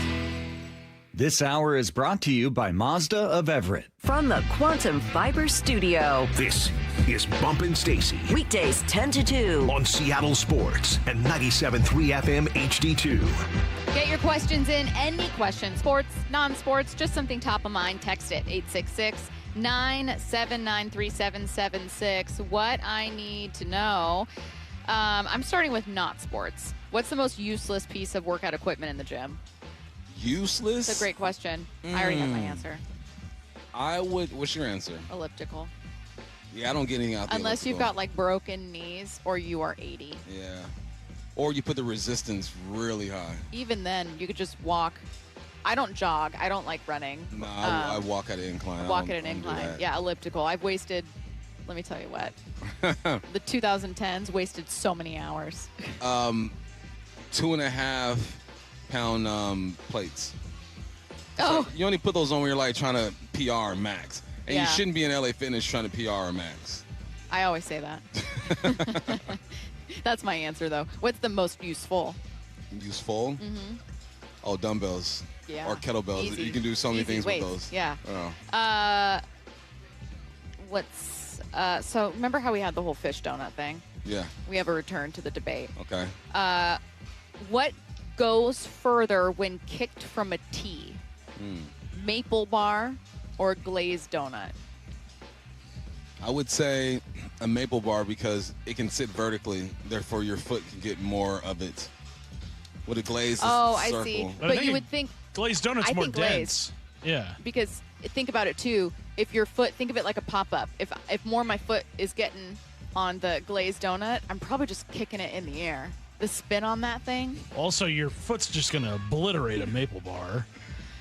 This hour is brought to you by Mazda of Everett. From the Quantum Fiber Studio. This is Bumpin' Stacy. Weekdays 10 to 2. On Seattle Sports and 97.3 FM HD2. Get your questions in. Any questions, sports, non-sports, just something top of mind. Text it, 866-979-3776. What I need to know. I'm starting with not sports. What's the most useless piece of workout equipment in the gym? Useless? It's a great question. I already have my answer. What's your answer? Elliptical. Yeah, I don't get anything out there. Unless you've got like broken knees or you are 80. Yeah. Or you put the resistance really high. Even then, you could just walk. I don't jog. I don't like running. No, I walk at an incline. Walk at an incline. Yeah, elliptical. I've wasted, let me tell you what. The 2010s wasted so many hours. 2.5 pound plates. Oh. So you only put those on when you're like trying to PR max. And Yeah. you shouldn't be in LA Fitness trying to PR max. I always say that. That's my answer, though. What's the most useful? Useful? Mm-hmm. Oh, dumbbells. Yeah. Or kettlebells. Easy. You can do so many Easy things weights. with those. Yeah. Oh. So remember how we had the whole fish donut thing? Yeah. We have a return to the debate. Okay. What goes further when kicked from a tee? Maple bar or glazed donut? I would say a maple bar because it can sit vertically. Therefore, your foot can get more of it. With a glazed Oh, circle. I see. But you would think glazed donut's I more think dense. glazed. Yeah. Because think about it too. If your foot, think of it like a pop-up. If more of my foot is getting on the glazed donut, I'm probably just kicking it in the air. The spin on that thing. Also, your foot's just going to obliterate a maple bar.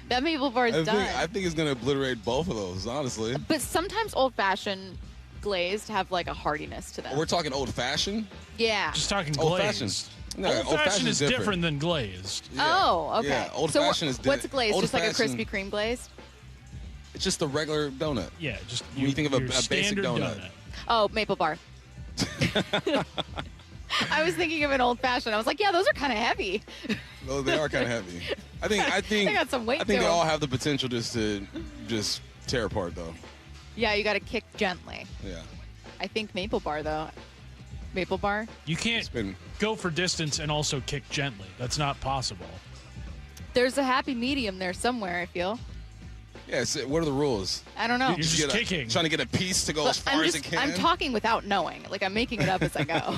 That maple bar is done. I think it's going to obliterate both of those, honestly. But sometimes old-fashioned glazed have like a hardiness to them. We're talking old-fashioned? Yeah. Just talking Old-fashioned. glazed. No, Old-fashioned is different than glazed. Oh, okay. Yeah, old-fashioned is what's glazed? Just like a old-fashioned- Krispy Kreme glazed? It's just a regular donut. Yeah, just when you think of a basic standard donut. Oh, maple bar. I was thinking of an old-fashioned. I was like, yeah, those are kind of heavy. Those they are kind of heavy. I think They got some weight I think to they all them. have the potential to tear apart though. Yeah, you got to kick gently. Yeah. I think maple bar, though. Maple bar? You can't go for distance and also kick gently. That's not possible. There's a happy medium there somewhere, I feel. Yeah, what are the rules? I don't know. You're just kicking. Trying to get a piece to go Look, as far as it can. I'm talking without knowing. Like, I'm making it up as I go.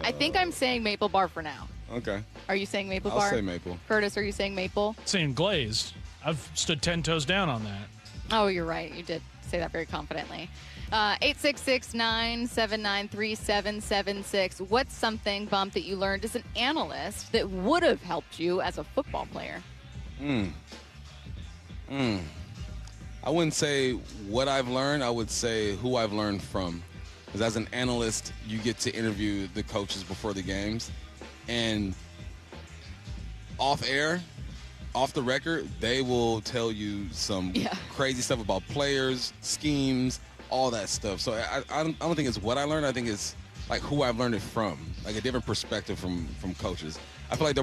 I think I'm saying maple bar for now. Okay. Are you saying maple I'll bar? say maple. Curtis, are you saying maple? Saying glazed. I've stood 10 toes down on that. Oh, you're right. You did say that very confidently. 866-979-3776. What's something, Bump, that you learned as an analyst that would have helped you as a football player? I wouldn't say what I've learned. I would say who I've learned from. Because as an analyst, you get to interview the coaches before the games. And off air, off the record, they will tell you some crazy stuff about players, schemes, all that stuff. So I don't think it's what I learned. I think it's like who I've learned it from, like a different perspective from coaches. I feel like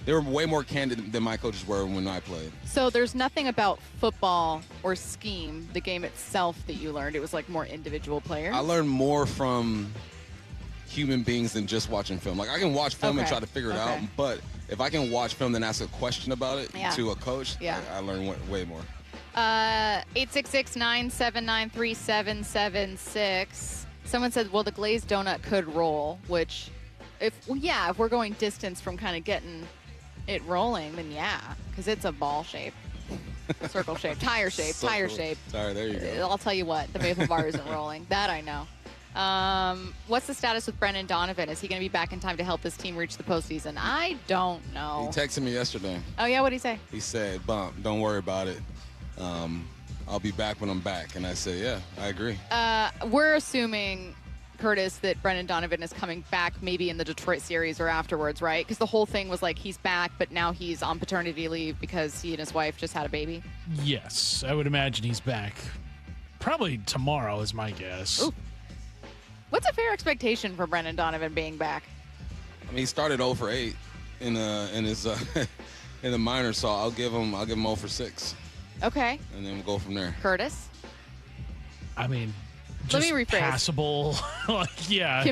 they were way more candid than my coaches were when I played. So there's nothing about football or scheme, the game itself, that you learned. It was like more individual players. I learned more from human beings than just watching film. Like I can watch film and Okay. try to figure it out, but if I can watch film and ask a question about it to a coach, I learn way more. 866-979-3776. Someone said, well, the glazed donut could roll, which if we're going distance from kind of getting it rolling, then because it's a ball shape, circle shape, tire shape. Tire, there you go. I'll tell you what, the maple bar isn't rolling. That I know. What's the status with Brendan Donovan? Is he going to be back in time to help his team reach the postseason? I don't know. He texted me yesterday. Oh, yeah? What did he say? He said, Bump, don't worry about it. I'll be back when I'm back. And I said, yeah, I agree. We're assuming, Curtis, that Brendan Donovan is coming back maybe in the Detroit series or afterwards, right? Because the whole thing was like he's back, but now he's on paternity leave because he and his wife just had a baby. Yes, I would imagine he's back. Probably tomorrow is my guess. Ooh. What's a fair expectation for Brendan Donovan being back? I mean, he started 0 for 8 in his in the minor, so I'll give him 0 for 6. Okay. And then we'll go from there. Curtis? I mean, Let just me rephrase. Passable. Like, yeah.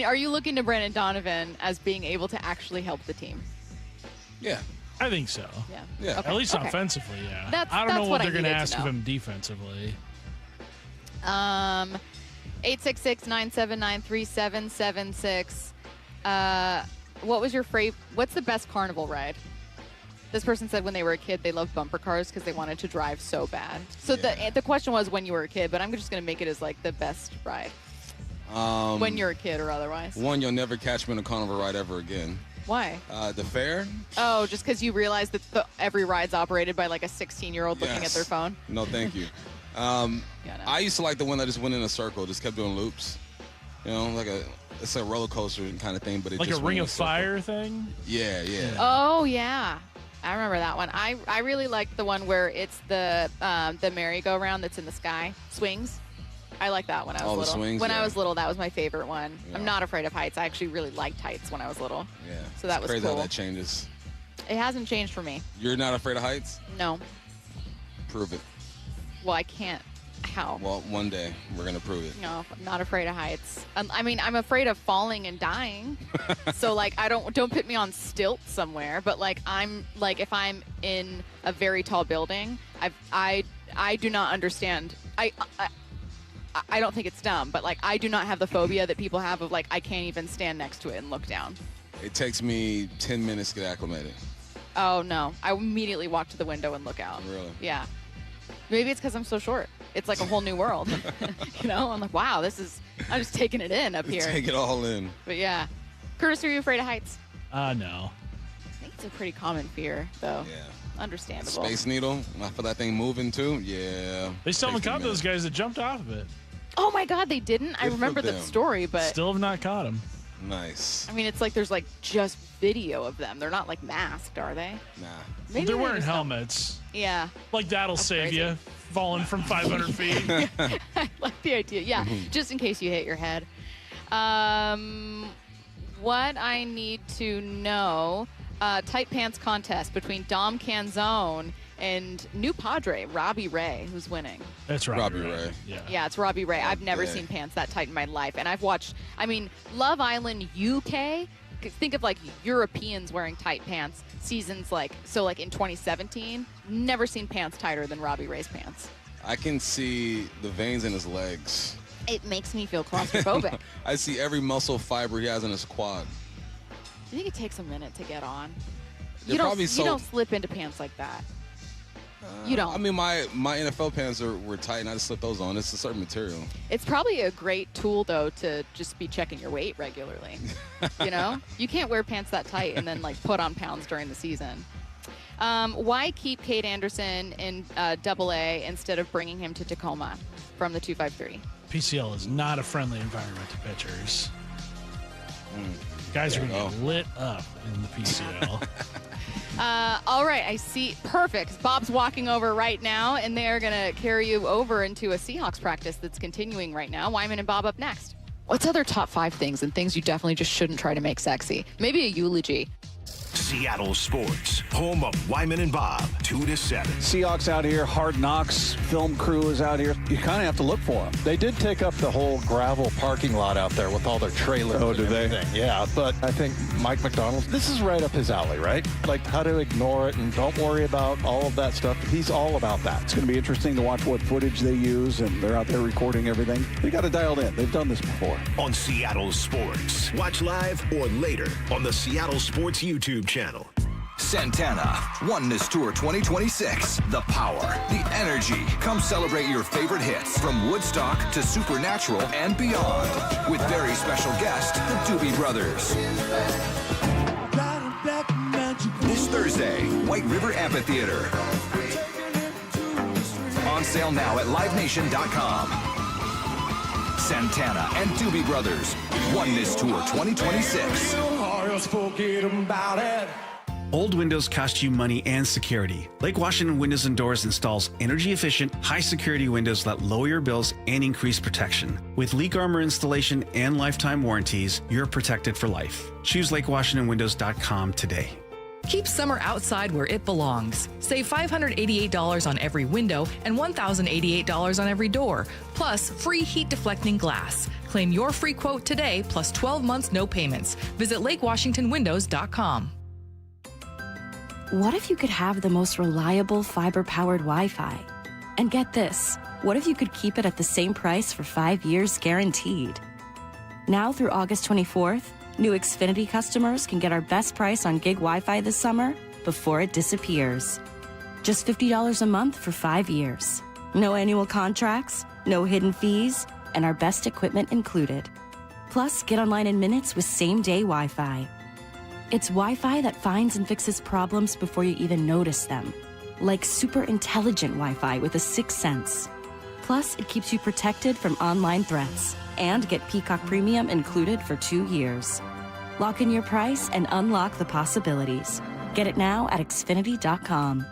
Are you looking to Brennan Donovan as being able to actually help the team? Yeah. I think so. Yeah. Okay. At least Okay. offensively, yeah. That's I don't know what I they're going to needed ask to of know. him defensively. 866-979-3776. What's the best carnival ride? This person said when they were a kid, they loved bumper cars because they wanted to drive so bad. So the question was when you were a kid, but I'm just going to make it as like the best ride. When you're a kid or otherwise. One, you'll never catch me on a carnival ride ever again. Why? The fair? Oh, just because you realize that every ride's operated by like a 16-year-old looking at their phone? No, thank you. I used to like the one that just went in a circle, just kept doing loops. You know, it's a roller coaster kind of thing, but it Like just a Ring went in of circle. Fire thing? Yeah. Oh, yeah. I remember that one. I really liked the one where it's the merry-go-round that's in the sky. Swings. I like that when I was little. The swings, when yeah. I was little, that was my favorite one. Yeah. I'm not afraid of heights. I actually really liked heights when I was little. Yeah. So that was crazy cool. how that changes. It hasn't changed for me. You're not afraid of heights? No. Prove it. Well, I can't. How? Well, one day we're going to prove it. No, I'm not afraid of heights. I mean, I'm afraid of falling and dying. So, like, don't put me on stilts somewhere. But, like, if I'm in a very tall building, I do not understand. I don't think it's dumb, but, like, I do not have the phobia that people have of, like, I can't even stand next to it and look down. It takes me 10 minutes to get acclimated. Oh, no. I immediately walk to the window and look out. Really? Yeah. Maybe it's because I'm so short. It's like a whole new world. You know? I'm like, wow, I'm just taking it in up here. Take it all in. But, yeah. Curtis, are you afraid of heights? No. I think it's a pretty common fear, though. Yeah. Understandable. Space Needle, I feel that thing moving too. Yeah. They still haven't caught those guys that jumped off of it. Oh my God, they didn't? I Good for remember the them. story, but Still have not caught them. Nice. I mean, it's like there's like just video of them. They're not like masked, are they? Nah. Maybe They're wearing just don't- helmets. Yeah. Like that'll save crazy. you falling from 500 feet. I like the idea. Yeah, just in case you hit your head. What I need to know, tight pants contest between Dom Canzone and new Padre, Robbie Ray, who's winning. That's Robbie Ray. Yeah, it's Robbie Ray. I've never Okay. seen pants that tight in my life. And I've watched, Love Island UK. Think of like Europeans wearing tight pants seasons in 2017. Never seen pants tighter than Robbie Ray's pants. I can see the veins in his legs. It makes me feel claustrophobic. I see every muscle fiber he has in his quad. I think it takes a minute to get on. They're You don't, probably you don't slip into pants like that. You don't. I mean, my NFL pants were tight, and I just slipped those on. It's a certain material. It's probably a great tool, though, to just be checking your weight regularly. You know? You can't wear pants that tight and then, like, put on pounds during the season. Why keep Cade Anderson in AA instead of bringing him to Tacoma from the 253? PCL is not a friendly environment to pitchers. Guys are going to get lit up in the PCL. All right, I see. Perfect. Bob's walking over right now, and they are going to carry you over into a Seahawks practice that's continuing right now. Wyman and Bob up next. What's other top 5 things and things you definitely just shouldn't try to make sexy? Maybe a eulogy. Seattle Sports, home of Wyman and Bob, 2 to 7. Seahawks out here, Hard Knocks film crew is out here. You kind of have to look for them. They did take up the whole gravel parking lot out there with all their trailers. Oh, did they? Yeah, but I think Mike McDonald, this is right up his alley, right? Like how to ignore it and don't worry about all of that stuff. He's all about that. It's going to be interesting to watch what footage they use, and they're out there recording everything. They got it dialed in. They've done this before. On Seattle Sports. Watch live or later on the Seattle Sports YouTube channel. Santana, Oneness Tour 2026. The power, the energy. Come celebrate your favorite hits from Woodstock to Supernatural and beyond. With very special guest, the Doobie Brothers. This Thursday, White River Amphitheater. On sale now at livenation.com. Santana and Doobie Brothers, Oneness Tour 2026. Old windows cost you money and security. Lake Washington Windows and Doors installs energy-efficient, high-security windows that lower your bills and increase protection. With leak armor installation and lifetime warranties, you're protected for life. Choose LakeWashingtonWindows.com today. Keep summer outside where it belongs. Save $588 on every window and $1,088 on every door, plus free heat deflecting glass. Claim your free quote today, plus 12 months no payments. Visit LakeWashingtonWindows.com. What if you could have the most reliable fiber-powered Wi-Fi? And get this, what if you could keep it at the same price for 5 years guaranteed? Now through August 24th, new Xfinity customers can get our best price on gig Wi-Fi this summer before it disappears. Just $50 a month for 5 years. No annual contracts, no hidden fees, and our best equipment included. Plus, get online in minutes with same-day Wi-Fi. It's Wi-Fi that finds and fixes problems before you even notice them. Like super intelligent Wi-Fi with a sixth sense. Plus, it keeps you protected from online threats. And get Peacock Premium included for 2 years. Lock in your price and unlock the possibilities. Get it now at Xfinity.com.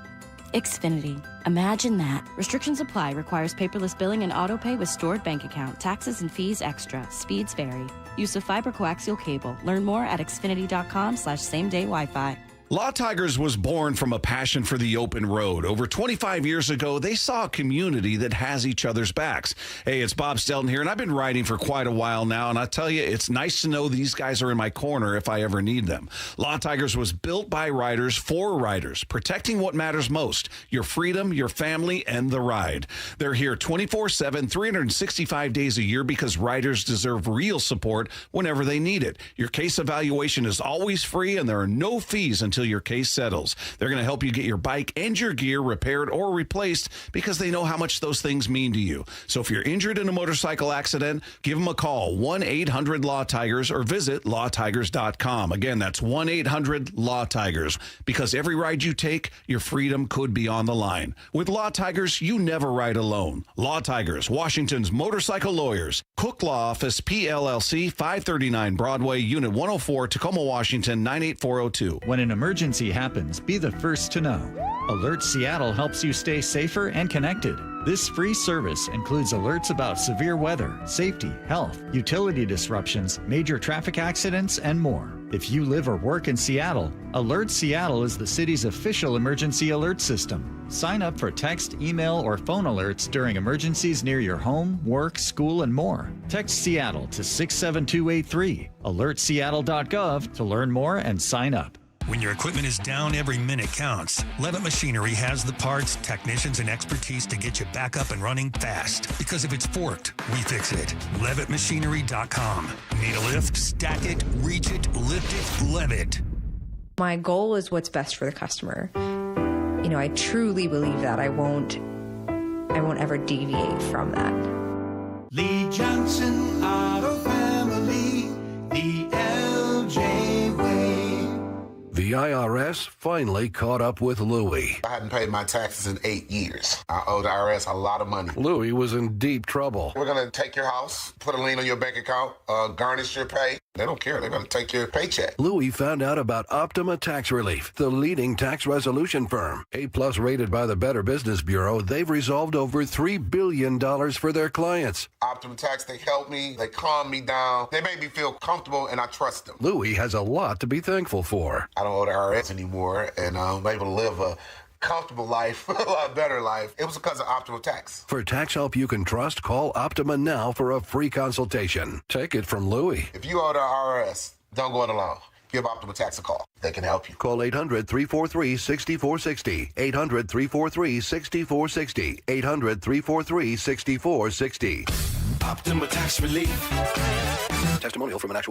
Xfinity. Imagine that. Restrictions apply. Requires paperless billing and autopay with stored bank account. Taxes and fees extra. Speeds vary. Use of fiber coaxial cable. Learn more at Xfinity.com/same-day Wi-Fi. Law Tigers was born from a passion for the open road. Over 25 years ago, they saw a community that has each other's backs. Hey, it's Bob Stelton here, and I've been riding for quite a while now, and I tell you, it's nice to know these guys are in my corner if I ever need them. Law Tigers was built by riders for riders, protecting what matters most, your freedom, your family, and the ride. They're here 24/7, 365 days a year because riders deserve real support whenever they need it. Your case evaluation is always free, and there are no fees until your case settles. They're going to help you get your bike and your gear repaired or replaced because they know how much those things mean to you. So if you're injured in a motorcycle accident, give them a call, 1-800-LAW-TIGERS, or visit lawtigers.com. Again, that's 1-800-LAW-TIGERS, because every ride you take, your freedom could be on the line. With Law Tigers, you never ride alone. Law Tigers, Washington's motorcycle lawyers. Cook Law Office, PLLC, 539 Broadway, Unit 104, Tacoma, Washington, 98402. When an emergency happens, be the first to know. Alert Seattle helps you stay safer and connected. This free service includes alerts about severe weather, safety, health, utility disruptions, major traffic accidents, and more. If you live or work in Seattle, Alert Seattle is the city's official emergency alert system. Sign up for text, email, or phone alerts during emergencies near your home, work, school, and more. Text Seattle to 67283. AlertSeattle.gov to learn more and sign up. When your equipment is down, every minute counts. Levitt Machinery has the parts, technicians, and expertise to get you back up and running fast. Because if it's forked, we fix it. LevittMachinery.com. Need a lift? Stack it, reach it, lift it, Levitt. My goal is what's best for the customer. You know, I truly believe that I won't ever deviate from that. Lee Johnson Auto Family, the LJ way. The IRS finally caught up with Louie. I hadn't paid my taxes in 8 years. I owe the IRS a lot of money. Louie was in deep trouble. We're going to take your house, put a lien on your bank account, garnish your pay. They don't care. They're going to take your paycheck. Louie found out about Optima Tax Relief, the leading tax resolution firm. A-plus rated by the Better Business Bureau, they've resolved over $3 billion for their clients. Optima Tax, they help me. They calm me down. They make me feel comfortable, and I trust them. Louie has a lot to be thankful for. I don't owe the IRS anymore, and I'm able to live a comfortable life, a lot better life. It was because of Optima Tax. For tax help you can trust, call Optima now for a free consultation. Take it from Louie. If you owe the IRS, don't go it alone. Give Optima Tax a call. They can help you. Call 800-343-6460. 800-343-6460. 800-343-6460. Optima Tax Relief. Testimonial from an actual